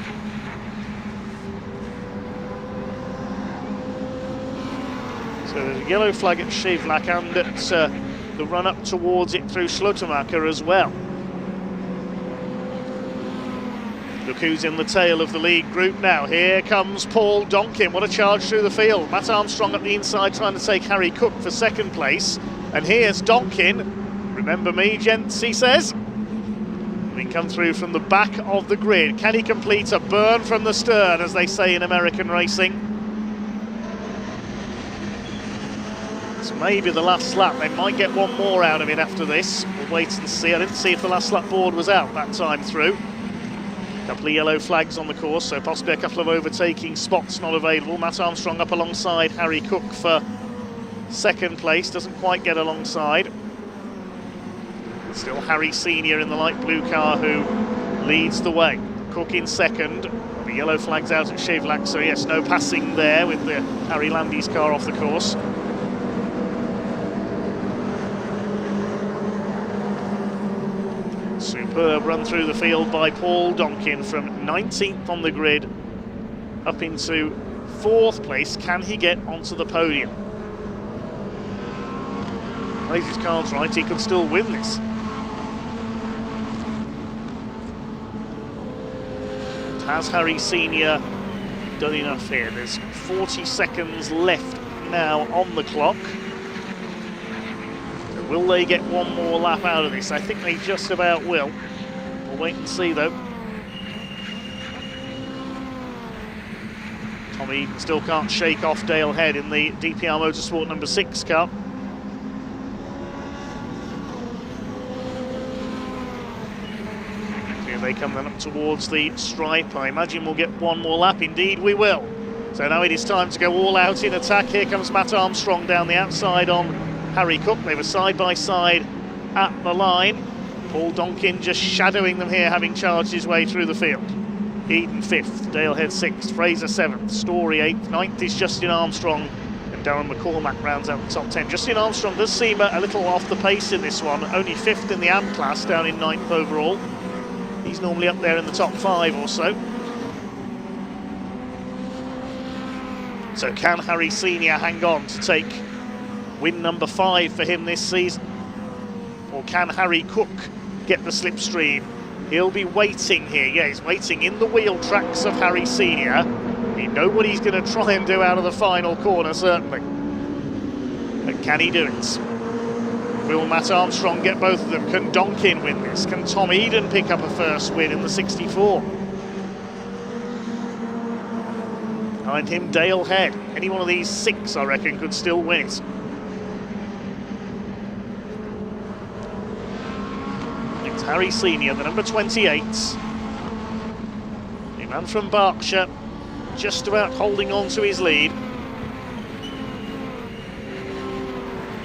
Speaker 5: So there's a yellow flag at Shivlak and at the run up towards it through Slotemacher as well. Look who's in the tail of the lead group now. Here comes Paul Donkin. What a charge through the field. Matt Armstrong at the inside trying to take Harry Cook for second place. And here's Donkin. Remember me, gents, he says. He come through from the back of the grid. Can he complete a burn from the stern, as they say in American racing? It's maybe the last lap. They might get one more out of it after this. We'll wait and see. I didn't see if the last lap board was out that time through. A couple of yellow flags on the course, so possibly a couple of overtaking spots not available. Matt Armstrong up alongside Harry Cook for second place. Doesn't quite get alongside. Still Harry Senior in the light blue car who leads the way. Cook in second. The yellow flag's out at Shivlak, so yes, no passing there with the Harry Landy's car off the course. Superb run through the field by Paul Donkin from 19th on the grid up into 4th place. Can he get onto the podium? Plays his cards right, he could still win this. Has Harry Senior done enough here? There's 40 seconds left now on the clock. So will they get one more lap out of this? I think they just about will. We'll wait and see though. Tom Eden still can't shake off Dale Head in the DPR Motorsport number 6 car. They come then up towards the stripe. I imagine we'll get one more lap. Indeed we will. So now it is time to go all out in attack. Here comes Matt Armstrong down the outside on Harry Cook. They were side by side at the line. Paul Donkin just shadowing them here, having charged his way through the field. Eden 5th, Dale Head 6th, Fraser 7th, Story 8th, 9th is Justin Armstrong, and Darren McCormack rounds out the top 10. Justin Armstrong does seem a little off the pace in this one, only 5th in the AM class, down in 9th overall. He's normally up there in the top 5 or so. So can Harry Senior hang on to take win number 5 for him this season? Or can Harry Cook get the slipstream? He'll be waiting here. Yeah, he's waiting in the wheel tracks of Harry Senior. You know what he's going to try and do out of the final corner, certainly. But can he do it? Will Matt Armstrong get both of them? Can Donkin win this? Can Tom Eden pick up a first win in the 64? Behind him, Dale Head. Any one of these 6, I reckon, could still win it. It's Harry Senior, the number 28. The man from Berkshire, just about holding on to his lead.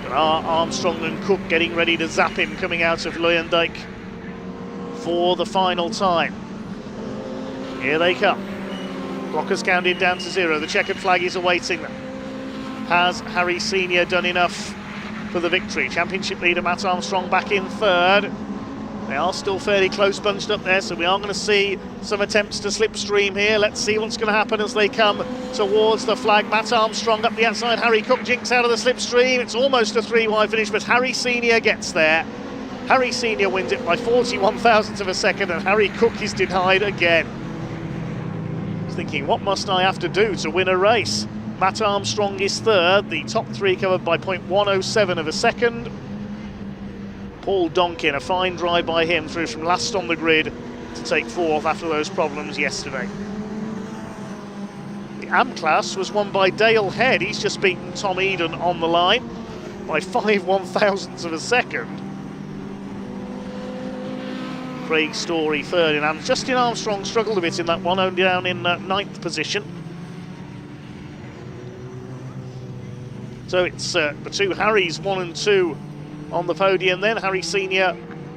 Speaker 5: Are Armstrong and Cook getting ready to zap him coming out of Luijendijk for the final time? Here they come. Clock has counted down to 0. The checkered flag is awaiting them. Has Harry Senior done enough for the victory? Championship leader Matt Armstrong back in 3rd. They are still fairly close bunched up there, so we are going to see some attempts to slipstream here. Let's see what's going to happen as they come towards the flag. Matt Armstrong up the outside, Harry Cook jinks out of the slipstream. It's almost a 3-wide finish, but Harry Senior gets there. Harry Senior wins it by 41 thousandths of a second, and Harry Cook is denied again. He's thinking, what must I have to do to win a race? Matt Armstrong is 3rd, the top 3 covered by 0.107 of a second. Paul Donkin, a fine drive by him through from last on the grid to take 4th after those problems yesterday. The AM class was won by Dale Head. He's just beaten Tom Eden on the line by 5/1000ths of a second. Craig Story third in AMs. Justin Armstrong struggled a bit in that one, only down in 9th position. So it's the two Harrys, 1 and 2 on the podium then. Harry Senior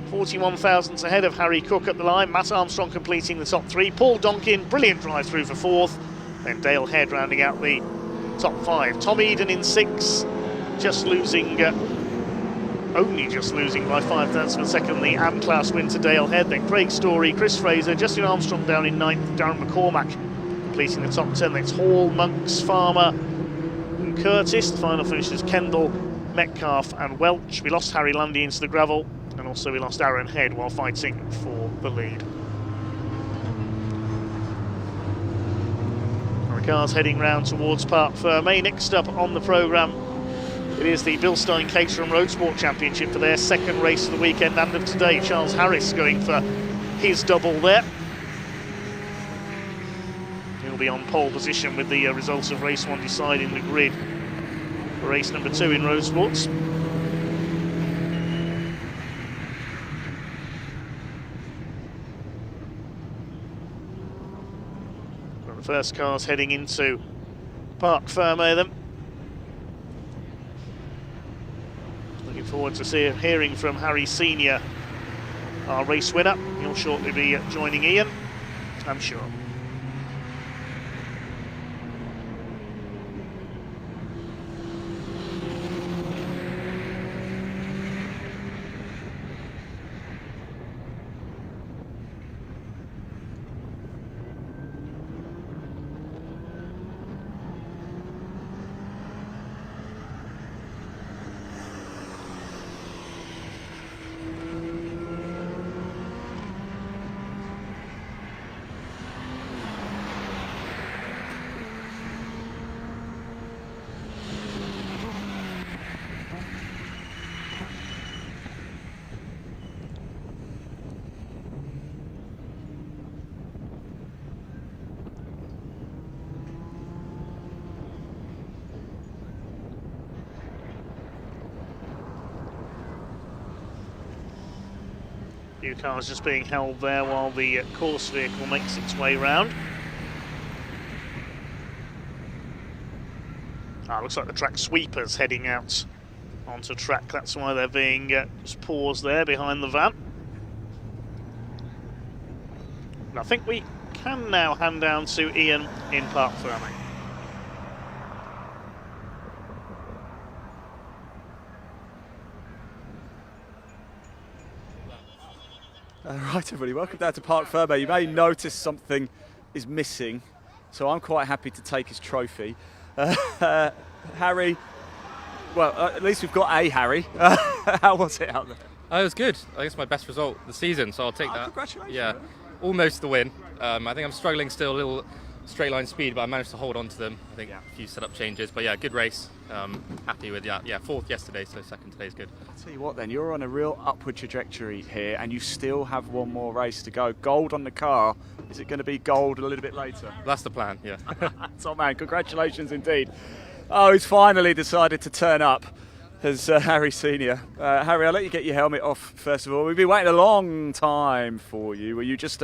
Speaker 5: 41/1000ths ahead of Harry Cook at the line. Matt Armstrong completing the top 3. Paul Donkin, brilliant drive through for 4th. Then Dale Head rounding out the top 5. Tom Eden in 6, just losing, only just losing by 5/10ths of a second. The AM class win to Dale Head. Then Craig Story, Chris Fraser, Justin Armstrong down in 9th. Darren McCormack completing the top 10. That's Hall, Monks, Farmer and Curtis. The final finishers Kendall, Metcalf and Welch. We lost Harry Landy into the gravel, and also we lost Aaron Head while fighting for the lead. Our cars heading round towards Parc Fermé. Next up on the programme, it is the Bilstein Caterham Roadsport Championship for their second race of the weekend and of today. Charles Harris going for his double there. He'll be on pole position with the results of race 1 deciding the grid for race number 2 in Roadsports. The first car's heading into Parc Fermé then. Looking forward to hearing from Harry Senior, our race winner. He'll shortly be joining Ian, I'm sure. Few cars just being held there while the course vehicle makes its way round. Looks like the track sweepers heading out onto track. That's why they're being just paused there behind the van. And I think we can now hand down to Ian in Parc Fermé.
Speaker 1: Right, everybody, welcome down to Parc Fermé. You may notice something is missing, so I'm quite happy to take his trophy. Harry, well, at least we've got a Harry. How was it out there?
Speaker 15: It was good. I think it's my best result of the season, so I'll take that.
Speaker 1: Congratulations.
Speaker 15: Yeah, almost the win. I think I'm struggling still a little straight line speed, but I managed to hold on to them. I think a few setup changes, but yeah, good race. Happy with that. Yeah, 4th yesterday, so 2nd today's good.
Speaker 1: I'll tell you what then, you're on a real upward trajectory here, and you still have one more race to go. Gold on the car. Is it going to be gold a little bit later?
Speaker 15: That's the plan, yeah.
Speaker 1: Top man, congratulations indeed. Oh, he's finally decided to turn up as Harry Senior. Harry, I'll let you get your helmet off first of all. We've been waiting a long time for you. Were you just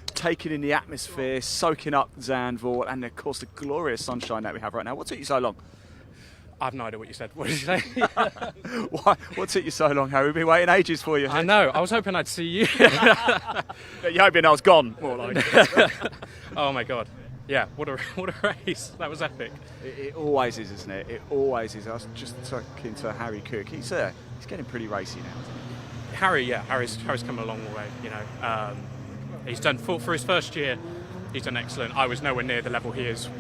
Speaker 1: taking in the atmosphere, soaking up Zandvoort, and of course the glorious sunshine that we have right now? What took you so long?
Speaker 15: I have no idea what you said. What did you say?
Speaker 1: Why? What took you so long, Harry? We've been waiting ages for you.
Speaker 15: I know. I was hoping I'd see you.
Speaker 1: You're hoping I was gone, more like.
Speaker 15: Oh my God. Yeah, what a race. That was epic.
Speaker 1: It always is, isn't it? It always is. I was just talking to Harry Cook. He's getting pretty racy now, isn't he?
Speaker 15: Harry's come a long way, you know. He's done, for his first year, he's done excellent. I was nowhere near the level he is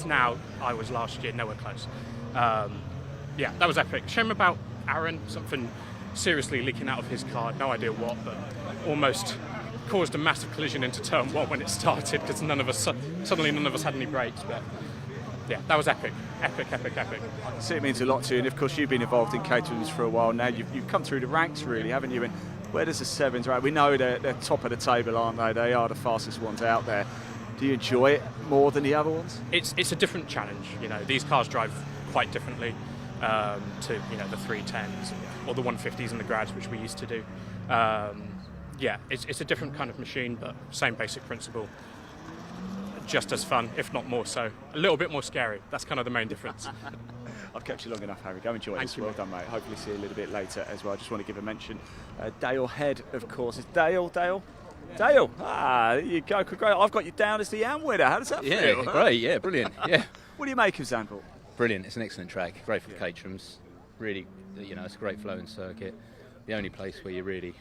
Speaker 15: now. I was last year, nowhere close. Yeah, that was epic. Shame about Aaron, something seriously leaking out of his car. No idea what, but almost caused a massive collision into turn 1 when it started because suddenly none of us had any brakes. But yeah, that was epic. Epic.
Speaker 1: See, it means a lot to you, and of course you've been involved in caterings for a while now. You've come through the ranks, really, haven't you? And where does the 7s right? We know they're top of the table, aren't they? They are the fastest ones out there. Do you enjoy it more than the other ones?
Speaker 15: It's a different challenge. You know, these cars drive quite differently to the 310s or the 150s and the grads, which we used to do. Yeah, it's a different kind of machine, but same basic principle. Just as fun, if not more so. A little bit more scary. That's kind of the main difference.
Speaker 1: I've kept you long enough, Harry. Go enjoy
Speaker 15: Thank
Speaker 1: this.
Speaker 15: you,
Speaker 1: Well
Speaker 15: mate.
Speaker 1: done, mate. Hopefully see you a little bit later as well. I just want to give a mention. Dale Head, of course. Is Dale? Dale, there you go. Great. I've got you down as the AM winner. How does that feel?
Speaker 16: Great, yeah, brilliant, yeah.
Speaker 1: What do you make of Zandvoort?
Speaker 16: Brilliant, it's an excellent track, great for the Caterhams. Really, it's a great flowing circuit. The only place where you're really,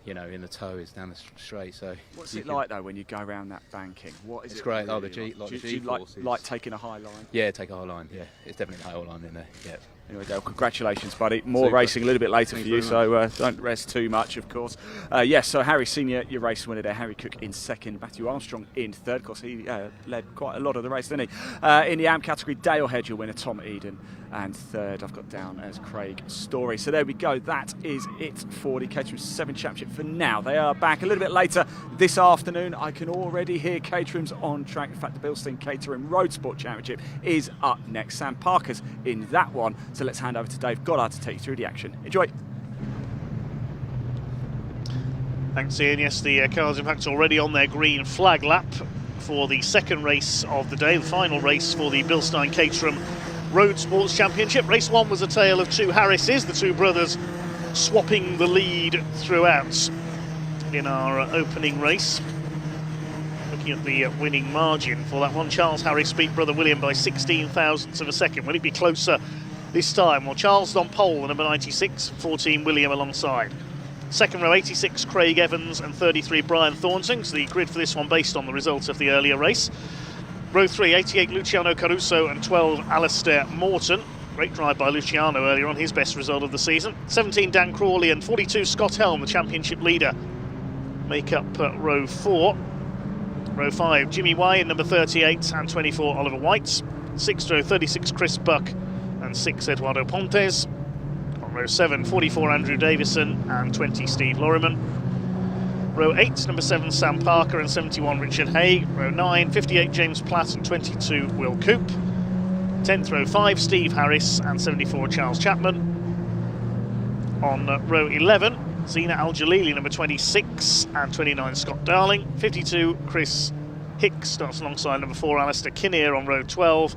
Speaker 16: in the toe is down the straight. So
Speaker 1: What's it like though when you go around that banking? What is
Speaker 16: It's
Speaker 1: it?
Speaker 16: great.
Speaker 1: Really
Speaker 16: The
Speaker 1: do you like taking a high line?
Speaker 16: Yeah, take a high line. Yeah, it's definitely a high line in there. Yeah.
Speaker 1: Anyway, Dale, congratulations, buddy. More
Speaker 16: Super.
Speaker 1: racing a little bit later
Speaker 16: Thanks
Speaker 1: for you,
Speaker 16: very
Speaker 1: so don't rest too much, of course. Yes, so Harry Senior, your race winner there. Harry Cook in second, Matthew Armstrong in third. Of course, he led quite a lot of the race, didn't he? In the AM category, Dale Head, your winner, Tom Eden, and third I've got down as Craig Story. So there we go. That is it for the Caterham 7 Championship for now. They are back a little bit later this afternoon. I can already hear Caterham's on track. In fact, the Bilstein Caterham Roadsport Championship is up next. Sam Parker's in that one. So let's hand over to Dave Goddard to take you through the action. Enjoy.
Speaker 5: Thanks, Ian. Yes, the cars, in fact, already on their green flag lap for the second race of the day, the final race for the Bilstein Caterham Road Sports Championship. Race 1 was a tale of two Harrises, the two brothers swapping the lead throughout in our opening race. Looking at the winning margin for that one, Charles Harris beat brother William by 16 thousandths of a second. Will it be closer this time? Well, Charles is on pole, number 96, 14 William alongside. Second row, 86 Craig Evans and 33 Brian Thornton. So the grid for this one based on the results of the earlier race. Row 3, 88 Luciano Caruso and 12 Alistair Morton. Great drive by Luciano earlier on, his best result of the season. 17 Dan Crawley and 42 Scott Helm, the championship leader, make up row 4. Row 5, Jimmy Way in number 38 and 24 Oliver White. 6th row, 36 Chris Buck and 6 Eduardo Pontes. On row 7, 44 Andrew Davison and 20 Steve Loriman. Row 8, number 7 Sam Parker and 71 Richard Hay. Row 9, 58 James Platt and 22 Will Coop. 10th row 5 Steve Harris and 74 Charles Chapman. On row 11, Zina Al-Jalili, number 26 and 29 Scott Darling. 52 Chris Hicks starts alongside number 4 Alistair Kinnear on row 12.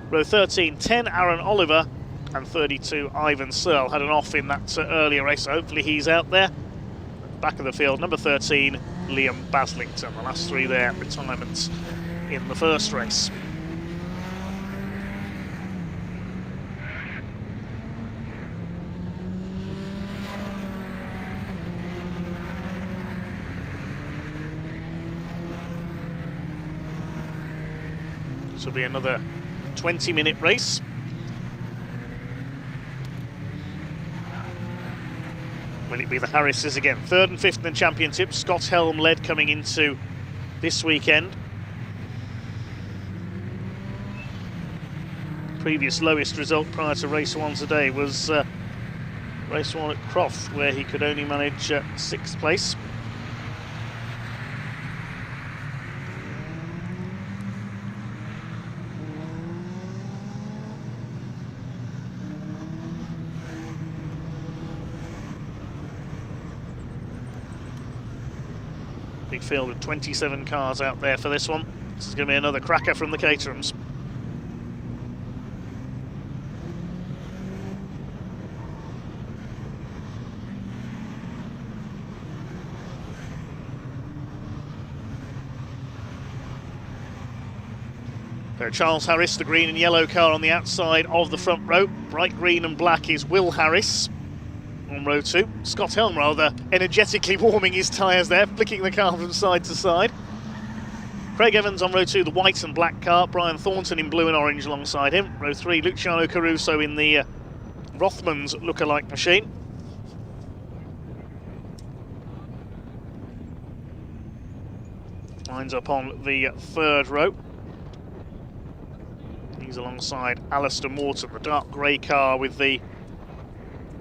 Speaker 5: Row 13, 10 Aaron Oliver and 32 Ivan Searle. Had an off in that earlier race, so hopefully he's out there. Back of the field, number 13, Liam Baslington. The last three there, retirements in the first race. This will be another 20-minute race. Will it be the Harrises again? Third and fifth in the championship. Scott Helm led coming into this weekend. Previous lowest result prior to race 1 today was race 1 at Croft, where he could only manage 6th place. Big field with 27 cars out there for this one. This is going to be another cracker from the Caterhams. Charles Harris, the green and yellow car on the outside of the front row. Bright green and black is Will Harris on row 2. Scott Helm rather energetically warming his tyres there, flicking the car from side to side. Craig Evans on row 2, the white and black car. Brian Thornton in blue and orange alongside him. Row 3, Luciano Caruso in the Rothmans lookalike machine. Lines up on the third row. He's alongside Alistair Morton, the dark grey car with the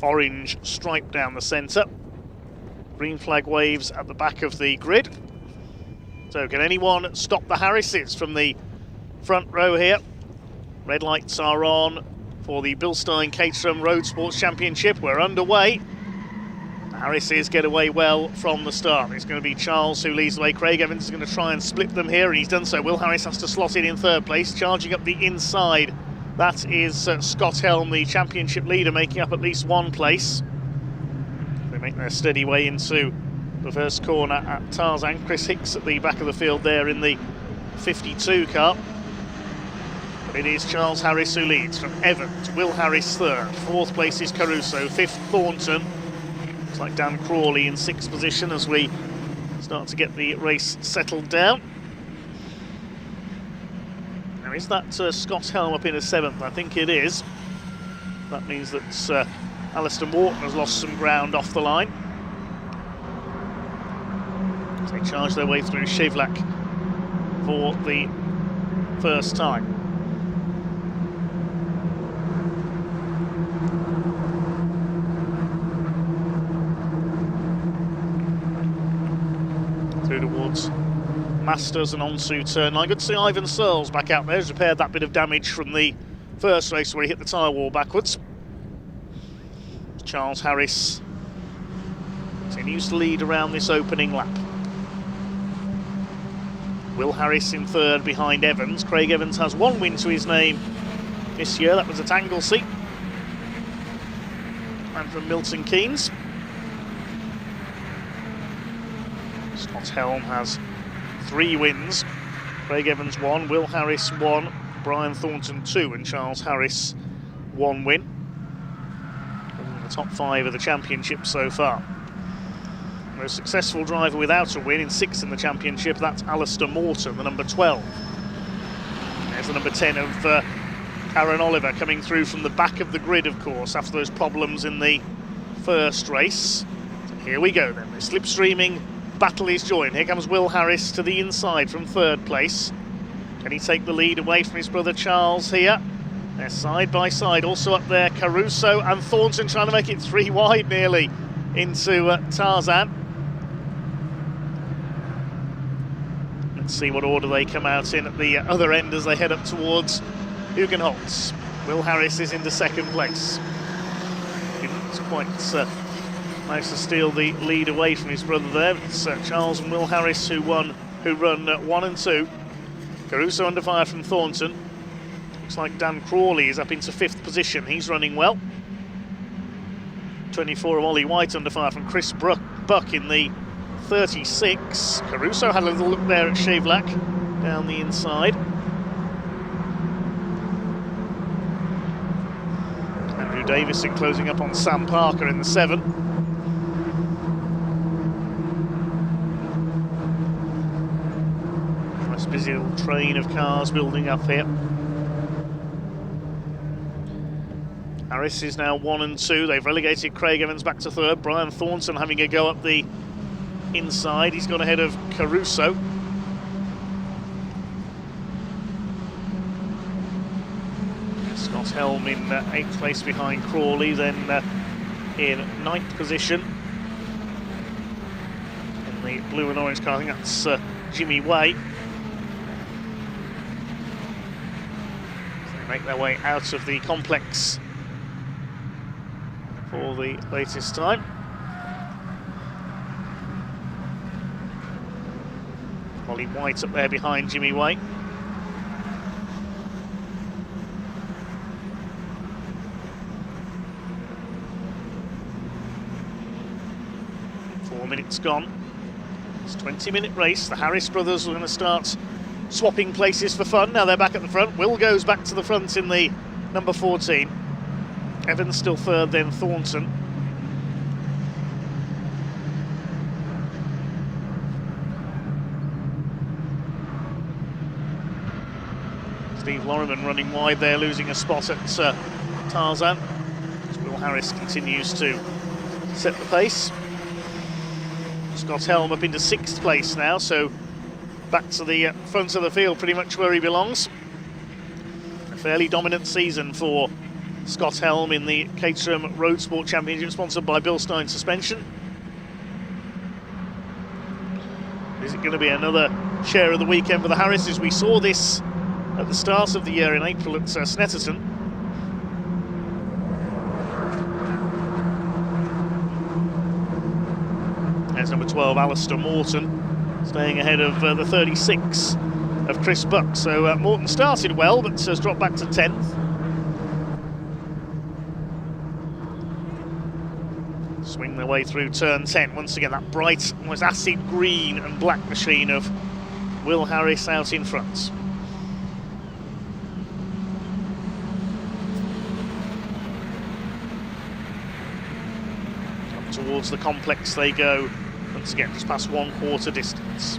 Speaker 5: orange stripe down the centre. Green flag waves at the back of the grid. So can anyone stop the Harrises from the front row here? Red lights are on for the Bilstein Caterham Roadsport Championship. We're underway. The Harrises get away well from the start. It's going to be Charles who leads the way. Craig Evans is going to try and split them here, and he's done so. Will Harris has to slot in third place. Charging up the inside, that is Scott Helm, the championship leader, making up at least one place. They make their steady way into the first corner at Tarzan. Chris Hicks at the back of the field there in the 52 car. But it is Charles Harris who leads from Evans. Will Harris third. Fourth place is Caruso. Fifth, Thornton. Looks like Dan Crawley in sixth position as we start to get the race settled down. Now, is that Scott Helm up in a seventh? I think it is. That means that Alistair Morton has lost some ground off the line. So they charge their way through Shevlak for the first time. Through towards Masters and onto turn 9. Good to see Ivan Searles back out there. He's repaired that bit of damage from the first race where he hit the tyre wall backwards. Charles Harris continues to lead around this opening lap. Will Harris in third behind Evans. Craig Evans has one win to his name this year. That was at Anglesey. And from Milton Keynes. Scott Helm has 3 wins. Craig Evans 1, Will Harris 1, Brian Thornton 2, and Charles Harris 1 win. In the top 5 of the championship so far. Most successful driver without a win in 6th in the championship, that's Alistair Morton, the number 12. There's the number 10 of Karen Oliver coming through from the back of the grid, of course, after those problems in the first race. So here we go then, the slipstreaming battle is joined. Here comes Will Harris to the inside from third place. Can he take the lead away from his brother Charles here? They're side by side. Also up there, Caruso and Thornton trying to make it 3 wide nearly into Tarzan. Let's see what order they come out in at the other end as they head up towards Hugenholtz. Will Harris is into second place. Didn't quite managed to steal the lead away from his brother there. It's Charles and Will Harris who run 1 and 2. Caruso under fire from Thornton. Looks like Dan Crawley is up into 5th position. He's running well. 24 of Ollie White under fire from Chris Buck in the 36. Caruso had a little look there at Shevlak down the inside. Andrew Davison closing up on Sam Parker in the 7. Busy little train of cars building up here. Harris is now 1 and 2. They've relegated Craig Evans back to third. Brian Thornton having a go up the inside. He's gone ahead of Caruso. Scott Helm in 8th place behind Crawley, then in 9th position in the blue and orange car. I think that's Jimmy Way. Make their way out of the complex for the latest time. Ollie White up there behind Jimmy Way. Four minutes gone. It's a 20-minute race. The Harris brothers are going to start swapping places for fun. Now they're back at the front. Will goes back to the front in the number 14. Evans still third, then Thornton. Steve Loriman running wide there, losing a spot at Tarzan. As Will Harris continues to set the pace. Scott Helm up into 6th place now, so back to the front of the field, pretty much where he belongs. A fairly dominant season for Scott Helm in the Caterham Roadsport Championship, sponsored by Bilstein Suspension. Is it going to be another share of the weekend for the Harrises? We saw this at the start of the year in April at Snetterton. There's number 12, Alistair Morton, staying ahead of the 36 of Chris Buck. So Morton started well, but has dropped back to 10th. Swing their way through turn 10. Once again, that bright, almost acid green and black machine of Will Harris out in front. Up towards the complex they go. Once again, just past 1/4 distance.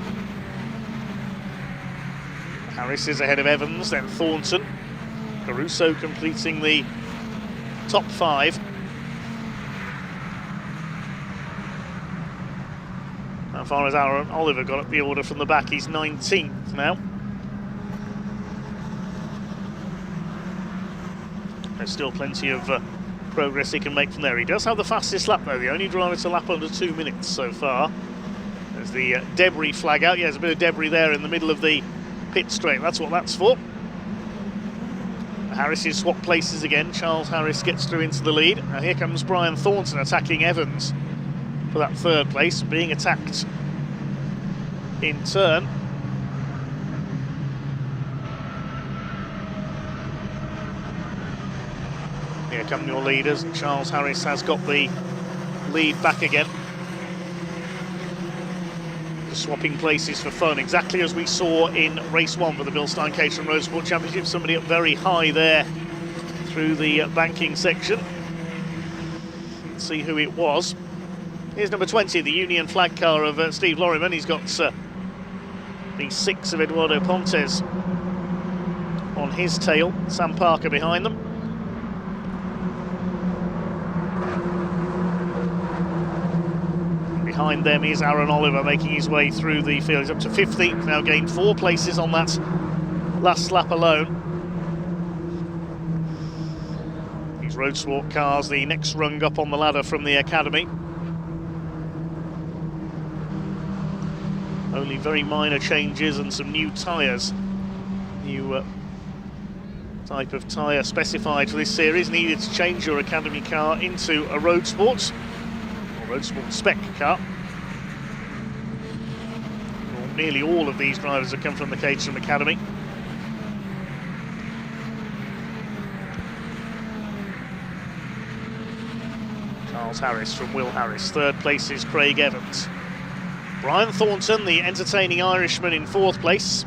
Speaker 5: Harris is ahead of Evans, then Thornton. Caruso completing the top 5. How far has Aaron Oliver got up the order from the back? He's 19th now. There's still plenty of progress he can make from there. He does have the fastest lap though, the only driver to lap under 2 minutes so far. There's the debris flag out. Yeah, there's a bit of debris there in the middle of the pit straight. That's what that's for. Harris swap places again. Charles Harris gets through into the lead. Now here comes Brian Thornton attacking Evans for that 3rd place, being attacked in turn. Here come your leaders. Charles Harris has got the lead back again. Just swapping places for fun, exactly as we saw in race 1 for the Bilstein Caterham Roadsport Championship. Somebody up very high there through the banking section. Let's see who it was. Here's number 20, the Union flag car of Steve Lorriman. He's got the 6 of Eduardo Pontes on his tail. Sam Parker behind them. Behind them is Aaron Oliver making his way through the field. He's up to 15th now, gained 4 places on that last lap alone. These Roadsport cars, the next rung up on the ladder from the academy. Only very minor changes and some new tyres. New type of tyre specified for this series. Needed to change your academy car into a Roadsport, or Roadsport spec car. Well, nearly all of these drivers have come from the Caterham Academy. Charles Harris from Will Harris. 3rd place is Craig Evans. Brian Thornton, the entertaining Irishman, in 4th place.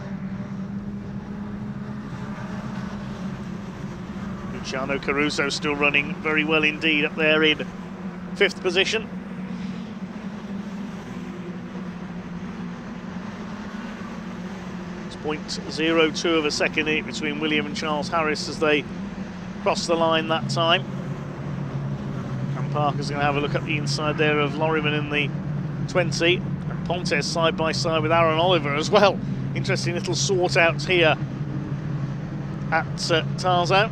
Speaker 5: Luciano Caruso still running very well indeed up there in 5th position. It's 0.02 of a second between William and Charles Harris as they cross the line that time. And Parker's going to have a look at the inside there of Lorriman in the 20. Pontes side by side with Aaron Oliver as well. Interesting little sort out here at Tarzan.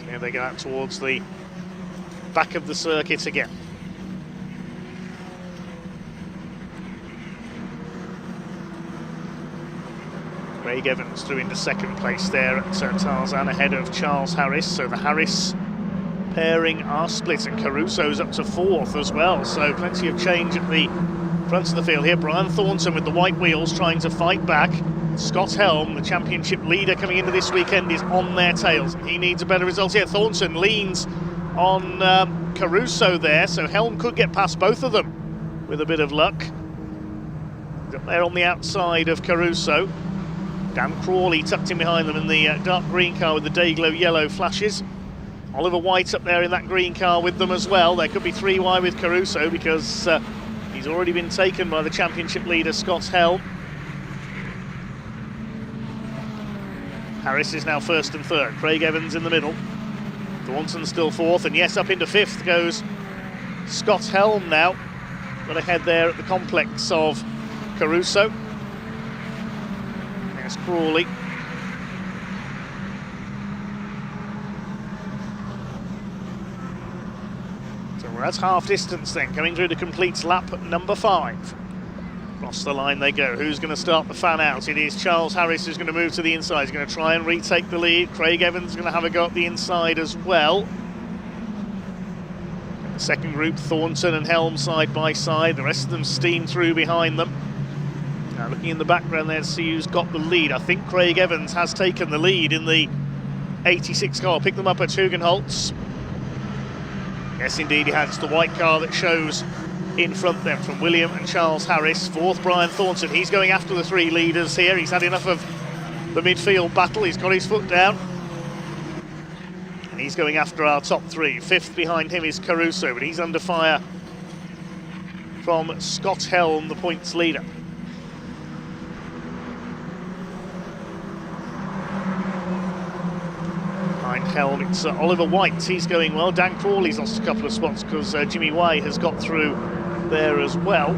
Speaker 5: Here they go out towards the back of the circuit again. Craig Evans through into 2nd place there at Tarzan, ahead of Charles Harris. So the Harris pairing are split, and Caruso's up to 4th as well. So plenty of change at the front of the field here. Brian Thornton with the white wheels trying to fight back. Scott Helm, the championship leader coming into this weekend, is on their tails. He needs a better result here. Thornton leans on Caruso there, so Helm could get past both of them with a bit of luck. Up there on the outside of Caruso. Dan Crawley tucked in behind them in the dark green car with the Dayglow yellow flashes. Oliver White up there in that green car with them as well. There could be 3 wide with Caruso because he's already been taken by the championship leader, Scott Helm. Harris is now 1st and 3rd. Craig Evans in the middle. Thornton still 4th, and yes, up into 5th goes Scott Helm now. Got ahead there at the complex of Caruso. There's Crawley. So we're at half distance then, coming through to complete lap number 5. Across the line they go. Who's going to start the fan out? It is Charles Harris who's going to move to the inside. He's going to try and retake the lead. Craig Evans is going to have a go at the inside as well. The second group, Thornton and Helm side by side. The rest of them steam through behind them. Now looking in the background there to see who's got the lead. I think Craig Evans has taken the lead in the 86 car. Pick them up at Hugenholtz. Yes, indeed he has. It's the white car that shows in front then from William and Charles Harris. Fourth, Brian Thornton. He's going after the 3 leaders here. He's had enough of the midfield battle. He's got his foot down. And he's going after our top 3. Fifth behind him is Caruso, but he's under fire from Scott Helm, the points leader. Behind Helm, it's Oliver White. He's going well. Dan Crawley's lost a couple of spots because Jimmy Way has got through there as well.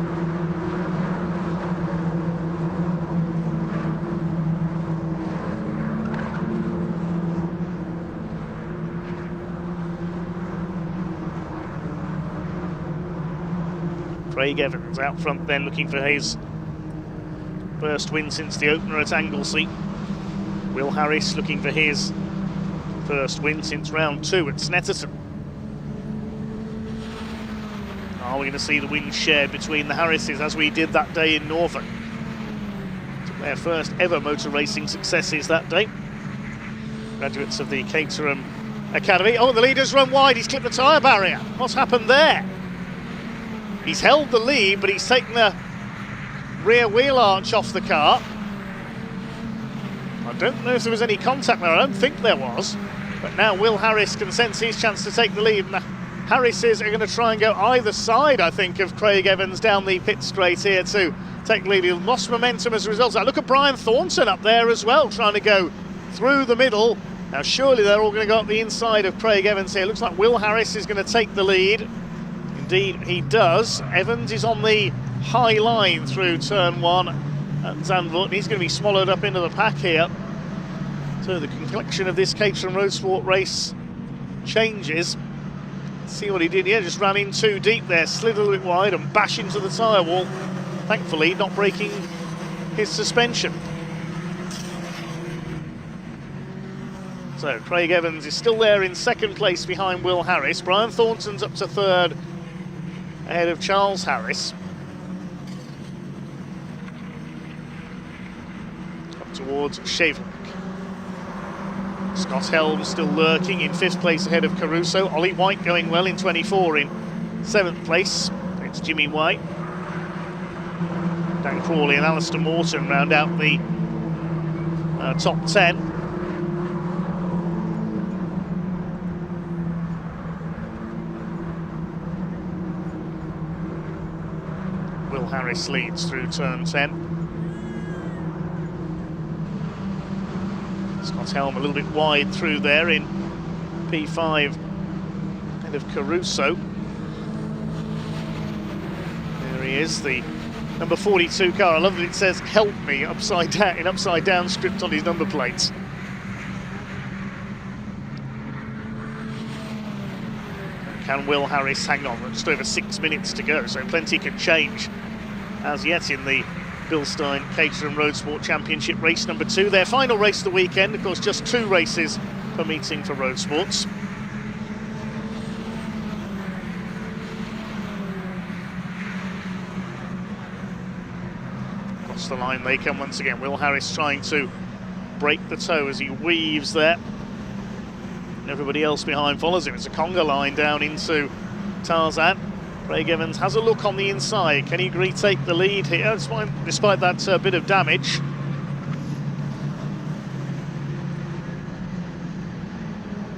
Speaker 5: Craig Evans out front then, looking for his first win since the opener at Anglesey. Will Harris looking for his first win since round 2 at Snetterton. Are we going to see the win shared between the Harrises as we did that day in Norfolk? Took their first ever motor racing successes that day. Graduates of the Caterham Academy. Oh, the leader's run wide. He's clipped the tyre barrier. What's happened there? He's held the lead, but he's taken the rear wheel arch off the car. I don't know if there was any contact there. I don't think there was. But now Will Harris can sense his chance to take the lead. And the Harrises are going to try and go either side, I think, of Craig Evans down the pit straight here to take the lead. He lost momentum as a result. Look at Brian Thornton up there as well, trying to go through the middle. Now surely they're all going to go up the inside of Craig Evans here. Looks like Will Harris is going to take the lead. Indeed he does. Evans is on the high line through turn 1 at Zandvoort, and he's going to be swallowed up into the pack here. So the complexion of this Caterham Roadsport race changes. Let's see what he did here. Just ran in too deep there, slid a little bit wide and bash into the tyre wall. Thankfully not breaking his suspension. So Craig Evans is still there in second place behind Will Harris. Brian Thornton's up to third ahead of Charles Harris. Up towards Shavelink. Scott Helm still lurking in 5th place ahead of Caruso. Ollie White going well in 24 in 7th place. It's Jimmy White. Dan Crawley and Alistair Morton round out the top 10. Will Harris leads through turn 10. Scott Helm a little bit wide through there in P5 ahead of Caruso. There he is, the number 42 car. I love that it says "Help Me" upside down in upside down script on his number plates. Can Will Harris hang on? Just over 6 minutes to go, so plenty can change as yet in the Bilstein Caterham Roadsport Championship race number 2. Their final race of the weekend, of course, just 2 races per meeting for Roadsports. Across the line they come once again. Will Harris trying to break the toe as he weaves there. Everybody else behind follows him. It's a conga line down into Tarzan. Craig Evans has a look on the inside. Can he retake the lead here despite that bit of damage?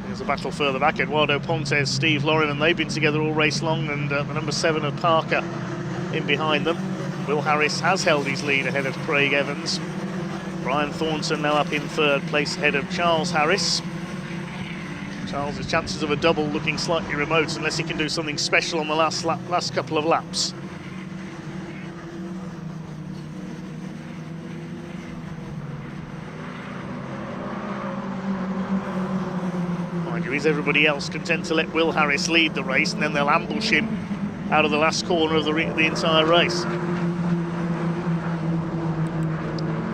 Speaker 5: There's a battle further back. Eduardo Pontes, Steve Lorriman, they've been together all race long, and the number 7 of Parker in behind them. Will Harris has held his lead ahead of Craig Evans. Brian Thornton now up in 3rd place ahead of Charles Harris. Charles' chances of a double looking slightly remote unless he can do something special on the last couple of laps. is everybody else content to let Will Harris lead the race, and then they'll ambush him out of the last corner of the entire race.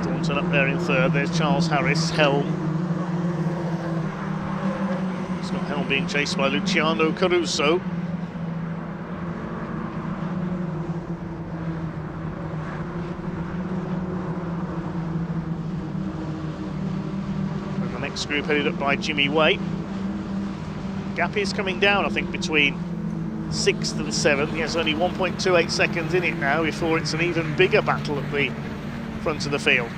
Speaker 5: Thornton up there in third. There's Charles Harris, Helm. Scott Helm being chased by Luciano Caruso. And the next group headed up by Jimmy Way. Gap is coming down, I think, between 6th and 7th. He has only 1.28 seconds in it now before it's an even bigger battle at the front of the field.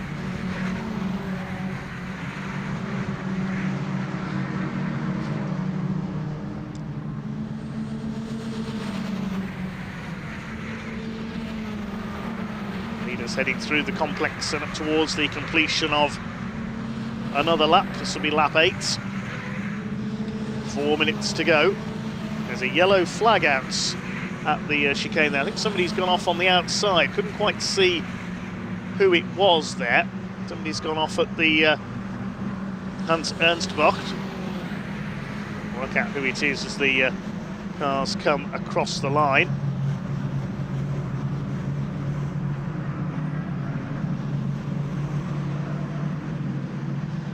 Speaker 5: Leaders heading through the complex and up towards the completion of another lap. This will be lap 8. 4 minutes to go. There's a yellow flag out at the chicane there. I think somebody's gone off on the outside. Couldn't quite see who it was there. Somebody's gone off at the Hans Ernstbach. Work out who it is as the cars come across the line.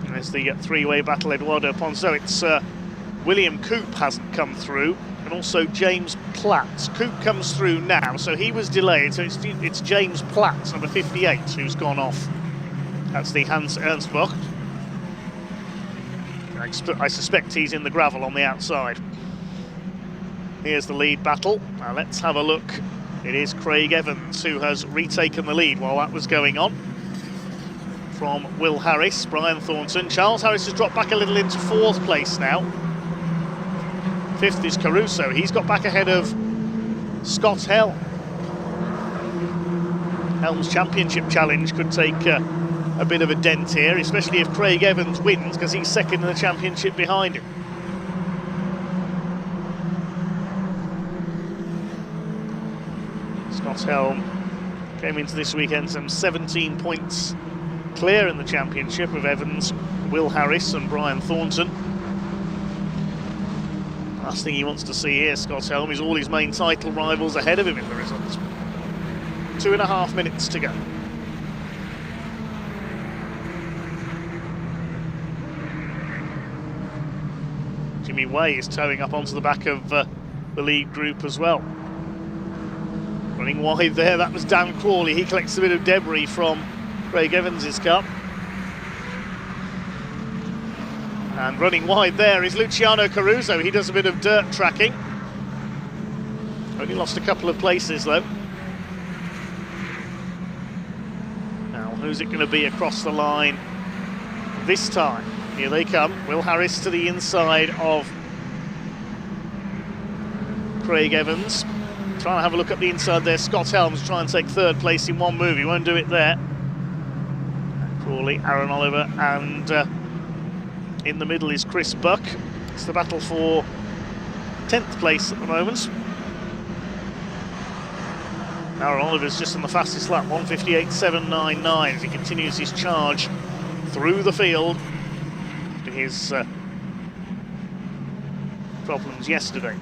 Speaker 5: There's the three-way battle, Eduardo Ponzo. It's William Coop hasn't come through, and also James Platt. Coop comes through now, so he was delayed, so it's James Platt, number 58, who's gone off. That's the Hans Ernstbach. I suspect he's in the gravel on the outside. Here's the lead battle. Now let's have a look. It is Craig Evans who has retaken the lead while that was going on. From Will Harris, Brian Thornton. Charles Harris has dropped back a little into 4th place now. 5th is Caruso. He's got back ahead of Scott Helm. Helm's championship challenge could take a bit of a dent here, especially if Craig Evans wins, because he's second in the championship behind him. Scott Helm came into this weekend some 17 points clear in the championship of Evans, Will Harris and Brian Thornton. Last thing he wants to see here, Scott Helm, is all his main title rivals ahead of him in the results. 2.5 minutes to go. Jimmy Way is towing up onto the back of the lead group as well. Running wide there, that was Dan Crawley. He collects a bit of debris from Craig Evans' car. And running wide there is Luciano Caruso. He does a bit of dirt tracking. Only lost a couple of places though. Now, who's it going to be across the line this time? Here they come. Will Harris to the inside of Craig Evans. Trying to have a look at the inside there. Scott Helms trying to take 3rd place in one move. He won't do it there. Crawley, Aaron Oliver, and in the middle is Chris Buck. It's the battle for 10th place at the moment. Aaron Oliver's just on the fastest lap, 1:58.799, as he continues his charge through the field to his problems yesterday.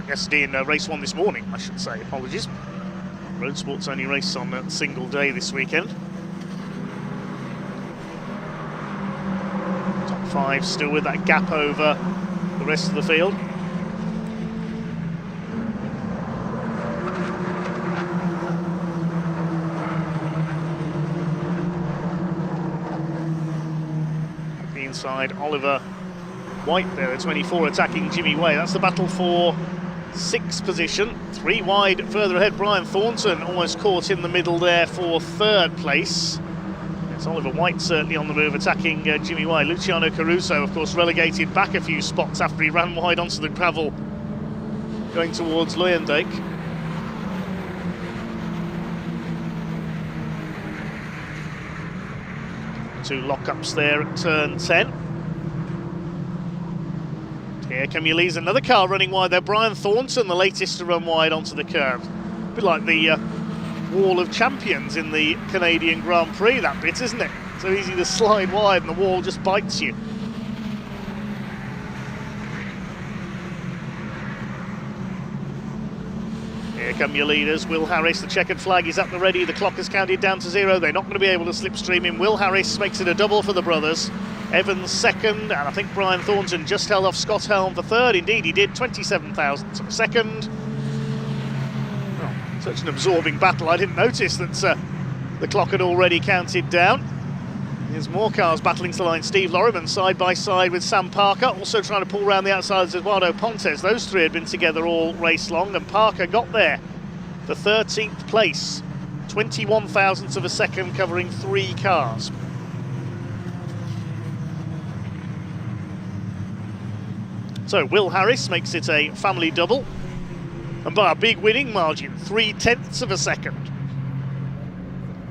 Speaker 5: Yesterday in race 1 this morning, I should say, apologies. Roadsport's only race on a single day this weekend. Top 5 still with that gap over the rest of the field. At the inside, Oliver White there, the 24, attacking Jimmy Way. That's the battle for 6th position. 3 wide further ahead. Brian Thornton almost caught in the middle there for 3rd place. It's Oliver White certainly on the move, attacking Jimmy Way. Luciano Caruso, of course, relegated back a few spots after he ran wide onto the gravel going towards Luyendyk. Two lockups there at turn 10. Here Camulese, another car running wide there. Brian Thornton, the latest to run wide onto the curve. A bit like the wall of champions in the Canadian Grand Prix, that bit, isn't it? So easy to slide wide and the wall just bites you. come your leaders. Will Harris, the checkered flag is at the ready. The clock has counted down to 0. They're not going to be able to slipstream him. Will Harris makes it a double for the brothers. Evans second, and I think Brian Thornton just held off Scott Helm for third. Indeed, he did, 27 thousandths of a second. Well, such an absorbing battle. I didn't notice that the clock had already counted down. There's more cars battling to the line. Steve Lorriman side by side with Sam Parker, also trying to pull round the outside of Eduardo Pontes. Those three had been together all race long, and Parker got there for 13th place. 21 thousandths of a second, covering 3 cars. So Will Harris makes it a family double, and by a big winning margin, 0.3 of a second.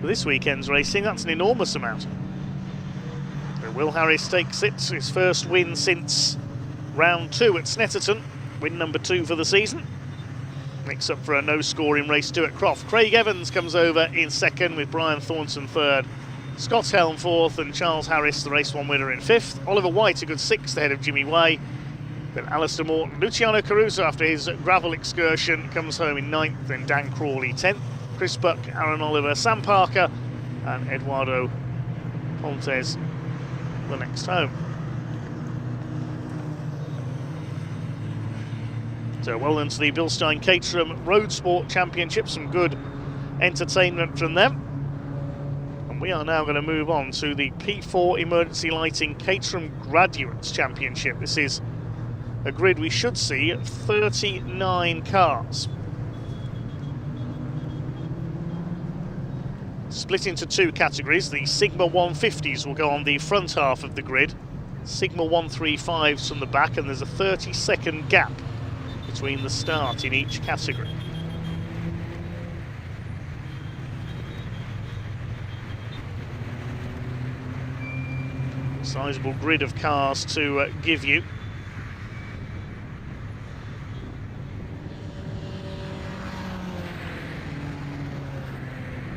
Speaker 5: For this weekend's racing, that's an enormous amount. Will Harris takes it, his first win since round 2 at Snetterton, win number 2 for the season. Makes up for a no-score in race 2 at Croft. Craig Evans comes over in second with Brian Thornton third. Scott Helm fourth, and Charles Harris, the race 1 winner, in fifth. Oliver White a good 6th ahead of Jimmy Way. Then Alistair Morton, Luciano Caruso after his gravel excursion comes home in 9th, then Dan Crawley 10th. Chris Buck, Aaron Oliver, Sam Parker and Eduardo Pontes the next home. So well done to the Bilstein Caterham Roadsport Championship, some good entertainment from them. And we are now going to move on to the P4 Emergency Lighting Caterham Graduates Championship. This is a grid we should see 39 cars. Split into 2 categories. The Sigma 150s will go on the front half of the grid, Sigma 135s from the back, and there's a 30-second gap between the start in each category. Sizable grid of cars to give you.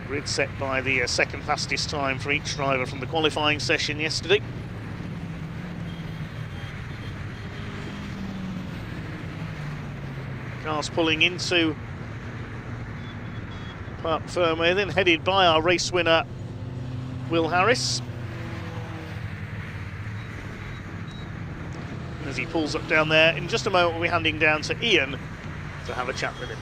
Speaker 5: Grid set by the second fastest time for each driver from the qualifying session yesterday. Cars pulling into Park Ferme, then headed by our race winner, Will Harris. And as he pulls up down there, in just a moment we'll be handing down to Ian to have a chat with him.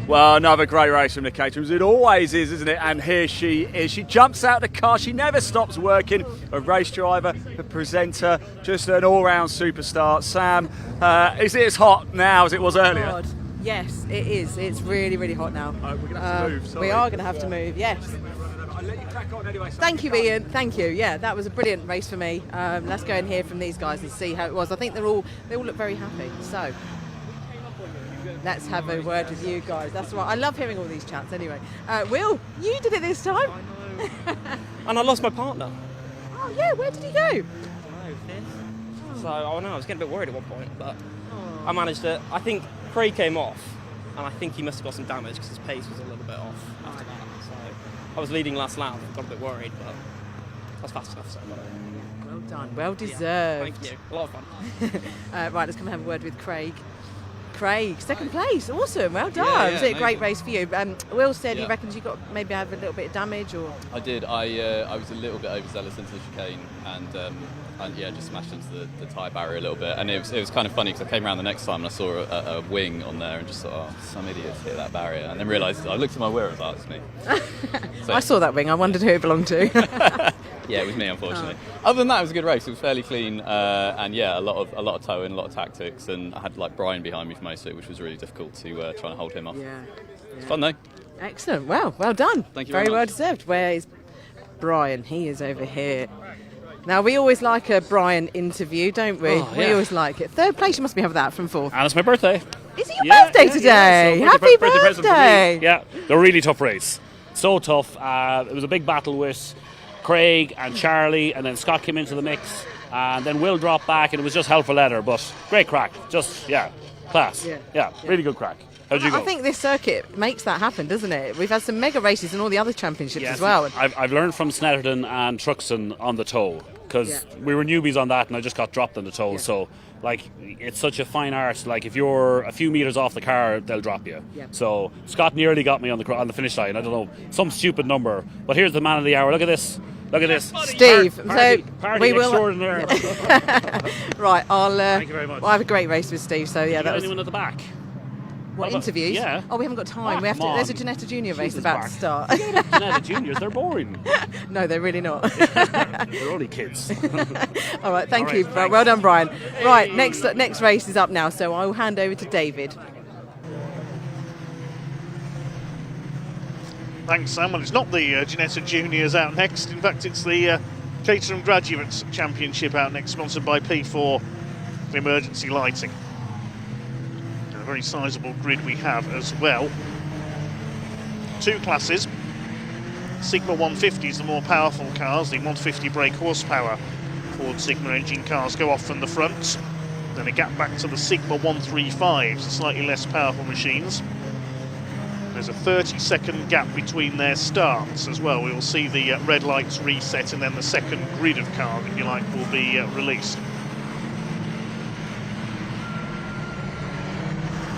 Speaker 1: Well, another great race from the Caterhams. It always is, isn't it? And here she is. She jumps out of the car. She never stops working. A race driver, a presenter, just an all-round superstar. Sam, is it as hot now as it was earlier?
Speaker 17: God. Yes, it is. It's really, really hot now.
Speaker 1: We're going to have to move. Sorry.
Speaker 17: We are going to have to move, yes.
Speaker 1: I'll let you crack on anyway.
Speaker 17: Thank you, Ian. Thank you. Yeah, that was a brilliant race for me. Let's go and hear from these guys and see how it was. I think they all look very happy. So let's have a word with you guys. That's right. I love hearing all these chats anyway. Will, you did it this time.
Speaker 18: And I lost my partner.
Speaker 17: Oh, yeah. Where did he go?
Speaker 18: So, I don't know, I was getting a bit worried at one point, but I managed it. I think Craig came off, and I think he must have got some damage because his pace was a little bit off after that. So, I was leading last lap, got a bit worried, but I was fast enough, so I got it.
Speaker 17: Well done. Well deserved.
Speaker 18: Yeah, thank you. A lot of fun.
Speaker 17: Right, let's come and have a word with Craig. Craig, second place, awesome, well done.
Speaker 19: Yeah,
Speaker 17: Was it a great
Speaker 19: amazing.
Speaker 17: race for you? Will said he
Speaker 19: Yeah.
Speaker 17: reckons you got maybe have a little bit of damage, or
Speaker 19: I did. I was a little bit overzealous into the chicane and yeah, just smashed into the tyre barrier a little bit. And it was kind of funny because I came around the next time and I saw a wing on there and just thought, oh, some idiot's hit that barrier. And then realised, I looked at my Wera and was like, it's me. So,
Speaker 17: I saw that wing. I wondered who it belonged to.
Speaker 19: yeah, it was me, unfortunately. Other than that, it was a good race. It was fairly clean, and yeah, a lot of towing, a lot of tactics, and I had like Brian behind me for most of it, which was really difficult to try and hold him off.
Speaker 17: Yeah.
Speaker 19: It's fun though.
Speaker 17: Excellent. Well done.
Speaker 19: Thank you very much.
Speaker 17: well deserved. Where is Brian? He is over here. Now, we always like a Brian interview, don't we?
Speaker 20: Oh,
Speaker 17: We
Speaker 20: yeah.
Speaker 17: always like it. Third place, you must be having that from fourth.
Speaker 20: And it's my birthday.
Speaker 17: Is it your birthday today?
Speaker 20: So
Speaker 17: Happy
Speaker 20: present for me.
Speaker 17: birthday!
Speaker 20: Yeah, they're a really tough race. So tough. It was a big battle with Craig and Charlie, and then Scott came into the mix, and then Will dropped back, and it was just hell for leather, but great crack. Just, yeah, class. Yeah, really good crack. How'd you go?
Speaker 17: I think this circuit makes that happen, doesn't it? We've had some mega races in all the other championships
Speaker 20: Yes,
Speaker 17: as well.
Speaker 20: I've learned from Snetterton and Truxton on the tow, because we were newbies on that and I just got dropped on the tow. So like, it's such a fine art. Like, if you're a few metres off the car, they'll drop you. So Scott nearly got me on the finish line. I don't know, some stupid number, but here's the man of the hour. Look at this.
Speaker 17: Steve,
Speaker 20: party
Speaker 17: we will.
Speaker 20: extraordinaire.
Speaker 17: Right,
Speaker 20: Thank you very much.
Speaker 17: I'll have a great race with Steve. So yeah,
Speaker 20: You
Speaker 17: that
Speaker 20: got
Speaker 17: was.
Speaker 20: anyone at the back?
Speaker 17: What, interviews?
Speaker 20: Yeah.
Speaker 17: Oh, we haven't got time. We have to.
Speaker 20: come
Speaker 17: There's a
Speaker 20: on.
Speaker 17: Ginetta Junior race
Speaker 20: Jesus,
Speaker 17: about
Speaker 20: Mark.
Speaker 17: to start.
Speaker 20: Ginetta Juniors, they're boring.
Speaker 17: No, they're really not.
Speaker 20: They're only kids.
Speaker 17: All right, thank
Speaker 20: All
Speaker 17: you.
Speaker 20: right,
Speaker 17: Well done, Brian. Right, next race is up now, so I will hand over to David.
Speaker 5: Thanks, Sam. Well, it's not the Ginetta Juniors out next. In fact, it's the Caterham Graduates Championship out next, sponsored by P4 Emergency Lighting. A very sizable grid we have as well. Two classes. Sigma 150s, the more powerful cars. The 150 brake horsepower Ford Sigma engine cars go off from the front. Then a gap back to the Sigma 135s, the slightly less powerful machines. There's a 30-second gap between their starts as well. We will see the red lights reset, and then the second grid of cars, if you like, will be released.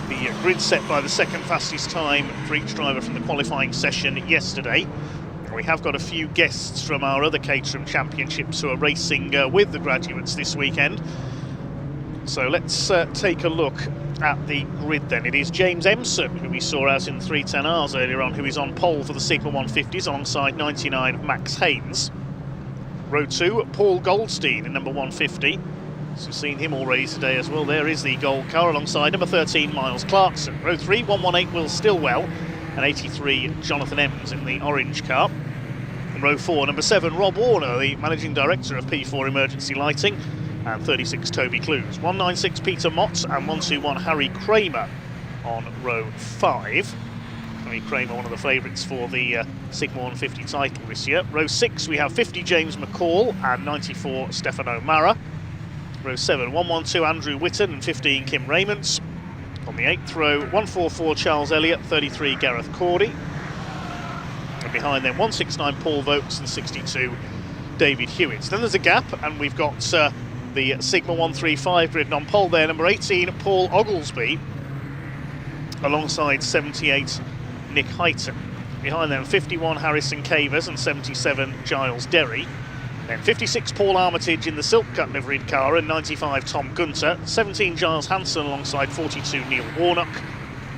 Speaker 5: The grid set by the second fastest time for each driver from the qualifying session yesterday. We have got a few guests from our other Caterham Championships who are racing with the graduates this weekend. So let's take a look at the grid then. It is James Emson, who we saw out in the 310Rs earlier on, who is on pole for the Sigma 150s alongside 99 of Max Haynes. Row 2, Paul Goldstein in number 150. So we've seen him already today as well. There is the gold car alongside number 13, Miles Clarkson. Row 3, 118, Will Stillwell, and 83, Jonathan Ems in the orange car. And row 4, number 7, Rob Warner, the managing director of P4 Emergency Lighting, and 36, Toby Clues. 196, Peter Mott, and 121, Harry Kramer on row 5. Harry Kramer, one of the favourites for the Sigma 150 title this year. Row 6, we have 50, James McCall, and 94, Stefano Mara. Row 7, 112, Andrew Whitton, and 15, Kim Raymonds. On the 8th row, 144, Charles Elliott, 33, Gareth Cordy. And behind them, 169, Paul Vokes, and 62, David Hewitt. Then there's a gap, and we've got the Sigma 135 grid on pole there. Number 18, Paul Oglesby, alongside 78, Nick Heighton. Behind them, 51, Harrison Cavers, and 77, Giles Derry. Then 56, Paul Armitage in the silk cut liveried car, and 95, Tom Gunter. 17, Giles Hanson alongside 42, Neil Warnock.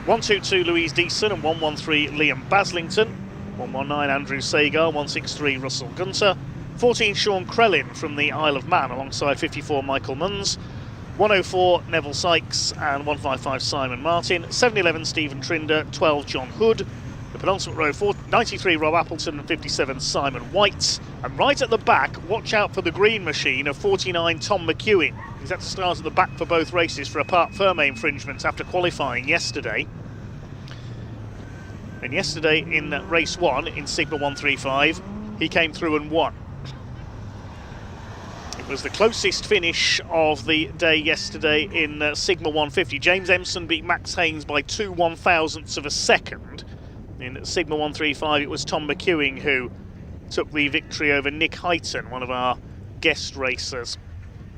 Speaker 5: 122, Louise Deason, and 113, Liam Baslington. 119, Andrew Sagar. 163, Russell Gunter. 14, Sean Krellin from the Isle of Man alongside 54, Michael Munns. 104, Neville Sykes, and 155, Simon Martin. 711, Stephen Trinder. 12, John Hood. The penultimate row, 93, Rob Appleton, and 57, Simon White. And right at the back, watch out for the green machine of 49, Tom McEwen. He's had to start at the back for both races for a part Ferme infringement after qualifying yesterday. And yesterday in race 1 in Sigma 135, he came through and won. It was the closest finish of the day yesterday in Sigma 150. James Emson beat Max Haynes by 2 1/1000ths of a second. In Sigma 135, it was Tom McEwen who took the victory over Nick Heighton, one of our guest racers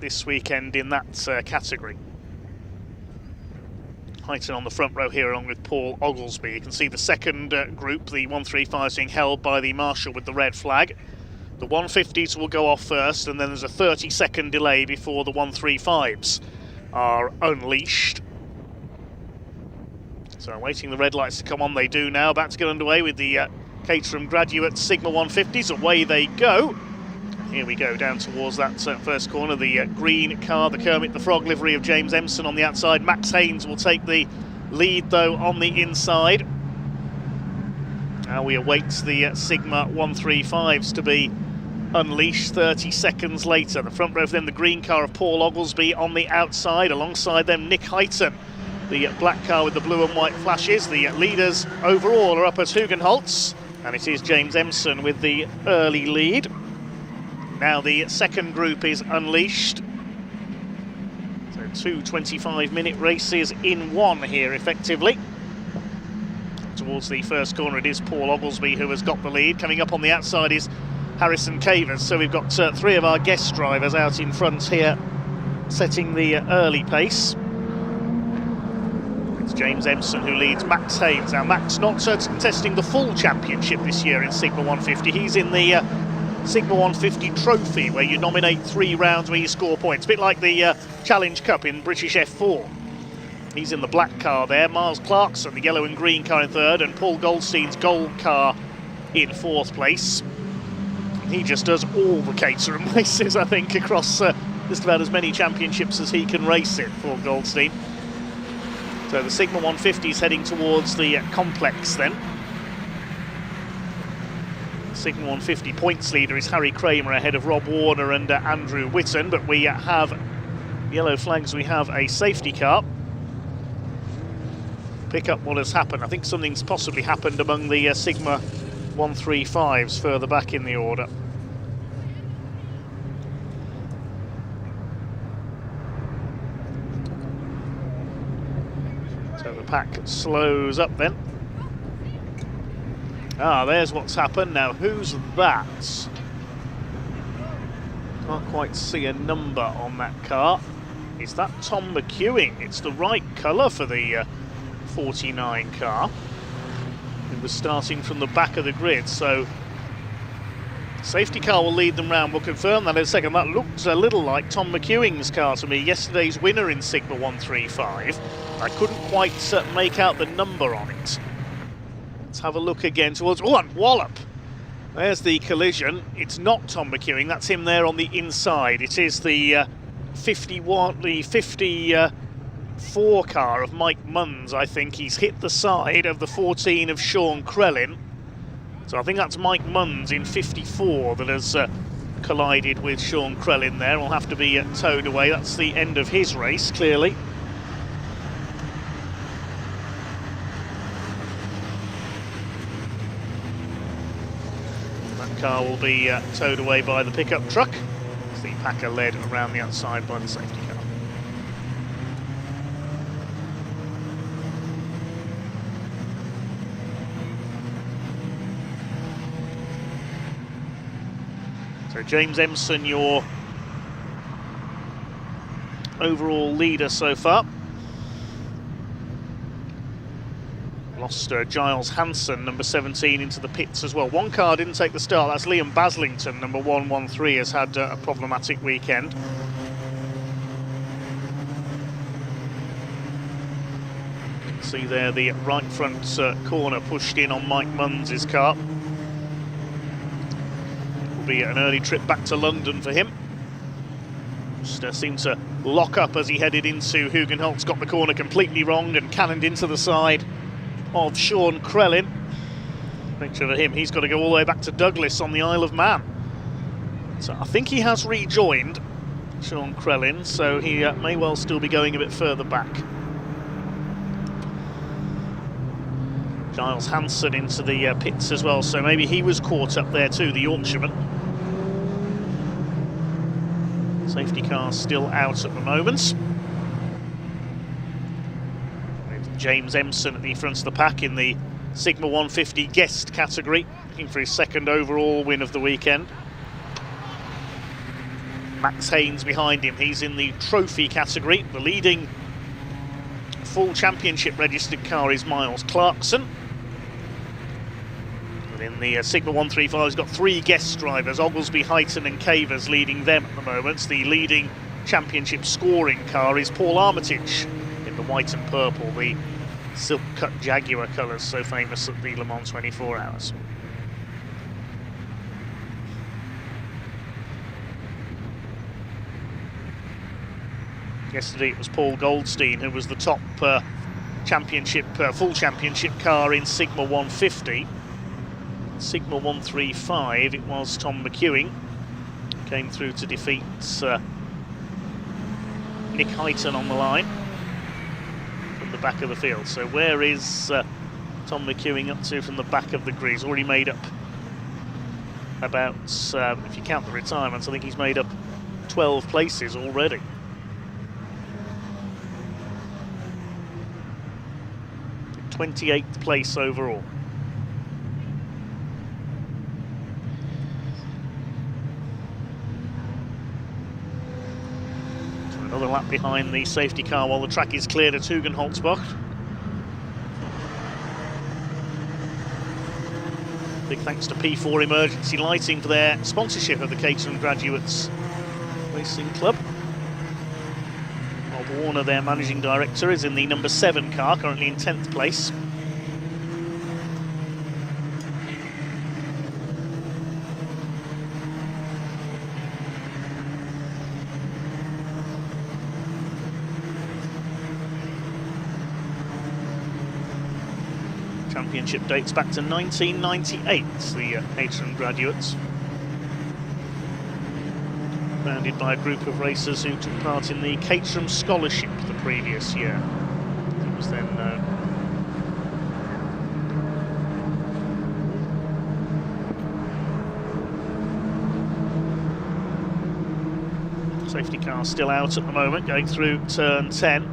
Speaker 5: this weekend in that category. Hyton on the front row here along with Paul Oglesby. You can see the second group, the 135s, being held by the marshal with the red flag. The 150s will go off first, and then there's a 30-second delay before the 135s are unleashed. So waiting the red lights to come on, they do now. About to get underway with the Caterham Graduate Sigma 150s. Away they go. Here we go, down towards that first corner. The green car, the Kermit the Frog livery of James Empson on the outside. Max Haynes will take the lead, though, on the inside. Now we await the Sigma 135s to be unleashed 30 seconds later. The front row for them, the green car of Paul Oglesby on the outside. Alongside them, Nick Hyton, the black car with the blue and white flashes. The leaders overall are up as Hugenholtz, and it is James Empson with the early lead. Now the second group is unleashed. So 2 25-minute races in one here, effectively. Towards the first corner, it is Paul Oglesby who has got the lead. Coming up on the outside is Harrison Cavers. So we've got three of our guest drivers out in front here, setting the early pace. It's James Empson who leads Max Haynes. Now Max not contesting the full championship this year in Sigma 150. He's in the Sigma 150 trophy, where you nominate 3 rounds where you score points. A bit like the Challenge Cup in British F4. He's in the black car there. Miles Clarkson, the yellow and green car, in third, and Paul Goldstein's gold car in fourth place. He just does all the Caterham races, I think, across just about as many championships as he can race in, Paul Goldstein. So the Sigma 150 is heading towards the complex then. Sigma 150 points leader is Harry Kramer ahead of Rob Warner and Andrew Whitten, but we have yellow flags, we have a safety car. Pick up what has happened. I think something's possibly happened among the Sigma 135s further back in the order. So the pack slows up then. Ah, there's what's happened. Now, who's that? Can't quite see a number on that car. Is that Tom McEwing? It's the right colour for the 49 car. It was starting from the back of the grid, so safety car will lead them round. We'll confirm that in a second. That looks a little like Tom McEwing's car to me, yesterday's winner in Sigma 135. I couldn't quite make out the number on it. Let's have a look again towards... Oh, and wallop! There's the collision. It's not Tom McEwing, that's him there on the inside. It is the 54 car of Mike Munns, I think. He's hit the side of the 14 of Sean Crellin. So I think that's Mike Munns in 54 that has collided with Sean Crellin there. Will have to be towed away. That's the end of his race, clearly. That car will be towed away by the pickup truck. It's the Packer led around the outside by the safety car. So James Empson, your overall leader so far. Lost Giles Hansen, number 17, into the pits as well. One car didn't take the start. That's Liam Baslington, number 113, has had a problematic weekend. See there the right front corner pushed in on Mike Munns' car. Be an early trip back to London for him. Just seemed to lock up as he headed into Hugenholtz, got the corner completely wrong and cannoned into the side of Sean Crellin. Picture of him, he's got to go all the way back to Douglas on the Isle of Man. So I think he has rejoined Sean Crellin, so he may well still be going a bit further back. Giles Hansen into the pits as well, so maybe he was caught up there too, the Yorkshireman. Safety car still out at the moment. With James Empson at the front of the pack in the Sigma 150 guest category, looking for his second overall win of the weekend. Max Haynes behind him, he's in the trophy category, the leading full championship registered car is Miles Clarkson. And in the Sigma 135, he's got 3 guest drivers, Ogilvy, Heighton and Cavers leading them at the moment. The leading championship scoring car is Paul Armitage in the white and purple, the silk cut Jaguar colours so famous at the Le Mans 24 Hours. Yesterday it was Paul Goldstein who was the top full championship car in Sigma 150. Sigma 135 it was Tom McEwing, came through to defeat Nick Heighton on the line from the back of the field. So where is Tom McEwing up to from the back of the grid? He's already made up about, if you count the retirements, I think he's made up 12 places already. 28th place overall. So another lap behind the safety car while the track is cleared at Tugendholzbach. Big thanks to P4 Emergency Lighting for their sponsorship of the Caterham Graduates Racing Club. Bob Warner, their managing director, is in the number 7 car, currently in 10th place. Championship dates back to 1998, the Caterham Graduates. Founded by a group of racers who took part in the Caterham Scholarship the previous year. It was then safety car still out at the moment, going through turn 10.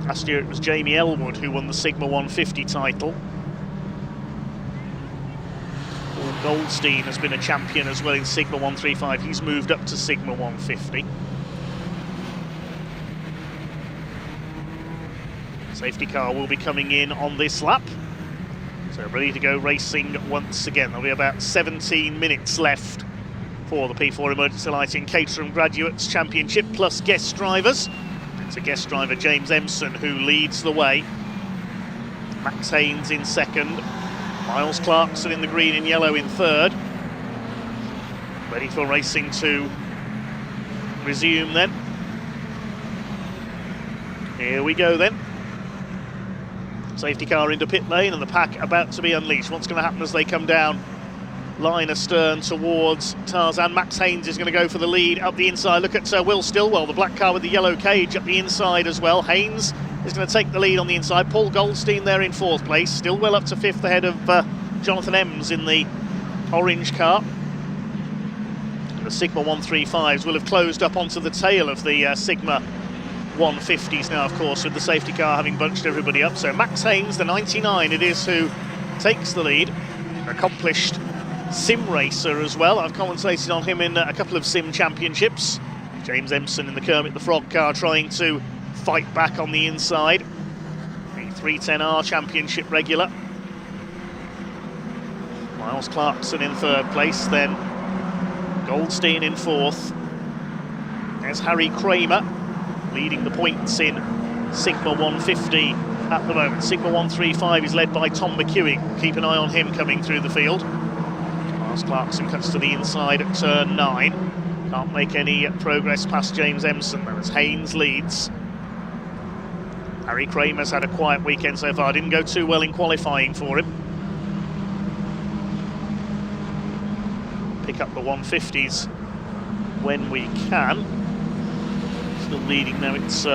Speaker 5: Last year it was Jamie Elwood who won the Sigma 150 title. Paul Goldstein has been a champion as well in Sigma 135. He's moved up to Sigma 150. Safety car will be coming in on this lap. So ready to go racing once again. There'll be about 17 minutes left for the P4 Emergency Lighting Caterham Graduates Championship plus guest drivers. It's a guest driver, James Empson, who leads the way. Max Haynes in second. Miles Clarkson in the green and yellow in third. Ready for racing to resume then. Here we go then. Safety car into pit lane and the pack about to be unleashed. What's going to happen as they come down line astern towards Tarzan? Max Haynes is going to go for the lead up the inside. Look at Will Stillwell, the black car with the yellow cage up the inside as well. Haynes is going to take the lead on the inside. Paul Goldstein there in 4th place. Stillwell up to 5th ahead of Jonathan Ems in the orange car. And the Sigma 135s will have closed up onto the tail of the Sigma 150s now, of course, with the safety car having bunched everybody up. So Max Haynes, the 99 it is, who takes the lead. Accomplished sim racer as well. I've commentated on him in a couple of sim championships. James Empson in the Kermit the Frog car trying to fight back on the inside. The 310R championship regular. Miles Clarkson in 3rd place, then Goldstein in 4th. There's Harry Kramer leading the points in Sigma 150 at the moment. Sigma 135 is led by Tom McEwing. Keep an eye on him coming through the field. Miles Clarkson cuts to the inside at turn 9. Can't make any progress past James Empson though, as Haynes leads. Harry Kramer's had a quiet weekend so far. Didn't go too well in qualifying for him. Pick up the 150s when we can. Still leading now, it's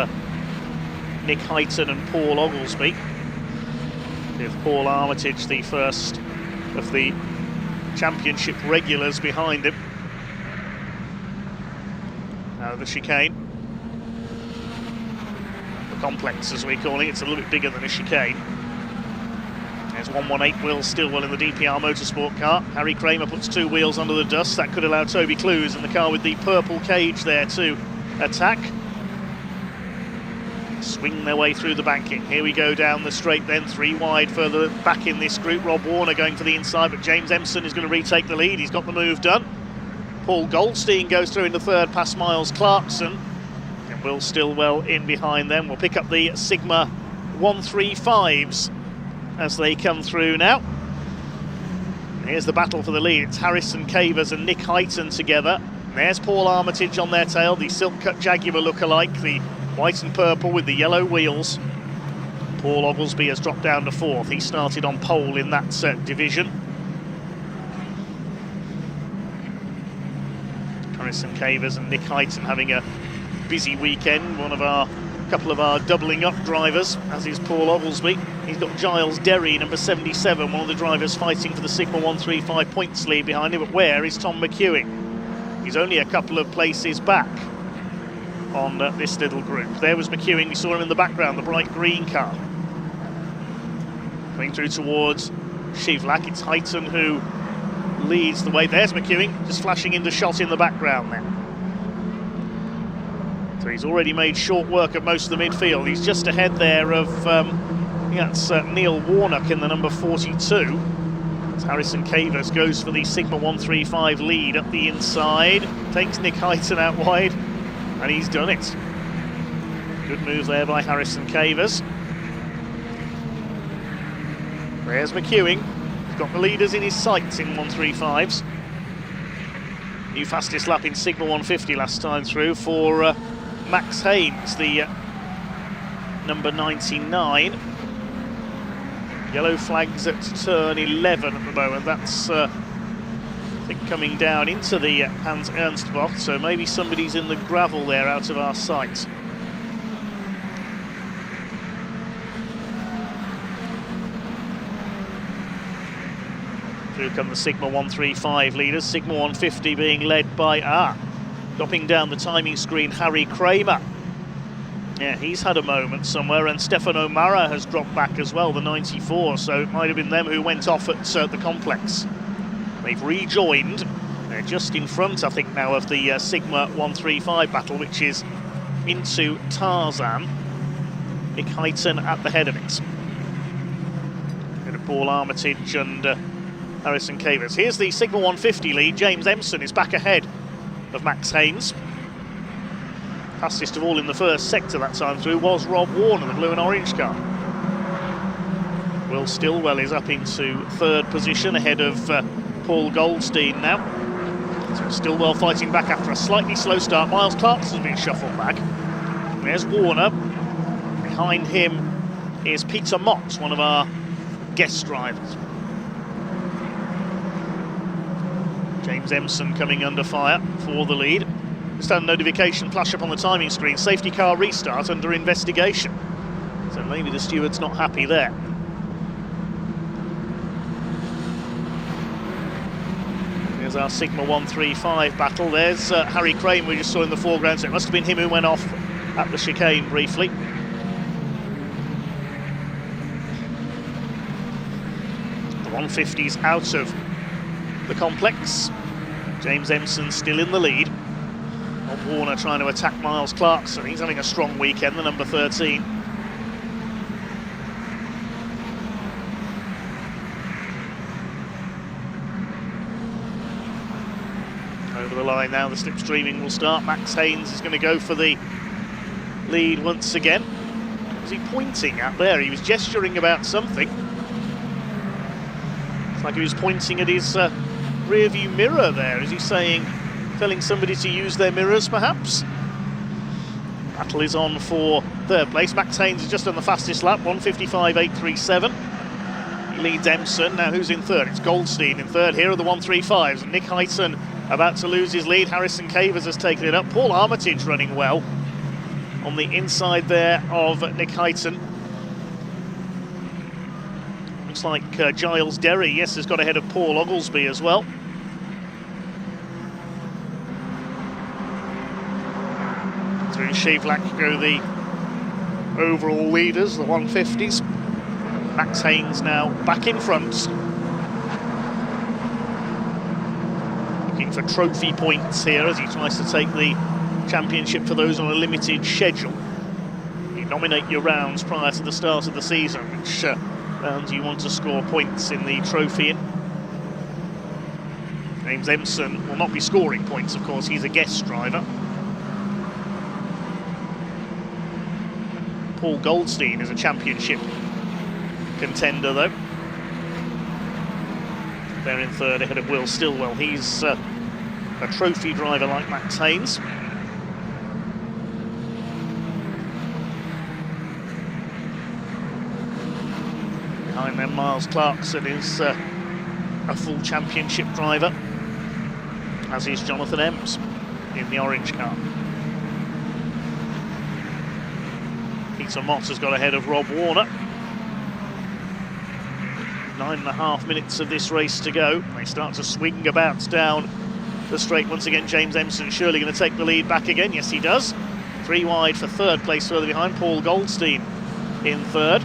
Speaker 5: Nick Heighton and Paul Oglesby, with Paul Armitage the first of the championship regulars behind him. Now the chicane, the complex as we call it, it's a little bit bigger than a chicane. There's 118 Will Stillwell in the DPR Motorsport car. Harry Kramer puts 2 wheels under the dust. That could allow Toby Clues in the car with the purple cage there to attack. Swing their way through the banking. Here we go down the straight then, 3 wide further back in this group. Rob Warner going for the inside, but James Empson is going to retake the lead. He's got the move done. Paul Goldstein goes through into third past Miles Clarkson. And Will Stillwell in behind them. We'll pick up the Sigma 135s as they come through now. And here's the battle for the lead. It's Harrison Cavers and Nick Heighton together. And there's Paul Armitage on their tail, the silk cut Jaguar lookalike, the white and purple with the yellow wheels. Paul Oglesby has dropped down to 4th. He started on pole in that division. Harrison Cavers and Nick Heighton having a busy weekend. Couple of our doubling up drivers, as is Paul Oglesby. He's got Giles Derry, number 77, one of the drivers fighting for the Sigma 135 points lead behind him. But where is Tom McEwing? He's only a couple of places back on this little group. There was McEwing, we saw him in the background, the bright green car. Coming through towards Shivlak, it's Heighton who leads the way. There's McEwing, just flashing into shot in the background there. So he's already made short work of most of the midfield. He's just ahead there of, that's Neil Warnock in the number 42. As Harrison Cavers goes for the Sigma 135 lead up the inside, takes Nick Heighton out wide. And he's done it. Good move there by Harrison Cavers. There's McEwing. He's got the leaders in his sights in 135s. New fastest lap in Sigma 150 last time through for Max Haynes, the number 99. Yellow flags at turn 11 at the moment. That's I think coming down into the Hans Ernst box, so maybe somebody's in the gravel there out of our sight. Through come the Sigma 135 leaders, Sigma 150 being led by, dropping down the timing screen, Harry Kramer. Yeah, he's had a moment somewhere, and Stefan O'Mara has dropped back as well, the 94, so it might have been them who went off at the complex. They've rejoined. They're just in front, I think, now of the Sigma 135 battle, which is into Tarzan. Nick Heighton at the head of it. Bit of Paul Armitage and Harrison Cavers. Here's the Sigma 150 lead. James Empson is back ahead of Max Haynes. Fastest of all in the first sector that time through was Rob Warner, the blue and orange car. Will Stillwell is up into 3rd position ahead of Paul Goldstein now. So Stillwell fighting back after a slightly slow start. Miles Clarkson's been shuffled back. There's Warner. Behind him is Peter Mott, one of our guest drivers. James Empson coming under fire for the lead. Just had a notification flash up on the timing screen. Safety car restart under investigation. So maybe the steward's not happy there. There's our Sigma 135 battle. There's Harry Kramer we just saw in the foreground, so it must have been him who went off at the chicane briefly. The 150's out of the complex. James Empson still in the lead. Rob Warner trying to attack Miles Clarkson. He's having a strong weekend, the number 13. Over the line now, the slipstreaming will start. Max Haynes is going to go for the lead once again. What was he pointing at there? He was gesturing about something. It's like he was pointing at his rear view mirror there. Is he telling somebody to use their mirrors perhaps? Battle is on for 3rd place. Max Haynes is just on the fastest lap, 1:55.837. He leads Empson. Now who's in 3rd? It's Goldstein in 3rd. Here are the 135s. And Nick Heighton about to lose his lead. Harrison Cavers has taken it up. Paul Armitage running well on the inside there of Nick Heighton. Looks like Giles Derry, yes, has got ahead of Paul Oglesby as well. Through Shivlak go the overall leaders, the 150s. Max Haynes now back in front. Looking for trophy points here as he tries to take the championship for those on a limited schedule. You nominate your rounds prior to the start of the season, which rounds you want to score points in the trophy in. James Empson will not be scoring points, of course, he's a guest driver. Paul Goldstein is a championship contender, though. They're in third ahead of Will Stillwell. He's a trophy driver like Max Haynes. Behind them, Miles Clarkson is a full championship driver, as is Jonathan Ems in the orange car. Peter Mott has got ahead of Rob Warner. 9.5 minutes of this race to go. They start to swing about down the straight once again. James Empson surely going to take the lead back again. Yes, he does. 3 wide for third place further behind. Paul Goldstein in third.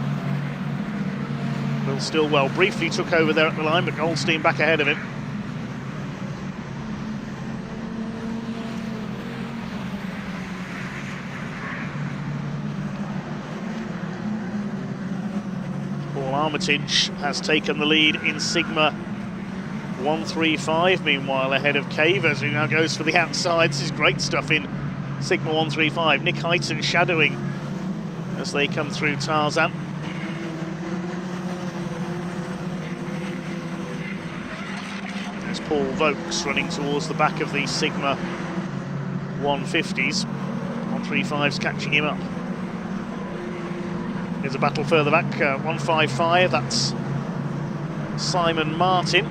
Speaker 5: Will Stillwell briefly took over there at the line, but Goldstein back ahead of him. Armitage has taken the lead in Sigma 135, meanwhile ahead of Cavers, who now goes for the outside. This is great stuff in Sigma 135. Nick Heighton shadowing as they come through Tarzan. There's Paul Vokes running towards the back of the Sigma 150s. 135's catching him up. There's a battle further back, 155, that's Simon Martin.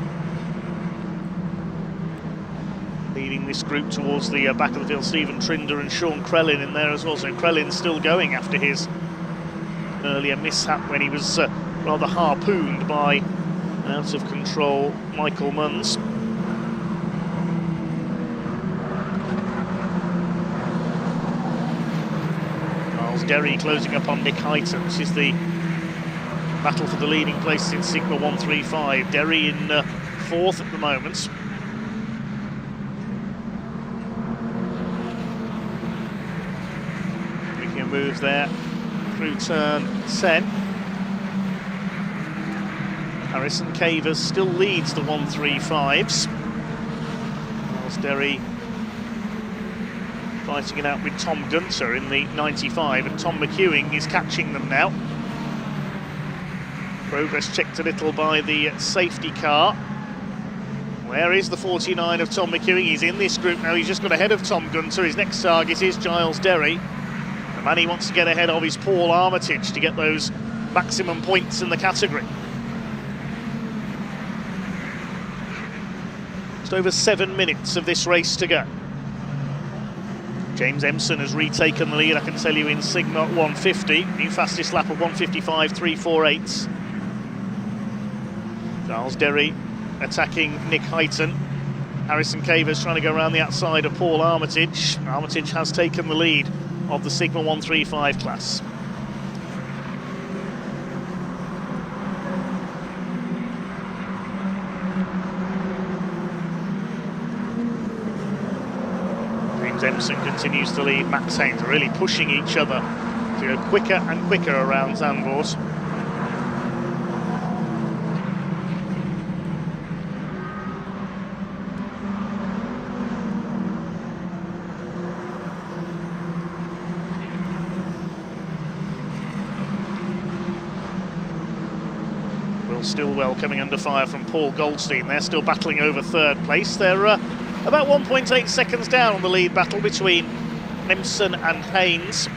Speaker 5: Leading this group towards the back of the field, Stephen Trinder and Sean Crellin in there as well. So Crellin's still going after his earlier mishap when he was rather harpooned by an out-of-control Michael Munns. Derry closing up on Nick Heighton. This is the battle for the leading places in Sigma 135. Derry in fourth at the moment. Making a move there through turn 10. Harrison Cavers still leads the 135s. Whilst Derry fighting it out with Tom Gunter in the 95, and Tom McEwing is catching them now. Progress checked a little by the safety car. Where is the 49 of Tom McEwing? He's in this group now, he's just got ahead of Tom Gunter. His next target is Giles Derry. The man he wants to get ahead of is Paul Armitage to get those maximum points in the category. Just over 7 minutes of this race to go. James Empson has retaken the lead, I can tell you, in Sigma 150. New fastest lap of 155.348. Giles Derry attacking Nick Heighton. Harrison Cavers trying to go around the outside of Paul Armitage. Armitage has taken the lead of the Sigma 135 class. Empson continues to lead. Max Haynes are really pushing each other to go quicker and quicker around Zandvoort. Will Stillwell coming under fire from Paul Goldstein. They're still battling over third place. They're about 1.8 seconds down on the lead battle between Empson and Haynes.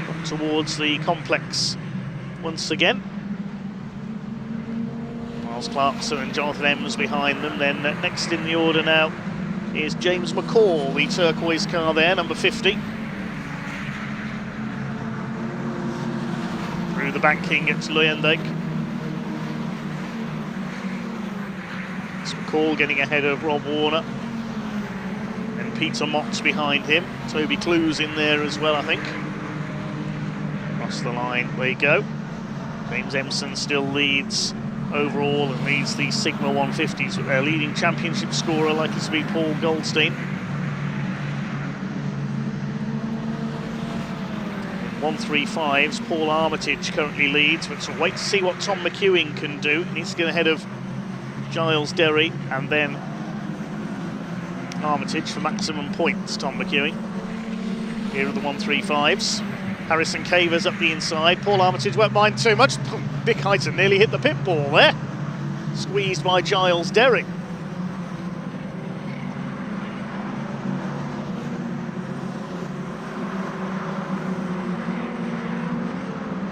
Speaker 5: Up towards the complex once again. Miles Clarkson and Jonathan Ems behind them. Then next in the order now is James McCall, the turquoise car there, number 50. Through the banking at Luyendijk. McCall getting ahead of Rob Warner, and Peter Mott's behind him. Toby Clue's in there as well, I think. Across the line they go. James Empson still leads overall and leads the Sigma 150s with their leading championship scorer likely to be Paul Goldstein. 135s, Paul Armitage currently leads, but we'll wait to see what Tom McEwing can do. He needs to get ahead of Giles Derry and then Armitage for maximum points, Tom McEwing. Here are the 135s. Harrison Cavers up the inside. Paul Armitage won't mind too much. Nick Heighton nearly hit the pit ball there. Squeezed by Giles Derry.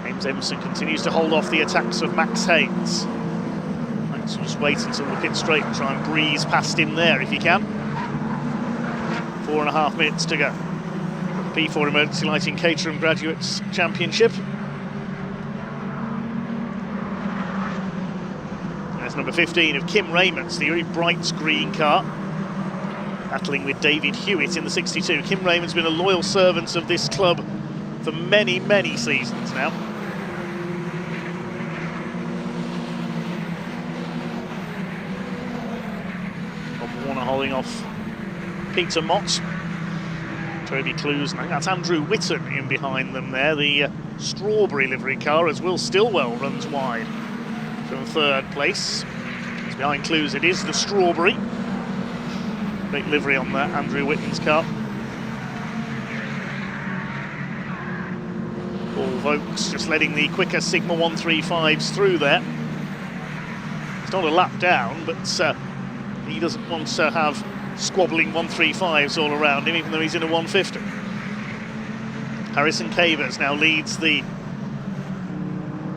Speaker 5: James Emerson continues to hold off the attacks of Max Haynes. Max will just wait until the pit straight and try and breeze past him there if he can. 4.5 minutes to go. P4 Emergency Lighting Caterham Graduates Championship. There's number 15 of Kim Raymonds, the very bright green car, battling with David Hewitt in the 62. Kim Raymonds has been a loyal servant of this club for many, many seasons now. Bob Warner holding off Peter Mott. Toby Clues, I think that's Andrew Whitten in behind them there, the strawberry livery car, as Will Stillwell runs wide from third place. It's behind Clues, it is the strawberry. Great livery on that, Andrew Whitten's car. Paul Vokes just letting the quicker Sigma 135s through there. It's not a lap down, but he doesn't want to have squabbling 135s all around him, even though he's in a 150. Harrison Cavers now leads the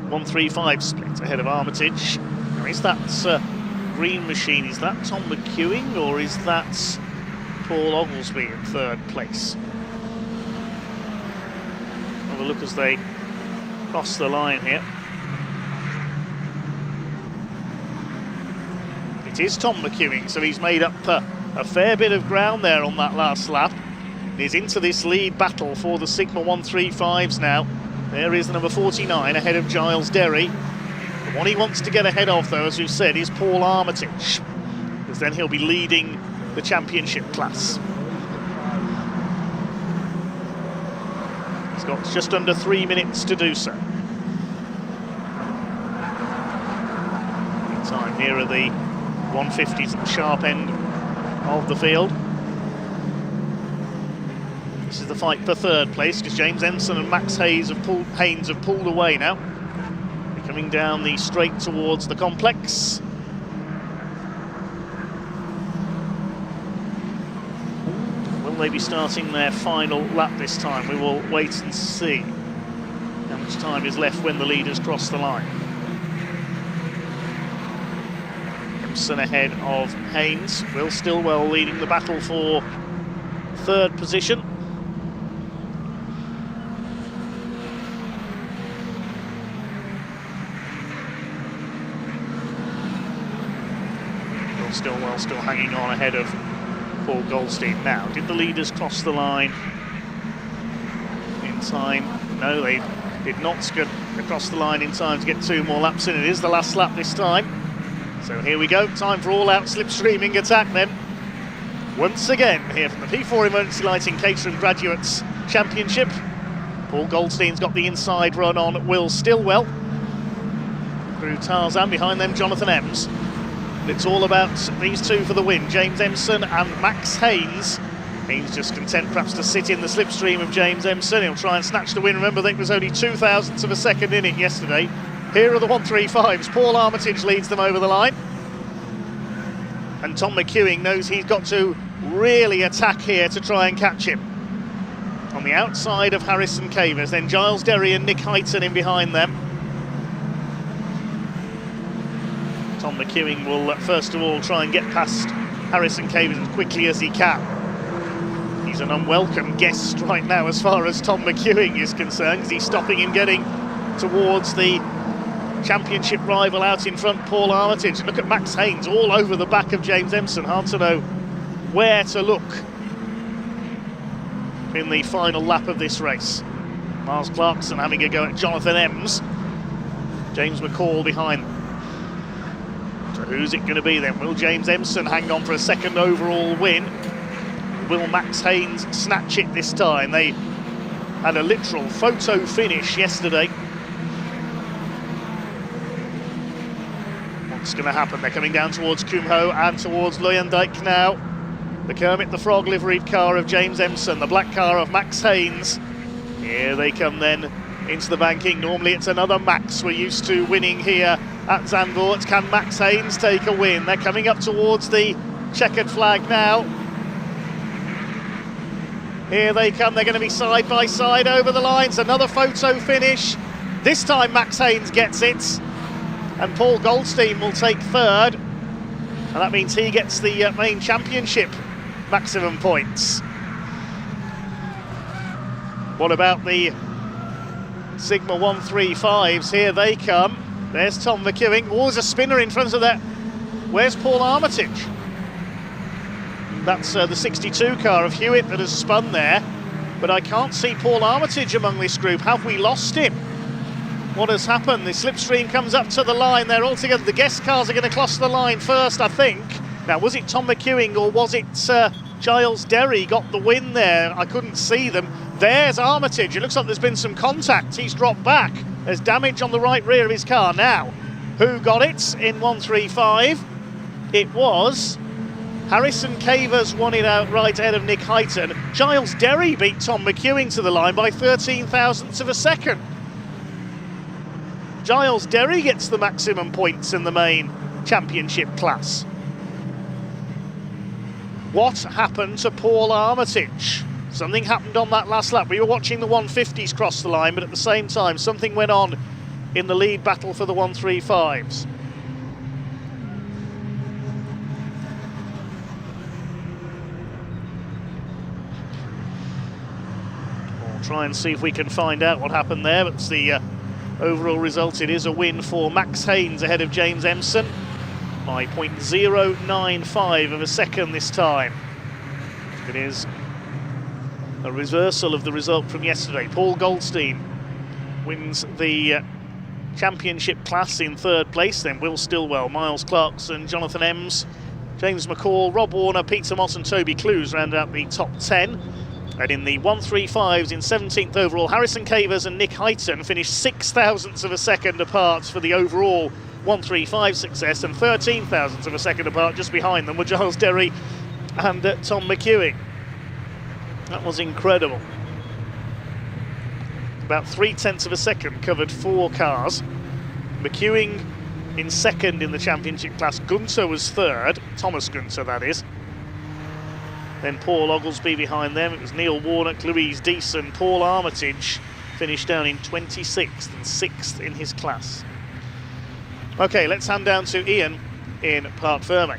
Speaker 5: 135 split ahead of Armitage. Now, is that green machine, is that Tom McEwing or is that Paul Oglesby in third place? Have a look as they cross the line here. It is Tom McEwing, so he's made up a fair bit of ground there on that last lap. He's into this lead battle for the Sigma 135s now. There is the number 49 ahead of Giles Derry. The one he wants to get ahead of, though, as we've said, is Paul Armitage, because then he'll be leading the championship class. He's got just under 3 minutes to do so. Meantime, here are the 150s at the sharp end of the field. This is the fight for third place, because James Ensign and Max Haynes have pulled away now. They're coming down the straight towards the complex. Will they be starting their final lap this time? We will wait and see how much time is left when the leaders cross the line. Ahead of Haynes. Will Stillwell leading the battle for third position. Will Stillwell still hanging on ahead of Paul Goldstein now. Did the leaders cross the line in time? No, they did not get across the line in time to get 2 more laps in. It is the last lap this time. So here we go, time for all-out slipstreaming attack then. Once again, here from the P4 Emergency Lighting Caterham Graduates Championship. Paul Goldstein's got the inside run on Will Stillwell. Through Tarzan, behind them Jonathan Ems. And it's all about these two for the win, James Emson and Max Haynes. Haynes just content perhaps to sit in the slipstream of James Emson. He'll try and snatch the win. Remember, I think it was only 0.02 of a second in it yesterday. Here are the 135s. Paul Armitage leads them over the line. And Tom McEwing knows he's got to really attack here to try and catch him. On the outside of Harrison Cavers, then Giles Derry and Nick Heighton in behind them. Tom McEwing will first of all try and get past Harrison Cavers as quickly as he can. He's an unwelcome guest right now as far as Tom McEwing is concerned, because he's stopping him getting towards the championship rival out in front, Paul Armitage. Look at Max Haynes all over the back of James Emson. Hard to know where to look in the final lap of this race. Miles Clarkson having a go at Jonathan Ems. James McCall behind them. So who's it going to be then? Will James Empson hang on for a second overall win? Will Max Haynes snatch it this time? They had a literal photo finish yesterday. What's going to happen? They're coming down towards Kumho and towards Luyendijk now. The Kermit the Frog liveried car of James Empson, the black car of Max Haynes. Here they come then into the banking. Normally it's another Max we're used to winning here at Zandvoort. Can Max Haynes take a win? They're coming up towards the checkered flag now. Here they come. They're going to be side by side over the lines. Another photo finish. This time Max Haynes gets it. And Paul Goldstein will take third. And that means he gets the main championship maximum points. What about the Sigma 135s? Here they come. There's Tom McEwing. Oh, there's a spinner in front of that. Where's Paul Armitage? That's the 62 car of Hewitt that has spun there. But I can't see Paul Armitage among this group. Have we lost him? What has happened? The slipstream comes up to the line. They're all together. The guest cars are going to cross the line first, I think. Now, was it Tom McEwing or was it Giles Derry got the win there? I couldn't see them. There's Armitage. It looks like there's been some contact. He's dropped back. There's damage on the right rear of his car. Now, who got it in 135? It was Harrison Cavers won it outright ahead of Nick Heighton. Giles Derry beat Tom McEwing to the line by 13 thousandths of a second. Giles Derry gets the maximum points in the main championship class. What happened to Paul Armitage? Something happened on that last lap. We were watching the 150s cross the line, but at the same time, something went on in the lead battle for the 135s. We'll try and see if we can find out what happened there, but it's the overall result. It is a win for Max Haynes ahead of James Empson by 0.095 of a second this time. It is a reversal of the result from yesterday. Paul Goldstein wins the championship class in third place, then Will Stillwell, Miles Clarkson, Jonathan Ems, James McCall, Rob Warner, Peter Mott and Toby Clues round out the top 10. And in the 135s in 17th overall, Harrison Cavers and Nick Heighton finished 6 thousandths of a second apart for the overall 135 success, and 13 thousandths of a second apart just behind them were Giles Derry and Tom McEwing. That was incredible. About 3/10 of a second covered 4 cars. McEwing in second in the championship class. Gunter was third, Thomas Gunter that is. Then Paul Oglesby behind them. It was Neil Warnock, Louise Deason, Paul Armitage finished down in 26th and 6th in his class. Okay, let's hand down to Ian in Parc Ferme.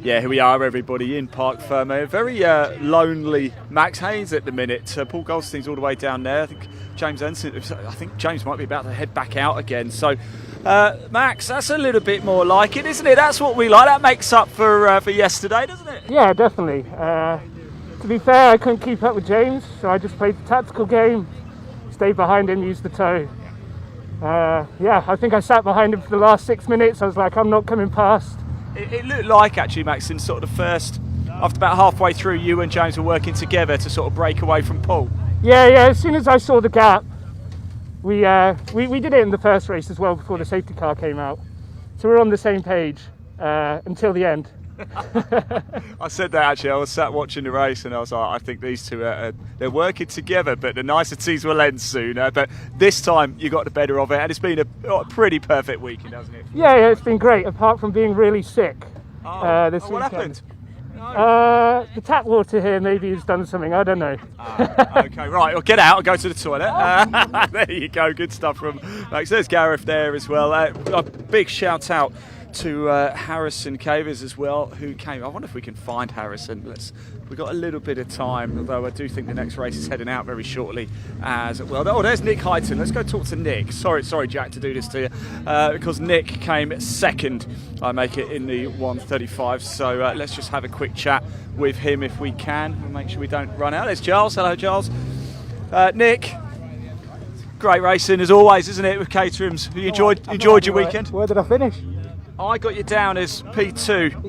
Speaker 1: Yeah, here we are, everybody, in Parc Ferme. A very lonely Max Haynes at the minute. Paul Goldstein's all the way down there. I think James might be about to head back out again. So, Max, that's a little bit more like it, isn't it? That's what we like. That makes up for yesterday, doesn't it?
Speaker 22: Yeah, definitely. To be fair, I couldn't keep up with James, so I just played the tactical game, stayed behind him, used the toe. Yeah, I think I sat behind him for the last 6 minutes. I was like, I'm not coming past.
Speaker 1: It looked like, actually, Max, in sort of the first, after about halfway through, you and James were working together to sort of break away from Paul.
Speaker 22: Yeah, as soon as I saw the gap, we did it in the first race as well before the safety car came out. So we're on the same page until the end.
Speaker 1: I said that actually. I was sat watching the race and I was like, I think these two they're working together, but the niceties will end sooner. But this time you got the better of it, and it's been a pretty perfect weekend, hasn't it?
Speaker 22: Yeah, it's been great. Apart from being really sick this weekend.
Speaker 1: What happened?
Speaker 22: The tap water here maybe has done something. I don't know.
Speaker 1: Okay, right. Well, get out and go to the toilet. There you go. Good stuff from Max. There's Gareth there as well. A big shout out to Harrison Cavers as well, who came. I wonder if we can find Harrison. We've got a little bit of time, although I do think the next race is heading out very shortly as well. Oh, there's Nick Heighton. Let's go talk to Nick. Sorry, Jack, to do this to you, because Nick came second. I make it in the 135. So let's just have a quick chat with him if we can. We'll make sure we don't run out. There's Giles. Hello, Giles. Nick, Great racing as always, isn't it, with Caterham's? You enjoyed your weekend?
Speaker 3: Where did I finish?
Speaker 1: I got you down as P2.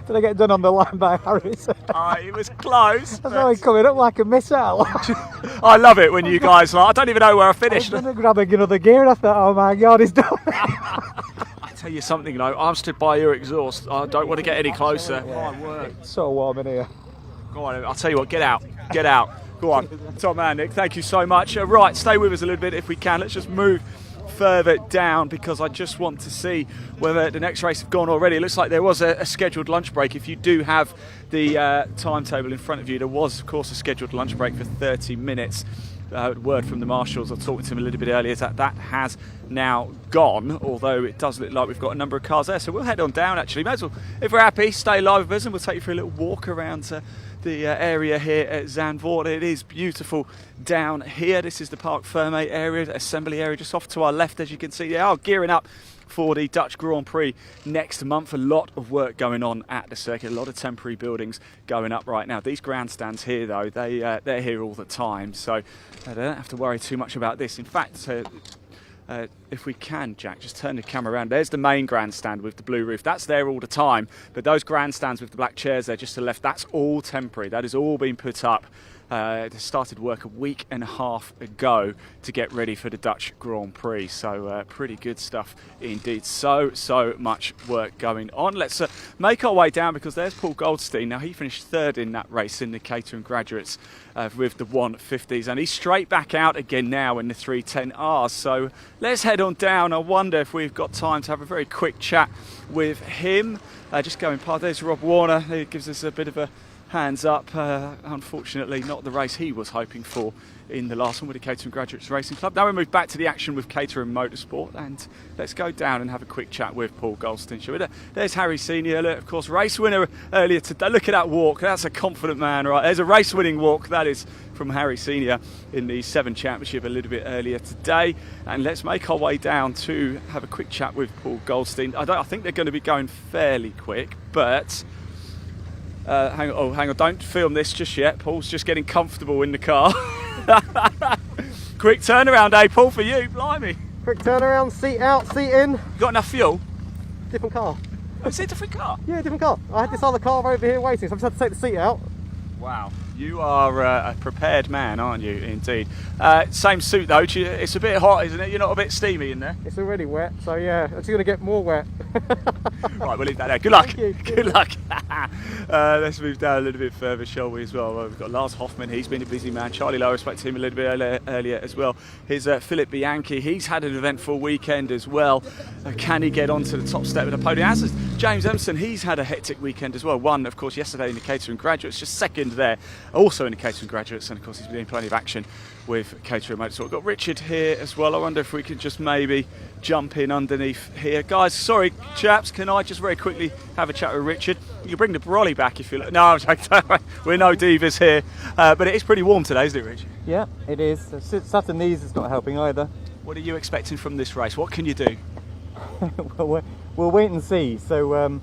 Speaker 3: Did I get done on the line by Harris?
Speaker 1: It was close.
Speaker 3: I saw him coming up like a missile.
Speaker 1: I love it when you guys I don't even know where I finished.
Speaker 3: I was going to grab another gear. I thought, oh my God, he's done.
Speaker 1: I tell you something though, I'm stood by your exhaust. I don't want to get any closer. My word.
Speaker 3: It's so warm in here.
Speaker 1: Go on, I'll tell you what, get out. Go on. Top man, Nick, thank you so much. Right, stay with us a little bit if we can. Let's just move further down because I just want to see whether the next race have gone already. It looks like there was a scheduled lunch break. If you do have the timetable in front of you, there was of course a scheduled lunch break for 30 minutes. Word from the marshals, I talked to him a little bit earlier, is that has now gone, although it does look like we've got a number of cars there, so we'll head on down actually. May as well, if we're happy, stay live with us and we'll take you for a little walk around the area here at Zandvoort. It is beautiful down here. This is the Parc Fermé area, the assembly area just off to our left. As you can see, they are gearing up for the Dutch Grand Prix next month. A lot of work going on at the circuit, a lot of temporary buildings going up right now. These grandstands here though, they're here all the time, so I don't have to worry too much about this. In fact, if we can, Jack, just turn the camera around. There's the main grandstand with the blue roof. That's there all the time. But those grandstands with the black chairs there just to the left, that's all temporary. That has all been put up. They started work a week and a half ago to get ready for the Dutch Grand Prix. So pretty good stuff indeed. So much work going on. Let's make our way down because there's Paul Goldstein. Now he finished third in that race in the Caterham Graduates with the 150s, and he's straight back out again now in the 310Rs. So let's head on down. I wonder if we've got time to have a very quick chat with him. Just going past, there's Rob Warner, who gives us a bit of a hands up. Unfortunately not the race he was hoping for in the last one with the Caterham Graduates Racing Club. Now we move back to the action with Caterham Motorsport, and let's go down and have a quick chat with Paul Goldstein. There's Harry Senior, of course, race winner earlier today. Look at that walk, that's a confident man, right? There's a race winning walk, that is from Harry Senior in the 7 Championship a little bit earlier today. And let's make our way down to have a quick chat with Paul Goldstein. I think they're going to be going fairly quick, but hang on, don't film this just yet. Paul's just getting comfortable in the car. Quick turnaround, Paul, for you, blimey.
Speaker 3: Quick turnaround, seat out, seat in.
Speaker 1: You got enough fuel?
Speaker 3: Different car.
Speaker 1: Oh, is it a different car?
Speaker 3: Yeah, different car. I had this other car over here waiting, so I just had to take the seat out.
Speaker 1: Wow, you are a prepared man, aren't you, indeed. Same suit though, it's a bit hot, isn't it? You're not a bit steamy in there?
Speaker 3: It's already wet, so yeah, it's going to get more wet.
Speaker 1: Right, we'll leave that there. Good luck.
Speaker 3: Thank you.
Speaker 1: Good luck. Let's move down a little bit further, shall we, as well. We've got Lars Hoffman, he's been a busy man. Charlie Lowe, I spoke to him a little bit earlier as well. Here's Philip Bianchi, he's had an eventful weekend as well. Can he get onto the top step of the podium? As is James Emerson, he's had a hectic weekend as well. Won, of course, yesterday in the Caterham Graduates, just second there, also in the Caterham Graduates, and of course he's been in plenty of action with Caterham Motorsport. We've got Richard here as well. I wonder if we could just maybe jump in underneath here. Guys, sorry chaps, can I just very quickly have a chat with Richard? You can bring the brolly back if you like. No, I'm joking. We're no divas here. But it is pretty warm today, isn't it, Richard?
Speaker 3: Yeah, it is. Saturn knees is not helping either.
Speaker 1: What are you expecting from this race? What can you do?
Speaker 3: Well, we'll wait and see. So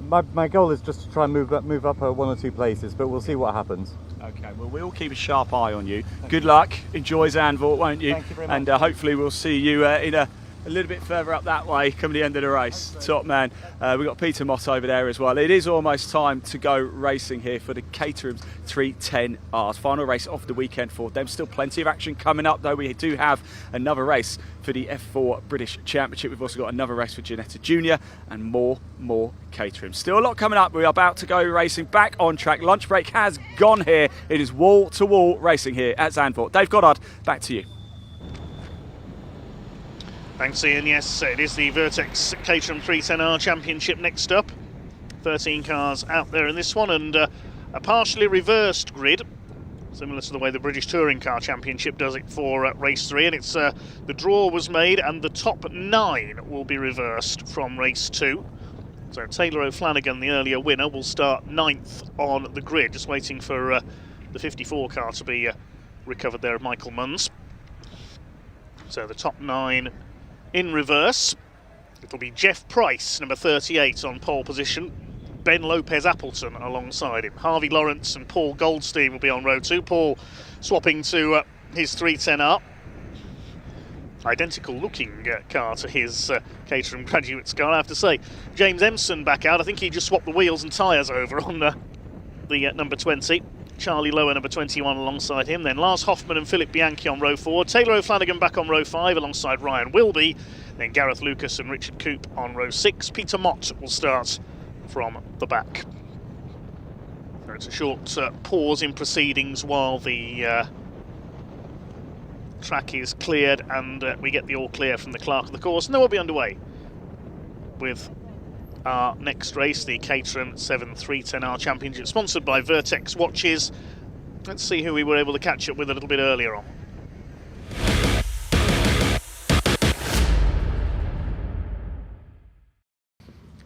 Speaker 3: my goal is just to try and move up 1 or 2 places, but we'll see what happens.
Speaker 1: Okay, well, we'll keep a sharp eye on you. Good luck. Enjoy Zandvoort, won't you?
Speaker 3: Thank you very much.
Speaker 1: And hopefully we'll see you in a little bit further up that way come the end of the race. Top man. We've got Peter Mott over there as well. It is almost time to go racing here for the Caterham's 310Rs. Final race of the weekend for them. Still plenty of action coming up, though. We do have another race for the F4 British Championship. We've also got another race for Ginetta Junior and more Caterham. Still a lot coming up. We're about to go racing back on track. Lunch break has gone here. It is wall-to-wall racing here at Zandvoort. Dave Goddard, back to you.
Speaker 5: Thanks, Ian. Yes, it is the Vertex Caterham 310R Championship next up. 13 cars out there in this one, and a partially reversed grid, similar to the way the British Touring Car Championship does it for race 3. And it's the draw was made, and the top 9 will be reversed from race 2. So Taylor O'Flanagan, the earlier winner, will start 9th on the grid, just waiting for the 54 car to be recovered there of Michael Munns. So the top 9 in reverse. It'll be Jeff Price, number 38, on pole position. Ben Lopez Appleton alongside him. Harvey Lawrence and Paul Goldstein will be on row 2. Paul swapping to his 310R. Identical looking car to his Caterham Graduates car, I have to say. James Empson back out. I think he just swapped the wheels and tyres over on the number 20. Charlie Lower, number 21, alongside him. Then Lars Hoffman and Philip Bianchi on row 4. Taylor O'Flanagan back on row 5 alongside Ryan Wilby. Then Gareth Lucas and Richard Coop on row 6. Peter Mott will start from the back. So it's a short pause in proceedings while the track is cleared and we get the all clear from the clerk of the course, and then we'll be underway with our next race, the Caterham 7 310R Championship, sponsored by Vertex watches. Let's see who we were able to catch up with a little bit earlier on.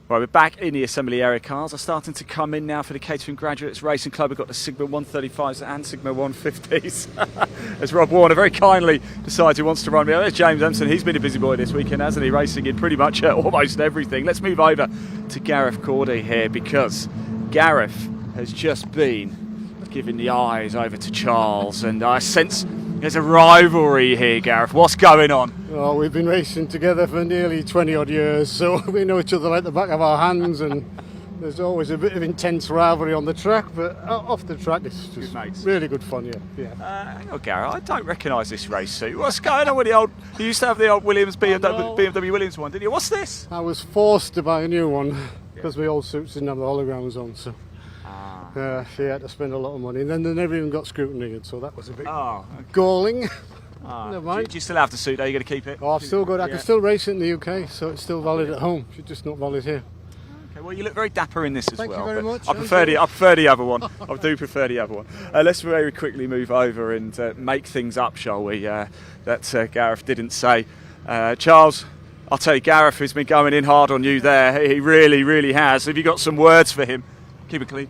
Speaker 1: Right, we're back in the assembly area. Cars are starting to come in now for the Caterham Graduates Racing Club. We've got the Sigma 135s and Sigma 150s. As Rob Warner very kindly decides he wants to run me. There's James Empson. He's been a busy boy this weekend, hasn't he? Racing in pretty much almost everything. Let's move over to Gareth Cordy here, because Gareth has just been giving the eyes over to Charles, and I sense there's a rivalry here, Gareth. What's going on?
Speaker 4: Well, we've been racing together for nearly 20 odd years, so we know each other like the back of our hands, and there's always a bit of intense rivalry on the track, but off the track it's just really good fun, yeah.
Speaker 1: Hang on, Gareth, I don't recognise this race suit. What's going on with the old... You used to have the old Williams, BMW Williams one, didn't you? What's this?
Speaker 4: I was forced to buy a new one because my old suits didn't have the holograms on, so she had to spend a lot of money, and then they never even got scrutinised, so that was a bit galling. Never mind.
Speaker 1: Do you still have the suit? Are you going to keep it?
Speaker 4: Oh, I've still got it. I can still race it in the UK, so it's still valid at home. It's just not valid here.
Speaker 1: Okay, well, you look very dapper in this as
Speaker 4: Thank
Speaker 1: well.
Speaker 4: you very much.
Speaker 1: I prefer the other one. I do prefer the other one. Let's very quickly move over and make things up, shall we? That Gareth didn't say. Charles, I'll tell you, Gareth has been going in hard on you there. He really, really has. Have you got some words for him? Keep it clean.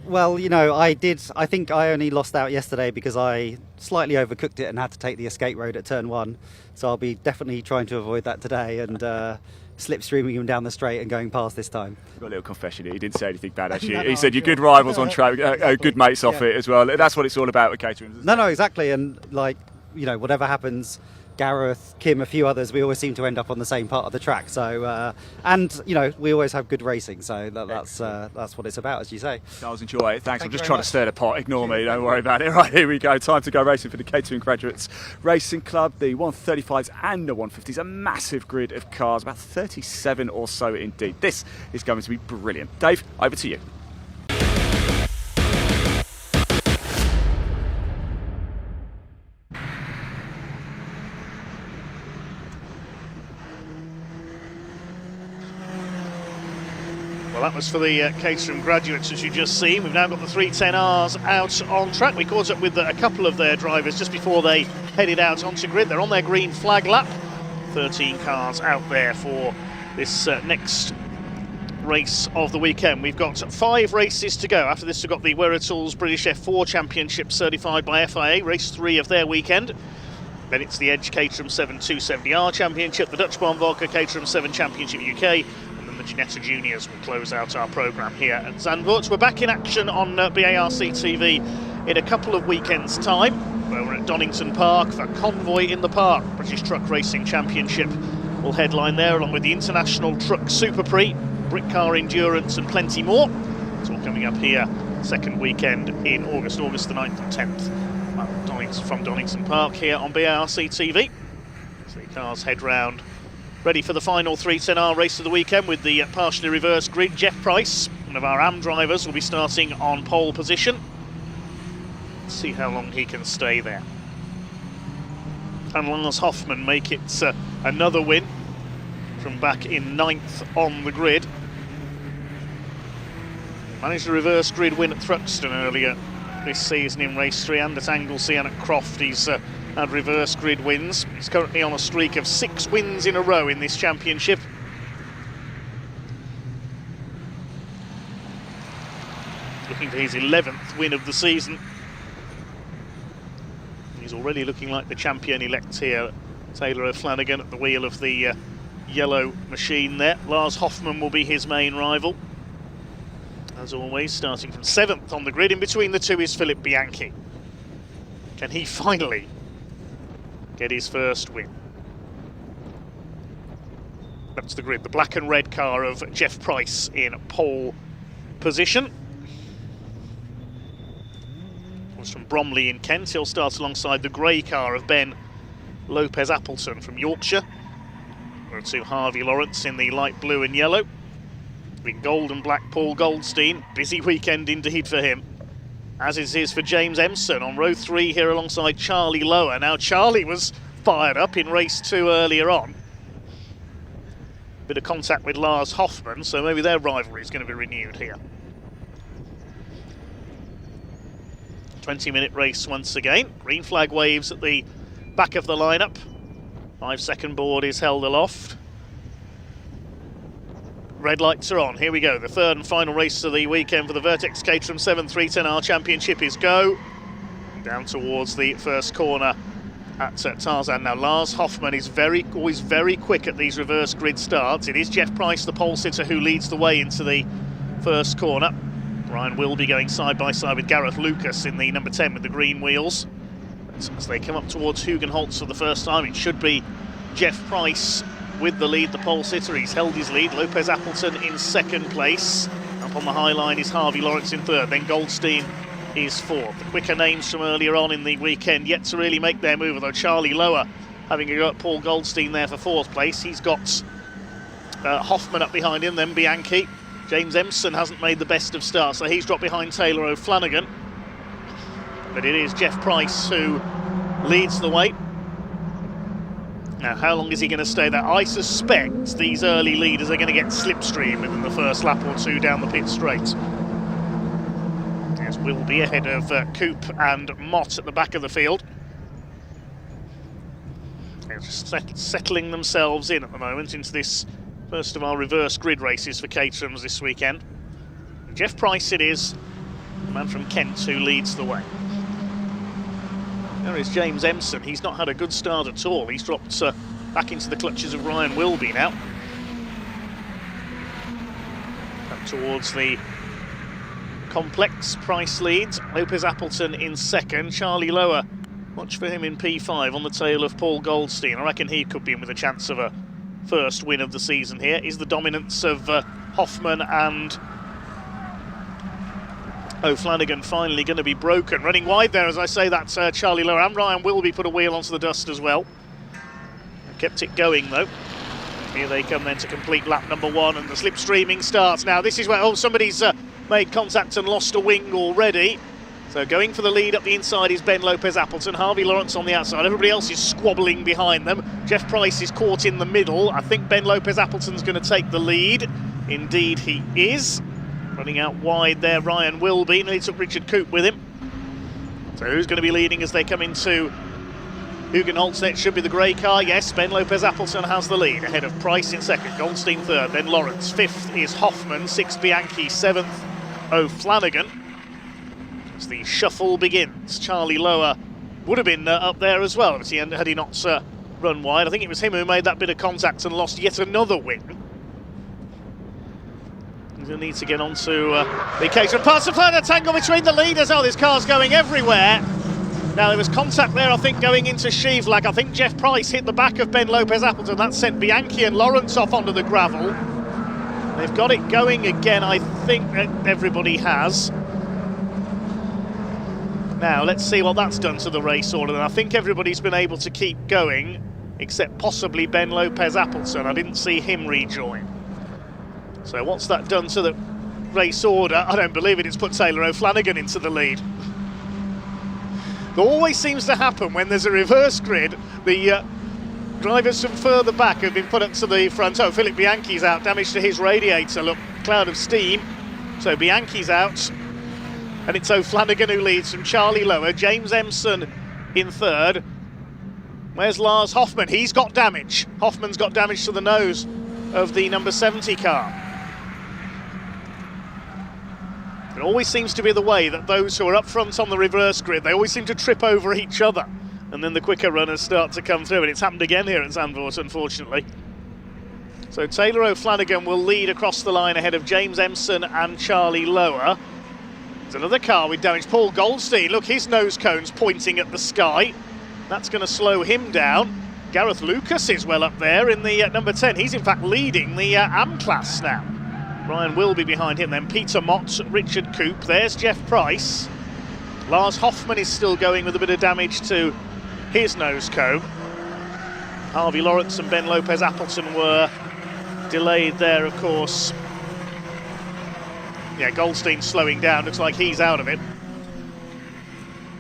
Speaker 14: Well, you know, I think I only lost out yesterday because I slightly overcooked it and had to take the escape road at turn 1. So I'll be definitely trying to avoid that today and slipstreaming him down the straight and going past this time.
Speaker 1: Got a little confession here. He didn't say anything bad, actually. He said you're good rivals on track, good mates off it as well. That's what it's all about with Caterham.
Speaker 14: No, exactly. And, like, you know, whatever happens, Gareth, Kim, a few others, we always seem to end up on the same part of the track. So, and you know, we always have good racing. So that's what it's about, as you say.
Speaker 1: Charles, enjoy it. Thanks. I'm just trying to stir the pot. Ignore me. Don't worry about it. Right, here we go. Time to go racing for the Caterham Graduates Racing Club. The 135s and the 150s. A massive grid of cars, about 37 or so indeed. This is going to be brilliant. Dave, over to you.
Speaker 5: Well, that was for the Caterham Graduates, as you just seen. We've now got the 310Rs out on track. We caught up with a couple of their drivers just before they headed out onto grid. They're on their green flag lap. 13 cars out there for this next race of the weekend. We've got 5 races to go. After this, we've got the Wera Tools British F4 Championship certified by FIA, race 3 of their weekend. Then it's the Edge Caterham 7 270R Championship, the Dutch Barn Vodka Caterham 7 Championship UK, and then the Ginetta Juniors will close out our programme here at Zandvoort. We're back in action on BARC TV in a couple of weekends' time, where we're at Donington Park for Convoy in the Park, British Truck Racing Championship will headline there, along with the International Truck Super Prix, Brick Car Endurance and plenty more. It's all coming up here second weekend in August the 9th and 10th. From Donington Park here on BARC TV. So the cars head round, ready for the final 310R race of the weekend with the partially reversed grid. Jeff Price, one of our AM drivers, will be starting on pole position. Let's see how long he can stay there. And Lars Hoffman make it another win from back in 9th on the grid. Managed a reverse grid win at Thruxton earlier this season in race 3, and at Anglesey and at Croft he's had reverse grid wins. He's currently on a streak of 6 wins in a row in this championship. Looking for his 11th win of the season. He's already looking like the champion-elect here. Taylor O'Flanagan at the wheel of the yellow machine there. Lars Hoffman will be his main rival. As always, starting from 7th on the grid. In between the two is Philip Bianchi. Can he finally get his first win? That's the grid. The black and red car of Jeff Price in pole position. Was from Bromley in Kent. He'll start alongside the grey car of Ben Lopez Appleton from Yorkshire. To Harvey Lawrence in the light blue and yellow. In gold and black, Paul Goldstein. Busy weekend indeed for him, as it is for James Empson on row 3 here alongside Charlie Lower. Now Charlie was fired up in race 2 earlier on. Bit of contact with Lars Hoffmann, so maybe their rivalry is going to be renewed here. 20-minute race once again. Green flag waves at the back of the lineup. 5-second board is held aloft. Red lights are on. Here we go. The third and final race of the weekend for the Vertex Caterham 7-310R Championship is go. Down towards the first corner at Tarzan. Now Lars Hoffmann is always very quick at these reverse grid starts. It is Jeff Price, the pole sitter, who leads the way into the first corner. Ryan will be going side by side with Gareth Lucas in the number 10 with the green wheels. As they come up towards Hugenholtz for the first time, it should be Jeff Price with the lead, the pole sitter. He's held his lead. Lopez Appleton in second place. Up on the high line is Harvey Lawrence in third. Then Goldstein is fourth. The quicker names from earlier on in the weekend yet to really make their move, although Charlie Lower having a go at Paul Goldstein there for fourth place. He's got Hoffmann up behind him, then Bianchi. James Empson hasn't made the best of starts, so he's dropped behind Taylor O'Flanagan. But it is Jeff Price who leads the way. Now, how long is he going to stay there? I suspect these early leaders are going to get slipstream within the first lap or two down the pit straight. As will be ahead of Coop and Mott at the back of the field. They're just settling themselves in at the moment into this first of our reverse grid races for Caterhams this weekend. Jeff Price it is, the man from Kent, who leads the way. There is James Empson. He's not had a good start at all. He's dropped back into the clutches of Ryan Wilby now. Up towards the complex. Price leads. Lopez Appleton in second. Charlie Lower, watch for him in P5 on the tail of Paul Goldstein. I reckon he could be in with a chance of a first win of the season here. Is the dominance of Hoffmann and O'Flanagan finally going to be broken? Running wide there, as I say, that's Charlie Lower, and Ryan Wilby put a wheel onto the dust as well. Kept it going though. Here they come then to complete lap number 1, and the slipstreaming starts. Now this is where, somebody's made contact and lost a wing already. So going for the lead up the inside is Ben Lopez Appleton, Harvey Lawrence on the outside. Everybody else is squabbling behind them. Jeff Price is caught in the middle. I think Ben Lopez Appleton's going to take the lead. Indeed he is. Running out wide there, Ryan Wilby, and he took Richard Coop with him. So who's going to be leading as they come into Hugenholtz? It should be the grey car. Yes, Ben Lopez Appleton has the lead, ahead of Price in second, Goldstein third, then Lawrence. Fifth is Hoffmann, sixth Bianchi, seventh O'Flanagan. As the shuffle begins, Charlie Lower would have been up there as well had he not run wide. I think it was him who made that bit of contact and lost yet another wing. He'll need to get onto the Caterham. Pass the further tangle between the leaders. Oh, this car's going everywhere. Now, there was contact there, I think, going into Sheevlag. I think Jeff Price hit the back of Ben Lopez Appleton. That sent Bianchi and Lawrence off onto the gravel. They've got it going again, I think that everybody has. Now, let's see what that's done to the race order. And I think everybody's been able to keep going, except possibly Ben Lopez Appleton. I didn't see him rejoin. So what's that done to the race order? I don't believe it. It's put Taylor O'Flanagan into the lead. It always seems to happen when there's a reverse grid. The drivers from further back have been put up to the front. Oh, Philip Bianchi's out, damage to his radiator. Look, cloud of steam. So Bianchi's out. And it's O'Flanagan who leads from Charlie Lower. James Empson in third. Where's Lars Hoffmann? He's got damage. Hoffmann's got damage to the nose of the number 70 car. It always seems to be the way that those who are up front on the reverse grid, they always seem to trip over each other, and then the quicker runners start to come through, and it's happened again here at Zandvoort, unfortunately. So Taylor O'Flanagan will lead across the line ahead of James Empson and Charlie Lower. There's another car with damage. Paul Goldstein, look, his nose cone's pointing at the sky. That's going to slow him down. Gareth Lucas is well up there in the number 10. He's in fact leading the AM class now. Ryan Wilby behind him then. Peter Mott, Richard Coop. There's Jeff Price. Lars Hoffman is still going with a bit of damage to his nose cone. Harvey Lawrence and Ben Lopez Appleton were delayed there, of course. Yeah, Goldstein slowing down. Looks like he's out of it.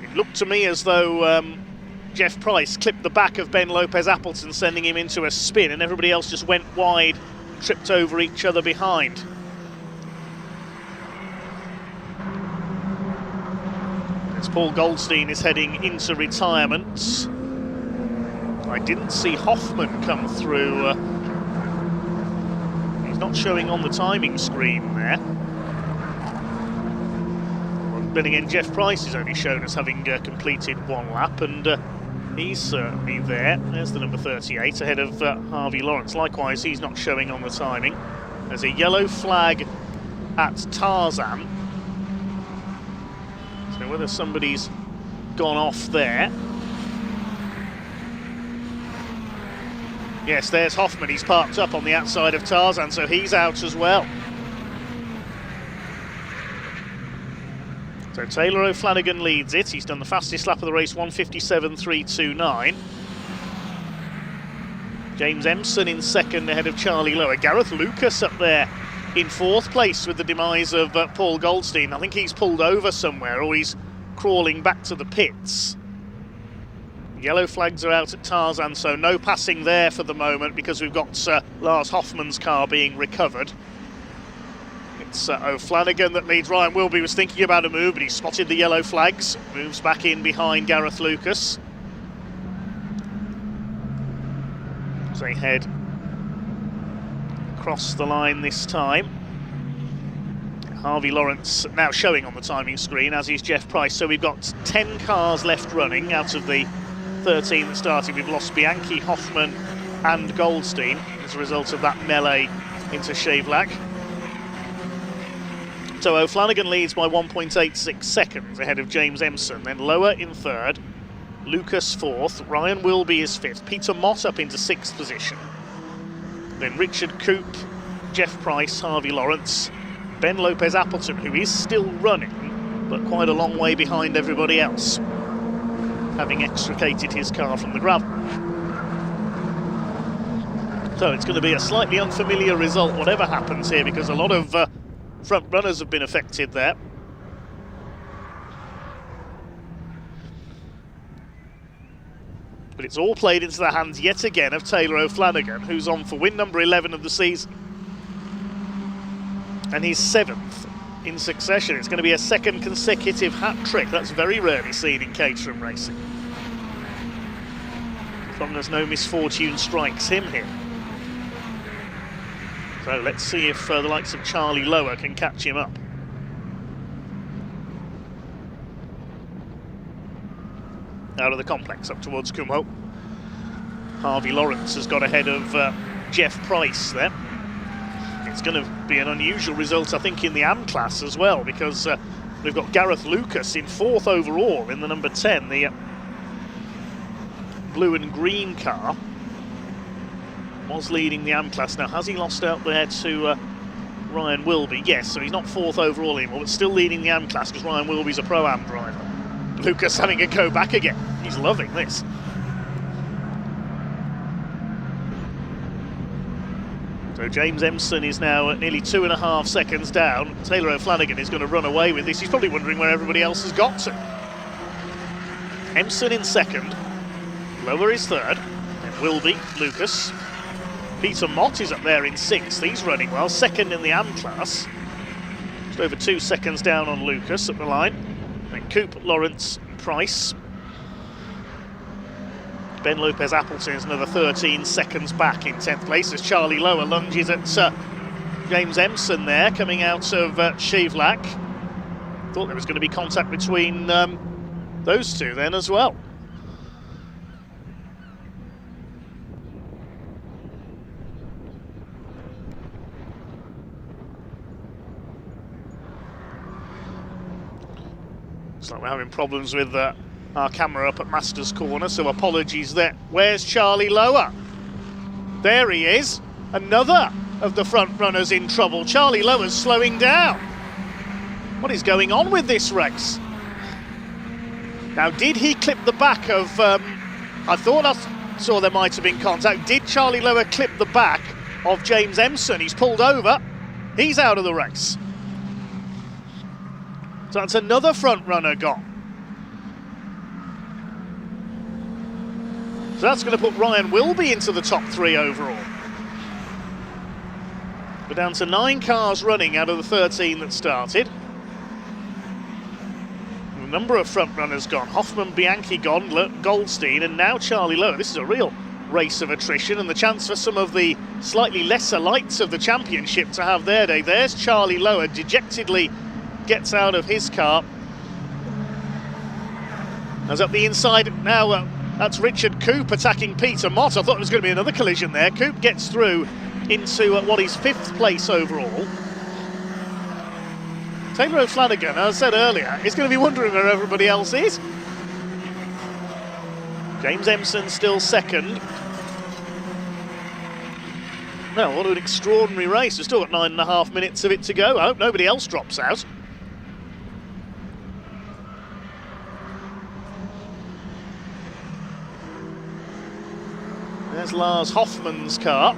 Speaker 5: It looked to me as though Jeff Price clipped the back of Ben Lopez Appleton, sending him into a spin, and everybody else just went wide, tripped over each other behind. As Paul Goldstein is heading into retirement. I didn't see Hoffman come through. He's not showing on the timing screen there. Then again, Jeff Price is only shown as having completed one lap, and he's certainly there. There's the number 38 ahead of Harvey Lawrence. Likewise, he's not showing on the timing. There's a yellow flag at Tarzan. So whether somebody's gone off there. Yes, there's Hoffman. He's parked up on the outside of Tarzan, so he's out as well. So Taylor O'Flanagan leads it. He's done the fastest lap of the race, 1:57.329. James Empson in second ahead of Charlie Lower. Gareth Lucas up there in fourth place with the demise of Paul Goldstein. I think he's pulled over somewhere, or he's crawling back to the pits. Yellow flags are out at Tarzan, so no passing there for the moment because we've got Lars Hoffman's car being recovered. It's O'Flanagan that leads. Ryan Wilby was thinking about a move, but he spotted the yellow flags. Moves back in behind Gareth Lucas. As they head across the line this time. Harvey Lawrence now showing on the timing screen, as is Jeff Price. So we've got 10 cars left running out of the 13 that started. We've lost Bianchi, Hoffman and Goldstein as a result of that melee into Shavlak. So O'Flanagan leads by 1.86 seconds ahead of James Empson. Then Lower in third, Lucas fourth, Ryan Wilby is fifth, Peter Mott up into sixth position. Then Richard Coop, Jeff Price, Harvey Lawrence, Ben Lopez Appleton, who is still running, but quite a long way behind everybody else, having extricated his car from the gravel. So it's going to be a slightly unfamiliar result, whatever happens here, because a lot of front runners have been affected there. But it's all played into the hands yet again of Taylor O'Flanagan, who's on for win number 11 of the season. And he's 7th in succession. It's going to be a second consecutive hat-trick. That's very rarely seen in Caterham racing. As long as no misfortune strikes him here. So let's see if the likes of Charlie Lower can catch him up. Out of the complex up towards Kumho. Harvey Lawrence has got ahead of Jeff Price there. It's going to be an unusual result, I think, in the AM class as well, because we've got Gareth Lucas in fourth overall in the number 10, the blue and green car. Was leading the AM class. Now, has he lost out there to Ryan Wilby? Yes, so he's not fourth overall anymore, but still leading the AM class because Ryan Wilby's a Pro-Am driver. Lucas having a go back again. He's loving this. So James Empson is now at nearly 2.5 seconds down. Taylor O'Flanagan is going to run away with this. He's probably wondering where everybody else has got to. Empson in second. Lower is third. Then Wilby, Lucas. Peter Mott is up there in sixth. He's running well. Second in the AM class. Just over 2 seconds down on Lucas at the line. Then Coop, Lawrence, Price. Ben Lopez Appleton is another 13 seconds back in 10th place as Charlie Lower lunges at James Empson there, coming out of Shavlak. Thought there was going to be contact between those two then as well. Looks like we're having problems with our camera up at Masters Corner, so apologies there. Where's Charlie Lower? There he is. Another of the front runners in trouble. Charlie Lower's slowing down. What is going on with this race? Now, did he clip the back of... I thought I saw there might have been contact. Did Charlie Lower clip the back of James Empson? He's pulled over. He's out of the race. So that's another front runner gone. So that's going to put Ryan Wilby into the top 3 overall. We're down to 9 cars running out of the 13 that started. A number of front runners gone. Hoffman, Bianchi gone, Goldstein, and now Charlie Lower. This is a real race of attrition, and the chance for some of the slightly lesser lights of the championship to have their day. There's Charlie Lower, dejectedly gets out of his car. As up the inside now, that's Richard Coop attacking Peter Mott. I thought there was going to be another collision there. Coop gets through into what is 5th place overall. Taylor O'Flanagan, as I said earlier, is going to be wondering where everybody else is. James Empson still 2nd. Well, what an extraordinary race. We've still got 9.5 minutes of it to go. I hope nobody else drops out. There's Lars Hoffman's car.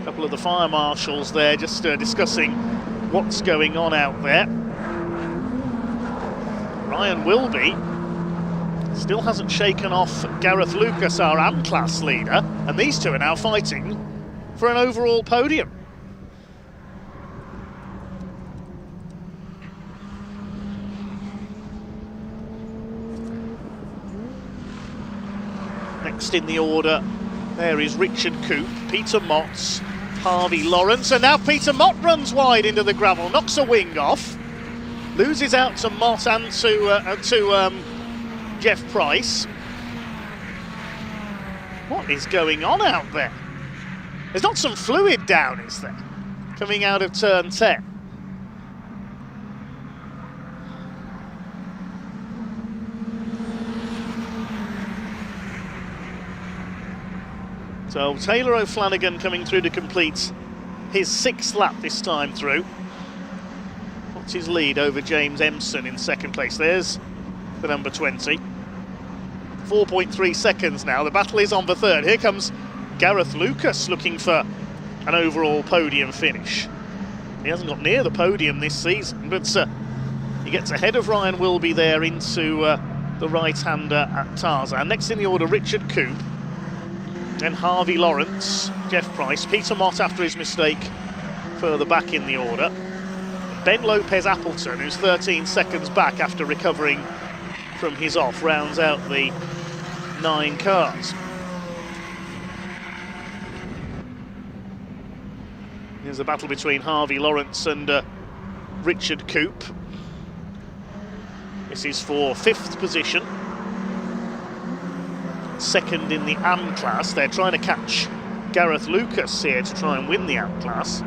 Speaker 5: A couple of the fire marshals there just discussing what's going on out there. Ryan Wilby still hasn't shaken off Gareth Lucas, our AM-class leader, and these two are now fighting for an overall podium. Next in the order, there is Richard Coop, Peter Mott, Harvey Lawrence, and now Peter Mott runs wide into the gravel, knocks a wing off, loses out to Mott and to Jeff Price. What is going on out there? There's not some fluid down, is there? Coming out of turn 10. So Taylor O'Flanagan coming through to complete his 6th lap this time through. What's his lead over James Empson in 2nd place? There's the number 20. 4.3 seconds now. The battle is on for 3rd. Here comes Gareth Lucas looking for an overall podium finish. He hasn't got near the podium this season, but he gets ahead of Ryan Wilby there into the right-hander at Tarzan. Next in the order, Richard Coop. Then Harvey Lawrence, Jeff Price, Peter Mott after his mistake further back in the order. Ben Lopez Appleton, who's 13 seconds back after recovering from his off, rounds out the 9 cars. Here's a battle between Harvey Lawrence and Richard Coop. This is for 5th position. 2nd in the AM class. They're trying to catch Gareth Lucas here to try and win the AM class.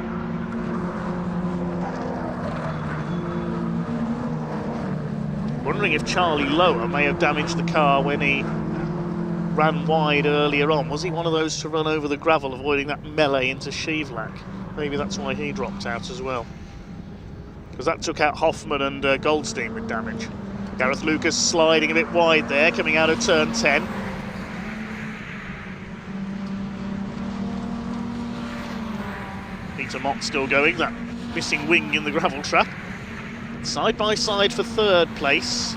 Speaker 5: Wondering if Charlie Lower may have damaged the car when he ran wide earlier on. Was he one of those to run over the gravel, avoiding that melee into Shevlak? Maybe that's why he dropped out as well, because that took out Hoffman and Goldstein with damage. Gareth Lucas sliding a bit wide there, coming out of turn 10. Peter Mott still going, that missing wing in the gravel trap. Side by side for 3rd place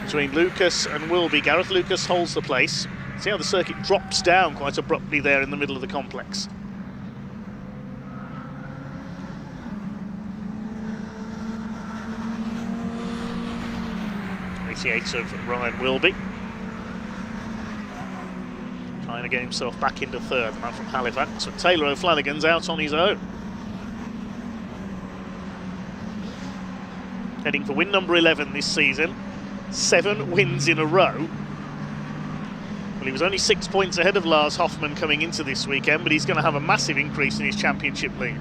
Speaker 5: between Lucas and Wilby. Gareth Lucas holds the place. See how the circuit drops down quite abruptly there in the middle of the complex. 88 of Ryan Wilby. Trying to get himself back into 3rd, the man from Halifax. But Taylor O'Flanagan's out on his own. Heading for win number 11 this season. 7 wins in a row. Well, he was only 6 points ahead of Lars Hoffman coming into this weekend, but he's going to have a massive increase in his championship lead.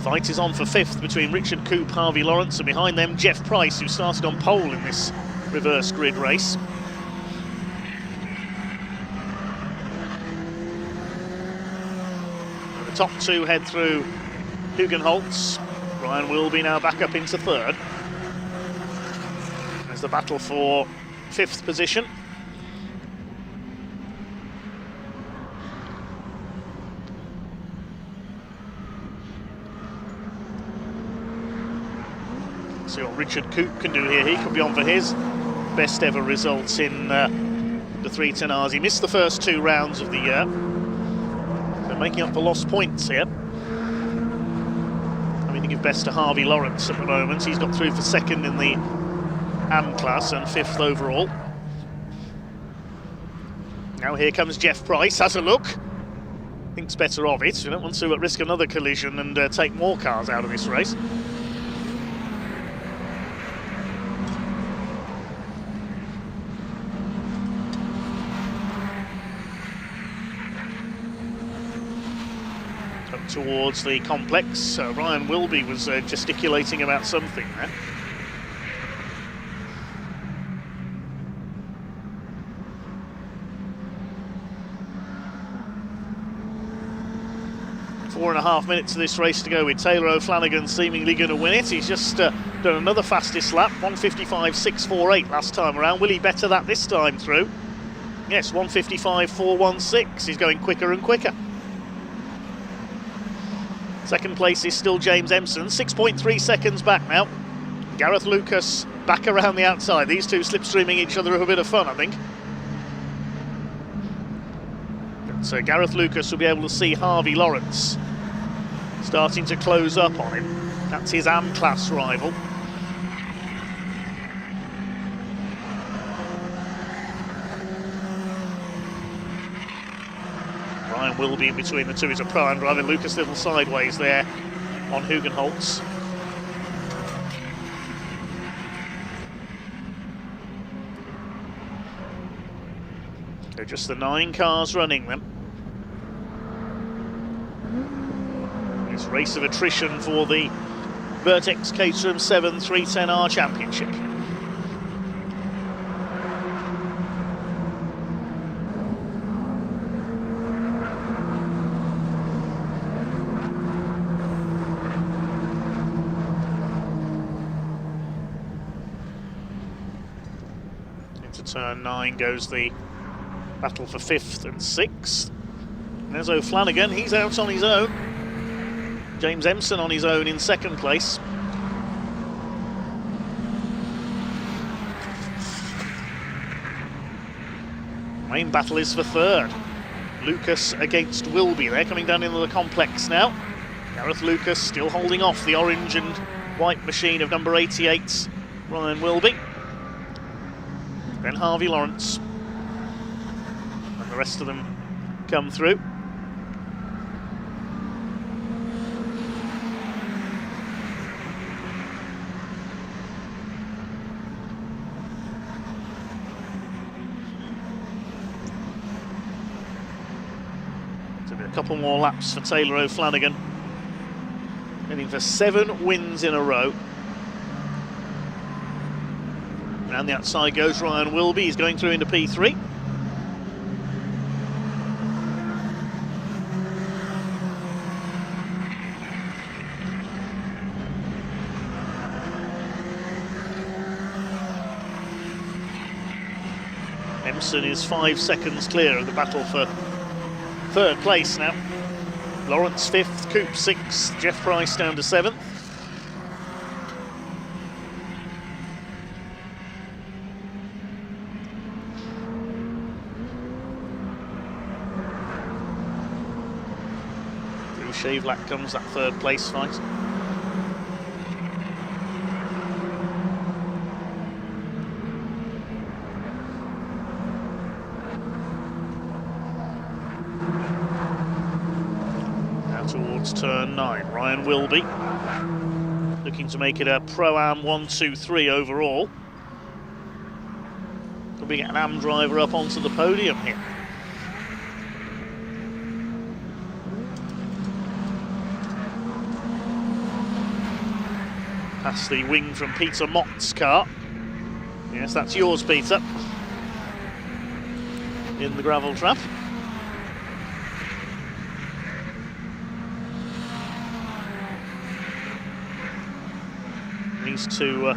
Speaker 5: Fight is on for 5th between Richard Coop, Harvey Lawrence, and behind them Jeff Price, who started on pole in this reverse grid race. The top 2 head through Hugenholtz. Ryan Wilby now back up into 3rd. There's the battle for 5th position. See what Richard Coop can do here. He could be on for his best ever results in the 310Rs. He missed the first 2 rounds of the year. They're making up for lost points here. I mean, to give best to Harvey Lawrence at the moment. He's got through for 2nd in the AM class and 5th overall. Now here comes Jeff Price, has a look. Thinks better of it. We don't want to risk another collision and take more cars out of this race. Towards the complex. Ryan Wilby was gesticulating about something there. Four and a half minutes of this race to go, with Taylor O'Flanagan seemingly going to win it. He's just done another fastest lap, 1:55.648 last time around. Will he better that this time through? Yes, 1:55.416. He's going quicker and quicker. Second place is still James Empson, 6.3 seconds back now. Gareth Lucas back around the outside. These two slipstreaming each other are a bit of fun, I think. So Gareth Lucas will be able to see Harvey Lawrence starting to close up on him. That's his AM class rival. Ryan will be in between the two. He's a pro-am driver. Lucas little sideways there on Hugenholtz. So just the 9 cars running them. This race of attrition for the Vertex Caterham 7 310R Championship. Turn 9 goes the battle for 5th and 6th. There's O'Flanagan, he's out on his own. James Empson on his own in 2nd place. Main battle is for 3rd. Lucas against Wilby. They're coming down into the complex now. Gareth Lucas still holding off the orange and white machine of number 88, Ryan Wilby. Then Harvey Lawrence, and the rest of them come through. So a couple more laps for Taylor O'Flanagan, heading for 7 wins in a row. Around the outside goes Ryan Wilby. He's going through into P3. Empson is 5 seconds clear of the battle for 3rd place now. Lawrence 5th, Coop 6th, Jeff Price down to 7th. Shavelak comes that 3rd place fight. Now towards turn 9, Ryan Wilby looking to make it a Pro-Am 1-2-3 overall. Could be an AM driver up onto the podium here. Past the wing from Peter Mott's car. Yes, that's yours, Peter. In the gravel trap. These two,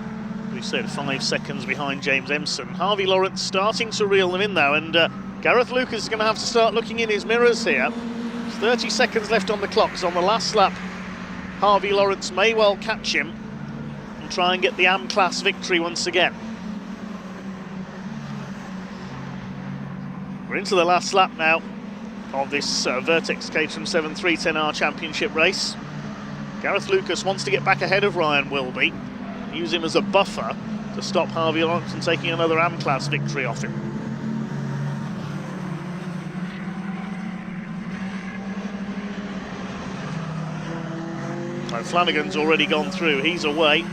Speaker 5: we said, 5 seconds behind James Empson. Harvey Lawrence starting to reel them in now, and Gareth Lucas is going to have to start looking in his mirrors here. There's 30 seconds left on the clock, so on the last lap, Harvey Lawrence may well catch him and try and get the AM class victory once again. We're into the last lap now of this Vertex Caterham 7 310R Championship race. Gareth Lucas wants to get back ahead of Ryan Wilby, use him as a buffer to stop Harvey Lawrence from taking another AM class victory off him. Flanagan's already gone through, he's away.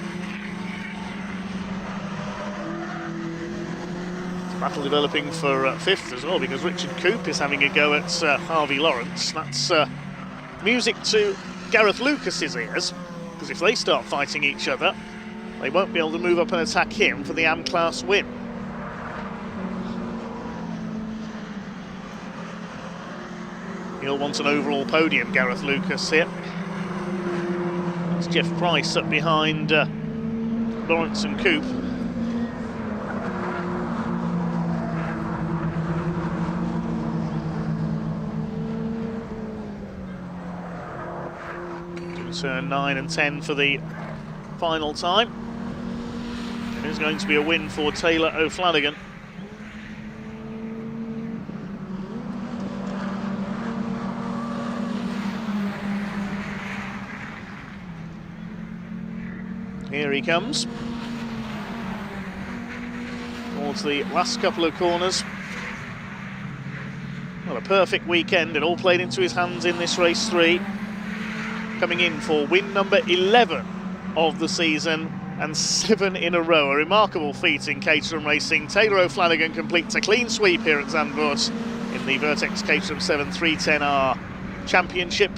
Speaker 5: Battle developing for 5th as well, because Richard Coop is having a go at Harvey Lawrence. That's music to Gareth Lucas's ears, because if they start fighting each other, they won't be able to move up and attack him for the AM class win. He'll want an overall podium, Gareth Lucas here. That's Jeff Price up behind Lawrence and Coop. Turn 9 and 10 for the final time. It is going to be a win for Taylor O'Flanagan. Here he comes. Towards the last couple of corners. Well, a perfect weekend, it all played into his hands in this race 3. Coming in for win number 11 of the season and 7 in a row. A remarkable feat in Caterham racing. Taylor O'Flanagan completes a clean sweep here at Zandvoort in the Vertex Caterham 7 310R Championship.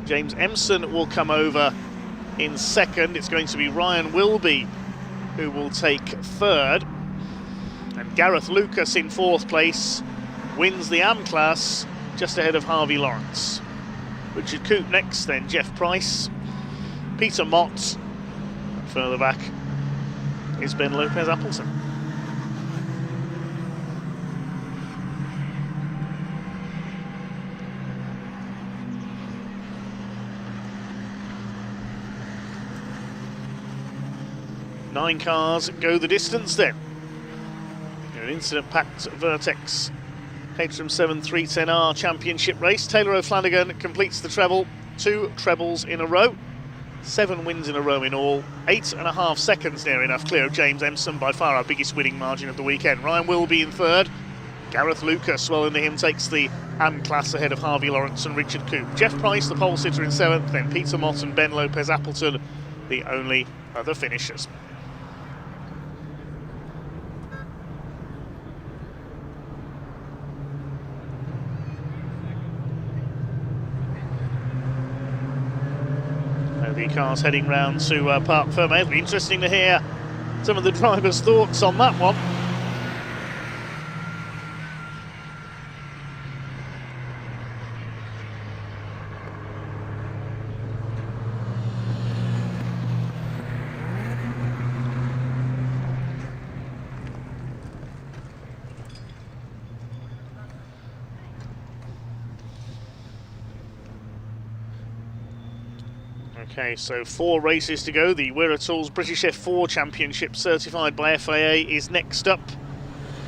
Speaker 5: James Empson will come over in 2nd. It's going to be Ryan Wilby who will take 3rd. And Gareth Lucas in 4th place wins the AM class just ahead of Harvey Lawrence. Richard Coop next, then Jeff Price, Peter Mott, further back is Ben Lopez Appleton. Nine cars go the distance then. An incident-packed Vertex Caterham 7 310R Championship race. Taylor O'Flanagan completes the treble, 2 trebles in a row, 7 wins in a row in all, 8.5 seconds near enough clear of James Empson, by far our biggest winning margin of the weekend. Ryan Wilby in 3rd. Gareth Lucas, well into him, takes the AM class ahead of Harvey Lawrence and Richard Coop. Jeff Price, the pole sitter, in 7th, then Peter Mott and Ben Lopez Appleton, the only other finishers. The cars heading round to Parc Fermé. It'll be interesting to hear some of the drivers' thoughts on that one. Okay, so 4 races to go. The Wera Tools British F4 Championship, certified by FIA, is next up,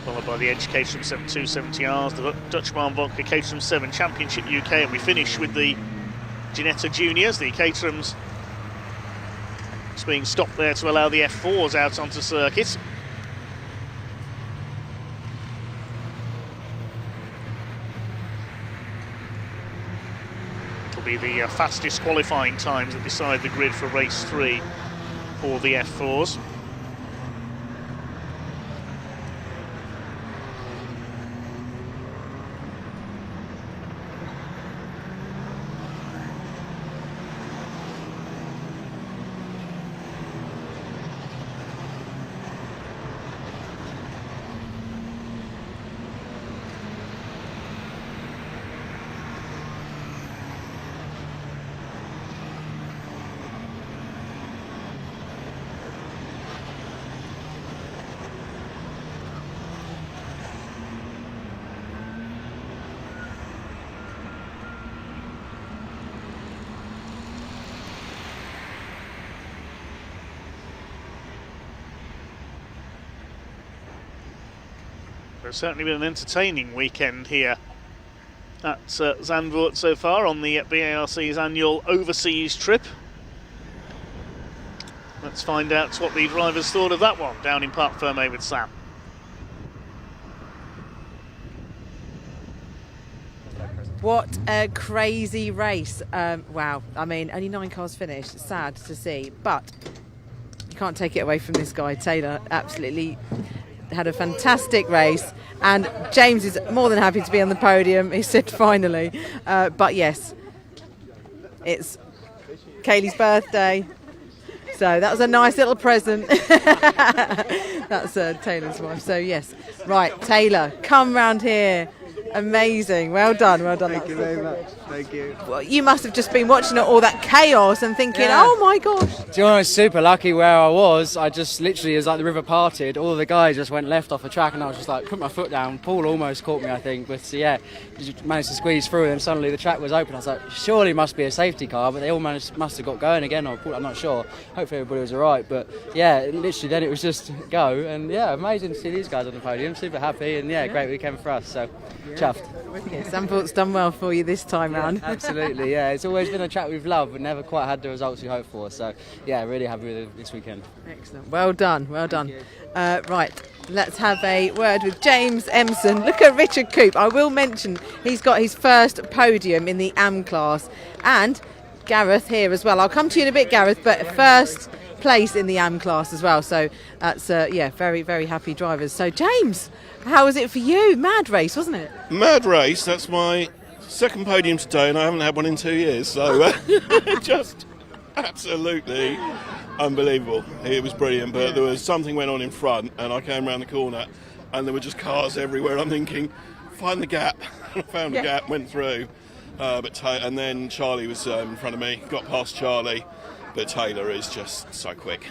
Speaker 5: followed by the Edge Caterham 7270Rs, the Dutch Vodka Caterham 7 Championship UK, and we finish with the Ginetta Juniors, the Caterhams. It's being stopped there to allow the F4s out onto circuit. Be the fastest qualifying times that decide the grid for race 3 for the F4s. It's certainly been an entertaining weekend here at Zandvoort so far on the BARC's annual overseas trip. Let's find out what the drivers thought of that one down in Parc Fermé with Sam.
Speaker 17: What a crazy race. Wow, I mean, only 9 cars finished. Sad to see, but you can't take it away from this guy. Taylor absolutely had a fantastic race, and James is more than happy to be on the podium. He said finally, but yes, it's Kaylee's birthday, so that was a nice little present. That's Taylor's wife. So yes, right, Taylor, come round here. Amazing, well done, well done.
Speaker 6: Thank you very much. Thank you.
Speaker 17: Well, you must have just been watching all that chaos and thinking, oh my gosh.
Speaker 6: Do you know, I was super lucky where I was. I just literally, as like the river parted, all the guys just went left off the track, and I was just like, put my foot down. Paul almost caught me, I think, but yeah, just managed to squeeze through, and suddenly the track was open. I was like, surely must be a safety car, but they all must have got going again, or I'm not sure. Hopefully everybody was all right, but yeah, literally then it was just go, and yeah, amazing to see these guys on the podium. Super happy, and yeah, great weekend for us. So chuffed.
Speaker 17: Zandvoort's done well for you this time round.
Speaker 6: Absolutely, yeah. It's always been a track we've loved, but never quite had the results we hoped for. So, yeah, really happy with it this weekend.
Speaker 17: Excellent. Well done, well done. Right, let's have a word with James Emson. Look at Richard Coop. I will mention he's got his first podium in the AM class, and Gareth here as well. I'll come to you in a bit, Gareth, but first place in the AM class as well. So that's yeah, very, very happy drivers. So James, how was it for you? Mad race, wasn't it?
Speaker 7: Mad race. That's my second podium today, and I haven't had one in 2 years. So just absolutely unbelievable. It was brilliant, but there was something went on in front, and I came around the corner, and there were just cars everywhere. I'm thinking, find the gap. I found the gap, went through, and then Charlie was in front of me. Got past Charlie, but Taylor is just so quick.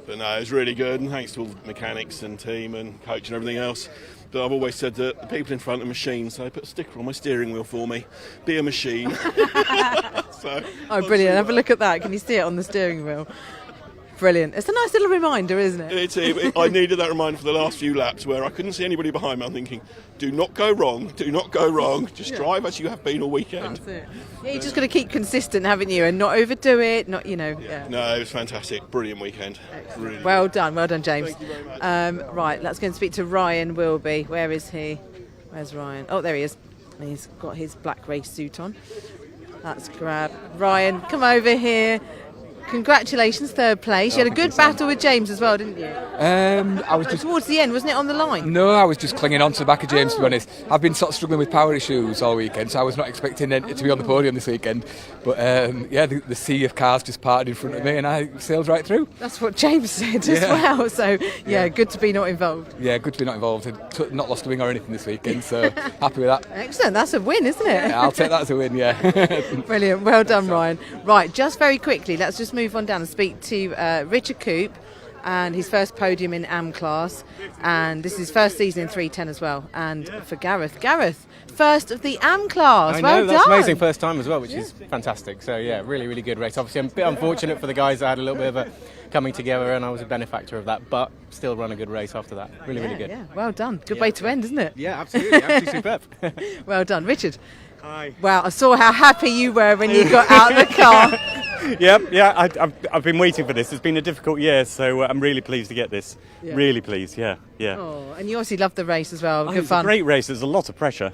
Speaker 7: But no, it was really good, and thanks to all the mechanics and team and coach and everything else. But I've always said that the people in front are machines, so they put a sticker on my steering wheel for me. Be a machine.
Speaker 17: Oh, brilliant. Have a look at that. Can you see it on the steering wheel? Brilliant. It's a nice little reminder, isn't it?
Speaker 7: I needed that reminder for the last few laps where I couldn't see anybody behind me. I'm thinking, do not go wrong, just drive as you have been all weekend.
Speaker 17: That's it. Yeah, you just got to keep consistent, haven't you, and not overdo it, not, you know. Yeah.
Speaker 7: No, it was fantastic. Brilliant weekend. Really
Speaker 17: well done, James. Thank you very much. Right, let's go and speak to Ryan Wilby. Where is he? Where's Ryan? Oh, there he is. He's got his black race suit on. That's grab. Ryan, come over here. Congratulations, third place. You had a good battle with James as well, didn't you?
Speaker 21: I was just
Speaker 17: towards the end, wasn't it, on the line?
Speaker 21: No, I was just clinging on to the back of James, to be honest. I've been sort of struggling with power issues all weekend, so I was not expecting it to be on the podium this weekend. But yeah, the sea of cars just parted in front of me, and I sailed right through.
Speaker 17: That's what James said as well. So yeah, good to be not involved.
Speaker 21: Yeah, good to be not involved. I've not lost a wing or anything this weekend, so happy with that.
Speaker 17: Excellent. That's a win, isn't it?
Speaker 21: Yeah, I'll take that as a win. Yeah.
Speaker 17: Brilliant. Well done, Ryan. Right, just very quickly, let's just move on down and speak to Richard Coop, and his first podium in AM class, and this is his first season in 310 as well. And for Gareth, first of the AM class.
Speaker 24: I know,
Speaker 17: well
Speaker 24: that's
Speaker 17: done.
Speaker 24: amazing, first time as well, which is fantastic. So yeah, really, really good race. Obviously, I'm a bit unfortunate for the guys that had a little bit of a coming together, and I was a benefactor of that, but still run a good race after that. Really, really good.
Speaker 17: Yeah, well done. Good way to end, isn't it?
Speaker 24: Yeah, absolutely superb.
Speaker 17: Well done, Richard.
Speaker 24: Hi.
Speaker 17: Wow, I saw how happy you were when you got out of the car.
Speaker 25: I've been waiting for this. It's been a difficult year, so I'm really pleased to get this.
Speaker 17: Yeah.
Speaker 25: Really pleased, yeah.
Speaker 17: Oh, and you obviously loved the race as well. Good
Speaker 25: It was
Speaker 17: fun.
Speaker 25: a great race. There's a lot of pressure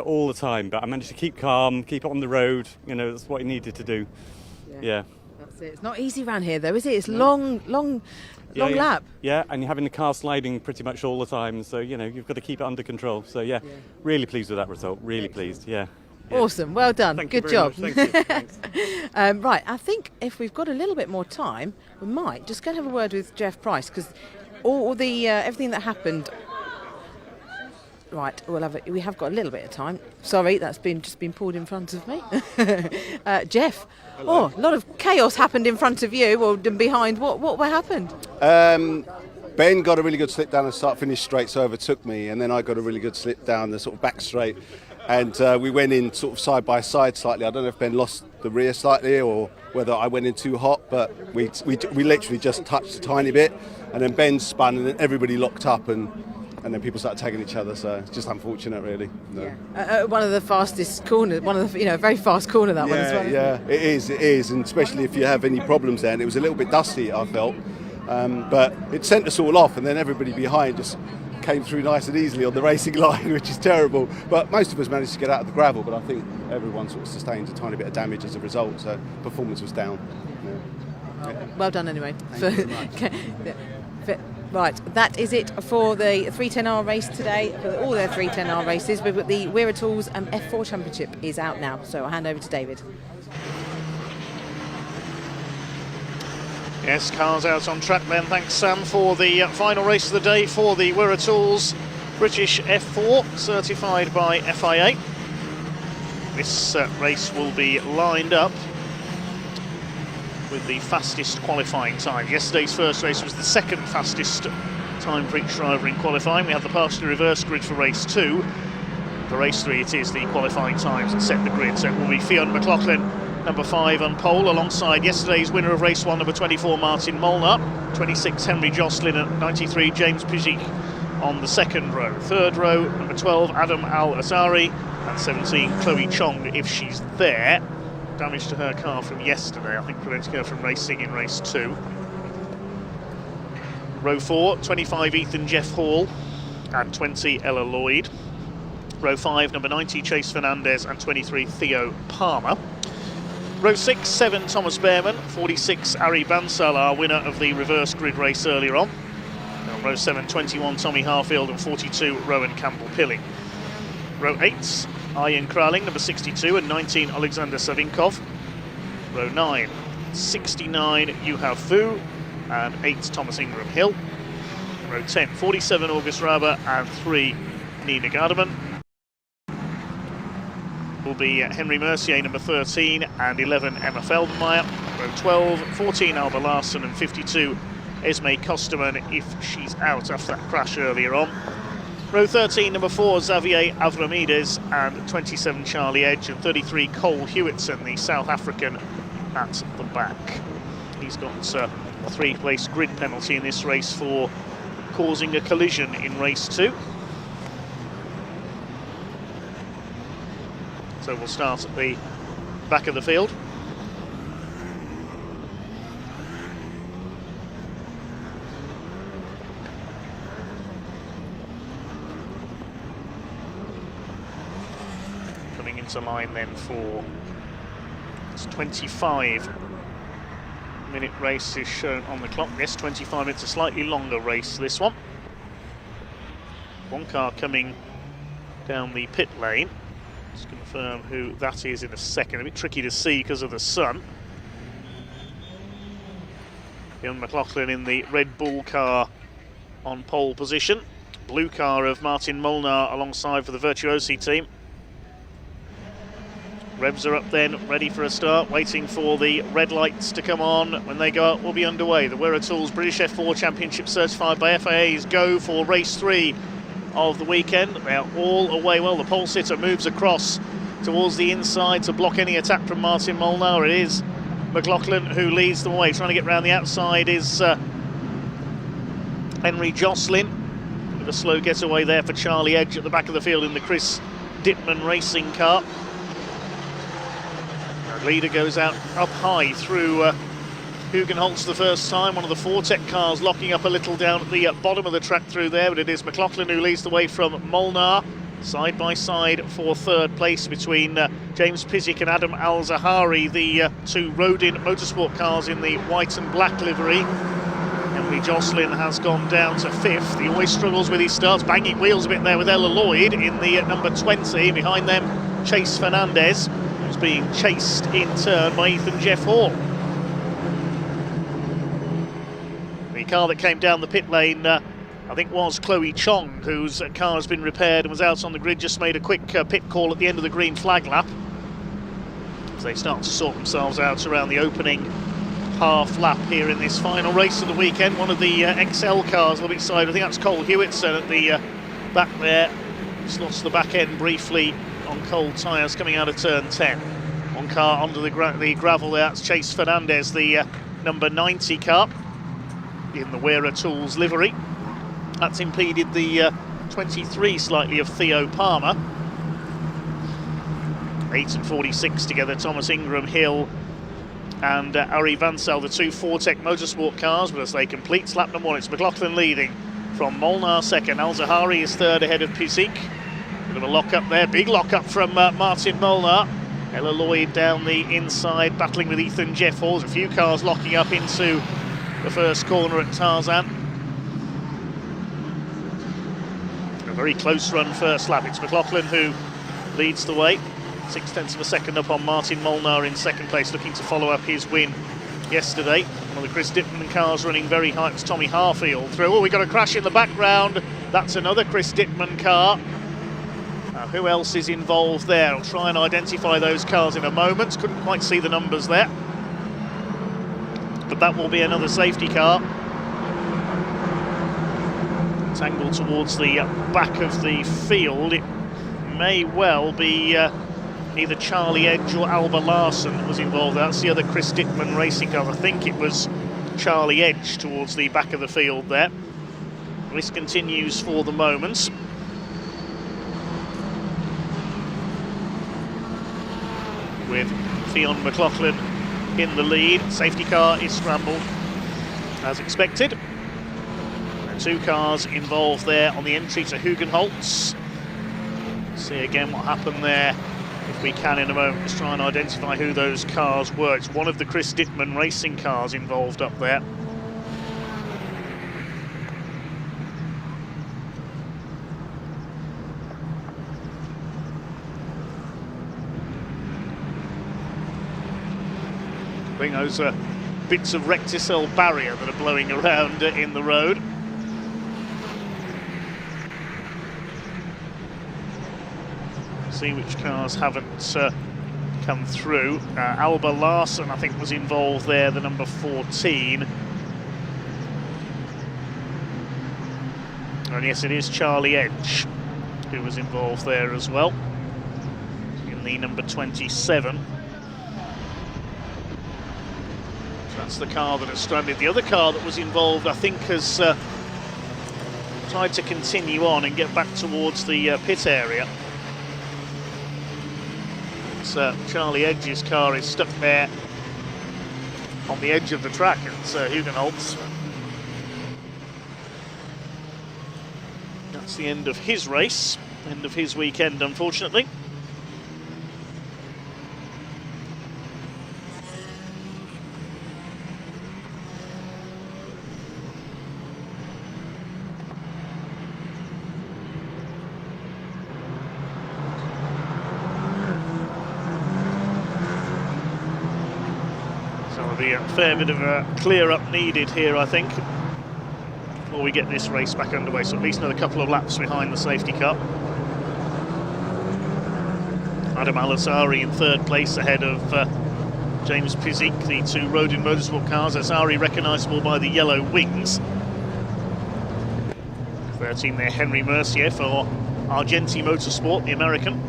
Speaker 25: all the time, but I managed to keep calm, keep it on the road. You know, that's what I needed to do. Yeah.
Speaker 17: That's it. It's not easy around here, though, is it? It's long lap.
Speaker 25: Yeah, and you're having the car sliding pretty much all the time, so you know you've got to keep it under control. So yeah. Really pleased with that result. Really pleased. Yeah.
Speaker 17: Awesome, well done.
Speaker 25: Thank you
Speaker 17: Good
Speaker 25: very
Speaker 17: job.
Speaker 25: much. Thank you. Thanks.
Speaker 17: Right, I think if we've got a little bit more time, we might just go and have a word with Jeff Price, because all the everything that happened. Right, we have got a little bit of time. Sorry, that's just been pulled in front of me. Jeff, a lot of chaos happened in front of you or behind. What happened?
Speaker 26: Ben got a really good slip down the start-finish straight, so overtook me, and then I got a really good slip down the sort of back straight, and we went in sort of side by side slightly. I don't know if Ben lost the rear slightly or whether I went in too hot, but we literally just touched a tiny bit, and then Ben spun, and then everybody locked up, and and then people started tagging each other, so it's just unfortunate, really. No.
Speaker 17: One of the fastest corners, very fast corner that one as well.
Speaker 26: Yeah, it is, and especially if you have any problems there. And it was a little bit dusty, I felt, but it sent us all off, and then everybody behind just came through nice and easily on the racing line, which is terrible. But most of us managed to get out of the gravel, but I think everyone sort of sustained a tiny bit of damage as a result, so performance was down.
Speaker 17: Well done anyway.
Speaker 26: Thank you very much.
Speaker 17: Right, that is it for the 310R race today, for all their 310R races. We've got the Wera Tools F4 Championship is out now, so I'll hand over to David.
Speaker 5: Yes, cars out on track then. Thanks, Sam, for the final race of the day for the Wera Tools British F4, certified by FIA. This race will be lined up with the fastest qualifying time. Yesterday's first race was the second fastest time for each driver in qualifying. We have the partially reverse grid for race 2. For race 3, it is the qualifying times that set the grid. So it will be Fionn McLaughlin, number 5 on pole, alongside yesterday's winner of race 1, number 24, Martin Molnar, 26, Henry Jocelyn, and 93, James Pizik on the second row. Third row, number 12, Adam Al-Azari, and 17, Chloe Chong, if she's there. Damage to her car from yesterday, I think, preventing her from racing in race 2. Row 4, 25, Ethan Jeff Hall, and 20, Ella Lloyd. Row 5, number 90, Chase Fernandez, and 23, Theo Palmer. Row 6, 7, Thomas Behrman, 46, Ari Bansal, winner of the reverse grid race earlier on. And row 7, 21, Tommy Harfield, and 42, Rowan Campbell-Pilling. Row 8, Ian Kraling, number 62, and 19, Alexander Savinkov. Row 9, 69, Yuhao Fu, and 8, Thomas Ingram Hill. Row 10, 47, August Raber, and 3, Nina Garderman. Will be Henry Mercier, number 13, and 11, Emma Feldmeyer. Row 12, 14, Alba Larson, and 52, Esme Kosterman, if she's out after that crash earlier on. Row 13, number 4, Xavier Avramides, and 27, Charlie Edge, and 33, Cole Hewitson, the South African, at the back. He's got a 3-place grid penalty in this race for causing a collision in race 2. So we'll start at the back of the field. Coming into line then for this 25-minute race is shown on the clock. Yes, 25 minutes, a slightly longer race, this one. One car coming down the pit lane. Just confirm who that is in a second. A bit tricky to see because of the sun. Fionn McLaughlin in the Red Bull car on pole position. Blue car of Martin Molnar alongside for the Virtuosi team. Revs are up then, ready for a start, waiting for the red lights to come on. When they go up, we'll be underway. The Wera Tools British F4 Championship, certified by FIA's go for race 3 of the weekend. They're all away. Well, the pole sitter moves across towards the inside to block any attack from Martin Molnar. It is McLaughlin who leads them away. Trying to get round the outside is Henry Jocelyn. With a slow getaway there for Charlie Edge at the back of the field in the Chris Dittman racing car. The leader goes out up high through Hugenholtz the first time. One of the Vortex cars locking up a little down at the bottom of the track through there, but it is McLaughlin who leads the way from Molnar. Side by side for third place between James Pizik and Adam Al-Zahari, the 2 Rodin Motorsport cars in the white and black livery. Henry Jocelyn has gone down to 5th. He always struggles with his starts, banging wheels a bit there with Ella Lloyd in the number 20. Behind them, Chase Fernandez, who's being chased in turn by Ethan Jeff Hall. The car that came down the pit lane, I think, was Chloe Chong, whose car has been repaired and was out on the grid, just made a quick pit call at the end of the green flag lap. As they start to sort themselves out around the opening half lap here in this final race of the weekend. One of the XL cars a little bit side, I think that's Cole Hewitson at the back there. Just lost the back end briefly on cold tyres coming out of turn 10. One car onto the gravel there, that's Chase Fernandez, the number 90 car in the Wera Tools livery. That's impeded the 23 slightly of Theo Palmer. 8 and 46 together, Thomas Ingram, Hill and Ari Vansel, the two Vortex Motorsport cars, but as they complete lap number 1, it's McLaughlin leading from Molnar second. Al Zahari is third ahead of Pizik. Bit of a lock-up there, big lock-up from Martin Molnar. Ella Lloyd down the inside, battling with Ethan Jeffels. A few cars locking up into the first corner at Tarzan. A very close run first lap. It's McLaughlin who leads the way. 0.6 of a second up on Martin Molnar in second place, looking to follow up his win yesterday. One of the Chris Dittman cars running very high. It's Tommy Harfield through. Oh, we got a crash in the background. That's another Chris Dittman car. Who else is involved there? I'll try and identify those cars in a moment. Couldn't quite see the numbers there. But that will be another safety car. It's angled towards the back of the field. It may well be either Charlie Edge or Alba Larson that was involved. That's the other Chris Dittman racing car. I think it was Charlie Edge towards the back of the field there. This continues for the moment. With Fionn McLaughlin in the lead. Safety car is scrambled as expected. There are two cars involved there on the entry to Hugenholtz. See again what happened there if we can in a moment. Let's try and identify who those cars were. It's one of the Chris Dittman racing cars involved up there. I think those are bits of recticel barrier that are blowing around in the road. See which cars haven't come through. Alba Larson, I think, was involved there, the number 14. And yes, it is Charlie Edge who was involved there as well, in the number 27. That's the car that has stranded. The other car that was involved, I think, has tried to continue on and get back towards the pit area. It's, Charlie Edge's car is stuck there on the edge of the track at Hugenholtz. That's the end of his race, end of his weekend, unfortunately. A fair bit of a clear-up needed here, I think, before we get this race back underway. So at least another couple of laps behind the safety car. Adam Al-Azhari in third place ahead of James Pizik, the two Rodin Motorsport cars. Azhari recognisable by the yellow wings. 13 there, Henry Mercier for Argenti Motorsport, the American.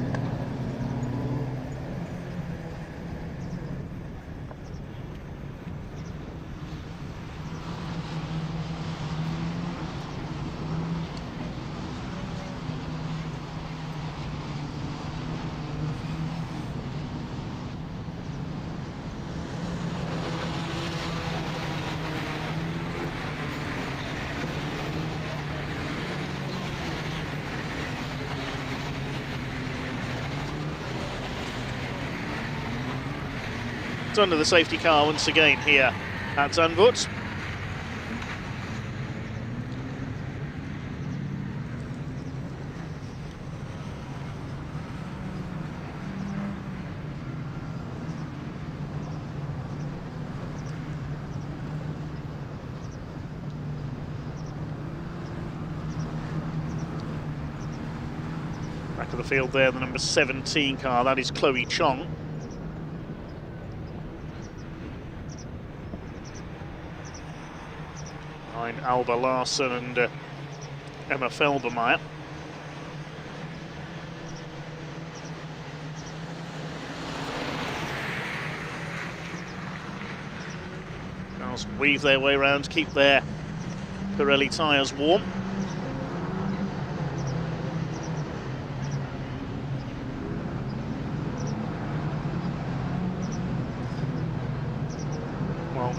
Speaker 5: It's under the safety car once again here at Zandvoort. Back of the field there, the number 17 car, that is Chloe Chong. Alba Larson and Emma Felbermeyer. Cars weave their way around, keep their Pirelli tyres warm.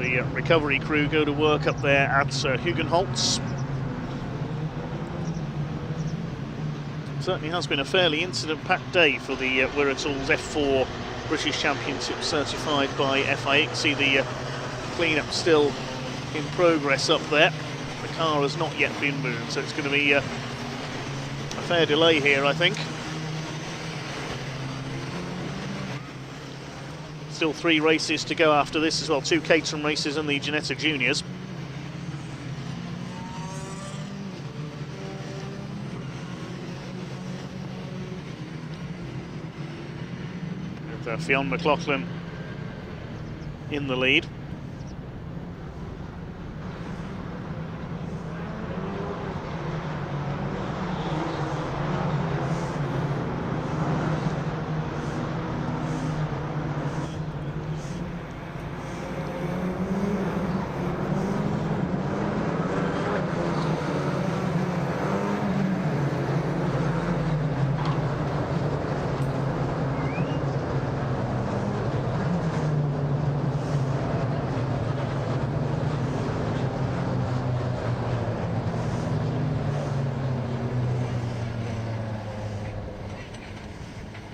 Speaker 5: the recovery crew go to work up there at Hugenholtz. Certainly has been a fairly incident-packed day for the Wera Tools F4 British Championship certified by FIA. You can see the clean-up still in progress up there. The car has not yet been moved, so it's going to be a fair delay here, I think. Still 3 races to go after this as well, 2 Caterham races and the Ginetta Juniors. With Fionn McLaughlin in the lead.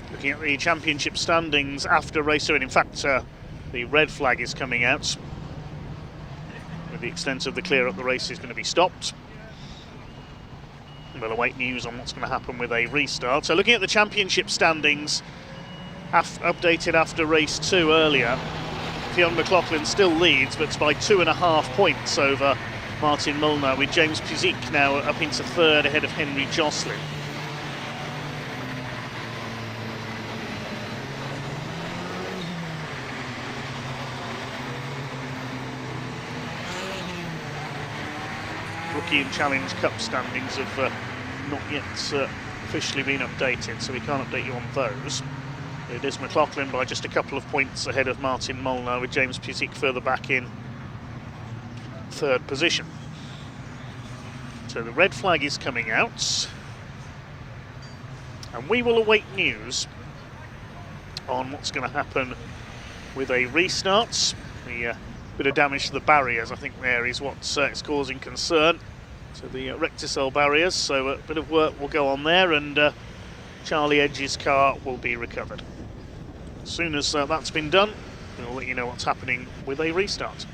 Speaker 5: Looking at the championship standings after race 2, and in fact the red flag is coming out. With the extent of the clear up, the race is going to be stopped. We'll await news on what's going to happen with a restart. So looking at the championship standings, updated after race 2 earlier, Fionn McLaughlin still leads, but it's by 2.5 points over Martin Molnar, with James Pizik now up into 3rd ahead of Henry Joslin. Rookie and Challenge Cup standings have not yet officially been updated, so we can't update you on those. It is McLaughlin by just a couple of points ahead of Martin Molnar, with James Pizik further back in 3rd position. So the red flag is coming out, and we will await news on what's going to happen with a restart. The bit of damage to the barriers, I think, there is what is causing concern. So the recticel barriers, so a bit of work will go on there, and Charlie Edge's car will be recovered. As soon as that's been done, we'll let you know what's happening with a restart.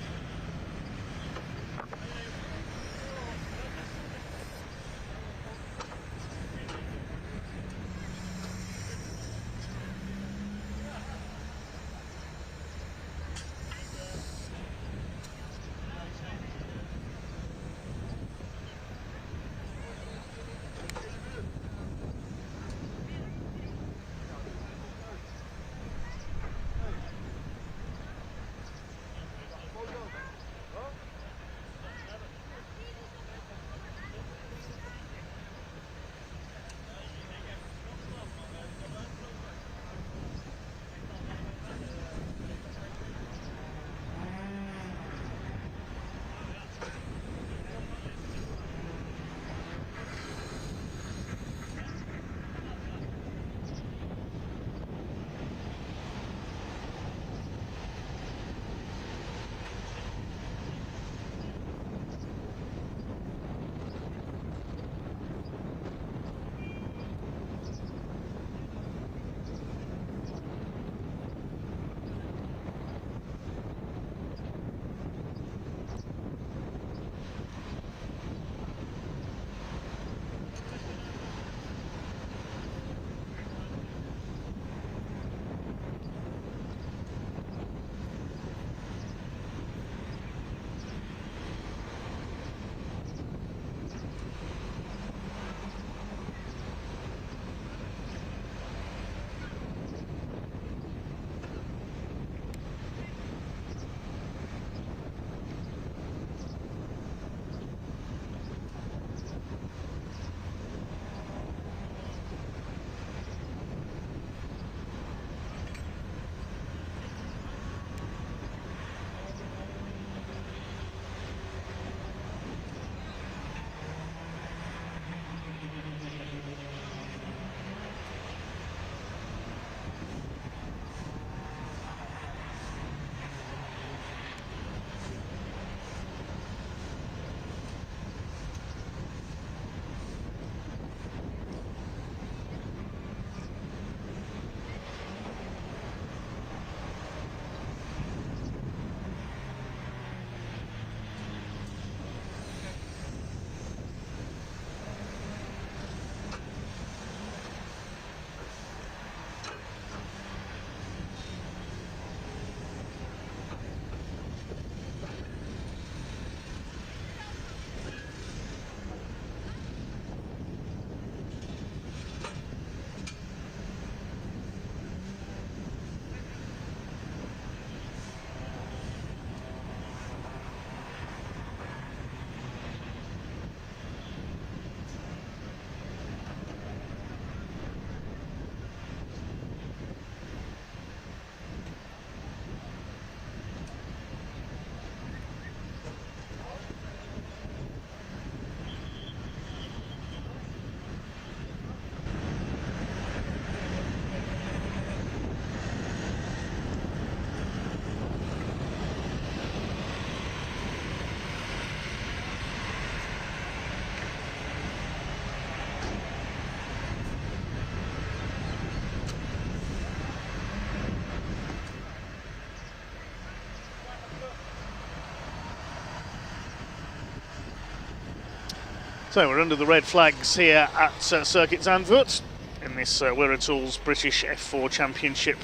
Speaker 5: So we're under the red flags here at Circuit Zandvoort in this Wera Tools British F4 Championship,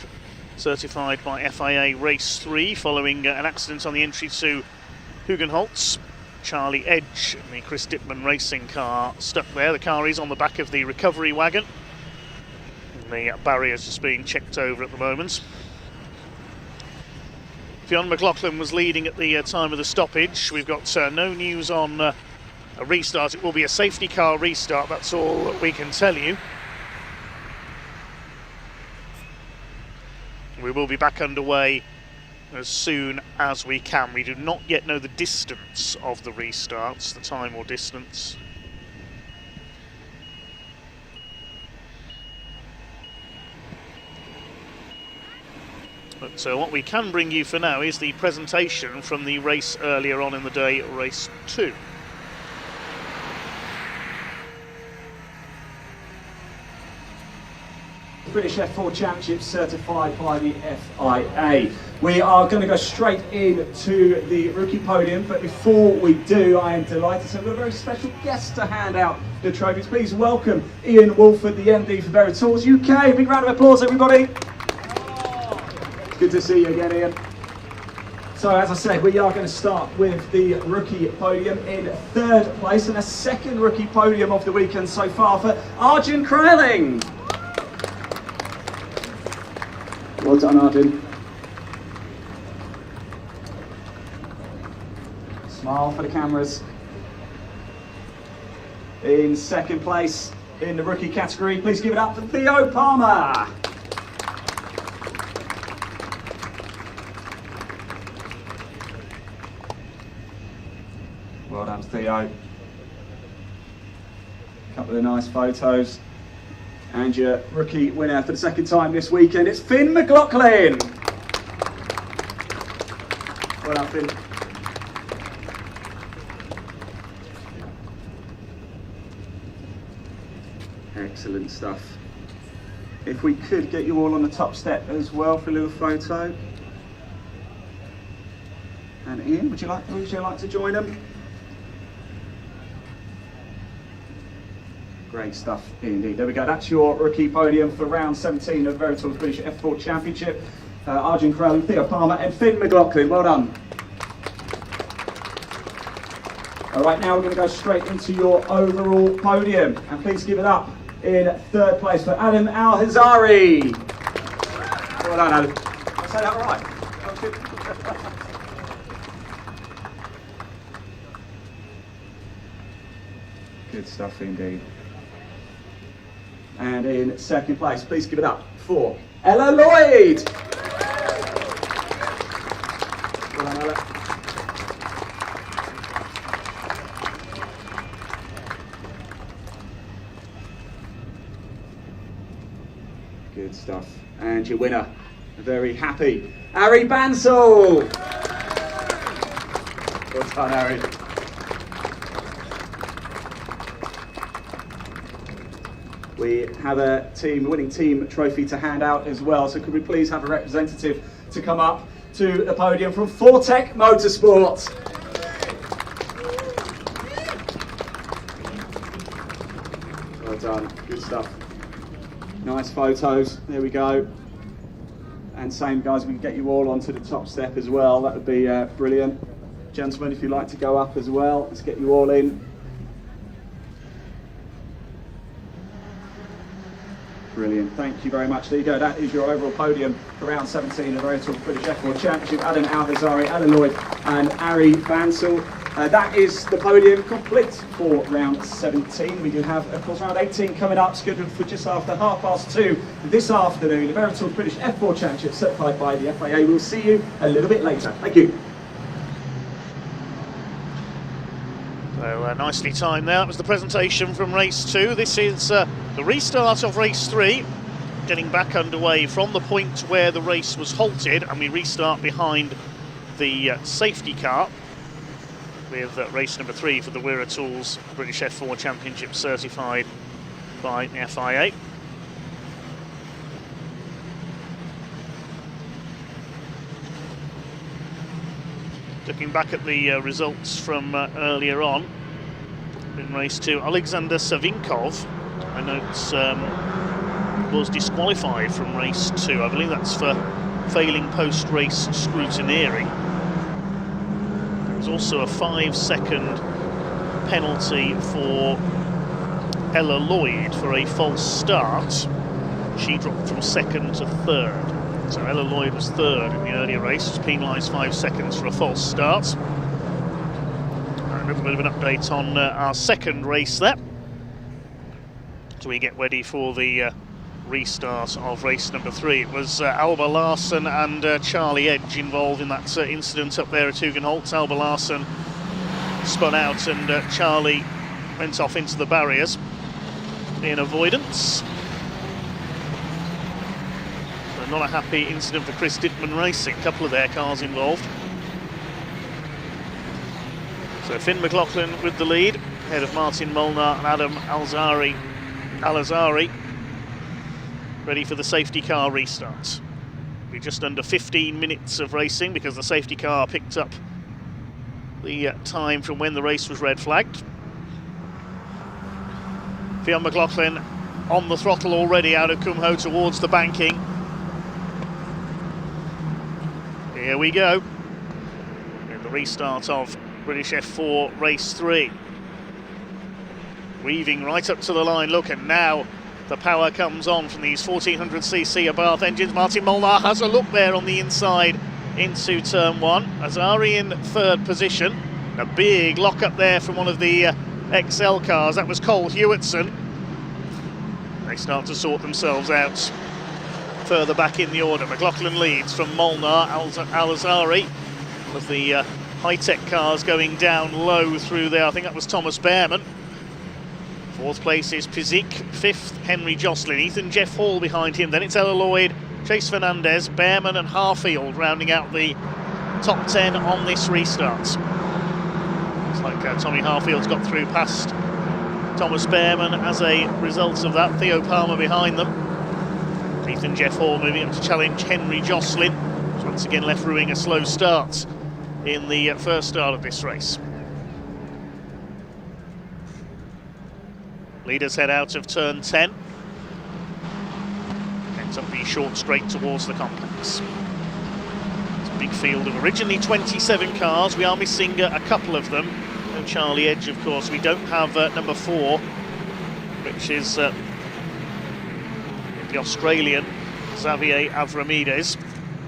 Speaker 5: certified by FIA Race 3, following an accident on the entry to Hugenholtz. Charlie Edge in the Chris Dittman racing car stuck there. The car is on the back of the recovery wagon. And the barrier's just being checked over at the moment. Fionn McLaughlin was leading at the time of the stoppage. We've got no news on a restart. It will be a safety car restart, that's all that we can tell you. We will be back underway as soon as we can. We do not yet know the distance of the restarts, the time or distance. But what we can bring you for now is the presentation from the race earlier on in the day, race 2.
Speaker 1: British F4 Championship certified by the FIA. We are going to go straight into the rookie podium, but before we do, I am delighted to have a very special guest to hand out the trophies. Please welcome Ian Wolford, the MD for Vera Tools UK. Big round of applause, everybody. Good to see you again, Ian. So as I said, we are going to start with the rookie podium in 3rd place, and a second rookie podium of the weekend so far for Arjun Kraling. Well done, Arjun. Smile for the cameras. In 2nd place in the rookie category, please give it up for Theo Palmer. Well done, Theo. A couple of nice photos. And your rookie winner for the 2nd time this weekend, it's Finn McLaughlin. Well done, Finn. Excellent stuff. If we could get you all on the top step as well for a little photo. And Ian, would you like to join them? Great stuff indeed. There we go. That's your rookie podium for round 17 of Vera Tools British F4 Championship. Arjun Kraling, Theo Palmer and Finn McLaughlin. Well done. All right, now we're going to go straight into your overall podium. And please give it up in 3rd place for Adam Al-Hazari. Well done, Adam. Did I say that right? That was good. Good stuff indeed. And in 2nd place, please give it up for Ella Lloyd. Well done, Ella. Good stuff. And your winner, very happy, Ari Bansal. Well done, Ari. We have a winning team trophy to hand out as well, so could we please have a representative to come up to the podium from Vortex Motorsport. Well done, good stuff. Nice photos, there we go. And same guys, we can get you all onto the top step as well, that would be brilliant. Gentlemen, if you'd like to go up as well, let's get you all in. Brilliant, thank you very much. There you go, that is your overall podium for round 17 of Vera Tools British F4 Championship. Adam Al-Hazari, Alan Lloyd and Ari Bansal. That is the podium complete for round 17. We do have, of course, round 18 coming up, scheduled for just after 2:30 this afternoon. The Vera Tools British F4 Championship, certified by the FIA. We'll see you a little bit later. Thank you.
Speaker 5: So nicely timed there. That was the presentation from race 2. This is the restart of race 3, getting back underway from the point where the race was halted, and we restart behind the safety car with race number 3 for the Wera Tools British F4 Championship, certified by the FIA. Looking back at the results from earlier on, in race 2. Alexander Savinkov, I note, was disqualified from race 2. I believe that's for failing post-race scrutineering. There was also a 5-second penalty for Ella Lloyd for a false start. She dropped from 2nd to 3rd. So Ella Lloyd was 3rd in the earlier race, was penalised 5 seconds for a false start. A little bit of an update on our 2nd race there. So we get ready for the restart of race number 3. It was Alba Larsen and Charlie Edge involved in that incident up there at Hugenholtz. Alba Larsen spun out and Charlie went off into the barriers in avoidance. So not a happy incident for Chris Dittman Racing. A couple of their cars involved. So Finn McLaughlin with the lead, ahead of Martin Molnar and Adam Alazari, ready for the safety car restart. Be just under 15 minutes of racing because the safety car picked up the time from when the race was red flagged. Fionn McLaughlin on the throttle already out of Kumho towards the banking. Here we go. In the restart of British F4 race 3. Weaving right up to the line, look, and now the power comes on from these 1400cc Abarth engines. Martin Molnar has a look there on the inside into turn 1. Azari in 3rd position. A big lock up there from one of the XL cars. That was Cole Hewitson. They start to sort themselves out further back in the order. McLaughlin leads from Molnar, Alazari. One of the high-tech cars going down low through there. I think that was Thomas Behrman. 4th place is Pizik. 5th, Henry Jocelyn. Ethan Jeff Hall behind him. Then it's Ella Lloyd, Chase Fernandez, Behrman and Harfield rounding out the top 10 on this restart. Looks like Tommy Harfield's got through past Thomas Behrman as a result of that. Theo Palmer behind them. Ethan Jeff Hall moving up to challenge Henry Jocelyn, who's once again left Ruing a slow start in the first start of this race. Leaders head out of turn 10. Ends up the short straight towards the complex. It's a big field of originally 27 cars. We are missing a couple of them. No Charlie Edge, of course. We don't have number 4, which is the Australian Xavier Avramides.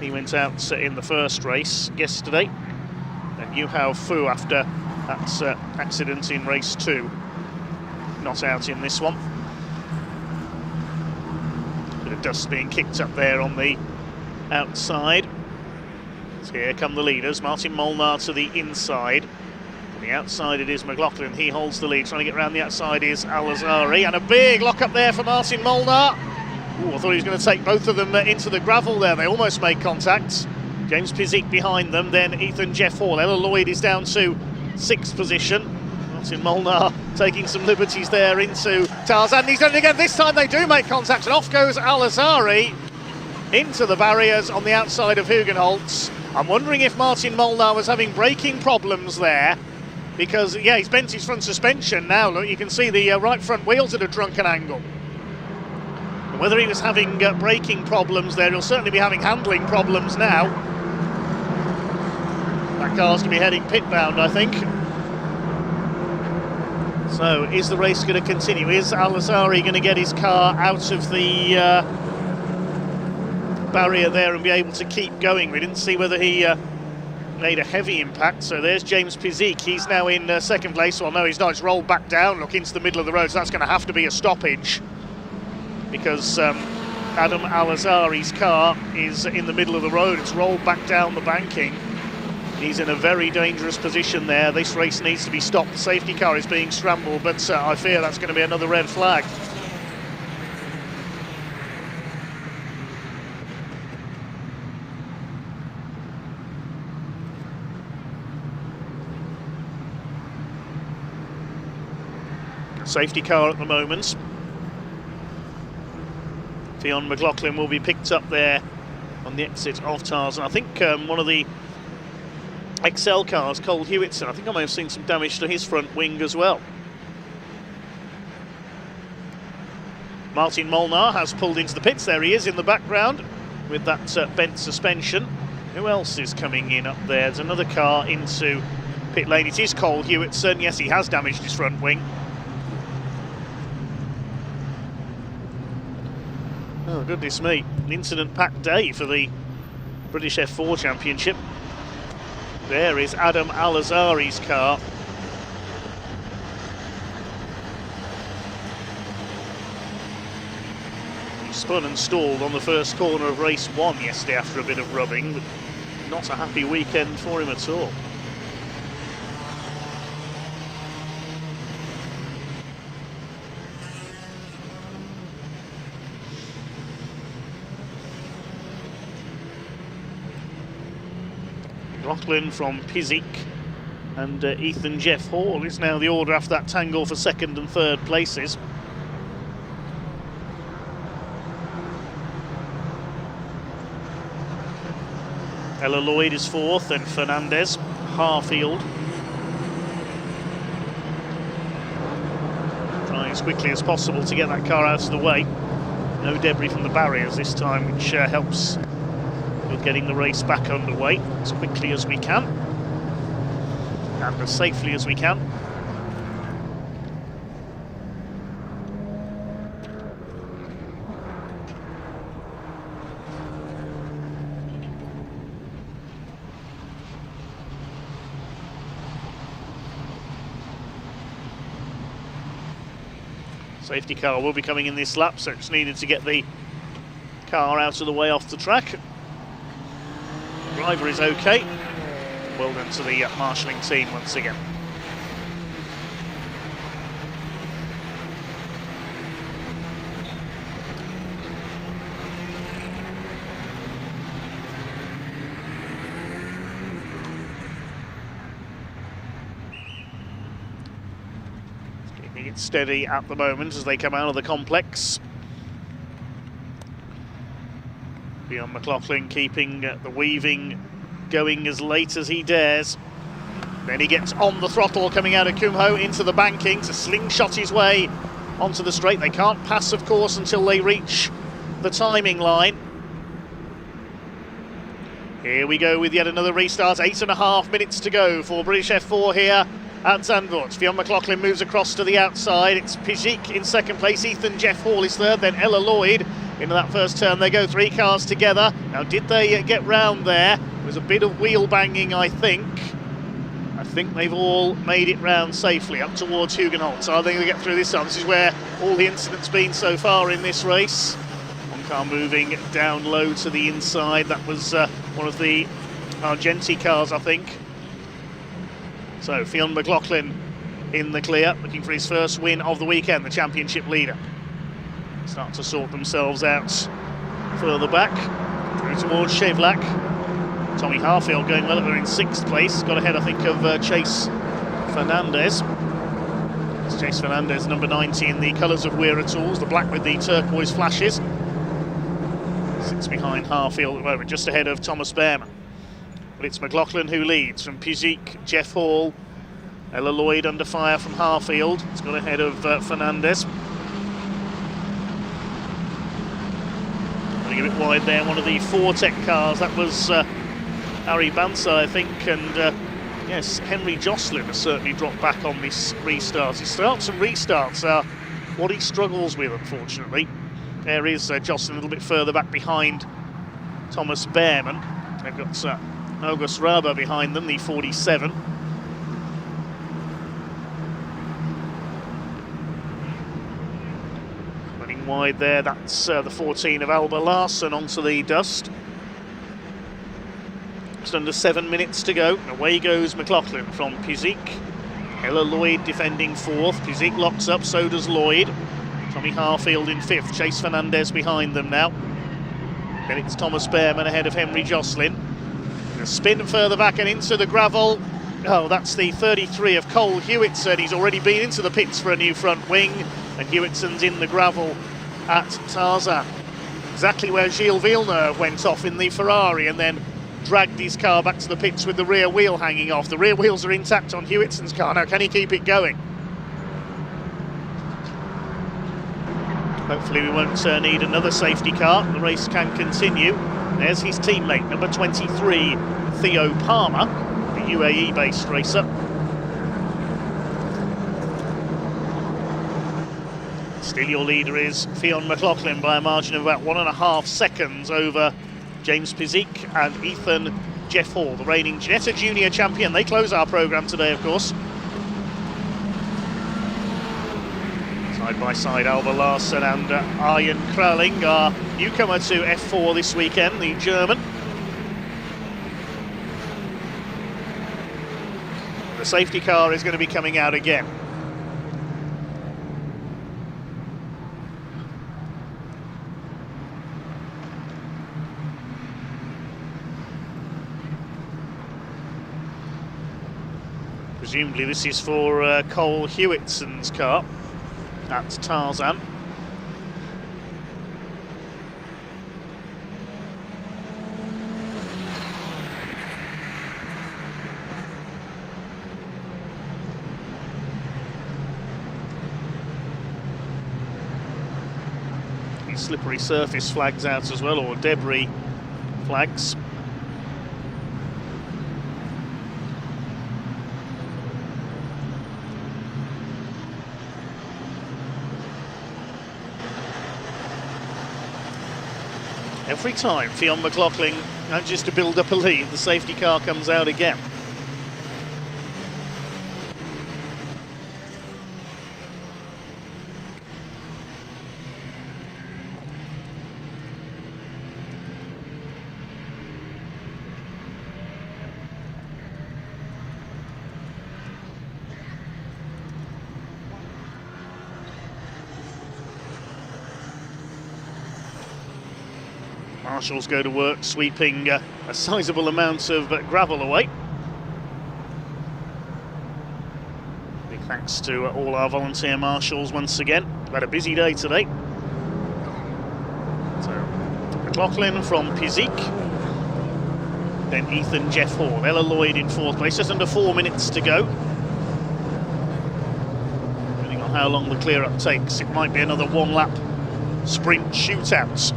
Speaker 5: He went out in the first race yesterday. And Yuhao Fu after that accident in race 2. Not out in this one. Bit of dust being kicked up there on the outside. So here come the leaders. Martin Molnar to the inside. On the outside it is McLaughlin. He holds the lead. Trying to get around the outside is Alazari. And a big lock up there for Martin Molnar. Ooh, I thought he was going to take both of them into the gravel there. They almost made contact. James Pizik behind them. Then Ethan Jeff Hall. Ella Lloyd is down to 6th position. Martin Molnar taking some liberties there into Tarzan. He's done it again. This time they do make contact, and off goes Alazari into the barriers on the outside of Hugenholtz. I'm wondering if Martin Molnar was having braking problems there, because, yeah, he's bent his front suspension now. Look, you can see the right front wheels at a drunken angle. And whether he was having braking problems there, he'll certainly be having handling problems now. That car's going to be heading pit-bound, I think. So, is the race going to continue? Is Alazari going to get his car out of the barrier there and be able to keep going? We didn't see whether he made a heavy impact. So there's James Pizik. He's now in 2nd place. Well, no, he's not. It's rolled back down, look, into the middle of the road. So that's going to have to be a stoppage, because Adam Alazari's car is in the middle of the road. It's rolled back down the banking. He's in a very dangerous position there. This race needs to be stopped. The safety car is being scrambled, but I fear that's going to be another red flag. Safety car at the moment. Fionn McLaughlin will be picked up there on the exit of Tarzan. I think one of the XL cars, Cole Hewitson, I think I may have seen some damage to his front wing as well. Martin Molnar has pulled into the pits. There he is in the background with that bent suspension. Who else is coming in up there? There's another car into pit lane. It is Cole Hewitson. Yes, he has damaged his front wing. Oh, goodness me. An incident-packed day for the British F4 Championship. There is Adam Al-Azhari's car. He spun and stalled on the first corner of race 1 yesterday after a bit of rubbing, but not a happy weekend for him at all. Lachlan from Pizik and Ethan Jeff Hall is now the order after that tangle for second and third places. Ella Lloyd is fourth, then Fernandez, Harfield. Trying as quickly as possible to get that car out of the way. No debris from the barriers this time, which helps with getting the race back underway as quickly as we can and as safely as we can. Safety car will be coming in this lap, so it's needed to get the car out of the way off the track. Driver is okay. Well done to the marshalling team once again. Keeping it steady at the moment as they come out of the complex. Bjorn McLaughlin keeping the weaving going as late as he dares. Then he gets on the throttle coming out of Kumho into the banking to slingshot his way onto the straight. They can't pass, of course, until they reach the timing line. Here we go with yet another restart. 8.5 minutes to go for British F4 here at Zandvoort. Bjorn McLaughlin moves across to the outside. It's Pizik in second place. Ethan Jeff Hall is third. Then Ella Lloyd into that first turn. They go 3 cars together. Now, did they get round there? There was a bit of wheel banging, I think. I think they've all made it round safely up towards Hugenholt. So I think they get through this time. This is where all the incidents been so far in this race. One car moving down low to the inside. That was one of the Argenti cars, I think. So Fionn McLaughlin in the clear, looking for his first win of the weekend, the championship leader. Start to sort themselves out further back, through towards Chevlac. Tommy Harfield going well, they're in 6th place. Got ahead, I think, of Chase Fernandez. It's Chase Fernandez, number 90 in the colours of Wera Tools, the black with the turquoise flashes. Sits behind Harfield at the moment, just ahead of Thomas Behrman. But it's McLaughlin who leads from Pizik, Jeff Hall. Ella Lloyd under fire from Harfield. It's got ahead of Fernandez. A bit wide there, one of the Vortex cars. That was Harry Bansa, I think, and yes, Henry Jocelyn has certainly dropped back on this restart. His starts and restarts are what he struggles with, unfortunately. There is Jocelyn a little bit further back behind Thomas Behrman. They've got August Raber behind them, the 47. Wide there, that's the 14 of Alba Larsen onto the dust. Just under 7 minutes to go. Away goes McLaughlin from Pizik. Ella Lloyd defending 4th. Pizik locks up, so does Lloyd. Tommy Harfield in 5th. Chase Fernandez behind them now. Then it's Thomas Behrman ahead of Henry Jocelyn. A spin further back and into the gravel. Oh, that's the 33 of Cole Hewitson. He's already been into the pits for a new front wing, and Hewitson's in the gravel at Tarzan. Exactly where Gilles Villeneuve went off in the Ferrari and then dragged his car back to the pits with the rear wheel hanging off. The rear wheels are intact on Hewitson's car. Now, can he keep it going? Hopefully we won't need another safety car. The race can continue. There's his teammate, number 23, Theo Palmer, the UAE-based racer. Still your leader is Fionn McLaughlin by a margin of about 1.5 seconds over James Pizik and Ethan Jeff Hall, the reigning Ginetta Junior champion. They close our programme today, of course. Side by side, Alba Larsen and Arjen Kraling, our newcomer to F4 this weekend, the German. The safety car is going to be coming out again. Presumably this is for Cole Hewitson's car. That's Tarzan. These slippery surface flags out as well, or debris flags. Every time Fionn McLaughlin manages to build up a lead, the safety car comes out again. Marshals go to work sweeping a sizable amount of gravel away. Big thanks to all our volunteer marshals once again. We've had a busy day today. So, McLaughlin from Pizik, then Ethan Jeff Hall, Ella Lloyd in 4th place, just under 4 minutes to go. Depending on how long the clear-up takes, it might be another one-lap sprint shootout.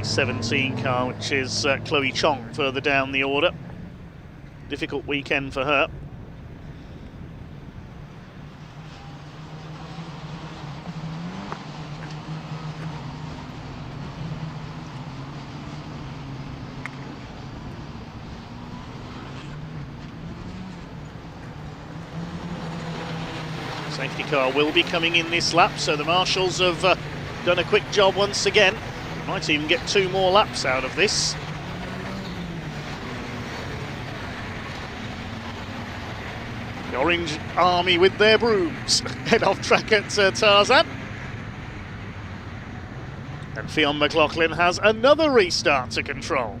Speaker 5: 17 car, which is Chloe Chong further down the order. Difficult weekend for her. Safety car will be coming in this lap, so the marshals have done a quick job once again. Might even get 2 more laps out of this. The Orange Army with their brooms head off track at Tarzan. And Fionn McLaughlin has another restart to control.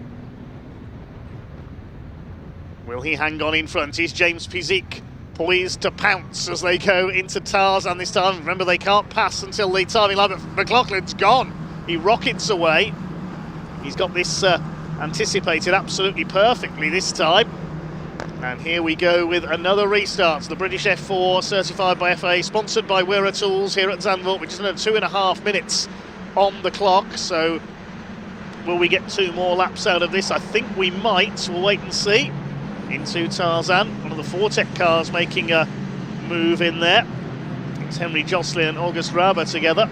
Speaker 5: Will he hang on in front? Is James Pizik poised to pounce as they go into Tarzan this time? Remember, they can't pass until the timing line, but McLaughlin's gone. He rockets away. He's got this anticipated absolutely perfectly this time. And here we go with another restart. The British F4, certified by FA, sponsored by Wera Tools here at Zandvoort, which is another 2.5 minutes on the clock. So will we get 2 more laps out of this? I think we might. We'll wait and see. Into Tarzan, one of the Vortex cars making a move in there. It's Henry Jocelyn and August Raber together.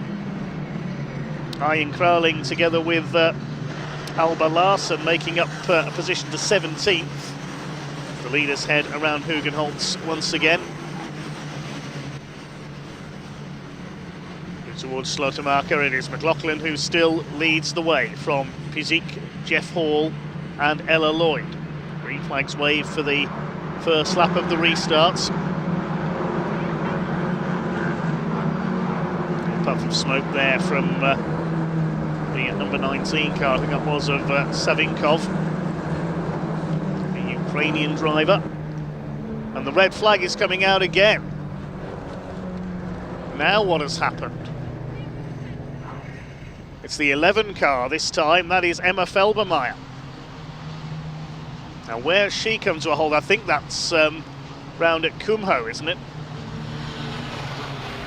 Speaker 5: Arjen Kraling together with Alba Larsen making up a position to 17th. The leaders head around Hugenholtz once again. Towards Slotermacher, it is McLaughlin who still leads the way from Pizik, Jeff Hall and Ella Lloyd. Green flags wave for the first lap of the restarts. A puff of smoke there from the number 19 car, I think that was of Savinkov, the Ukrainian driver. And the red flag is coming out again. Now what has happened? It's the 11 car this time, that is Emma Felbermeyer. Now where's she come to a hold? I think that's round at Kumho, isn't it?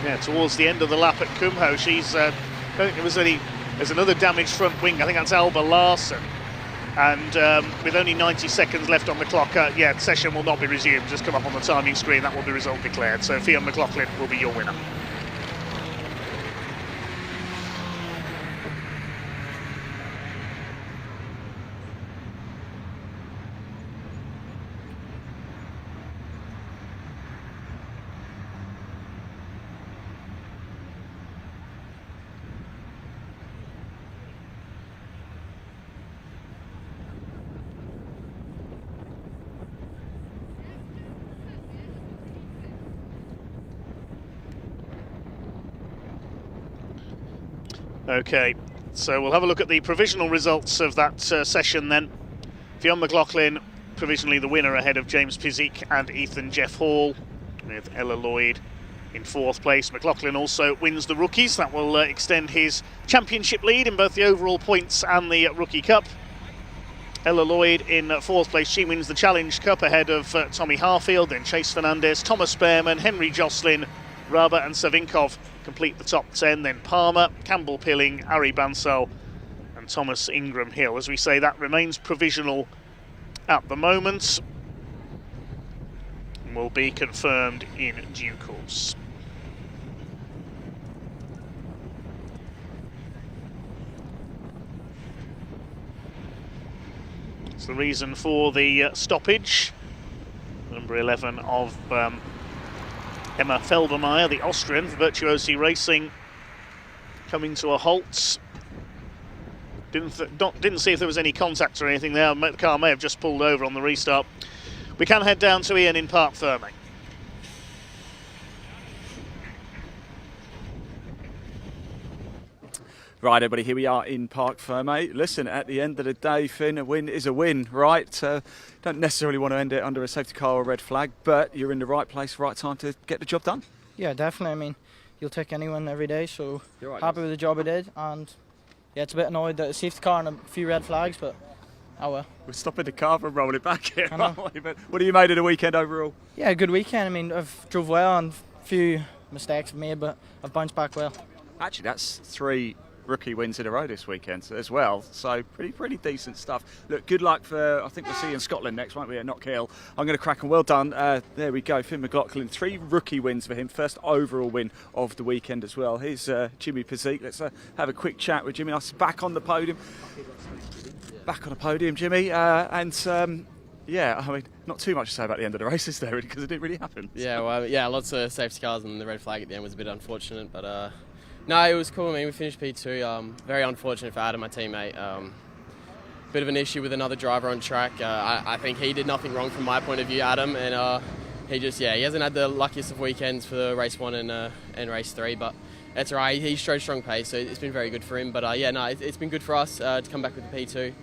Speaker 5: Yeah, towards the end of the lap at Kumho, she's, I don't think it was any, there's another damaged front wing, I think that's Alba Larsen. And with only 90 seconds left on the clock, yeah, session will not be resumed, just come up on the timing screen, that will be result declared. So Fionn McLaughlin will be your winner. Okay, so we'll have a look at the provisional results of that session then. Fionn McLaughlin, provisionally the winner ahead of James Pizik and Ethan Jeff Hall, with Ella Lloyd in 4th place. McLaughlin also wins the rookies. That will extend his championship lead in both the overall points and the Rookie Cup. Ella Lloyd in 4th place, she wins the Challenge Cup ahead of Tommy Harfield, then Chase Fernandez, Thomas Behrman, Henry Jocelyn, Raba and Savinkov complete the top 10, then Palmer, Campbell Pilling, Ari Bansal and Thomas Ingram Hill. As we say, that remains provisional at the moment and will be confirmed in due course. It's the reason for the stoppage. Number 11 of Emma Felbermeyer, the Austrian for Virtuosi Racing, coming to a halt. Didn't see if there was any contact or anything there. The car may have just pulled over on the restart. We can head down to Ian in Parc Fermé.
Speaker 1: Right, everybody, here we are in Parc Fermé. Listen, at the end of the day, Finn, a win is a win, right? Don't necessarily want to end it under a safety car or a red flag, but you're in the right place, right time to get the job done.
Speaker 8: Yeah, definitely. I mean, you'll take anyone every day, so
Speaker 1: right,
Speaker 8: happy with the job I did. And yeah, it's a bit annoyed that a safety car and a few red flags, but oh well.
Speaker 1: We're stopping the car from rolling back here, aren't we? But what do you made of the weekend overall?
Speaker 8: Yeah, a good weekend. I mean, I've drove well and a few mistakes I've made, but I've bounced back well.
Speaker 1: Actually, that's 3 rookie wins in a row this weekend as well, so pretty decent stuff. Look, good luck for, I think we'll see you in Scotland next, won't we, at Knockhill. I'm going to crack on. Well done. There we go, Finn McLaughlin, 3 rookie wins for him, first overall win of the weekend as well. Here's Jimmy Pizik. Let's have a quick chat with Jimmy. Nice, back on the podium. Back on the podium, Jimmy, yeah, I mean, not too much to say about the end of the race, is there, because it didn't really happen.
Speaker 9: Yeah, well, yeah, lots of safety cars and the red flag at the end was a bit unfortunate, but no, it was cool. I mean, we finished P2. Very unfortunate for Adam, my teammate. Bit of an issue with another driver on track. I think he did nothing wrong from my point of view, Adam, and he just, he hasn't had the luckiest of weekends for race 1 and race 3, but that's all right. He showed strong pace, so it's been very good for him. But yeah, no, it's been good for us to come back with the P2.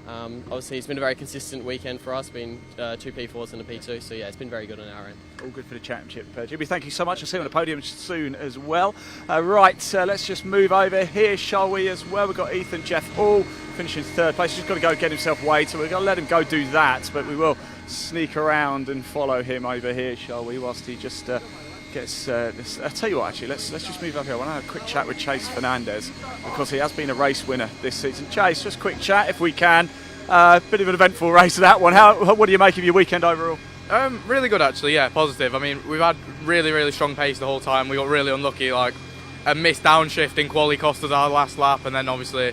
Speaker 9: Obviously, it's been a very consistent weekend for us, being 2 P4s and a P2, so yeah, it's been very good on our end.
Speaker 1: All good for the championship. Jimmy, thank you so much. I'll see you on the podium soon as well. Right, let's just move over here, shall we, as well. We've got Ethan Jeff Hall finishing 3rd place. He's just got to go get himself weighed, so we're going to let him go do that, but we will sneak around and follow him over here, shall we, whilst he just gets this. I'll tell you what, actually, let's just move over here. I want to have a quick chat with Chase Fernandez, because he has been a race winner this season. Chase, just a quick chat if we can. Bit of an eventful race, that one. What do you make of your weekend overall?
Speaker 10: Really good, actually, yeah, positive. I mean, we've had really strong pace the whole time. We got really unlucky, like a missed downshift in quali cost us our last lap, and then obviously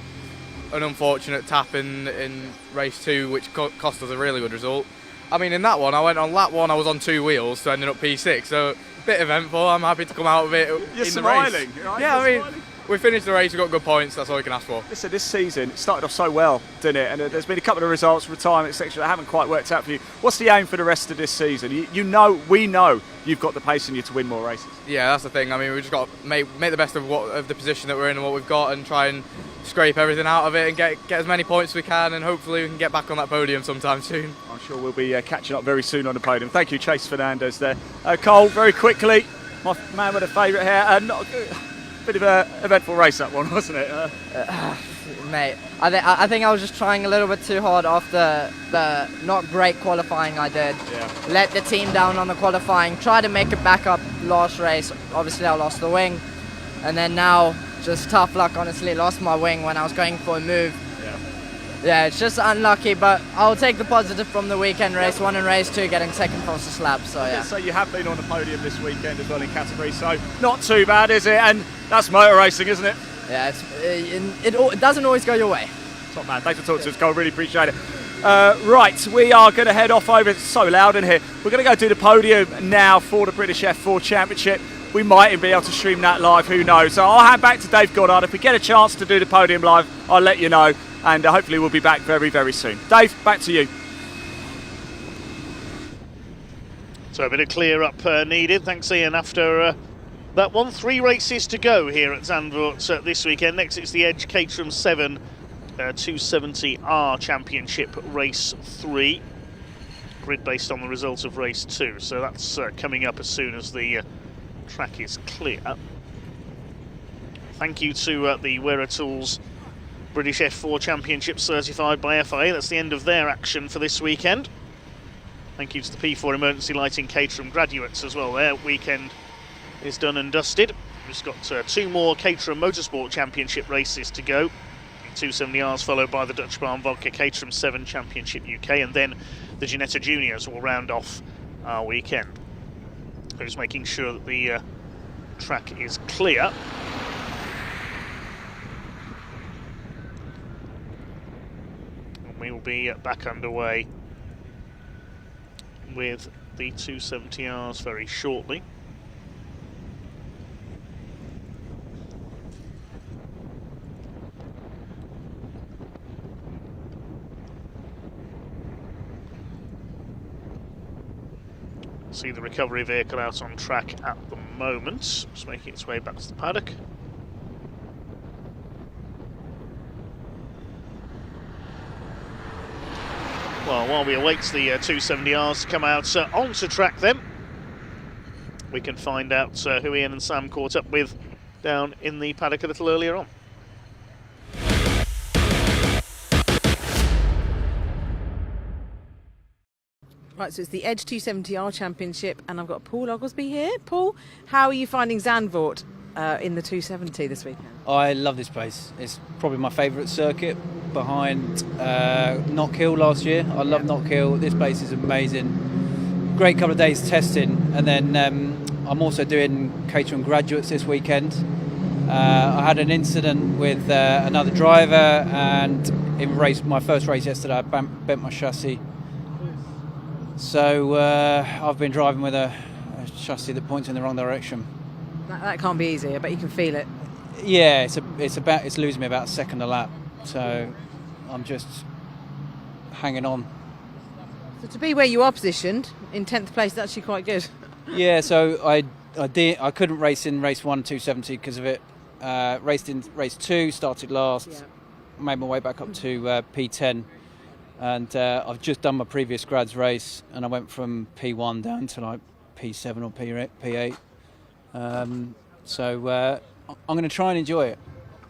Speaker 10: an unfortunate tap in race 2, which cost us a really good result. I mean, in that one, I went on lap 1, I was on 2 wheels, so ended up P6, so a bit eventful. I'm happy to come out of it
Speaker 1: You're
Speaker 10: in
Speaker 1: smiling,
Speaker 10: the race.
Speaker 1: Right?
Speaker 10: Yeah,
Speaker 1: You're
Speaker 10: I mean, we finished the race, we got good points, that's all we can ask for.
Speaker 1: Listen, this season it started off so well, didn't it? And there's been a couple of results, retirement, etc., that haven't quite worked out for you. What's the aim for the rest of this season? We know you've got the pace in you to win more races.
Speaker 10: Yeah, that's the thing. I mean, we've just got to make the best of the position that we're in and what we've got, and try and scrape everything out of it and get as many points as we can, and hopefully we can get back on that podium sometime soon.
Speaker 1: I'm sure we'll be catching up very soon on the podium. Thank you, Chase Fernandez there. Cole, very quickly, my man with a favourite hair. Bit of an eventful race, that one, wasn't it?
Speaker 2: mate. I think I was just trying a little bit too hard off the not great qualifying I did.
Speaker 1: Yeah.
Speaker 2: Let the team down on the qualifying. Tried to make it back up last race. Obviously, I lost the wing, and then now just tough luck. Honestly, lost my wing when I was going for a move. Yeah, it's just unlucky, but I'll take the positive from the weekend race 1 and race 2, getting second fastest lap. So yeah.
Speaker 1: So you have been on the podium this weekend as well in category, so not too bad, is it? And that's motor racing, isn't it?
Speaker 2: Yeah, it doesn't always go your way.
Speaker 1: Top man, thanks for talking to us, Cole. Really appreciate it. Right, we are going to head off over. It's so loud in here. We're going to go do the podium now for the British F4 Championship. We might even be able to stream that live, who knows. So I'll hand back to Dave Goddard. If we get a chance to do the podium live, I'll let you know. And hopefully we'll be back very, very soon. Dave, back to you.
Speaker 5: So a bit of clear up needed. Thanks, Ian. After that one, 3 races to go here at Zandvoort this weekend. Next, it's the Edge Caterham 7 270R Championship Race 3. Grid based on the results of Race 2. So that's coming up as soon as the track is clear. Thank you to the Wera Tools British F4 Championship certified by FIA. That's the end of their action for this weekend. Thank you to the P4 Emergency Lighting Caterham graduates as well. Their weekend is done and dusted. We've just got 2 more Caterham Motorsport Championship races to go. The 270Rs followed by the Dutch Bahn Vodka Caterham 7 Championship UK, and then the Ginetta Juniors will round off our weekend. Who's making sure that the track is clear. We will be back underway with the 270Rs very shortly. See the recovery vehicle out on track at the moment, just making its way back to the paddock. Well, while we await the 270Rs to come out onto track then, we can find out who Ian and Sam caught up with down in the paddock a little earlier on.
Speaker 17: Right, so it's the Edge 270R Championship, and I've got Paul Oglesby here. Paul, how are you finding Zandvoort in the 270 this weekend?
Speaker 11: I love this place. It's probably my favourite circuit behind Knock Hill last year. I love Knock Hill. This place is amazing. Great couple of days testing, and then I'm also doing Caterham graduates this weekend. I had an incident with another driver, and in my first race yesterday, I bent my chassis. So I've been driving with a chassis that points in the wrong direction.
Speaker 17: That can't be easy. I bet you can feel it.
Speaker 11: Yeah, it's losing me about a second a lap. So I'm just hanging on.
Speaker 17: So to be where you are positioned in 10th place, that's actually quite good.
Speaker 11: Yeah, so I couldn't race in race 1 270 because of it. Raced in race 2, started last, made my way back up to P10, and I've just done my previous grads race, and I went from P1 down to like P7 or P8. So I'm going to try and enjoy it.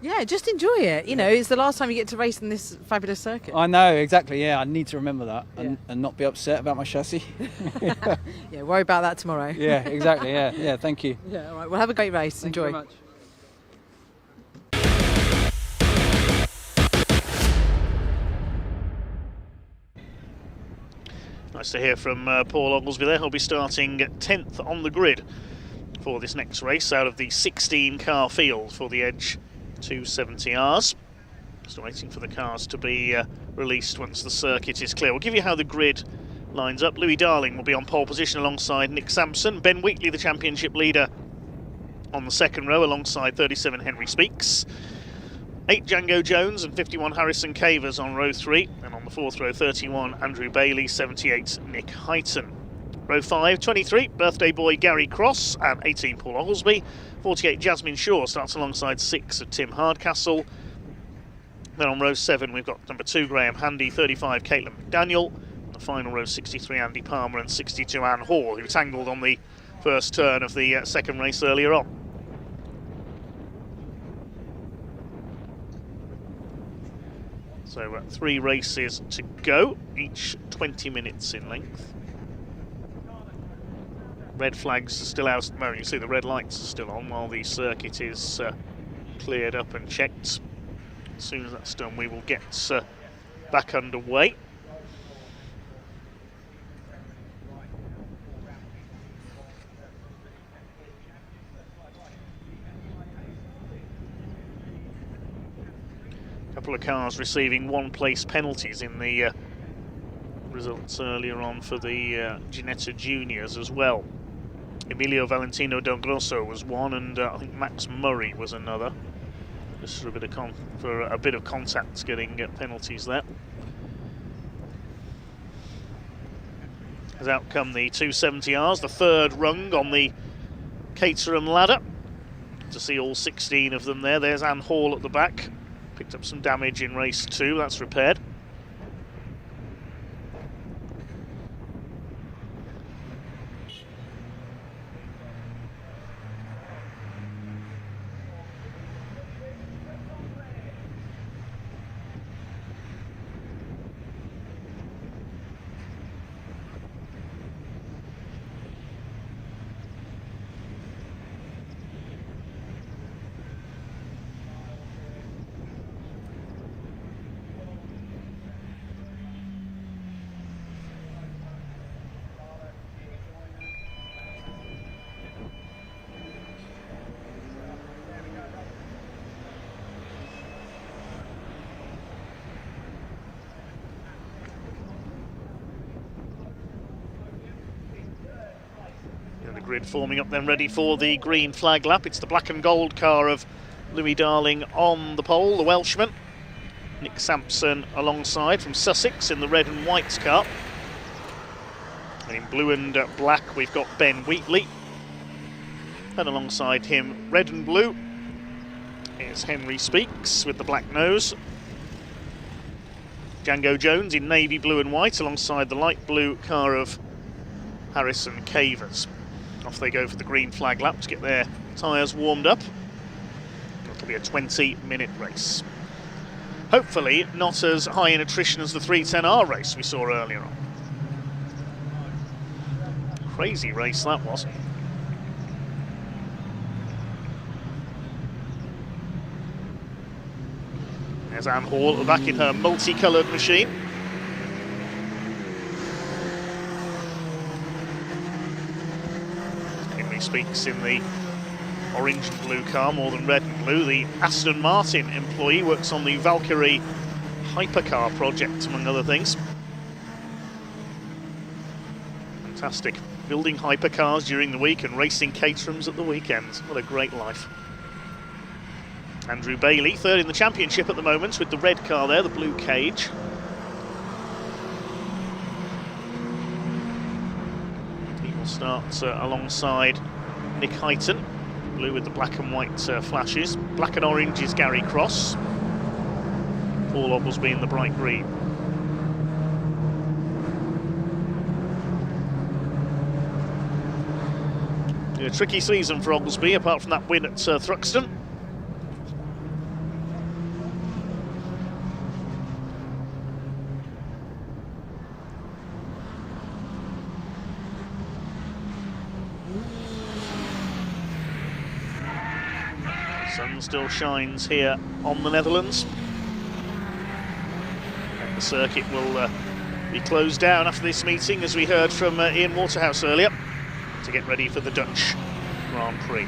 Speaker 17: Yeah, just enjoy it. You know, it's the last time you get to race in this fabulous circuit.
Speaker 11: I know, exactly, yeah. I need to remember that and not be upset about my chassis.
Speaker 17: Yeah, worry about that tomorrow.
Speaker 11: Yeah, exactly, yeah, thank you.
Speaker 17: Yeah, all right, well, have a great race.
Speaker 11: Thank
Speaker 17: Enjoy.
Speaker 11: you very much.
Speaker 5: Nice to hear from Paul Oglesby there. He'll be starting 10th on the grid for this next race out of the 16-car field for the Edge 270Rs. Just waiting for the cars to be released once the circuit is clear. We'll give you how the grid lines up. Louis Darling will be on pole position alongside Nick Sampson. Ben Wheatley, the championship leader, on the second row alongside 37 Henry Speaks. 8 Django Jones and 51 Harrison Cavers on row 3. And on the fourth row, 31 Andrew Bailey, 78 Nick Heighton. Row 5, 23 birthday boy Gary Cross and 18 Paul Oglesby. 48 Jasmine Shaw starts alongside 6 of Tim Hardcastle. Then on row 7 we've got number 2 Graham Handy, 35 Caitlin McDaniel. The final row 63 Andy Palmer and 62 Anne Hall, who tangled on the first turn of the second race earlier on. So 3 races to go, each 20 minutes in length. Red flags are still out at the moment. You see the red lights are still on while the circuit is cleared up and checked. As soon as that's done, we will get back underway. A couple of cars receiving 1-place penalties in the results earlier on for the Ginetta Juniors as well. Emilio Valentino Del Grosso was one, and I think Max Murray was another. Just for a bit of contact, getting penalties there. As out come the 270Rs, the third rung on the Caterham ladder. To see all 16 of them there. There's Anne Hall at the back. Picked up some damage in race 2. That's repaired. Grid forming up then, ready for the green flag lap. It's the black and gold car of Louis Darling on the pole, the Welshman. Nick Sampson alongside from Sussex in the red and white car. And in blue and black we've got Ben Wheatley. And alongside him, red and blue, is Henry Speaks with the black nose. Django Jones in navy blue and white alongside the light blue car of Harrison Cavers. Off they go for the green flag lap to get their tyres warmed up. It'll be a 20-minute race. Hopefully not as high in attrition as the 310R race we saw earlier on. Crazy race that was. There's Anne Hall at the back in her multicoloured machine. Speaks in the orange and blue car more than red and blue. The Aston Martin employee works on the Valkyrie hypercar project, among other things. Fantastic. Building hypercars during the week and racing Caterhams at the weekends. What a great life. Andrew Bailey, third in the championship at the moment with the red car there, the blue cage. He will start alongside Nick Heighton, blue with the black and white flashes. Black and orange is Gary Cross. Paul Oglesby in the bright green. A tricky season for Oglesby, apart from that win at Thruxton. Sun still shines here on the Netherlands. And the circuit will be closed down after this meeting, as we heard from Ian Waterhouse earlier, to get ready for the Dutch Grand Prix.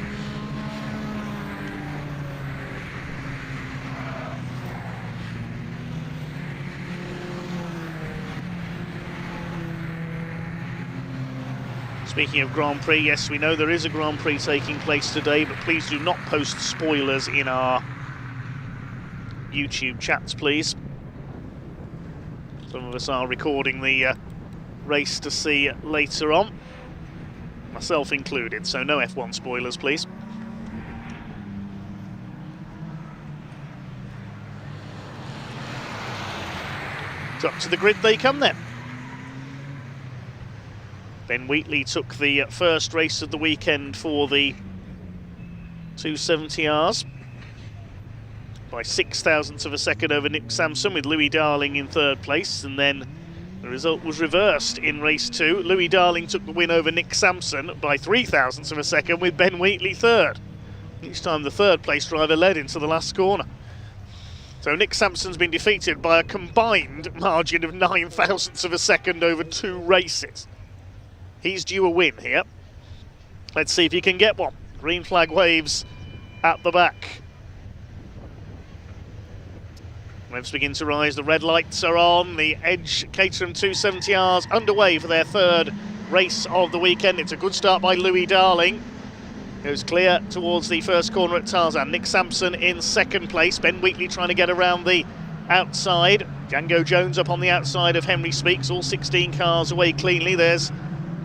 Speaker 5: Speaking of Grand Prix, yes, we know there is a Grand Prix taking place today, but please do not post spoilers in our YouTube chats, please. Some of us are recording the race to see later on, myself included, so no F1 spoilers, please. So up to the grid they come then. Ben Wheatley took the first race of the weekend for the 270Rs. by 0.06 of a second over Nick Sampson, with Louis Darling in third place. And then the result was reversed in race 2. Louis Darling took the win over Nick Sampson by 0.03 of a second, with Ben Wheatley third. Each time the third place driver led into the last corner. So Nick Sampson's been defeated by a combined margin of 0.09 of a second over 2 races. He's due a win here. Let's see if he can get one. Green flag waves at the back. Revs begin to rise, the red lights are on. The Edge Caterham 270Rs underway for their third race of the weekend. It's a good start by Louis Darling. Goes clear towards the first corner at Tarzan. Nick Sampson in second place. Ben Wheatley trying to get around the outside. Django Jones up on the outside of Henry Speaks. All 16 cars away cleanly. There's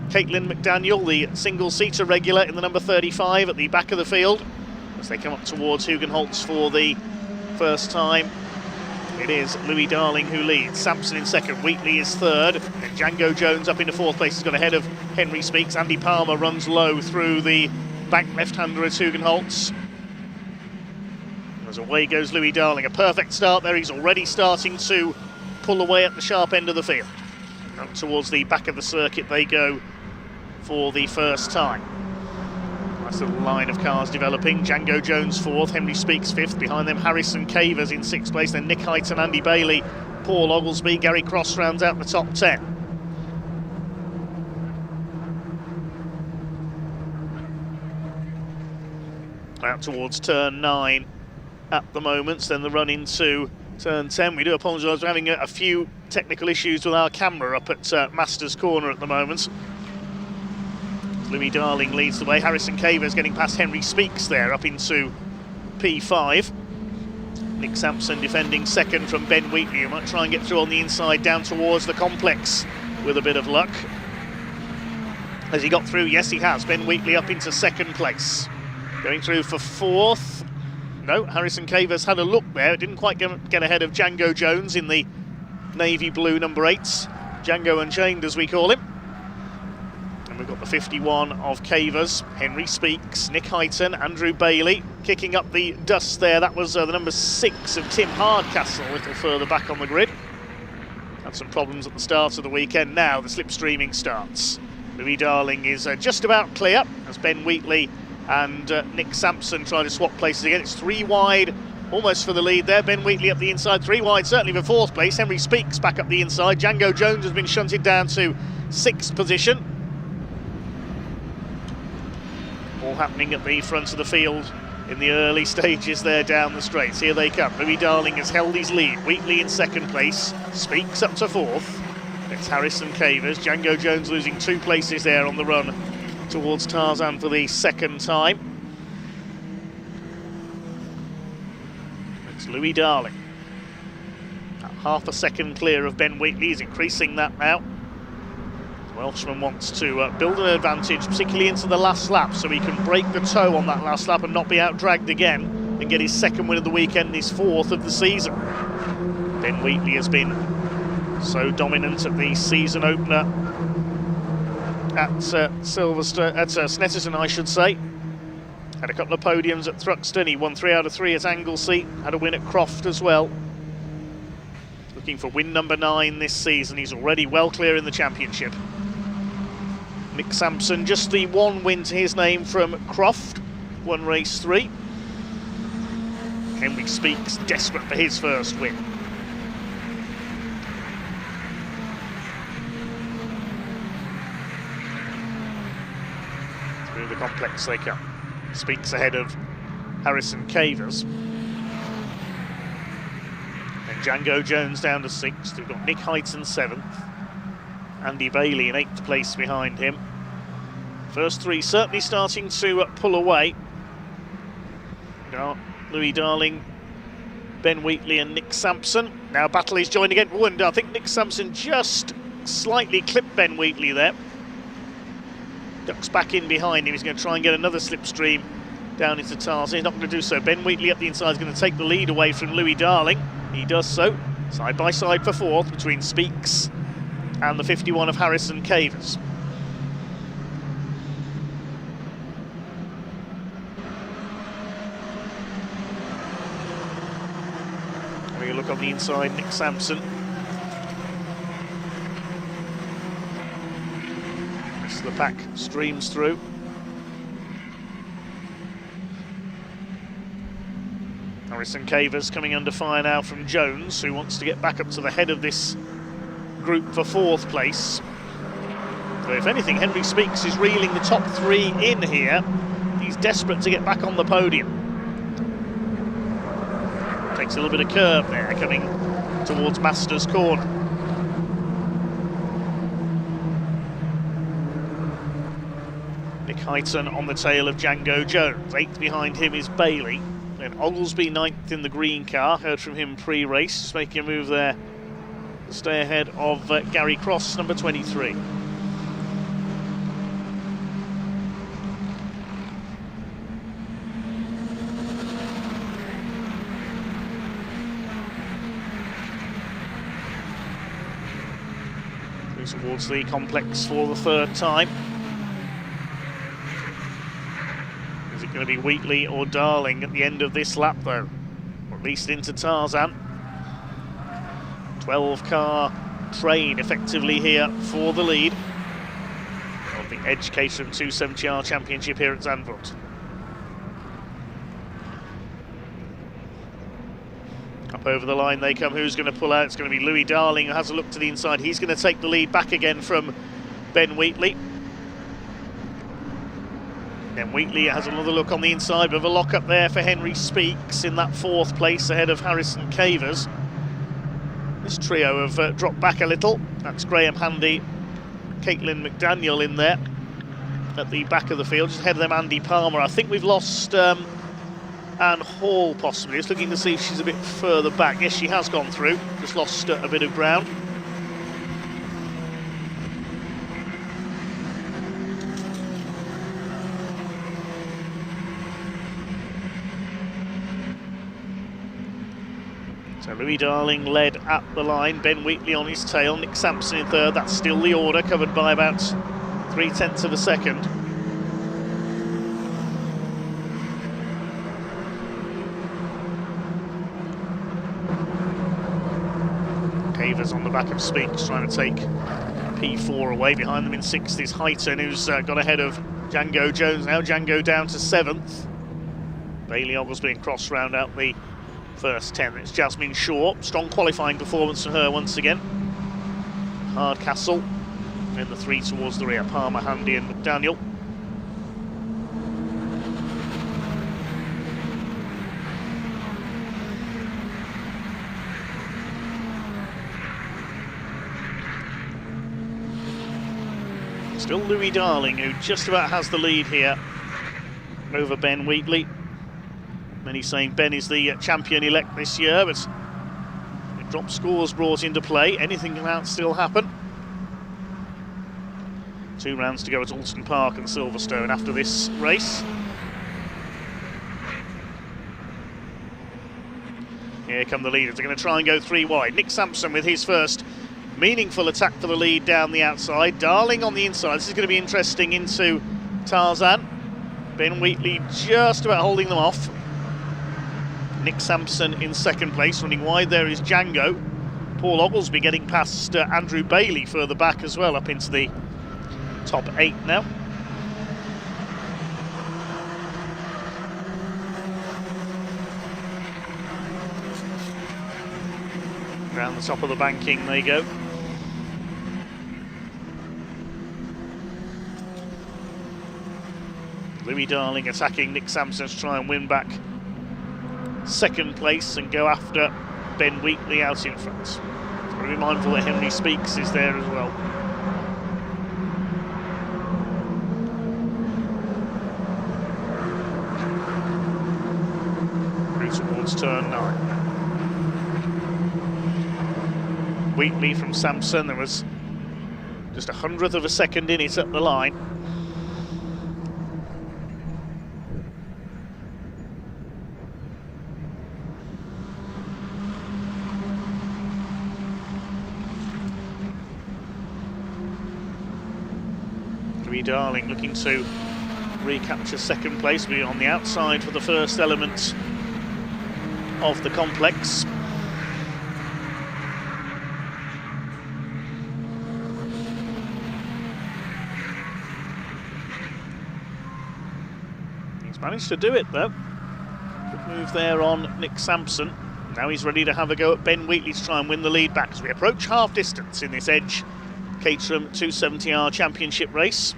Speaker 5: Caitlin McDaniel, the single-seater regular in the number 35 at the back of the field. As they come up towards Hugenholtz for the first time, it is Louis Darling who leads. Sampson in second, Wheatley is third. And Django Jones up into fourth place. He's got ahead of Henry Speaks. Andy Palmer runs low through the back left-hander at Hugenholtz. As away goes Louis Darling. A perfect start there. He's already starting to pull away at the sharp end of the field. Up towards the back of the circuit they go for the first time. Nice little line of cars developing. Django Jones fourth, Henry Speaks fifth. Behind them Harrison Cavers in sixth place. Then Nick Heighton, Andy Bailey, Paul Oglesby, Gary Cross rounds out the top 10. Out towards turn 9 at the moment, then the run into turn 10. We do apologise for having a few technical issues with our camera up at Masters Corner at the moment. Louis Darling leads the way. Harrison Cavers getting past Henry Speaks there up into P5. Nick Sampson defending second from Ben Wheatley, who might try and get through on the inside down towards the complex with a bit of luck. Has he got through? Yes, he has. Ben Wheatley up into second place. Going through for fourth. No, Harrison Cavers had a look there. It didn't quite get ahead of Django Jones in the navy blue number 8s. Django Unchained, as we call him. And we've got the 51 of Cavers. Henry Speaks, Nick Heighton, Andrew Bailey kicking up the dust there. That was the number 6 of Tim Hardcastle, a little further back on the grid. Had some problems at the start of the weekend. Now the slipstreaming starts. Louis Darling is just about clear as Ben Wheatley and Nick Sampson trying to swap places again. It's 3 wide, almost for the lead there. Ben Wheatley up the inside, 3 wide, certainly for fourth place. Henry Speaks back up the inside. Django Jones has been shunted down to 6th position. All happening at the front of the field in the early stages there down the straights. Here they come. Louis Darling has held his lead. Wheatley in second place. Speaks up to 4th. It's Harrison Cavers. Django Jones losing 2 places there on the run towards Tarzan for the second time. It's Louis Darling. Half a second clear of Ben Wheatley. He's increasing that now. The Welshman wants to build an advantage, particularly into the last lap, so he can break the toe on that last lap and not be out-dragged again and get his second win of the weekend and his 4th of the season. Ben Wheatley has been so dominant at the season opener at Silverstone, at Snetterton, I should say. Had a couple of podiums at Thruxton. He won 3 out of 3 at Anglesey. Had a win at Croft as well. Looking for win number 9 this season. He's already well clear in the championship. Nick Sampson, just the 1 win to his name from Croft. Won race 3. Henry Speaks desperate for his first win. Through the complex they come. Speaks ahead of Harrison Cavers. And Django Jones down to 6th. We've got Nick Heighton 7th. Andy Bailey in 8th place behind him. First 3 certainly starting to pull away. Now Louis Darling, Ben Wheatley and Nick Sampson. Now battle is joined again. Oh, and I think Nick Sampson just slightly clipped Ben Wheatley there. Ducks back in behind him. He's going to try and get another slipstream down into Tarzan. He's not going to do so. Ben Wheatley up the inside is going to take the lead away from Louis Darling. He does so. Side by side for 4th between Speaks and the 51 of Harrison Cavers. look on the inside, Nick Sampson. The rest of the pack streams through. Harrison Cavers coming under fire now from Jones, who wants to get back up to the head of this group for 4th place. So if anything, Henry Speaks is reeling the top 3 in here. He's desperate to get back on the podium. Takes a little bit of curve there, coming towards Masters Corner. Nick Heighton on the tail of Django Jones. 8th behind him is Bailey. Then Oglesby 9th in the green car. Heard from him pre-race, just making a move there to stay ahead of Gary Cross, number 23. Towards the complex for the 3rd time. Is it going to be Wheatley or Darling at the end of this lap, though? Or at least into Tarzan. 12-car train effectively here for the lead of the Edge Caterham 270R Championship here at Zandvoort. Up over the line they come. Who's going to pull out? It's going to be Louis Darling, who has a look to the inside. He's going to take the lead back again from Ben Wheatley. Then Wheatley has another look on the inside, with a lock up there for Henry Speaks in that 4th place ahead of Harrison Cavers. This trio have dropped back a little. That's Graham Handy, Caitlin McDaniel in there at the back of the field. Just ahead of them, Andy Palmer. I think we've lost Anne Hall, possibly. Just looking to see if she's a bit further back. Yes, she has gone through. Just lost a bit of ground. So Louis Darling led at the line. Ben Wheatley on his tail. Nick Sampson in 3rd. That's still the order, covered by about 0.3 of a second. Cavers on the back of Speaks, trying to take P4 away. Behind them in 6th is Heighton, who's got ahead of Django Jones now. Django down to 7th. Bailey Oglesby and Cross round out the first 10. It's Jasmine Shaw. Strong qualifying performance from her once again. Hardcastle in the 3 towards the rear. Palmer, Handy and McDaniel. Still Louis Darling, who just about has the lead here over Ben Wheatley. Many saying Ben is the champion-elect this year, but drop scores brought into play. Anything can still happen. 2 rounds to go at Alston Park and Silverstone after this race. Here come the leaders. They're going to try and go 3 wide. Nick Sampson with his first meaningful attack for the lead down the outside. Darling on the inside. This is going to be interesting into Tarzan. Ben Wheatley just about holding them off. Nick Sampson in 2nd place. Running wide there is Django. Paul Oglesby getting past Andrew Bailey further back as well, up into the top 8 now. Round the top of the banking they go. Louis Darling attacking Nick Sampson to try and win back 2nd place and go after Ben Wheatley out in front. Got to be mindful that Henry Speaks is there as well. Through towards turn 9. Wheatley from Sampson, there was just 100th of a second in it at the line. Louis Darling looking to recapture 2nd place, be on the outside for the first element of the complex. Managed to do it though. Good move there on Nick Sampson. Now he's ready to have a go at Ben Wheatley to try and win the lead back as we approach half distance in this Edge Caterham 270R Championship race.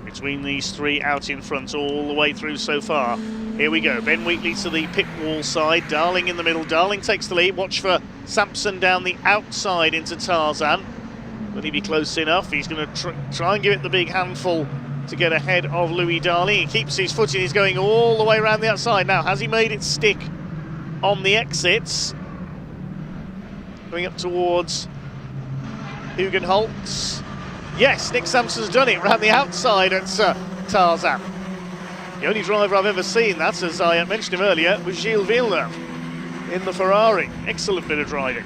Speaker 5: Between these three out in front all the way through so far. Here we go, Ben Wheatley to the pit wall side, Darling in the middle, Darling takes the lead, watch for Sampson down the outside into Tarzan. Will he be close enough? He's going to try and give it the big handful to get ahead of Louis Darling. He keeps his footing, he's going all the way around the outside. Now, has he made it stick on the exits? Going up towards Hugenholtz. Yes, Nick Sampson's done it around the outside at Tarzan. The only driver I've ever seen that, as I mentioned him earlier, was Gilles Villeneuve in the Ferrari. Excellent bit of driving.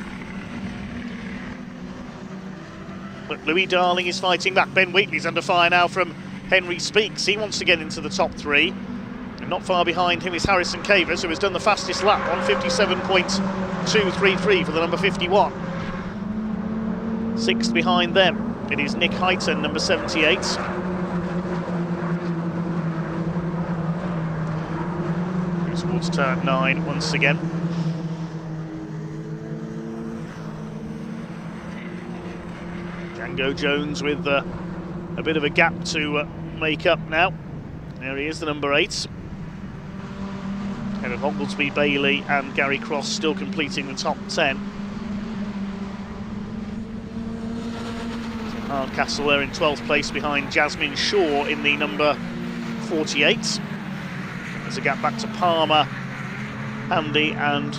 Speaker 5: But Louis Darling is fighting back. Ben Wheatley's under fire now from Henry Speaks. He wants to get into the top three. And not far behind him is Harrison Cavers, who has done the fastest lap on 57.233 for the number 51. Sixth behind them, it is Nick Hyton, number 78. Towards turn 9 once again. Django Jones with a bit of a gap to make up now. There he is, the number 8. Ahead of Oglesby, Bailey and Gary Cross still completing the top 10. Hardcastle there in 12th place behind Jasmine Shaw in the number 48. There's a gap back to Palmer, Andy and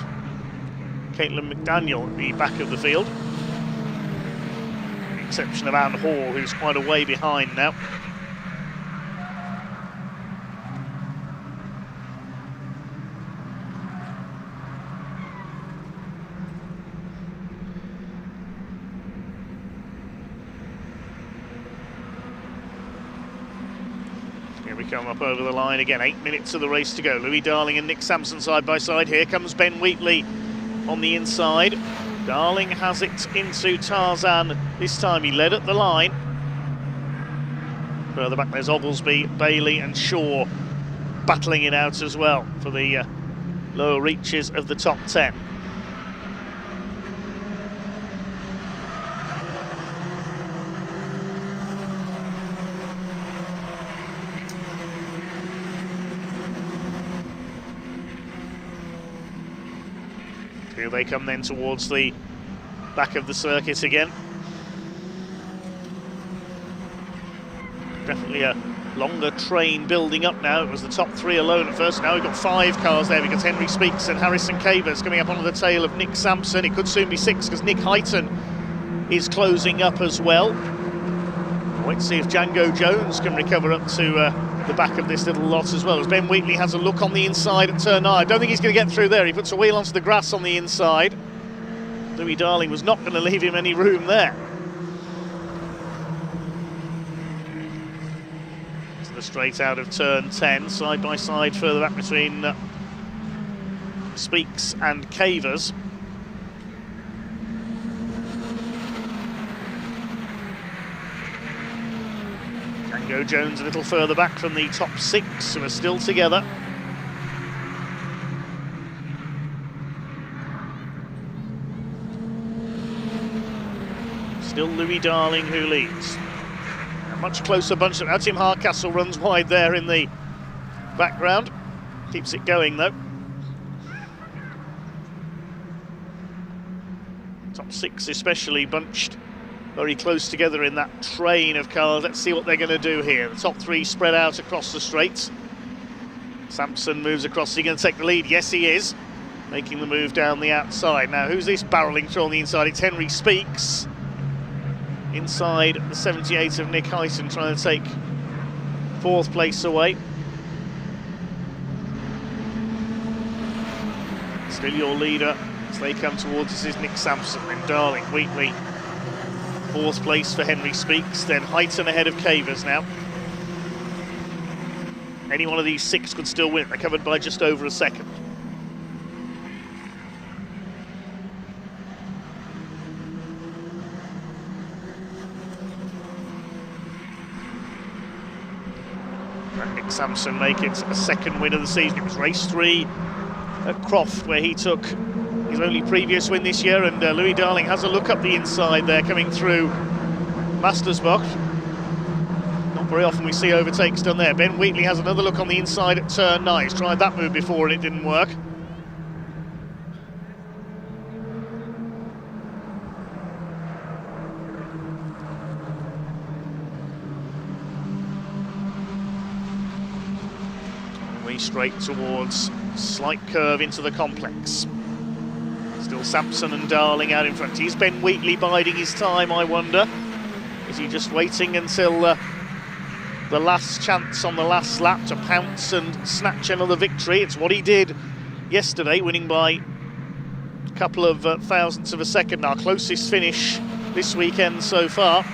Speaker 5: Caitlin McDaniel at the back of the field. With the exception of Anne Hall, who's quite a way behind now. We come up over the line again, 8 minutes of the race to go. Louis Darling and Nick Sampson side by side. Here comes Ben Wheatley on the inside. Darling has it into Tarzan. This time he led at the line. Further back there's Oglesby, Bailey and Shaw battling it out as well for the lower reaches of the top 10. Here they come then towards the back of the circuit again. Definitely a longer train building up now. It was the top 3 alone at first. Now we've got 5 cars there because Henry Speaks and Harrison Cavers coming up onto the tail of Nick Sampson. It could soon be 6 because Nick Hyton is closing up as well. Wait to see if Django Jones can recover up to the back of this little lot as well, as Ben Wheatley has a look on the inside at turn 9. I don't think he's going to get through there. He puts a wheel onto the grass on the inside. Louis Darling was not going to leave him any room there. To the straight out of turn 10, side by side further back between Speaks and Cavers. Django Jones a little further back from the top 6 who are still together. Still Louis Darling who leads. A much closer bunch. Now Tim Hardcastle runs wide there in the background. Keeps it going though. Top 6 especially bunched very close together in that train of cars. Let's see what they're going to do here. The top 3 spread out across the straights. Sampson moves across. Is he going to take the lead? Yes, he is. Making the move down the outside. Now, who's this barrelling through on the inside? It's Henry Speaks. Inside the 78 of Nick Hyton, trying to take 4th place away. Still your leader as they come towards us is Nick Sampson, then Darling, Wheatley. 4th place for Henry Speaks, then Hyton ahead of Cavers now. Any one of these 6 could still win. They're covered by just over a second. Let Nick Sampson make it a second win of the season. It was race 3 at Croft where he took his only previous win this year, and Louis Darling has a look up the inside there coming through Mastersbach. Not very often we see overtakes done there. Ben Wheatley has another look on the inside at turn 9. He's tried that move before and it didn't work. Straight towards slight curve into the complex. Still Sampson and Darling out in front. Is Ben Wheatley biding his time, I wonder? Is he just waiting until the last chance on the last lap to pounce and snatch another victory? It's what he did yesterday, winning by a couple of thousandths of a second. Our closest finish this weekend so far.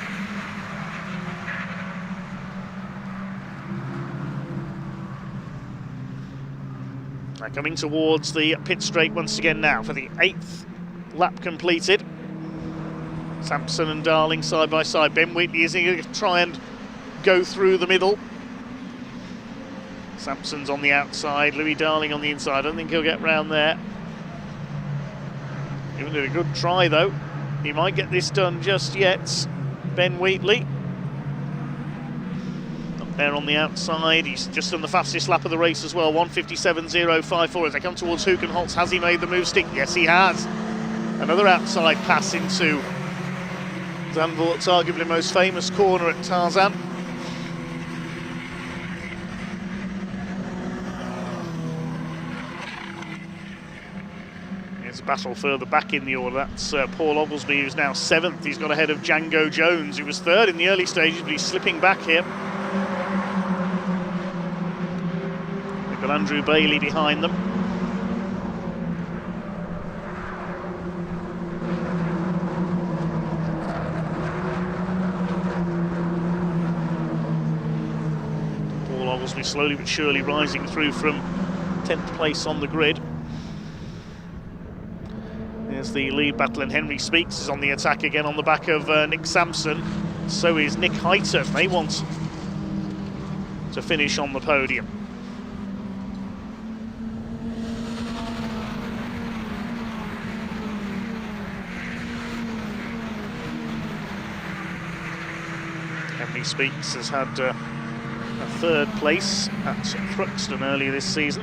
Speaker 5: Coming towards the pit straight once again now for the 8th lap completed. Sampson and Darling side by side. Ben Wheatley is going to try and go through the middle. Sampson's on the outside, Louis Darling on the inside. I don't think he'll get round there. Giving it a good try though. He might get this done just yet. Ben Wheatley. There on the outside, he's just done the fastest lap of the race as well, 1:57.054. As they come towards Hugenholtz, has he made the move stick? Yes, he has. Another outside pass into Zandvoort's arguably most famous corner at Tarzan. It's a battle further back in the order. That's Paul Oglesby, who's now 7th. He's got ahead of Django Jones, who was 3rd in the early stages, but he's slipping back here. Andrew Bailey behind them. Paul Oglesby slowly but surely rising through from 10th place on the grid. There's the lead battle, and Henry Speaks is on the attack again on the back of Nick Sampson. So is Nick Heighton. They want to finish on the podium. Henry Speaks has had a 3rd place at Thruxton earlier this season.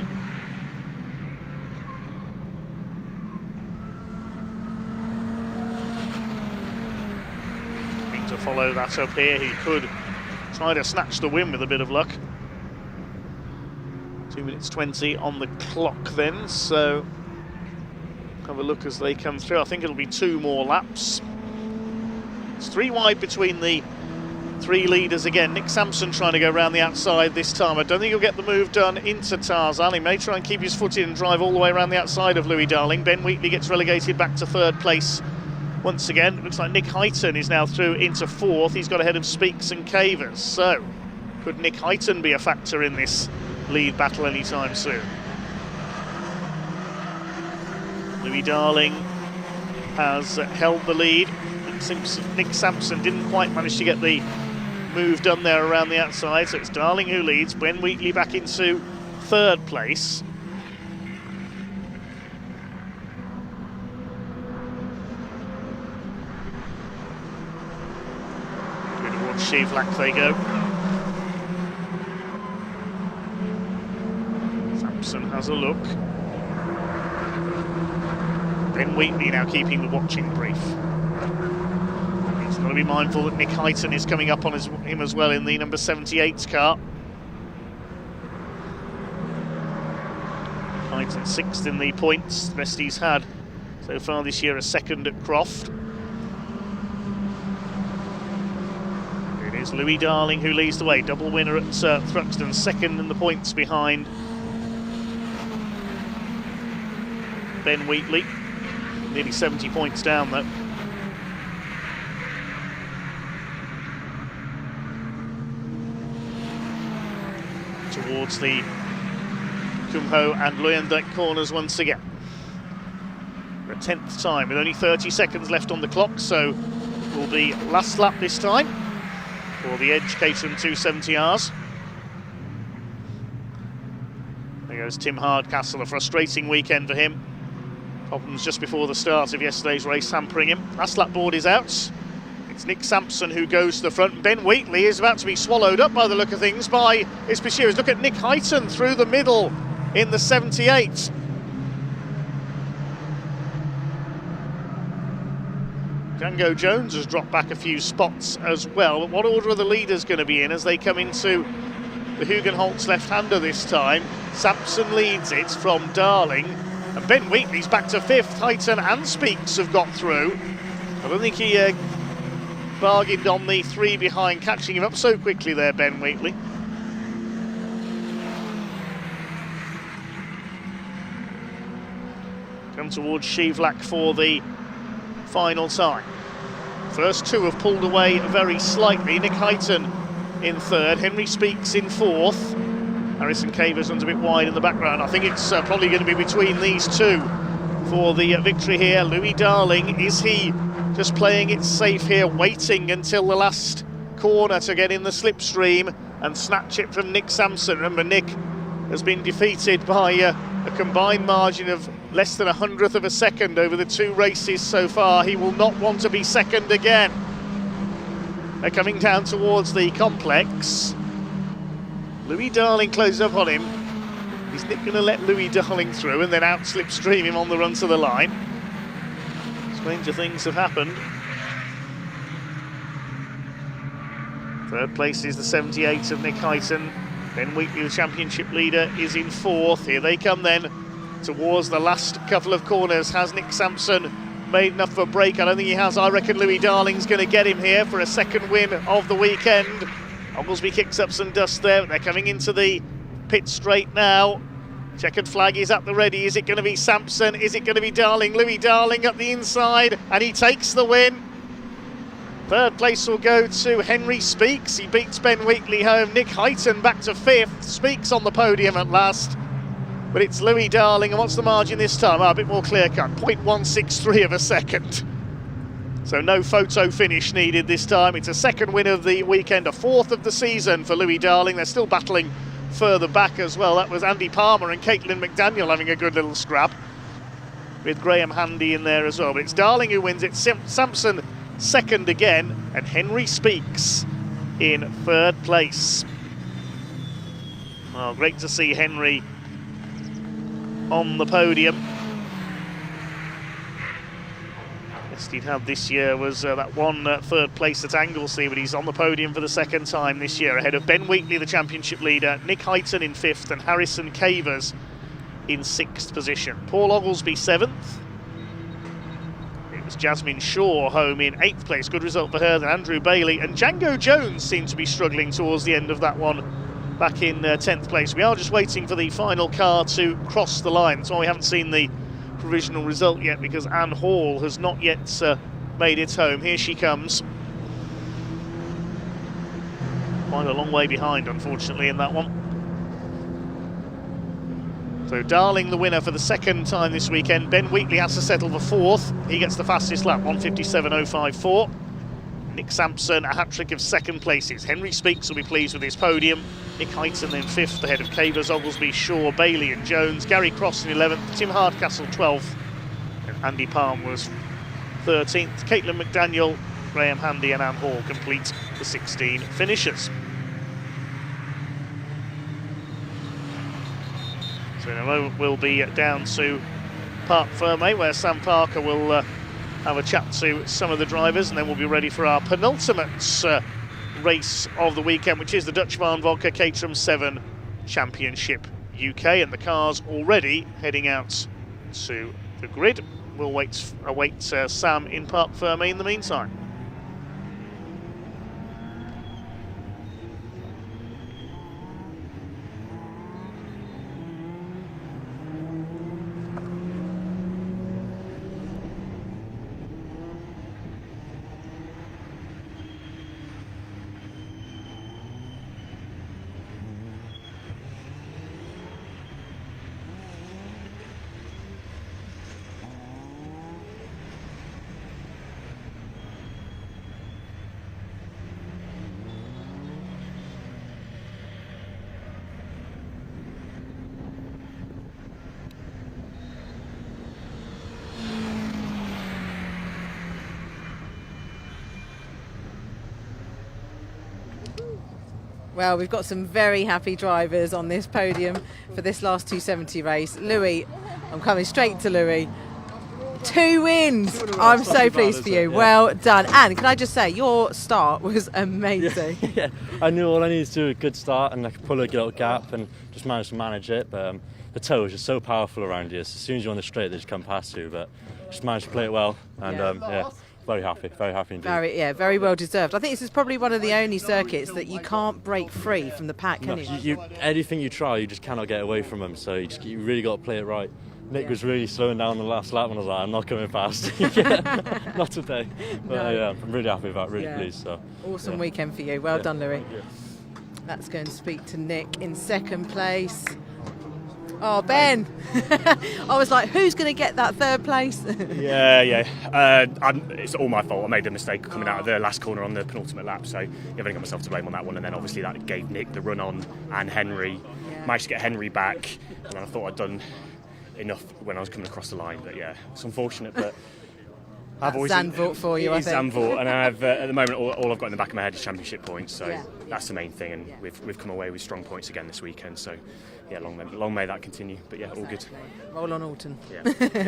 Speaker 5: Need to follow that up here. He could try to snatch the win with a bit of luck. 2:20 on the clock then, so have a look as they come through. I think it'll be 2 more laps. It's 3 wide between the 3 leaders again. Nick Sampson trying to go around the outside this time. I don't think he'll get the move done into Tarzan. He may try and keep his foot in and drive all the way around the outside of Louis Darling. Ben Wheatley gets relegated back to 3rd place once again. It looks like Nick Heighton is now through into 4th. He's got ahead of Speaks and Cavers. So, could Nick Heighton be a factor in this lead battle anytime soon? Louis Darling has held the lead. Nick Sampson didn't quite manage to get the move done there around the outside, so it's Darling who leads. Ben Wheatley back into 3rd place. Towards Shevlak they go. Sampson has a look. Ben Wheatley now keeping the watching brief. Got to be mindful that Nick Heighton is coming up on him as well in the number 78's car. Heighton 6th in the points, the best he's had so far this year, a 2nd at Croft. It is Louis Darling who leads the way, double winner at Thruxton, 2nd in the points behind Ben Wheatley. Nearly 70 points down though. Towards the Kumho and Luyendijk corners once again. For a 10th time with only 30 seconds left on the clock, so it will be last lap this time for the Edge Caterham 270Rs. There goes Tim Hardcastle, a frustrating weekend for him. Problems just before the start of yesterday's race hampering him. Last lap board is out. It's Nick Sampson who goes to the front. Ben Wheatley is about to be swallowed up by the look of things by his pursuers. Look at Nick Hyton through the middle in the 78. Django Jones has dropped back a few spots as well. But what order are the leaders going to be in as they come into the Hugenholtz left-hander this time? Sampson leads it from Darling, and Ben Wheatley's back to 5th. Hyton and Speaks have got through. I don't think he bargained on the 3 behind, catching him up so quickly there, Ben Wheatley. Come towards Shevlak for the final time. First 2 have pulled away very slightly. Nick Hyton in 3rd, Henry Speaks in 4th. Harrison Cavers runs a bit wide in the background. I think it's probably going to be between these 2 for the victory here. Louis Darling, is he just playing it safe here, waiting until the last corner to get in the slipstream and snatch it from Nick Sampson? Remember, Nick has been defeated by a combined margin of less than 100th of a second over the 2 races so far. He will not want to be second again. They're coming down towards the complex. Louis Darling closes up on him. Is Nick going to let Louis Darling through and then out slipstream him on the run to the line? Stranger things have happened. 3rd place is the 78 of Nick Hyton. Ben Wheatley, the championship leader, is in 4th. Here they come then towards the last couple of corners. Has Nick Sampson made enough of a break? I don't think he has. I reckon Louis Darling's going to get him here for a 2nd win of the weekend. Oglesby kicks up some dust there. They're coming into the pit straight now. Checkered flag is at the ready. Is it going to be Sampson? Is it going to be Darling? Louis Darling up the inside, and he takes the win. 3rd place will go to Henry Speaks. He beats Ben Wheatley home. Nick Hyton back to 5th. Speaks on the podium at last. But it's Louis Darling, and what's the margin this time? A bit more clear-cut, 0.163 of a second. So no photo finish needed this time. It's a 2nd win of the weekend, a 4th of the season for Louis Darling. They're still battling further back as well. That was Andy Palmer and Caitlin McDaniel having a good little scrap, with Graham Handy in there as well. But it's Darling who wins it. Sampson 2nd again, and Henry Speaks in 3rd place. Well, great to see Henry on the podium. Best he'd had this year was that one 3rd place at Anglesey, but he's on the podium for the 2nd time this year, ahead of Ben Wheatley, the championship leader, Nick Hyton in 5th, and Harrison Cavers in 6th position. Paul Oglesby 7th. It was Jasmine Shaw home in 8th place. Good result for her. Then Andrew Bailey and Django Jones seemed to be struggling towards the end of that one, back in 10th place. We are just waiting for the final car to cross the line. That's why we haven't seen the provisional result yet, because Anne Hall has not yet made it home. Here she comes. Quite a long way behind, unfortunately, in that one. So Darling the winner for the 2nd time this weekend. Ben Wheatley has to settle for 4th. He gets the fastest lap, 1:57.054. Nick Sampson, a hat-trick of 2nd places. Henry Speaks will be pleased with his podium. Nick Hyton then 5th, ahead of Cavers, Oglesby, Shaw, Bailey and Jones. Gary Cross in 11th, Tim Hardcastle 12th, and Andy Palm was 13th. Caitlin McDaniel, Graham Handy and Anne Hall complete the 16 finishers. So in a moment we'll be down to Parc Fermé, where Sam Parker will have a chat to some of the drivers, and then we'll be ready for our penultimate race of the weekend, which is the Dutch Van Vodka Caterham 7 Championship UK, and the cars already heading out to the grid. We'll await Sam in Parc Fermé in the meantime.
Speaker 17: Well, we've got some very happy drivers on this podium for this last 270 race. Louis, I'm coming straight to Louis. 2 wins. I'm so pleased for you.
Speaker 12: Yeah.
Speaker 17: Well done. And can I just say, your start was amazing.
Speaker 12: Yeah, I knew all I needed to do was a good start and I could pull a little gap and just managed to manage it. But the toe is just so powerful around you. So as soon as you're on the straight, they just come past you. But just managed to play it well. And very happy indeed.
Speaker 17: Very well deserved. I think this is probably one of the only circuits that you can't break free from the pack, can you?
Speaker 12: Anything you try, you just cannot get away from them. So you really got to play it right. Nick was really slowing down the last lap and I was like, I'm not coming fast. Not today. But I'm really happy about it, really pleased. So,
Speaker 17: awesome weekend for you. Well done, Louis. Let's go and speak to Nick in second place. Oh, Ben. I was like, who's going to get that third place?
Speaker 13: It's all my fault. I made a mistake coming out of the last corner on the penultimate lap, so I've only got myself to blame on that one. And then obviously that gave Nick the run on and Henry. Managed to get Henry back, and then I thought I'd done enough when I was coming across the line. But it's unfortunate, but
Speaker 17: I've always Zandvoort for you, I think.
Speaker 13: Zandvoort, and I've at the moment all I've got in the back of my head is championship points, so that's the main thing. And we've come away with strong points again this weekend, so long may that continue. But all good.
Speaker 17: Roll on, Alton.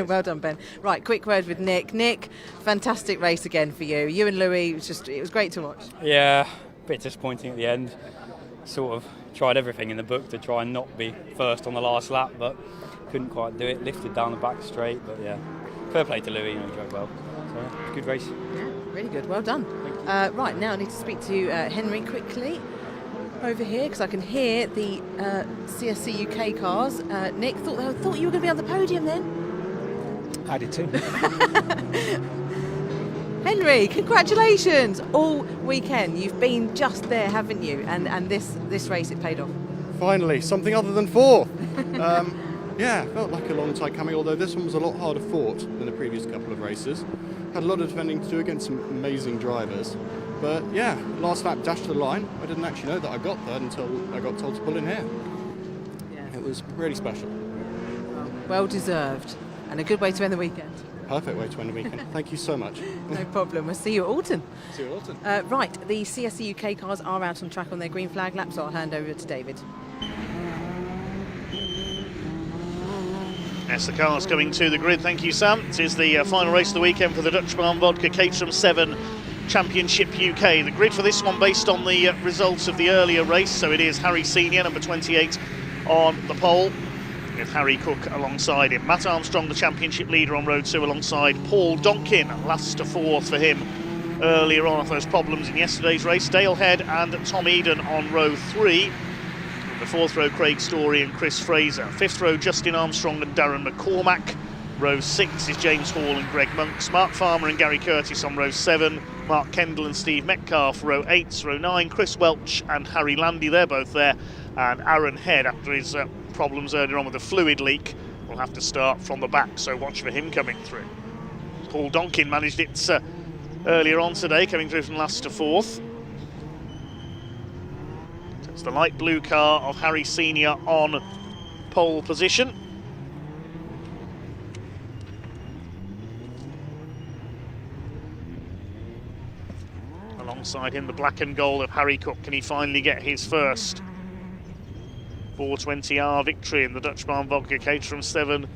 Speaker 17: Well done, Ben. Right, quick word with Nick. Nick, fantastic race again for you. You and Louis, it was great to watch.
Speaker 15: Yeah, a bit disappointing at the end. Sort of tried everything in the book to try and not be first on the last lap, but couldn't quite do it. Lifted down the back straight, but fair play to Louis. He drove well. So good race.
Speaker 17: Yeah, really good. Well done. Right, now I need to speak to Henry quickly over here because I can hear the CSC UK cars. Nick, thought you were going to be on the podium then.
Speaker 16: I did too.
Speaker 17: Henry, congratulations! All weekend you've been just there, haven't you? And this race, it paid off.
Speaker 18: Finally, something other than fourth. Felt like a long time coming, although this one was a lot harder fought than the previous couple of races. Had a lot of defending to do against some amazing drivers. But last lap dashed to the line. I didn't actually know that I got there until I got told to pull in here. It was really special.
Speaker 17: Well deserved. And a good way to end the weekend.
Speaker 18: Perfect way to end the weekend. Thank you so much.
Speaker 17: No problem. We'll see you at Alton.
Speaker 18: See you at Alton.
Speaker 17: Right, the CSC UK cars are out on track on their green flag lap, so I'll hand over to David.
Speaker 5: Yes, the cars coming to the grid. Thank you, Sam. It is the final race of the weekend for the Dutch Barn Vodka Caterham 7 Championship UK. The grid for this one based on the results of the earlier race. So it is Harry Senior, number 28, on the pole, with Harry Cook alongside him. Matt Armstrong, the championship leader on row 2, alongside Paul Donkin, last to fourth for him earlier on after those problems in yesterday's race. Dale Head and Tom Eden on row 3. The fourth row, Craig Story and Chris Fraser. Fifth row, Justin Armstrong and Darren McCormack. Row 6 is James Hall and Greg Monks. Mark Farmer and Gary Curtis on row 7. Mark Kendall and Steve Metcalf, row 8. Row 9, Chris Welch and Harry Landy, they're both there. And Aaron Head, after his problems earlier on with the fluid leak, will have to start from the back, so watch for him coming through. Paul Donkin managed it earlier on today, coming through from last to fourth. It's the light blue car of Harry Senior on pole position. Alongside him, the black and gold of Harry Cook. Can he finally get his first 420R victory in the Dutch Barn Vodka Caterham 7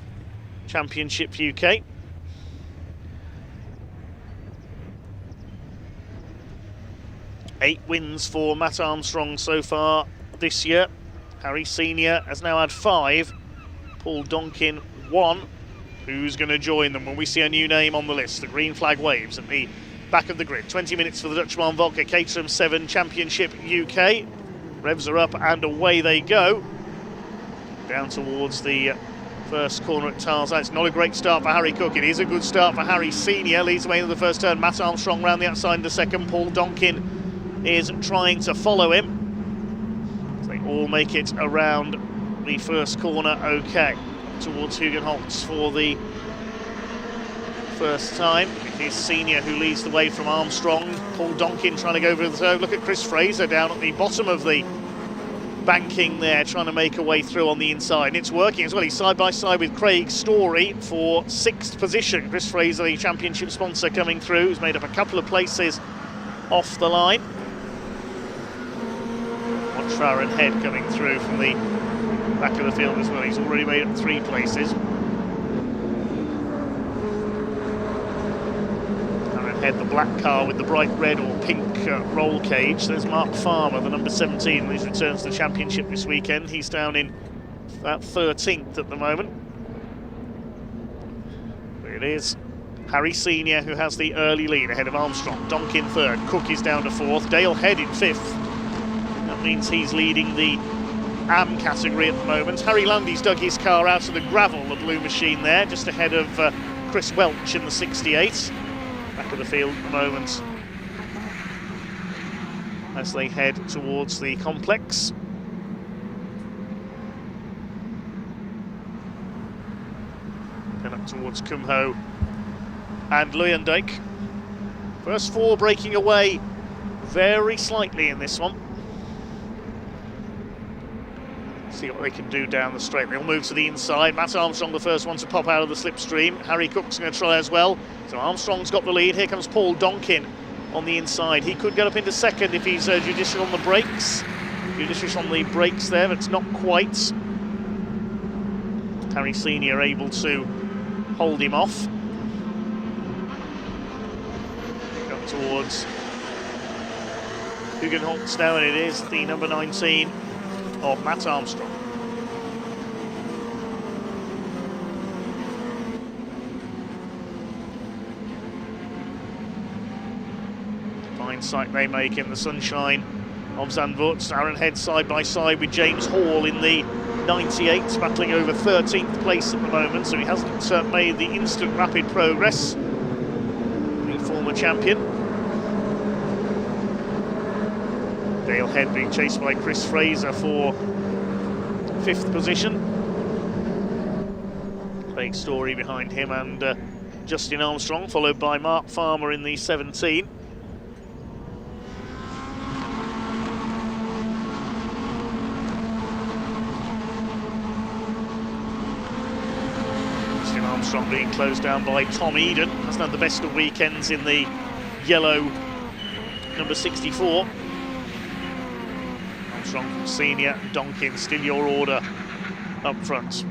Speaker 5: Championship UK? Eight wins for Matt Armstrong so far this year. Harry Senior has now had 5. Paul Donkin 1. Who's going to join them when we see a new name on the list? The green flag waves at the back of the grid. 20 minutes for the Dutch Barn Vodka Caterham 7 Championship UK. Revs are up and away they go. Down towards the first corner at Tarzan. It's not a great start for Harry Cook. It is a good start for Harry Senior. Leads away into the first turn. Matt Armstrong round the outside in the second. Paul Donkin is trying to follow him. So they all make it around the first corner okay. Towards Hugenholtz for the first time. It is Senior who leads the way from Armstrong. Paul Donkin trying to go over the third. Look at Chris Fraser down at the bottom of the banking there, trying to make a way through on the inside. And it's working as well. He's side by side with Craig Story for 6th position. Chris Fraser, the championship sponsor, coming through, who's made up a couple of places off the line. Aaron Head coming through from the back of the field as well. He's already made up 3 places. Aaron Head, the black car with the bright red or pink roll cage. There's Mark Farmer, the number 17, who's returns to the championship this weekend. He's down in about 13th at the moment. There it is. Harry Senior, who has the early lead ahead of Armstrong. Donkin 3rd, Cook is down to 4th, Dale Head in 5th. That means he's leading the AM category at the moment. Harry Lundy's dug his car out of the gravel, the blue machine there, just ahead of Chris Welch in the 68. Back of the field at the moment as they head towards the complex. Then up towards Kumho and Luyendijk. First 4 breaking away very slightly in this one. See what they can do down the straight. They'll move to the inside. Matt Armstrong, the first one to pop out of the slipstream. Harry Cook's going to try as well. So Armstrong's got the lead. Here comes Paul Donkin on the inside. He could get up into 2nd if he's judicious on the brakes. Judicious on the brakes there, but it's not quite. Harry Senior able to hold him off. Come towards Hugenholtz now, and it is the number 19 of Matt Armstrong. Fine sight they make in the sunshine of Zandvoort. Aaron Head side by side with James Hall in the 98, battling over 13th place at the moment, so he hasn't made the instant rapid progress. The former champion. Dale Head being chased by Chris Fraser for 5th position. Craig Story behind him and Justin Armstrong, followed by Mark Farmer in the 17. Justin Armstrong being closed down by Tom Eden. Hasn't had the best of weekends in the yellow number 64. Armstrong from Senior, Donkin, still your order up front.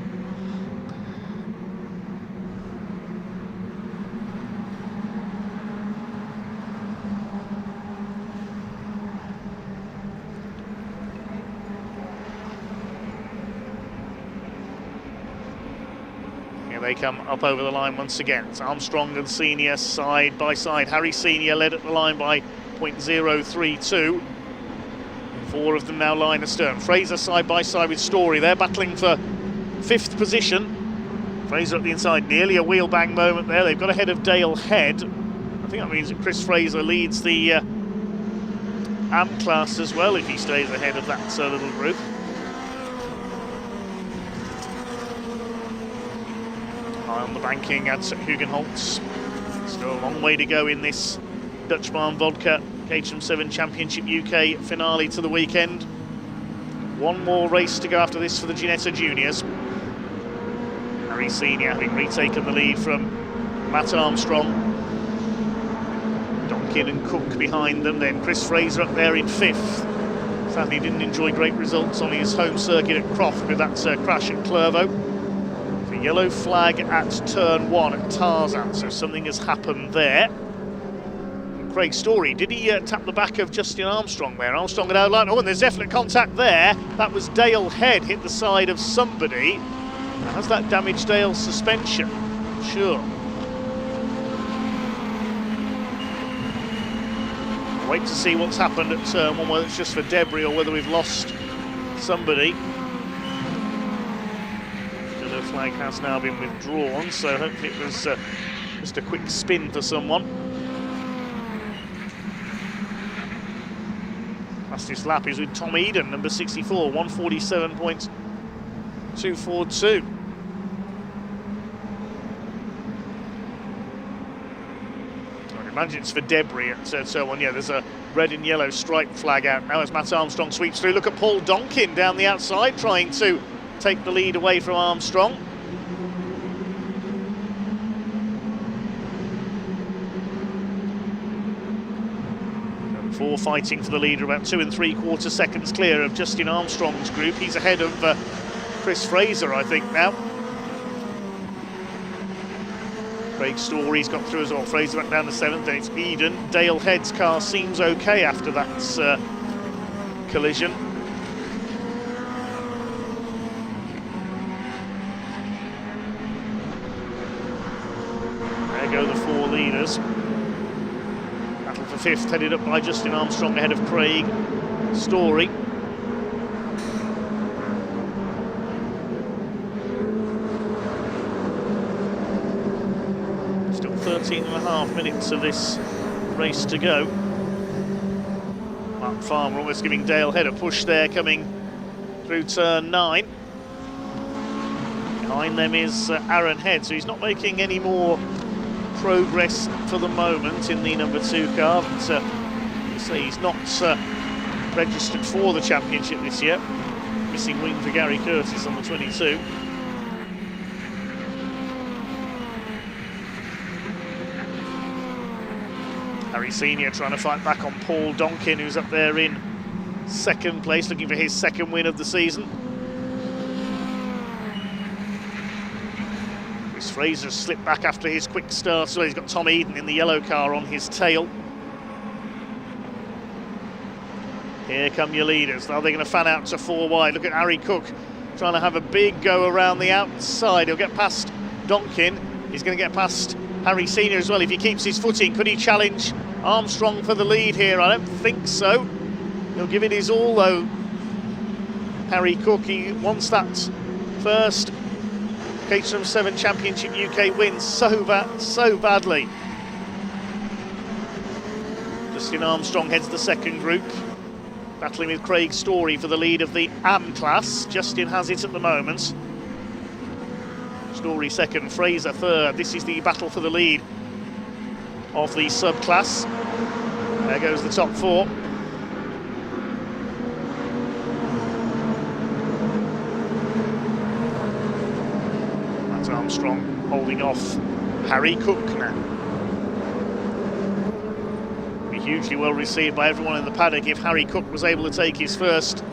Speaker 5: Here they come up over the line once again. It's Armstrong and Senior side by side. Harry Senior led at the line by 0.032. 4 of them now line astern. Fraser side by side with Story. They're battling for 5th position. Fraser at the inside, nearly a wheel bang moment there. They've got ahead of Dale Head. I think that means that Chris Fraser leads the AM class as well if he stays ahead of that little group. High on the banking at Hugenholtz. Still a long way to go in this Dutch Barn Vodka Caterham 7 Championship UK finale to the weekend. 1 more race to go after this for the Ginetta Juniors. Harry Senior having retaken the lead from Matt Armstrong. Donkin and Cook behind them, then Chris Fraser up there in 5th. Sadly didn't enjoy great results on his home circuit at Croft with that crash at Clervaux. The yellow flag at turn 1 at Tarzan, so something has happened there. Craig Story, did he tap the back of Justin Armstrong there? Armstrong had outlined, oh, and there's definite contact there. That was Dale Head, hit the side of somebody. Has that damaged Dale's suspension? Sure. Wait to see what's happened at turn 1, whether it's just for debris or whether we've lost somebody. The yellow flag has now been withdrawn, so hopefully it was just a quick spin for someone. Fastest lap is with Tom Eden, number 64, 147.242. I imagine it's for debris at turn 1. Yeah, there's a red and yellow stripe flag out now as Matt Armstrong sweeps through. Look at Paul Donkin down the outside, trying to take the lead away from Armstrong. Four fighting for the leader, about 2 3/4 seconds clear of Justin Armstrong's group. He's ahead of Chris Fraser, I think, now. Craig Story's got through as well. Fraser back down to 7th, then it's Eden. Dale Head's car seems okay after that collision. There go the 4 leaders. Battle for 5th, headed up by Justin Armstrong ahead of Craig Story. Still 13.5 minutes of this race to go. Mark Farmer almost giving Dale Head a push there, coming through turn 9. Behind them is Aaron Head, so he's not making any more progress for the moment in the number 2 car, but you say he's not registered for the championship this year. Missing wing for Gary Curtis on the 22. Harry Senior trying to fight back on Paul Donkin, who's up there in 2nd place, looking for his 2nd win of the season. Chris Fraser slipped back after his quick start, so he's got Tom Eden in the yellow car on his tail. Here come your leaders. Now they're going to fan out to 4 wide. Look at Harry Cook trying to have a big go around the outside. He'll get past Donkin. He's going to get past Harry Senior as well if he keeps his footing. Could he challenge Armstrong for the lead here? I don't think so. He'll give it his all though. Harry Cook, he wants that first Caterham 7 Championship UK win so badly. Justin Armstrong heads the 2nd group, battling with Craig Story for the lead of the AM class. Justin has it at the moment. Story 2nd, Fraser 3rd. This is the battle for the lead of the subclass. There goes the top 4. That's Armstrong holding off Harry Cook now. Be hugely well received by everyone in the paddock if Harry Cook was able to take his first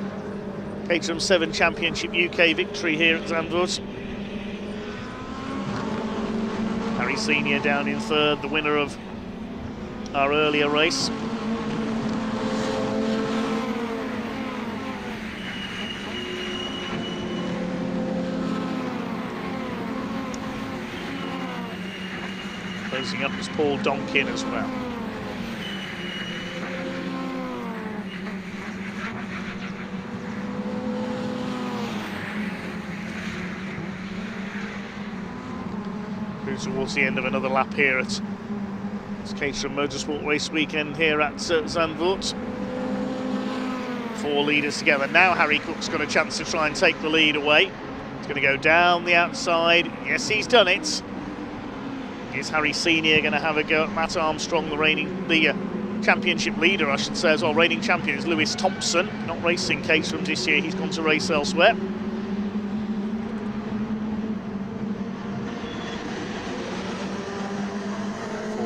Speaker 5: Caterham 7 Championship UK victory here at Zandvoort. Harry Senior down in 3rd, the winner of our earlier race. Closing up is Paul Donkin as well. Towards the end of another lap here at Caterham Motorsport Race Weekend here at Zandvoort. 4 leaders together. Now Harry Cook's got a chance to try and take the lead away. He's going to go down the outside. Yes, he's done it. Is Harry Senior going to have a go at Matt Armstrong, the championship leader, I should say, as well. Reigning champion is Lewis Thompson, not racing Caterham this year. He's gone to race elsewhere.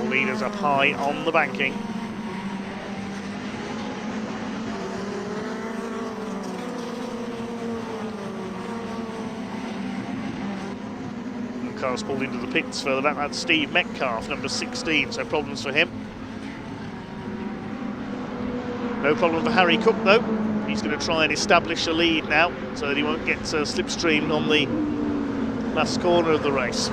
Speaker 5: Leaders up high on the banking. The car's pulled into the pits further back. That's Steve Metcalf, number 16, so problems for him. No problem for Harry Cook though. He's going to try and establish a lead now so that he won't get slipstreamed on the last corner of the race.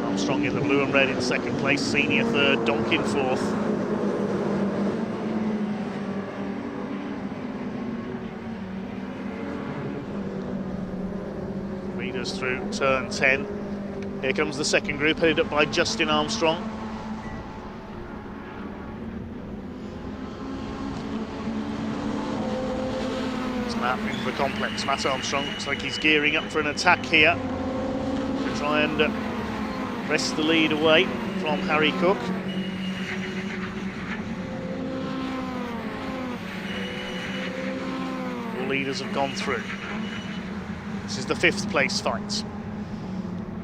Speaker 5: Armstrong in the blue and red in 2nd place, Senior 3rd, Donkin 4th. Leaders through turn 10. Here comes the 2nd group, headed up by Justin Armstrong. It's Matt into the complex. Matt Armstrong looks like he's gearing up for an attack here to try and wrest the lead away from Harry Cook. All leaders have gone through. This is the 5th place fight.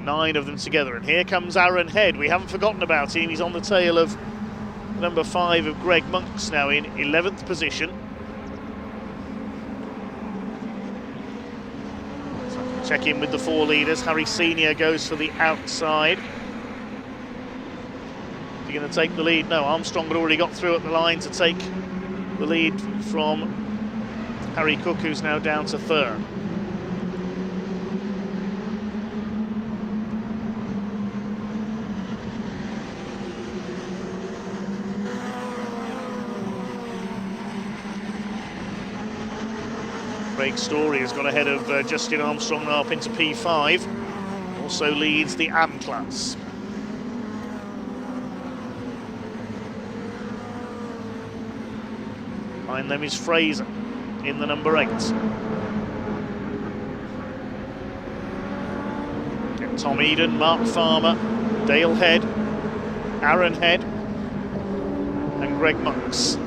Speaker 5: 9 of them together, and here comes Aaron Head. We haven't forgotten about him. He's on the tail of number 5 of Greg Monks now in 11th position. Check in with the 4 leaders. Harry Senior goes for the outside. Is he going to take the lead? No, Armstrong had already got through at the line to take the lead from Harry Cook, who's now down to 3rd. Craig Story has got ahead of Justin Armstrong now up into P5. Also leads the AM class. Behind them is Fraser in the number 8. Get Tom Eden, Mark Farmer, Dale Head, Aaron Head and Greg Monks.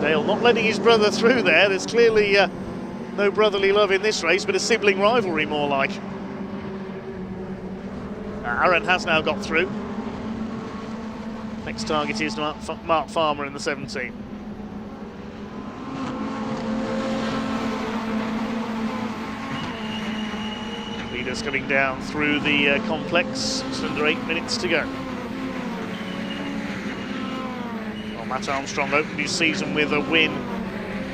Speaker 5: Dale not letting his brother through there. There's clearly no brotherly love in this race, but a sibling rivalry more like. Aaron has now got through. Next target is Mark Farmer in the 17. Leaders coming down through the complex. Just under 8 minutes to go. Well, Matt Armstrong opened his season with a win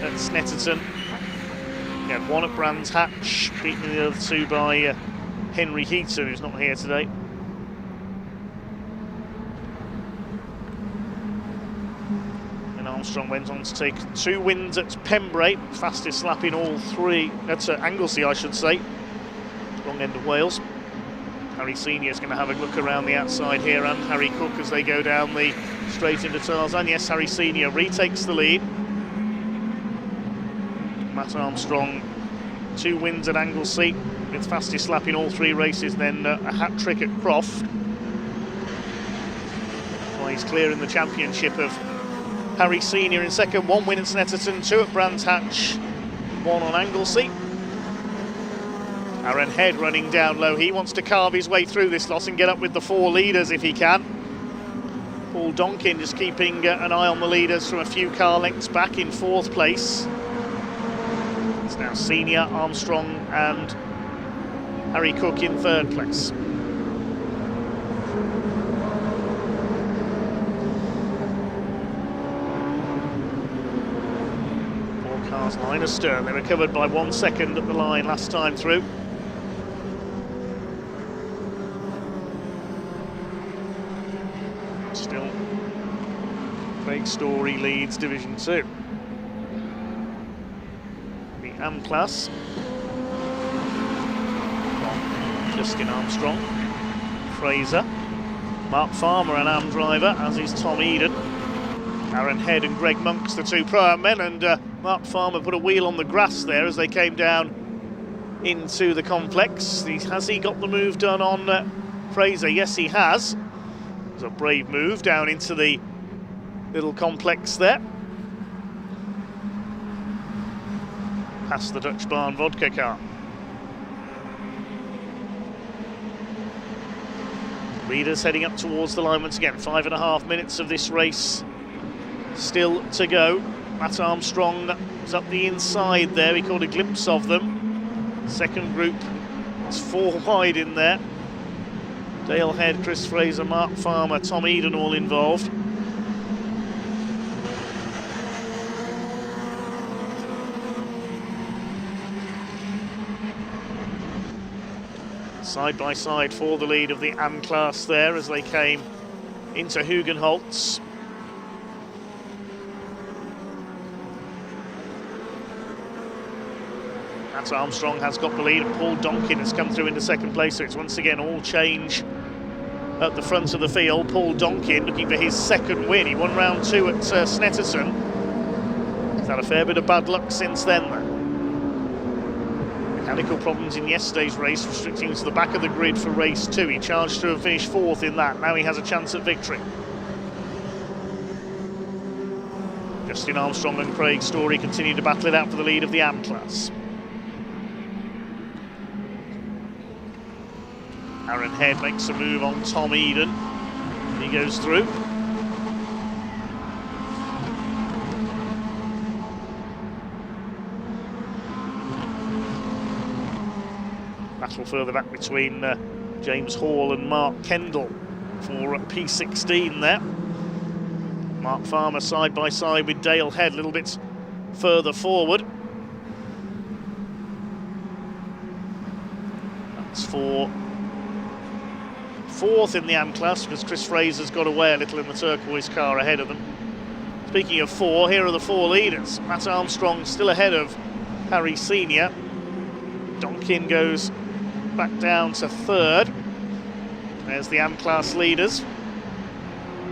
Speaker 5: at Snetterton. He had one at Brands Hatch, beaten the other 2 by Henry Heaton, who's not here today. Armstrong went on to take 2 wins at Pembrey, fastest lap in all 3, at Anglesey I should say, wrong end of Wales. Harry Senior is going to have a look around the outside here, and Harry Cook as they go down the straight into Tarzan. Yes, Harry Senior retakes the lead. Matt Armstrong, 2 wins at Anglesey, its fastest lap in all 3 races, then a hat-trick at Croft. Well, he's clear in the championship of Harry Senior in second, 1 win at Snetterton, 2 at Brands Hatch, 1 on Anglesey. Aaron Head running down low. He wants to carve his way through this lot and get up with the 4 leaders if he can. Paul Donkin just keeping an eye on the leaders from a few car lengths back in 4th place. It's now Senior, Armstrong and Harry Cook in 3rd place. Line astern. They were covered by 1 second at the line last time through. Still, Craig Story leads Division 2. The AM class. Justin Armstrong, Fraser, Mark Farmer an AM driver, as is Tom Eden. Aaron Head and Greg Monks, the 2 pro-am men, and Mark Farmer put a wheel on the grass there as they came down into the complex. Has he got the move done on Fraser? Yes, he has. It's a brave move down into the little complex there. Past the Dutch Barn Vodka car. Leaders heading up towards the line once again. 5.5 minutes of this race still to go. Matt Armstrong was up the inside there. We caught a glimpse of them. Second group, it's 4 wide in there. Dale Head, Chris Fraser, Mark Farmer, Tom Eden all involved. Side by side for the lead of the AM class there as they came into Hugenholtz. Matt Armstrong has got the lead, and Paul Donkin has come through into 2nd place, so it's once again all change at the front of the field. Paul Donkin looking for his 2nd win. He won round 2 at Snetterton. He's had a fair bit of bad luck since then, though. Mechanical problems in yesterday's race restricting him to the back of the grid for race 2. He charged to have finished 4th in that. Now he has a chance at victory. Justin Armstrong and Craig Story continue to battle it out for the lead of the AM class. Aaron Head makes a move on Tom Eden. He goes through. Battle further back between James Hall and Mark Kendall for P16 there. Mark Farmer side by side with Dale Head a little bit further forward. That's for fourth in the AM class because Chris Fraser's got away a little in the turquoise car ahead of them. Speaking of four, here are the four leaders. Matt Armstrong still ahead of Harry Senior. Donkin goes back down to third. There's the AM class leaders,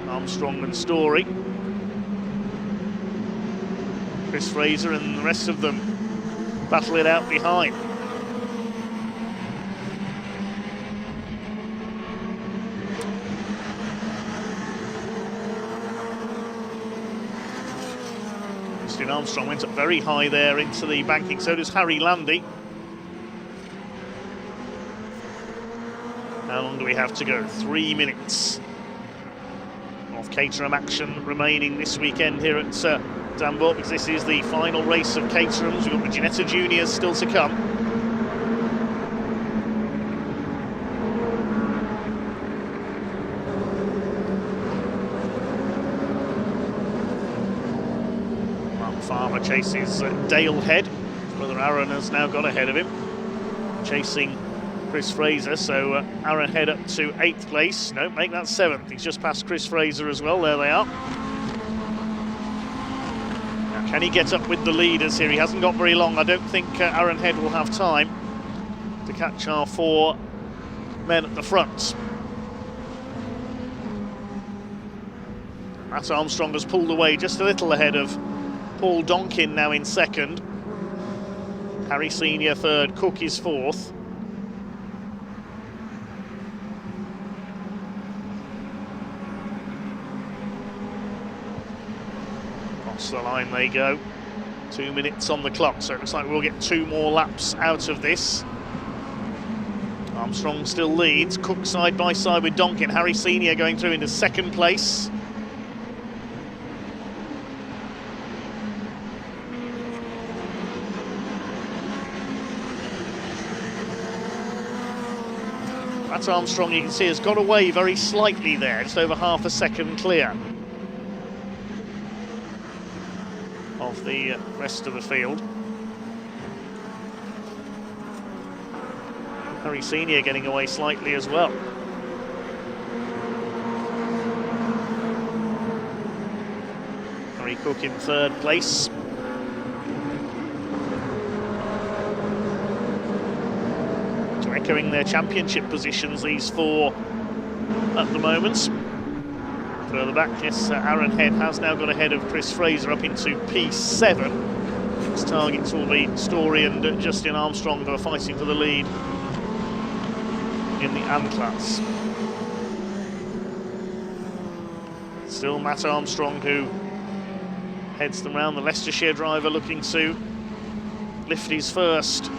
Speaker 5: Armstrong and Story. Chris Fraser and the rest of them battle it out behind. Justin Armstrong went up very high there into the banking, so does Harry Landy. How long do we have to go? 3 minutes of Caterham action remaining this weekend here at Zandvoort, because this is the final race of Caterham's. We've got the Ginetta Juniors still to come. Mark Farmer chases Dale Head. His brother Aaron has now got ahead of him, chasing Chris Fraser, so Aaron Head up to 8th place. No, make that 7th. He's just passed Chris Fraser as well. There they are. Now, can he get up with the leaders here? He hasn't got very long. I don't think Aaron Head will have time to catch our 4 men at the front. Matt Armstrong has pulled away just a little ahead of Paul Donkin, now in 2nd. Harry Senior 3rd, Cook is 4th. The line they go. 2 minutes on the clock, so it looks like we'll get 2 more laps out of this. Armstrong still leads. Cook side by side with Donkin. Harry Senior going through into 2nd place. Matt Armstrong, you can see, has got away very slightly there, just over half a second clear of the rest of the field. Harry Senior getting away slightly as well. Harry Cook in 3rd place. So echoing their championship positions, these 4 at the moment. Further back, yes, Aaron Head has now got ahead of Chris Fraser up into P7. His targets will be Story and Justin Armstrong, who are fighting for the lead in the AM class. Still Matt Armstrong who heads them round, the Leicestershire driver looking to lift his first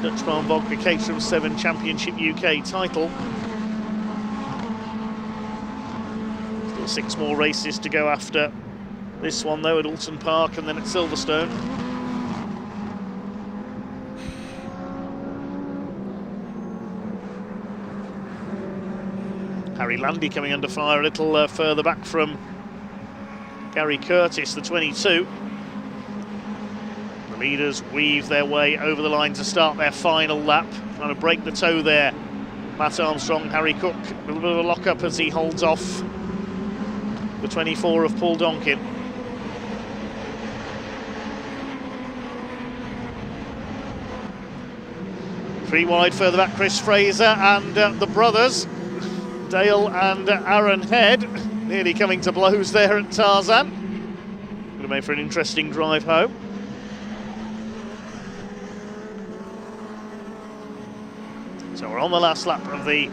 Speaker 5: Dutch Vodka Caterham 7 Championship UK title. 6 more races to go after this one though, at Alton Park and then at Silverstone. Harry Landy coming under fire a little further back from Gary Curtis, the 22. The leaders weave their way over the line to start their final lap. Trying to break the toe there. Matt Armstrong, Harry Cook, a little bit of a lock-up as he holds off the 24 of Paul Donkin. Three wide further back, Chris Fraser and the brothers, Dale and Aaron Head, nearly coming to blows there at Tarzan. Would have made for an interesting drive home. So we're on the last lap of the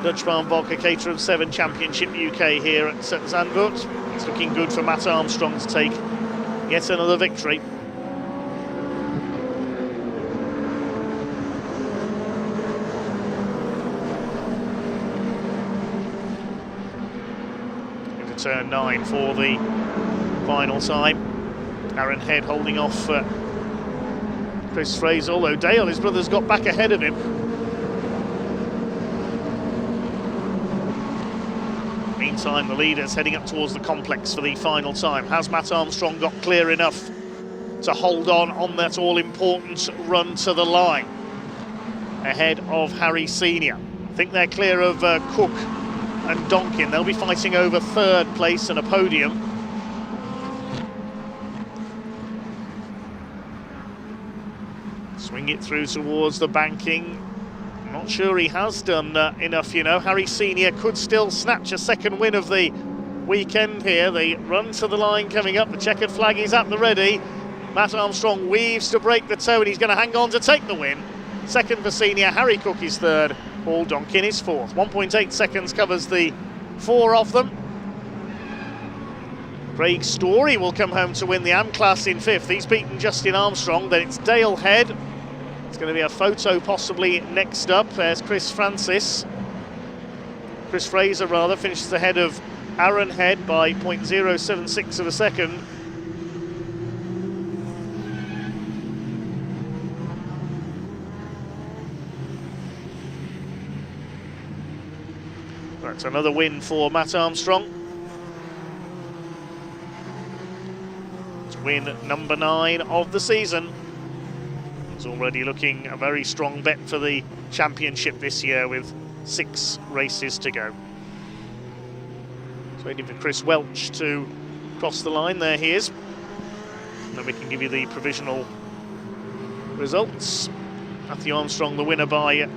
Speaker 5: Dutch Vodka Caterham 7 Championship UK here at Zandvoort. It's looking good for Matt Armstrong to take yet another victory. turn 9 for the final time. Aaron Head holding off Chris Fraser, although Dale, his brother's got back ahead of him. Meantime, the leader's heading up towards the complex for the final time. Has Matt Armstrong got clear enough to hold on that all-important run to the line ahead of Harry Senior? I think they're clear of Cook and Donkin. They'll be fighting over third place and a podium. Swing it through towards the banking. I'm not sure he has done enough, you know. Harry Senior could still snatch a second win of the weekend here. The run to the line coming up. The checkered flag is at the ready. Matt Armstrong weaves to break the toe, and he's going to hang on to take the win. Second for Senior. Harry Cook is third. Paul Donkin is fourth. 1.8 seconds covers the four of them. Craig Story will come home to win the AM class in fifth. He's beaten Justin Armstrong. Then it's Dale Head. It's going to be a photo possibly next up. There's Chris Fraser rather, finishes ahead of Aaron Head by 0.076 of a second. That's another win for Matt Armstrong. It's win number 9 of the season. It's already looking a very strong bet for the championship this year with 6 races to go. Just waiting for Chris Welch to cross the line. There he is. And then we can give you the provisional results. Matthew Armstrong the winner by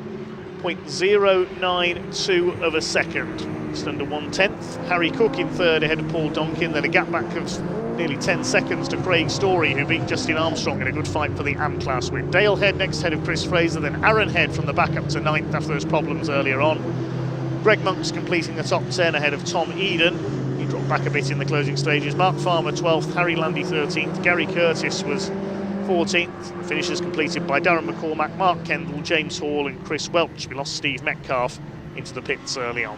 Speaker 5: 0.092 of a second, just under 1/10. Harry Cook in third ahead of Paul Donkin, then a gap back of nearly 10 seconds to Craig Story, who beat Justin Armstrong in a good fight for the AM class win. Dale Head next ahead of Chris Fraser, then Aaron Head from the back up to 9th after those problems earlier on. Greg Monks completing the top 10 ahead of Tom Eden. He dropped back a bit in the closing stages. Mark Farmer 12th, Harry Landy 13th, Gary Curtis was 14th. The finishes completed by Darren McCormack, Mark Kendall, James Hall and Chris Welch. We lost Steve Metcalf into the pits early on.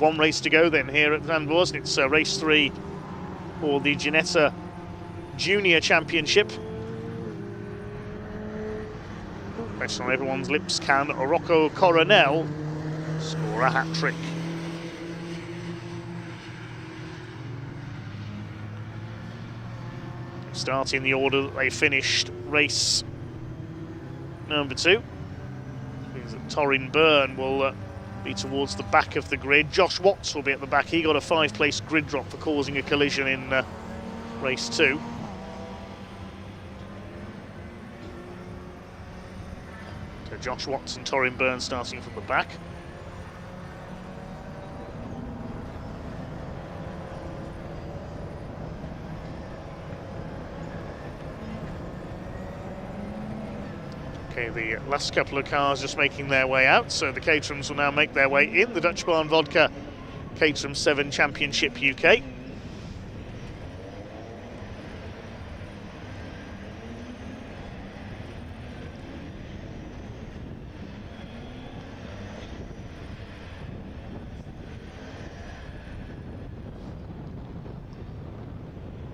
Speaker 5: One race to go then here at Zandvoort. It's race 3 for the Ginetta Junior Championship. Question on everyone's lips, can Rocco Coronel score a hat-trick? Starting the order that they finished race number 2. Means that Torrin Byrne will be towards the back of the grid. Josh Watts will be at the back. He got a 5-place grid drop for causing a collision in race 2. So Josh Watts and Torrin Byrne starting from the back. Okay, the last couple of cars just making their way out, so the Caterhams will now make their way in. The Dutch Barn Vodka Caterham 7 Championship UK.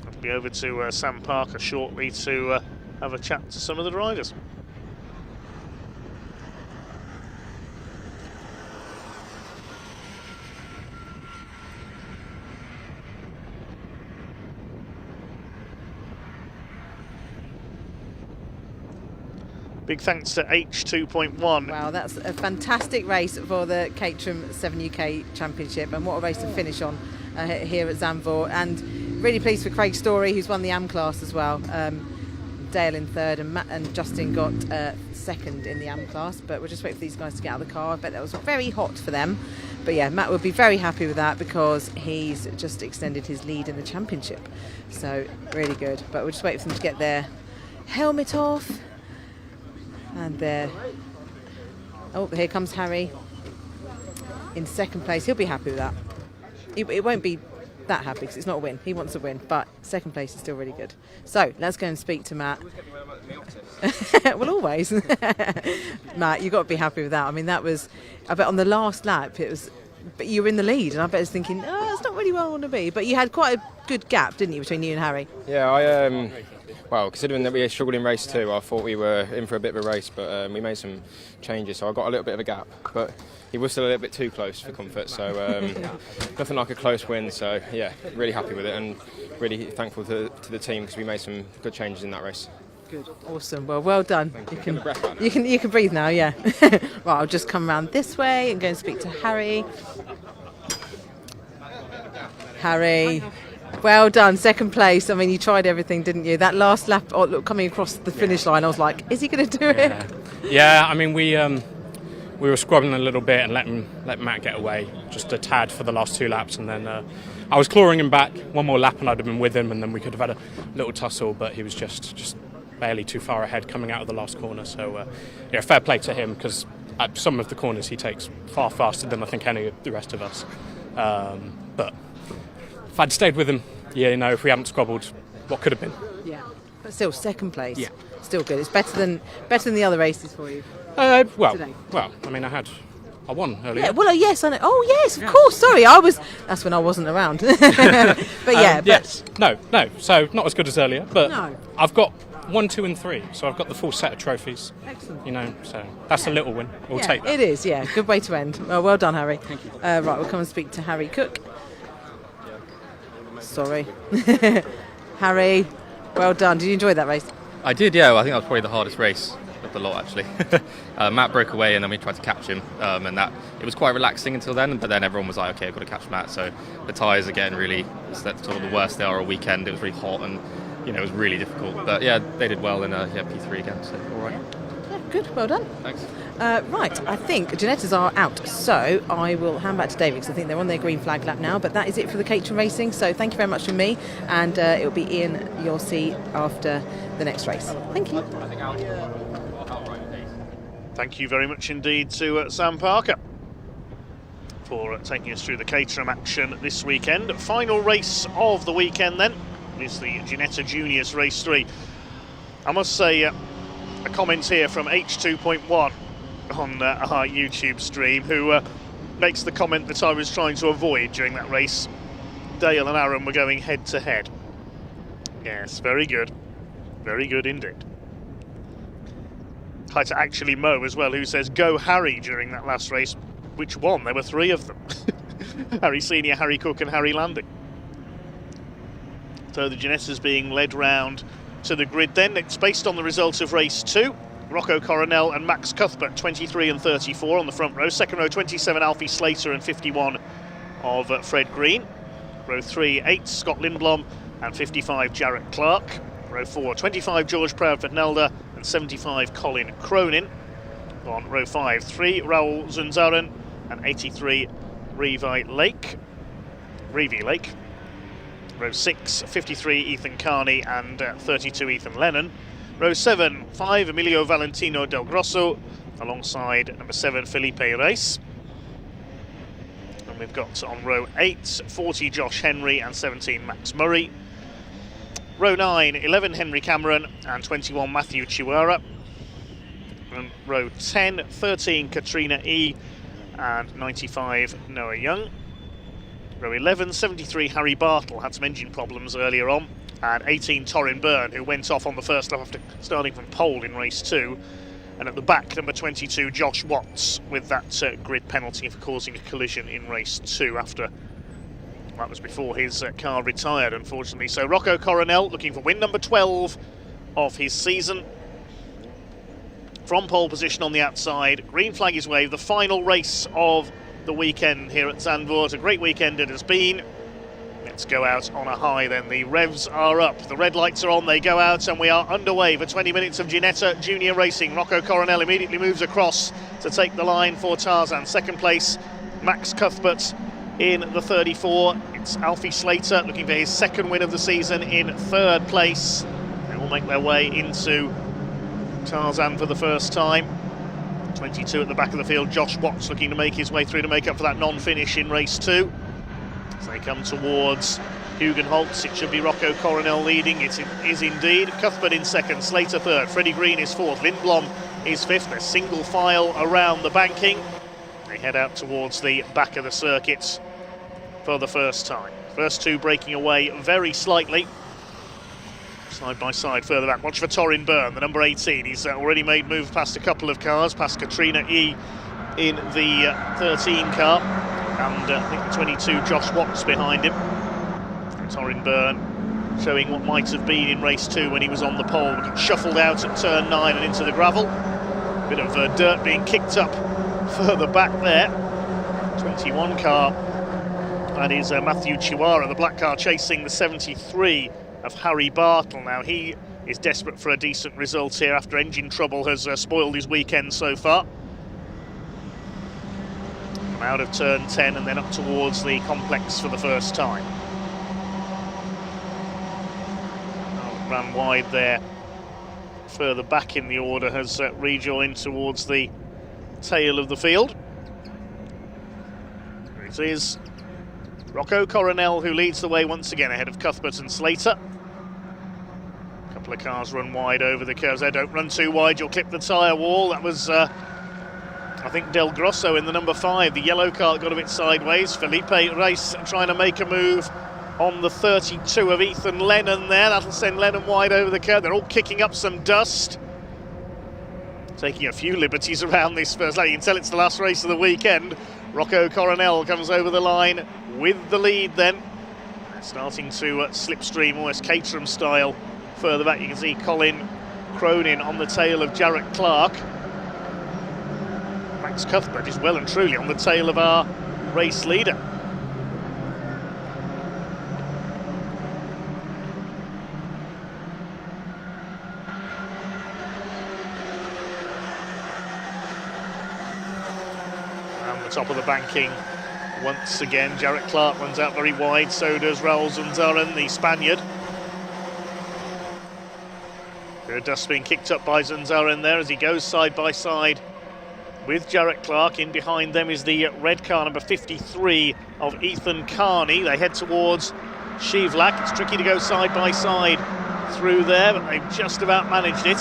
Speaker 5: I'll be over to Sam Parker shortly to have a chat to some of the drivers. Big thanks to H2.1.
Speaker 17: Wow, that's a fantastic race for the Caterham 7 UK Championship, and what a race to finish on here at Zandvoort. And really pleased for Craig Story, who's won the AM class as well. Dale in third, and Matt and Justin got second in the AM class, but we'll just wait for these guys to get out of the car. I bet that was very hot for them. But yeah, Matt would be very happy with that because he's just extended his lead in the championship. So really good. But we'll just wait for them to get their helmet off. And there, oh, here comes Harry in second place. He'll be happy with that. It won't be that happy because it's not a win. He wants a win, but second place is still really good. So let's go and speak to Matt. Well, always. Matt, you've got to be happy with that. I mean, that was, I bet on the last lap, it was, but you were in the lead, and I bet I was thinking, oh, that's not really where I want to be. But you had quite a good gap, didn't you, between you and Harry?
Speaker 3: Yeah, well, considering that we struggled in race 2, I thought we were in for a bit of a race, but we made some changes, so I got a little bit of a gap. But he was still a little bit too close for comfort, so nothing like a close win. So yeah, really happy with it, and really thankful to the team because we made some good changes in that race.
Speaker 17: Good, awesome. Well done. You can breathe now. Yeah. Right, I'll just come around this way and go and speak to Harry. Harry, well done, second place. I mean, you tried everything, didn't you? That last lap, coming across the finish line, I was like, is he going to do it?
Speaker 16: Yeah, I mean, we were scrubbing a little bit and let Matt get away just a tad for the last 2 laps, and then I was clawing him back one more lap and I'd have been with him, and then we could have had a little tussle, but he was just barely too far ahead coming out of the last corner. So yeah, fair play to him, because at some of the corners he takes far faster than I think any of the rest of us. But if I'd stayed with him, yeah, you know, if we hadn't squabbled, what could have been.
Speaker 17: Yeah, but still second place.
Speaker 16: Yeah,
Speaker 17: still good. It's better than the other races for you.
Speaker 16: Well,
Speaker 17: today.
Speaker 16: Well, I mean, I won earlier.
Speaker 17: Yeah, well, yes, I know. Oh, yes, of course. Sorry, that's when I wasn't around. But yeah,
Speaker 16: yes, no. So not as good as earlier, but
Speaker 17: no.
Speaker 16: I've got 1, 2, and 3, so I've got the full set of trophies.
Speaker 17: Excellent.
Speaker 16: You know, so that's a little win. We'll take that.
Speaker 17: It is. Yeah, good way to end. Well done, Harry. Thank you. Right, we'll come and speak to Harry Cook. Sorry, Harry. Well done. Did you enjoy that race?
Speaker 19: I did, yeah. Well, I think that was probably the hardest race of the lot, actually. Matt broke away, and then we tried to catch him, and that it was quite relaxing until then. But then everyone was like, "Okay, I've got to catch Matt." So the tyres are getting really, that's sort of the worst they are all weekend. It was really hot, and it was really difficult. But yeah, they did well in P3 again. So all right.
Speaker 17: Yeah, good. Well done.
Speaker 19: Thanks.
Speaker 17: Right, I think Ginetta's are out, so I will hand back to David because I think they're on their green flag lap now. But that is it for the Caterham racing. So thank you very much from me, and it'll be Ian you'll see after the next race. Thank you.
Speaker 5: Thank you very much indeed to Sam Parker for taking us through the Caterham action this weekend. Final race of the weekend then is the Ginetta Juniors Race 3. I must say a comment here from H2.1 on our YouTube stream, who makes the comment that I was trying to avoid during that race. Dale and Aaron were going head to head. Yes, very good indeed. Hi to actually Mo as well, who says go Harry during that last race. Which one? There were 3 of them. Harry Senior, Harry Cook and Harry Landing. So the Ginetta's being led round to the grid then. It's based on the results of race 2. Rocco Coronel and Max Cuthbert, 23 and 34 on the front row. Second row, 27 Alfie Slater and 51 of Fred Green. Row 3, 8 Scott Lindblom and 55 Jarrett Clark. Row 4, 25 George Proudfoot Nelder and 75 Colin Cronin. On row 5, 3 Raoul Zunzaren and 83 Revi Lake. Row 6, 53 Ethan Carney and 32 Ethan Lennon. Row 7, 5 Emilio Valentino Del Grosso alongside number 7 Felipe Reis. And we've got on row 8, 40 Josh Henry and 17 Max Murray. Row 9, 11 Henry Cameron and 21 Matthew Chiwara. And row 10, 13 Katrina E and 95 Noah Young. Row 11, 73 Harry Bartle, had some engine problems earlier on, and 18 Torrin Byrne, who went off on the first lap after starting from pole in race 2. And at the back, number 22 Josh Watts, with that grid penalty for causing a collision in race 2 after, that was before his car retired, unfortunately. So Rocco Coronel looking for win number 12 of his season. From pole position on the outside, green flag is waved, the final race of the weekend here at Zandvoort. A great weekend it has been. Let's go out on a high then. The revs are up, the red lights are on, they go out, and we are underway for 20 minutes of Ginetta Junior racing. Rocco Coronel immediately moves across to take the line for Tarzan. Second place, Max Cuthbert in the 34. It's Alfie Slater looking for his second win of the season in third place. They will make their way into Tarzan for the first time. 22 at the back of the field, Josh Watts looking to make his way through to make up for that non-finish in race 2. As they come towards Hugenholtz, it should be Rocco Coronel leading. It is indeed. Cuthbert in second, Slater third, Freddie Green is fourth, Lindblom is fifth. A single file around the banking. They head out towards the back of the circuits for the first time. First two breaking away very slightly. Side by side further back. Watch for Torin Byrne, the number 18. He's already made move past a couple of cars, past Katrina E in the 13 car, and I think the 22 Josh Watts behind him. Torin Byrne showing what might have been in race 2 when he was on the pole. Got shuffled out at turn 9 and into the gravel. Bit of dirt being kicked up further back there. 21 car. That is Matthew Chiwara, the black car, chasing the 73 of Harry Bartle. Now he is desperate for a decent result here after engine trouble has spoiled his weekend so far. From out of turn 10 and then up towards the complex for the first time. Ran wide there. Further back in the order has rejoined towards the tail of the field. It is Rocco Coronel who leads the way once again ahead of Cuthbert and Slater. A couple of cars run wide over the curves there. Don't run too wide, you'll clip the tyre wall. That was, I think, Del Grosso in the number 5. The yellow car got a bit sideways. Felipe Reis trying to make a move on the 32 of Ethan Lennon there. That'll send Lennon wide over the curve. They're all kicking up some dust. Taking a few liberties around this first lap. You can tell it's the last race of the weekend. Rocco Coronel comes over the line with the lead then. Starting to slipstream, almost Caterham style. Further back you can see Colin Cronin on the tail of Jarrett Clark. Max Cuthbert is well and truly on the tail of our race leader. Top of the banking once again. Jarrett Clark runs out very wide, so does Raul Zunzaran, the Spaniard. The dust being kicked up by Zunzaran there as he goes side by side with Jarrett Clark. In behind them is the red car, number 53 of Ethan Carney. They head towards Shivlak. It's tricky to go side by side through there, but they've just about managed it.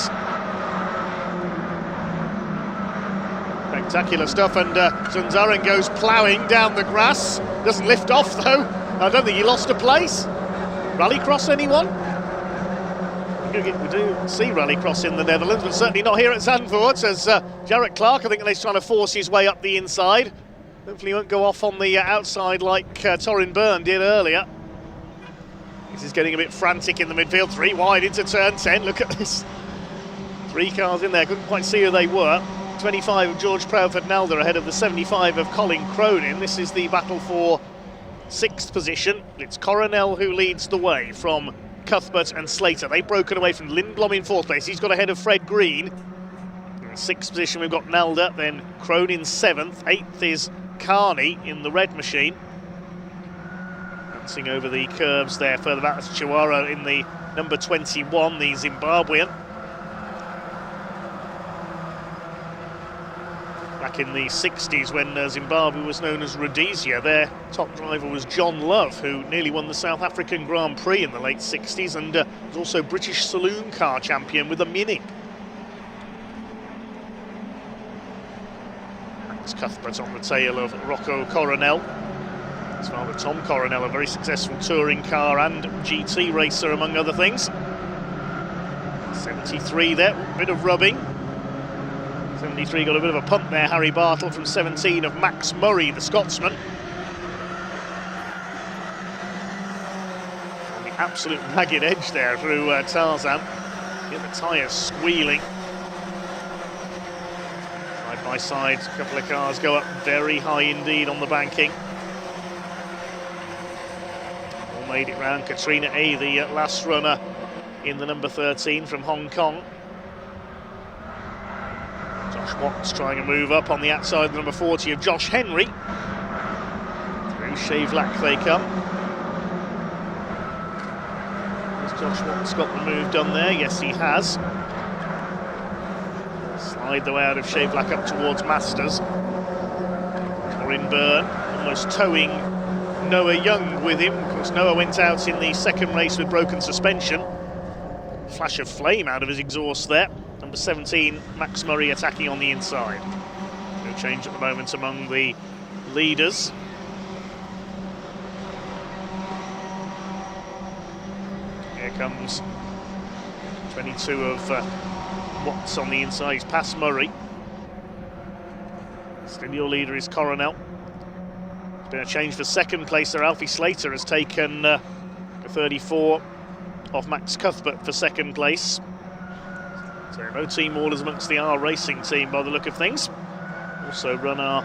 Speaker 5: Spectacular stuff, and Zunzaran goes ploughing down the grass. Doesn't lift off though. I don't think he lost a place. Rallycross, anyone? We do see Rallycross in the Netherlands, but certainly not here at Zandvoort, as Jarrett Clark, I think he's trying to force his way up the inside. Hopefully he won't go off on the outside like Torin Byrne did earlier. This is getting a bit frantic in the midfield. 3 wide into turn 10. Look at this. 3 cars in there. Couldn't quite see who they were. 25 of George Proudford-Nalder ahead of the 75 of Colin Cronin. This is the battle for 6th position. It's Coronel who leads the way from Cuthbert and Slater. They've broken away from Lindblom in 4th place. He's got ahead of Fred Green. In 6th position we've got Nalder, then Cronin 7th. 8th is Carney in the red machine. Dancing over the curves there. Further back that's Chiwara in the number 21, the Zimbabwean. Back in the 60s when Zimbabwe was known as Rhodesia, their top driver was John Love, who nearly won the South African Grand Prix in the late 60s and was also British saloon car champion with a Mini. Max Cuthbert on the tail of Rocco Coronel. His father Tom Coronel, a very successful touring car and GT racer among other things. 73 there, a bit of rubbing. 73 got a bit of a punt there, Harry Bartle, from 17 of Max Murray, the Scotsman. On the absolute ragged edge there through Tarzan. Get the tyres squealing. Side by side, a couple of cars go up very high indeed on the banking. All made it round. Katrina A, the last runner in the number 13 from Hong Kong. Josh Watts trying to move up on the outside of the number 40 of Josh Henry. Through Shivlak they come. Has Josh Watts got the move done there? Yes, he has. Slide the way out of Shivlak up towards Masters. Torin Byrne almost towing Noah Young with him. Of course, Noah went out in the second race with broken suspension. Flash of flame out of his exhaust there. Number 17, Max Murray, attacking on the inside. No change at the moment among the leaders. Here comes 22 of Watts on the inside. He's past Murray. Still your leader is Coronel. There's been a change for second place there. Alfie Slater has taken the 34 of Max Cuthbert for second place. So no team orders amongst the R Racing team by the look of things. Also run our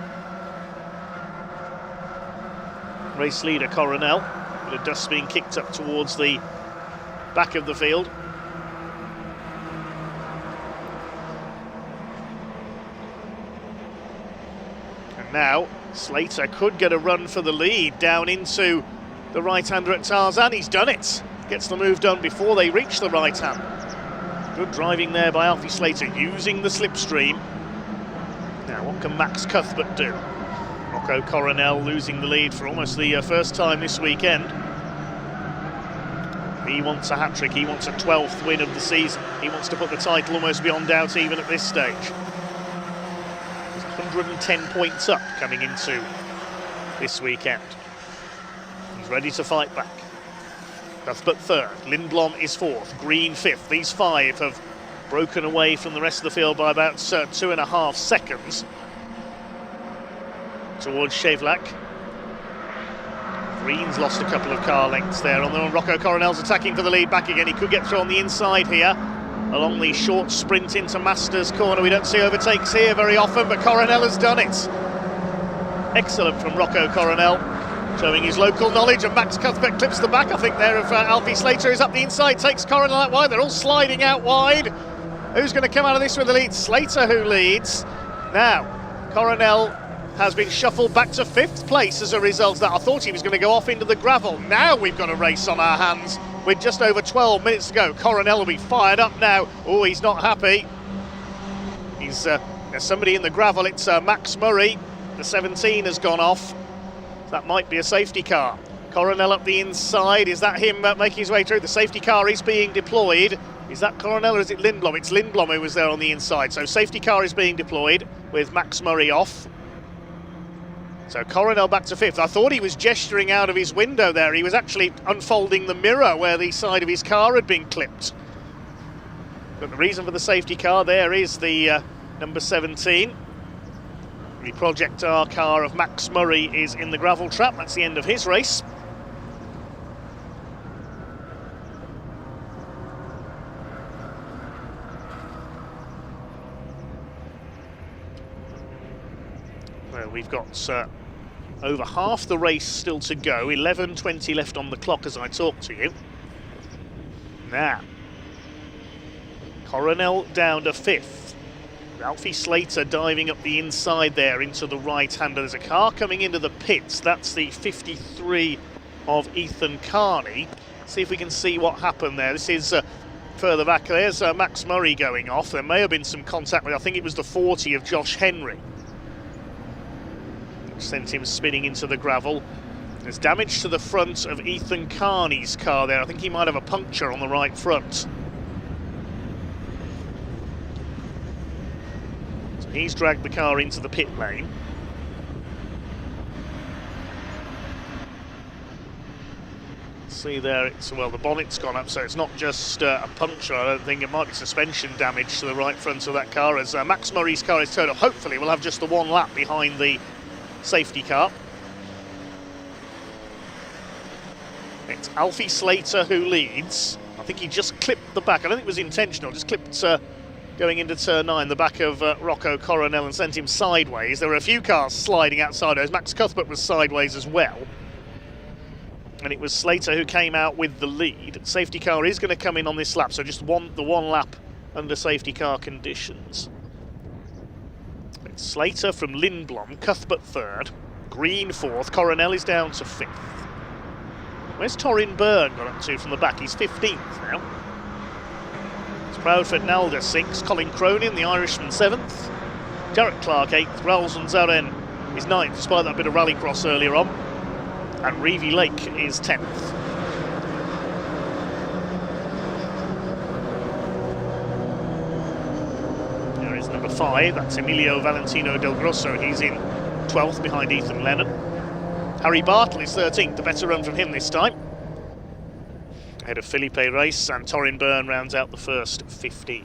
Speaker 5: race leader Coronel. Bit of dust being kicked up towards the back of the field. And now Slater could get a run for the lead down into the right-hander at Tarzan. He's done it. Gets the move done before they reach the right hand. Good driving there by Alfie Slater, using the slipstream. Now, what can Max Cuthbert do? Rocco Coronel losing the lead for almost the first time this weekend. He wants a hat-trick, he wants a 12th win of the season. He wants to put the title almost beyond doubt even at this stage. He's 110 points up coming into this weekend. He's ready to fight back. Cuthbert third, Lindblom is fourth, Green fifth. These five have broken away from the rest of the field by about 2.5 seconds towards Chevlac. Green's lost a couple of car lengths there on the one. Rocco Coronel's attacking for the lead back again. He could get through on the inside here along the short sprint into Masters Corner. We don't see overtakes here very often, but Coronel has done it. Excellent from Rocco Coronel, showing his local knowledge, and Max Cuthbert clips the back, I think, there of Alfie Slater, who's up the inside, takes Coronel out wide. They're all sliding out wide. Who's going to come out of this with the lead? Slater, who leads. Now, Coronel has been shuffled back to 5th place as a result of that. I thought he was going to go off into the gravel. Now we've got a race on our hands with just over 12 minutes to go. Coronel will be fired up now. Oh, he's not happy. There's somebody in the gravel. It's Max Murray. The 17 has gone off. That might be a safety car. Coronel up the inside. Is that him making his way through? The safety car is being deployed. Is that Coronel or is it Lindblom? It's Lindblom who was there on the inside. So safety car is being deployed with Max Murray off. So Coronel back to 5th. I thought he was gesturing out of his window there. He was actually unfolding the mirror where the side of his car had been clipped. But the reason for the safety car there is the number 17. The Project R car of Max Murray is in the gravel trap. That's the end of his race. Well, we've got over half the race still to go. 11:20 left on the clock as I talk to you. Now, Coronel down to 5th. Alfie Slater diving up the inside there into the right-hander. There's a car coming into the pits. That's the 53 of Ethan Carney. See if we can see what happened there. This is further back. There's Max Murray going off. There may have been some contact with, I think it was the 40 of Josh Henry. Sent him spinning into the gravel. There's damage to the front of Ethan Carney's car there. I think he might have a puncture on the right front. So he's dragged the car into the pit lane. See there, it's, well, the bonnet's gone up, so it's not just a puncture. I don't think it might be suspension damage to the right front of that car as Max Murray's car is turned up. Hopefully we'll have just the one lap behind the safety car. It's Alfie Slater who leads. I think he just clipped the back. I don't think it was intentional, just clipped going into turn 9 the back of Rocco Coronel and sent him sideways. There were a few cars sliding outside those. Max Cuthbert was sideways as well. And it was Slater who came out with the lead. Safety car is going to come in on this lap, so just the one lap under safety car conditions. It's Slater from Lindblom, Cuthbert 3rd, Green 4th, Coronel is down to 5th. Where's Torin Byrne got up to from the back? He's 15th now. It's Proudfoot Nalder 6th, Colin Cronin, the Irishman 7th, Jarrett Clark 8th, Raoul Zaren is 9th, despite that bit of rallycross earlier on. and Reevy Lake is 10th. There is number 5, that's Emilio Valentino Del Grosso. He's in 12th behind Ethan Lennon. Harry Bartle is 13th, the better run from him this time. Ahead of Felipe Reis, and Torin Byrne rounds out the first 15.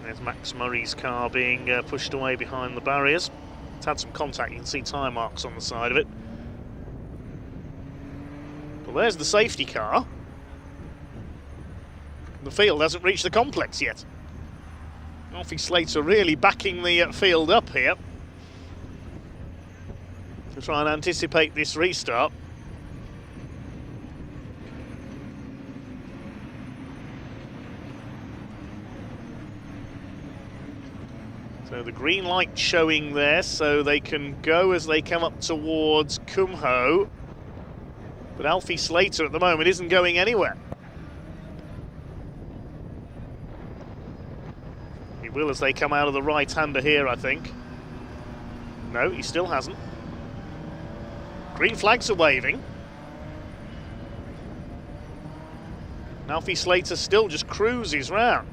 Speaker 5: There's Max Murray's car being pushed away behind the barriers. It's had some contact, you can see tyre marks on the side of it. Well, there's the safety car. The field hasn't reached the complex yet. Alfie Slater really backing the field up here to try and anticipate this restart. So the green light showing there, so they can go as they come up towards Kumho. But Alfie Slater at the moment isn't going anywhere. He will as they come out of the right-hander here, I think. No, he still hasn't. Green flags are waving. And Alfie Slater still just cruises round.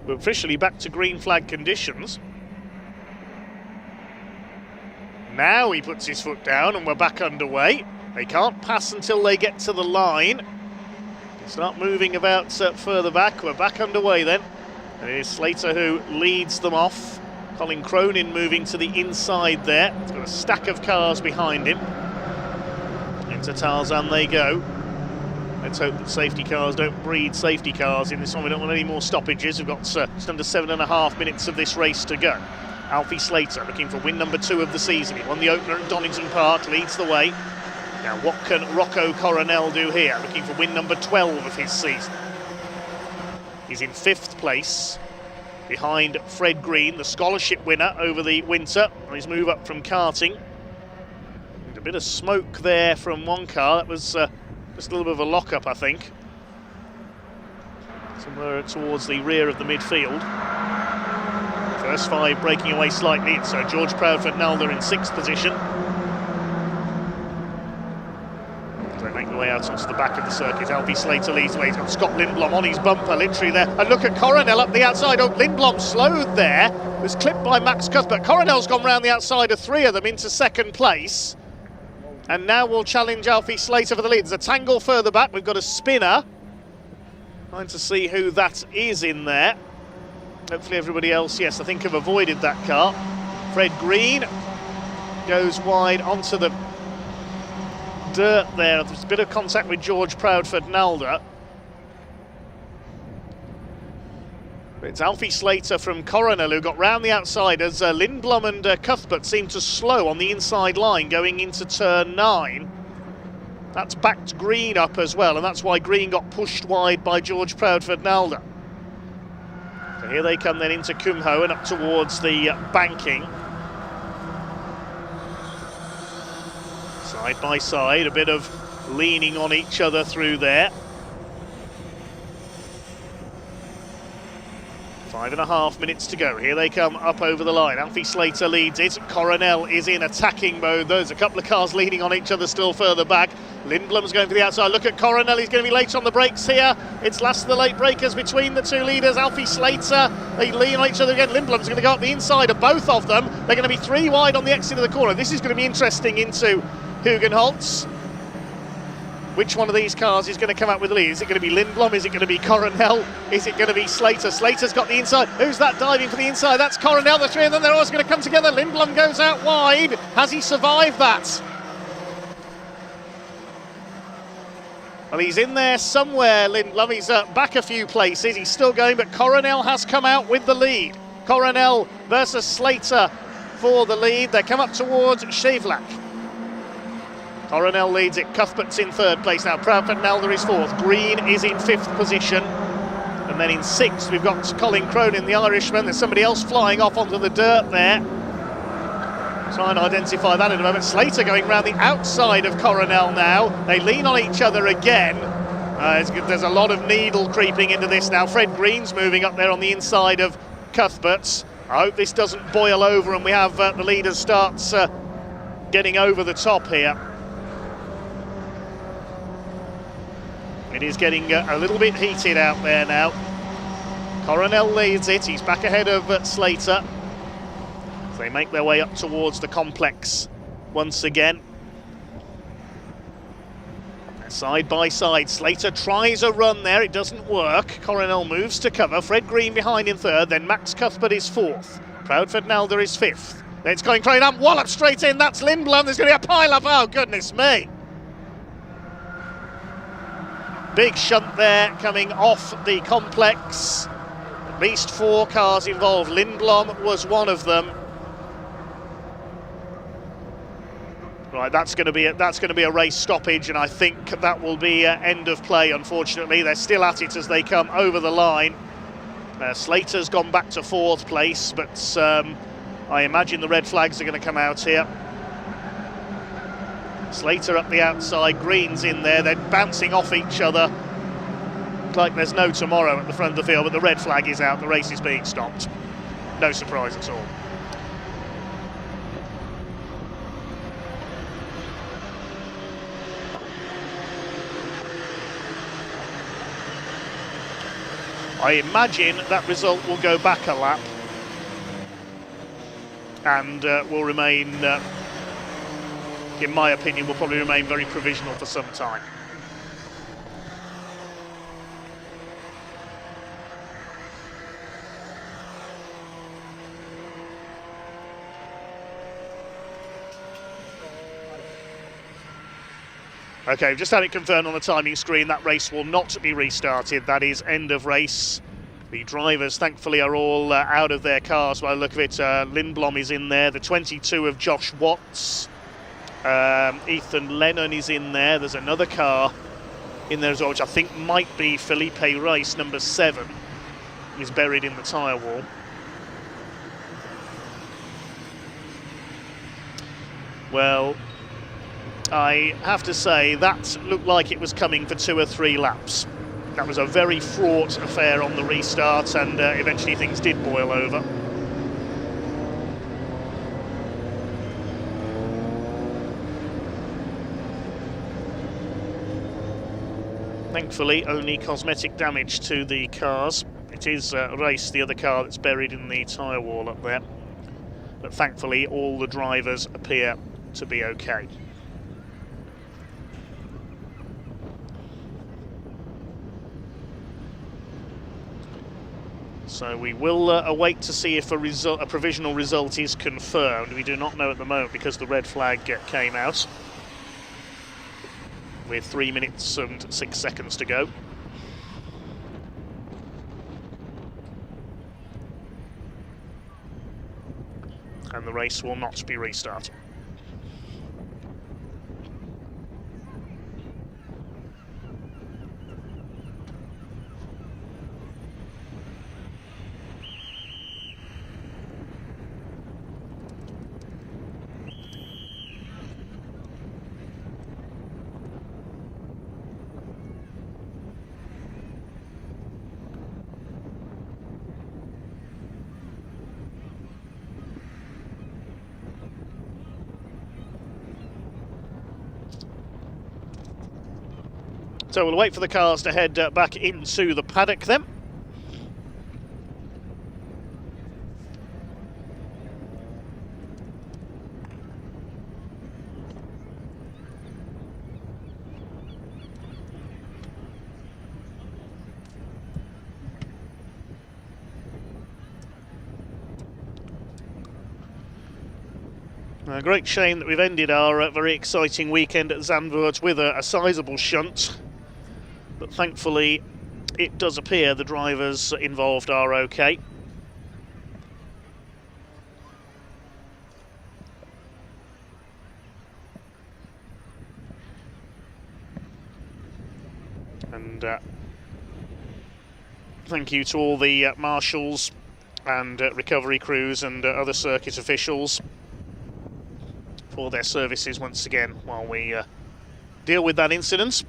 Speaker 5: We're officially back to green flag conditions. Now he puts his foot down and we're back underway. They can't pass until they get to the line. Start moving about further back. We're back underway then. And it is Slater who leads them off. Colin Cronin moving to the inside there. He's got a stack of cars behind him. Into Tarzan they go. Let's hope that safety cars don't breed safety cars in this one. We don't want any more stoppages. We've got just under 7.5 minutes of this race to go. Alfie Slater looking for win number 2 of the season. He won the opener at Donington Park, leads the way. Now what can Rocco Coronel do here? Looking for win number 12 of his season. He's in 5th place behind Fred Green, the scholarship winner over the winter on his move up from karting. And a bit of smoke there from one car. That was just a little bit of a lock-up, I think. Somewhere towards the rear of the midfield. First 5 breaking away slightly. It's George Proudfoot Nalder in 6th position. They make the way out onto the back of the circuit. Alfie Slater leads the way. He's got Scott Lindblom on his bumper, literally there. And look at Coronel up the outside. Oh, Lindblom slowed there. Was clipped by Max Cuthbert. Coronel's gone round the outside of 3 of them into 2nd place. And now we'll challenge Alfie Slater for the lead. There's a tangle further back. We've got a spinner. Trying to see who that is in there. Hopefully everybody else, yes, I think have avoided that car. Fred Green goes wide onto the dirt there. There's a bit of contact with George Proudfoot Nalder. It's Alfie Slater from Coronel who got round the outside as Lindblom and Cuthbert seemed to slow on the inside line going into turn 9. That's backed Green up as well, and that's why Green got pushed wide by George Proudfoot Nalder. So here they come then into Kumho and up towards the banking. Side by side, a bit of leaning on each other through there. 5.5 minutes to go. Here they come up over the line. Alfie Slater leads it. Coronel is in attacking mode. There's a couple of cars leaning on each other still further back. Lindblom's going for the outside. Look at Coronel. He's going to be late on the brakes here. It's last of the late breakers between the 2 leaders. Alfie Slater, they lean on each other again. Lindblom's going to go up the inside of both of them. They're going to be 3 wide on the exit of the corner. This is going to be interesting into Hugenholtz. Which one of these cars is going to come out with the lead? Is it going to be Lindblom? Is it going to be Coronel? Is it going to be Slater? Slater's got the inside. Who's that diving for the inside? That's Coronel. The 3 of them, they're always going to come together. Lindblom goes out wide. Has he survived that? Well, he's in there somewhere, Lindblom. He's back a few places. He's still going, but Coronel has come out with the lead. Coronel versus Slater for the lead. They come up towards Shevlak. Coronel leads it. Cuthbert's in 3rd place now. Proudfoot Nalder is 4th. Green is in 5th position. And And then in 6th, we've got Colin Cronin, the Irishman. There's somebody else flying off onto the dirt there. Try and identify that in a moment. Slater going round the outside of Coronel now. They lean on each other again. There's a lot of needle creeping into this now. Fred Green's moving up there on the inside of Cuthbert's. I hope this doesn't boil over and we have the leaders starts getting over the top here. It is getting a little bit heated out there now. Coronel leads it. He's back ahead of Slater. They make their way up towards the complex once again. Side by side, Slater tries a run there, it doesn't work. Coronel moves to cover, Fred Green behind in 3rd, then Max Cuthbert is 4th. Proudford Nalder is 5th. Then it's going Cronin, wallop straight in, that's Lindblom, there's going to be a pile-up, oh goodness me. Big shunt there coming off the complex. At least 4 cars involved, Lindblom was one of them. Right, that's going to be a race stoppage, and I think that will be end of play. Unfortunately, they're still at it as they come over the line. Slater's gone back to 4th place, but I imagine the red flags are going to come out here. Slater up the outside, Green's in there. They're bouncing off each other like there's no tomorrow at the front of the field. But the red flag is out. The race is being stopped. No surprise at all. I imagine that result will go back a lap and will remain, in my opinion, will probably remain very provisional for some time. Okay, we've just had it confirmed on the timing screen. That race will not be restarted. That is end of race. The drivers, thankfully, are all out of their cars by the look of it. Lindblom is in there. The 22 of Josh Watts. Ethan Lennon is in there. There's another car in there as well, which I think might be Felipe Rice, number 7. He's buried in the tyre wall. Well, I have to say that looked like it was coming for 2 or 3 laps. That was a very fraught affair on the restart, and eventually things did boil over. Thankfully, only cosmetic damage to the cars. It is Race, the other car that's buried in the tyre wall up there. But thankfully, all the drivers appear to be okay. So we will await to see if a provisional result is confirmed. We do not know at the moment because the red flag came out with 3 minutes and 6 seconds to go. And the race will not be restarted. So we'll wait for the cars to head back into the paddock then. A great shame that we've ended our very exciting weekend at Zandvoort with a sizable shunt. But thankfully, it does appear the drivers involved are okay. And thank you to all the marshals and recovery crews and other circuit officials for their services once again while we deal with that incident.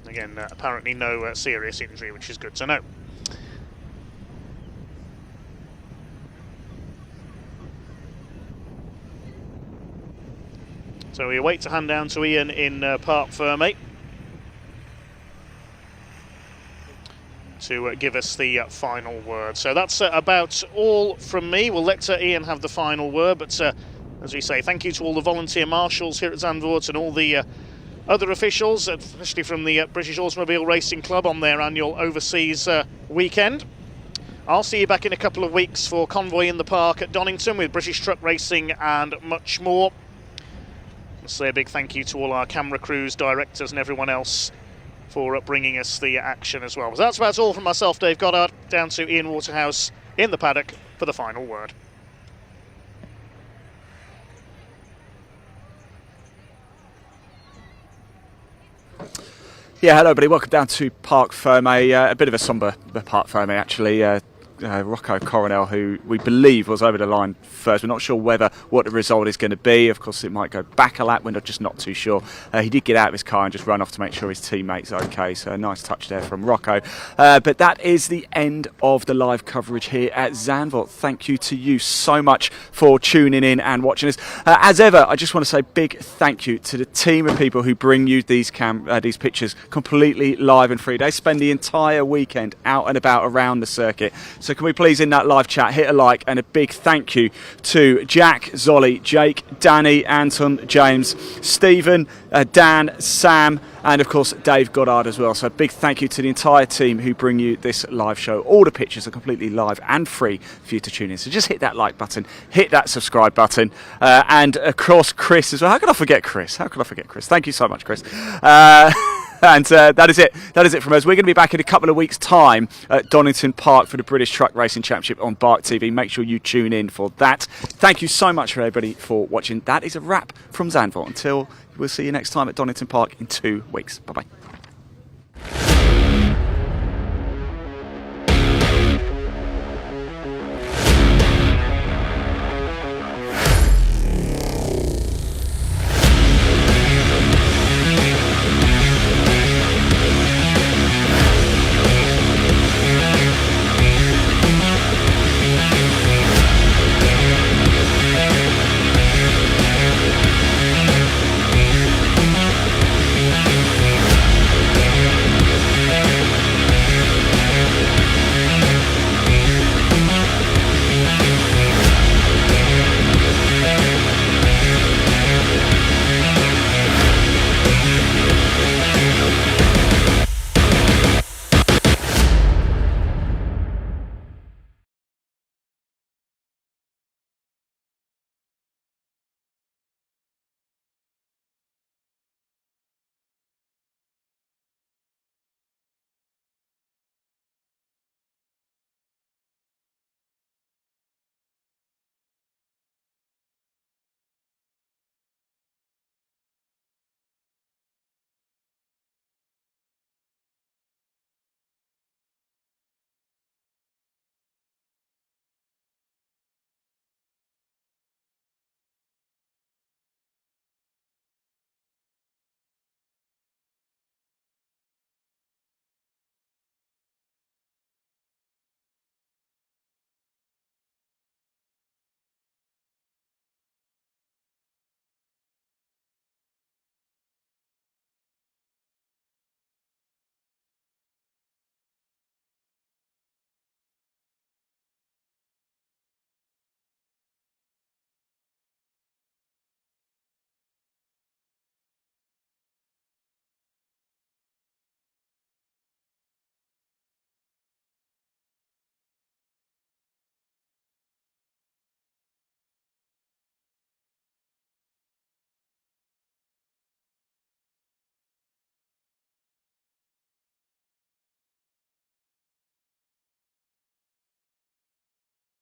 Speaker 5: Again, apparently no serious injury, which is good to know. So we wait to hand down to Ian in Parc Fermé to give us the final word. So that's about all from me. We'll let Ian have the final word, but as we say, thank you to all the volunteer marshals here at Zandvoort and all the other officials, especially from the British Automobile Racing Club on their annual overseas weekend. I'll see you back in a couple of weeks for Convoy in the Park at Donington with British Truck Racing and much more. I'll say a big thank you to all our camera crews, directors and everyone else for bringing us the action as well. So that's about all from myself, Dave Goddard, down to Ian Waterhouse in the paddock for the final word.
Speaker 1: Yeah, hello everybody, welcome down to Parc Fermé, a bit of a sombre Parc Fermé actually. Rocco Coronel, who we believe was over the line first. We're not sure what the result is going to be. Of course, it might go back a lap. We're just not too sure. He did get out of his car and just run off to make sure his teammate's okay. So a nice touch there from Rocco. But that is the end of the live coverage here at Zandvoort. Thank you to you so much for tuning in and watching us. As ever, I just want to say big thank you to the team of people who bring you these pictures completely live and free. They spend the entire weekend out and about around the circuit. So can we please, in that live chat, hit a like and a big thank you to Jack, Zolly, Jake, Danny, Anton, James, Stephen, Dan, Sam, and of course Dave Goddard as well. So a big thank you to the entire team who bring you this live show. All the pictures are completely live and free for you to tune in. So just hit that like button, hit that subscribe button, and of course Chris as well. How could I forget Chris? Thank you so much, Chris. And that is it. That is it from us. We're going to be back in a couple of weeks' time at Donington Park for the British Truck Racing Championship on BARC TV. Make sure you tune in for that. Thank you so much for everybody for watching. That is a wrap from Zandvoort. Until we'll see you next time at Donington Park in 2 weeks. Bye-bye.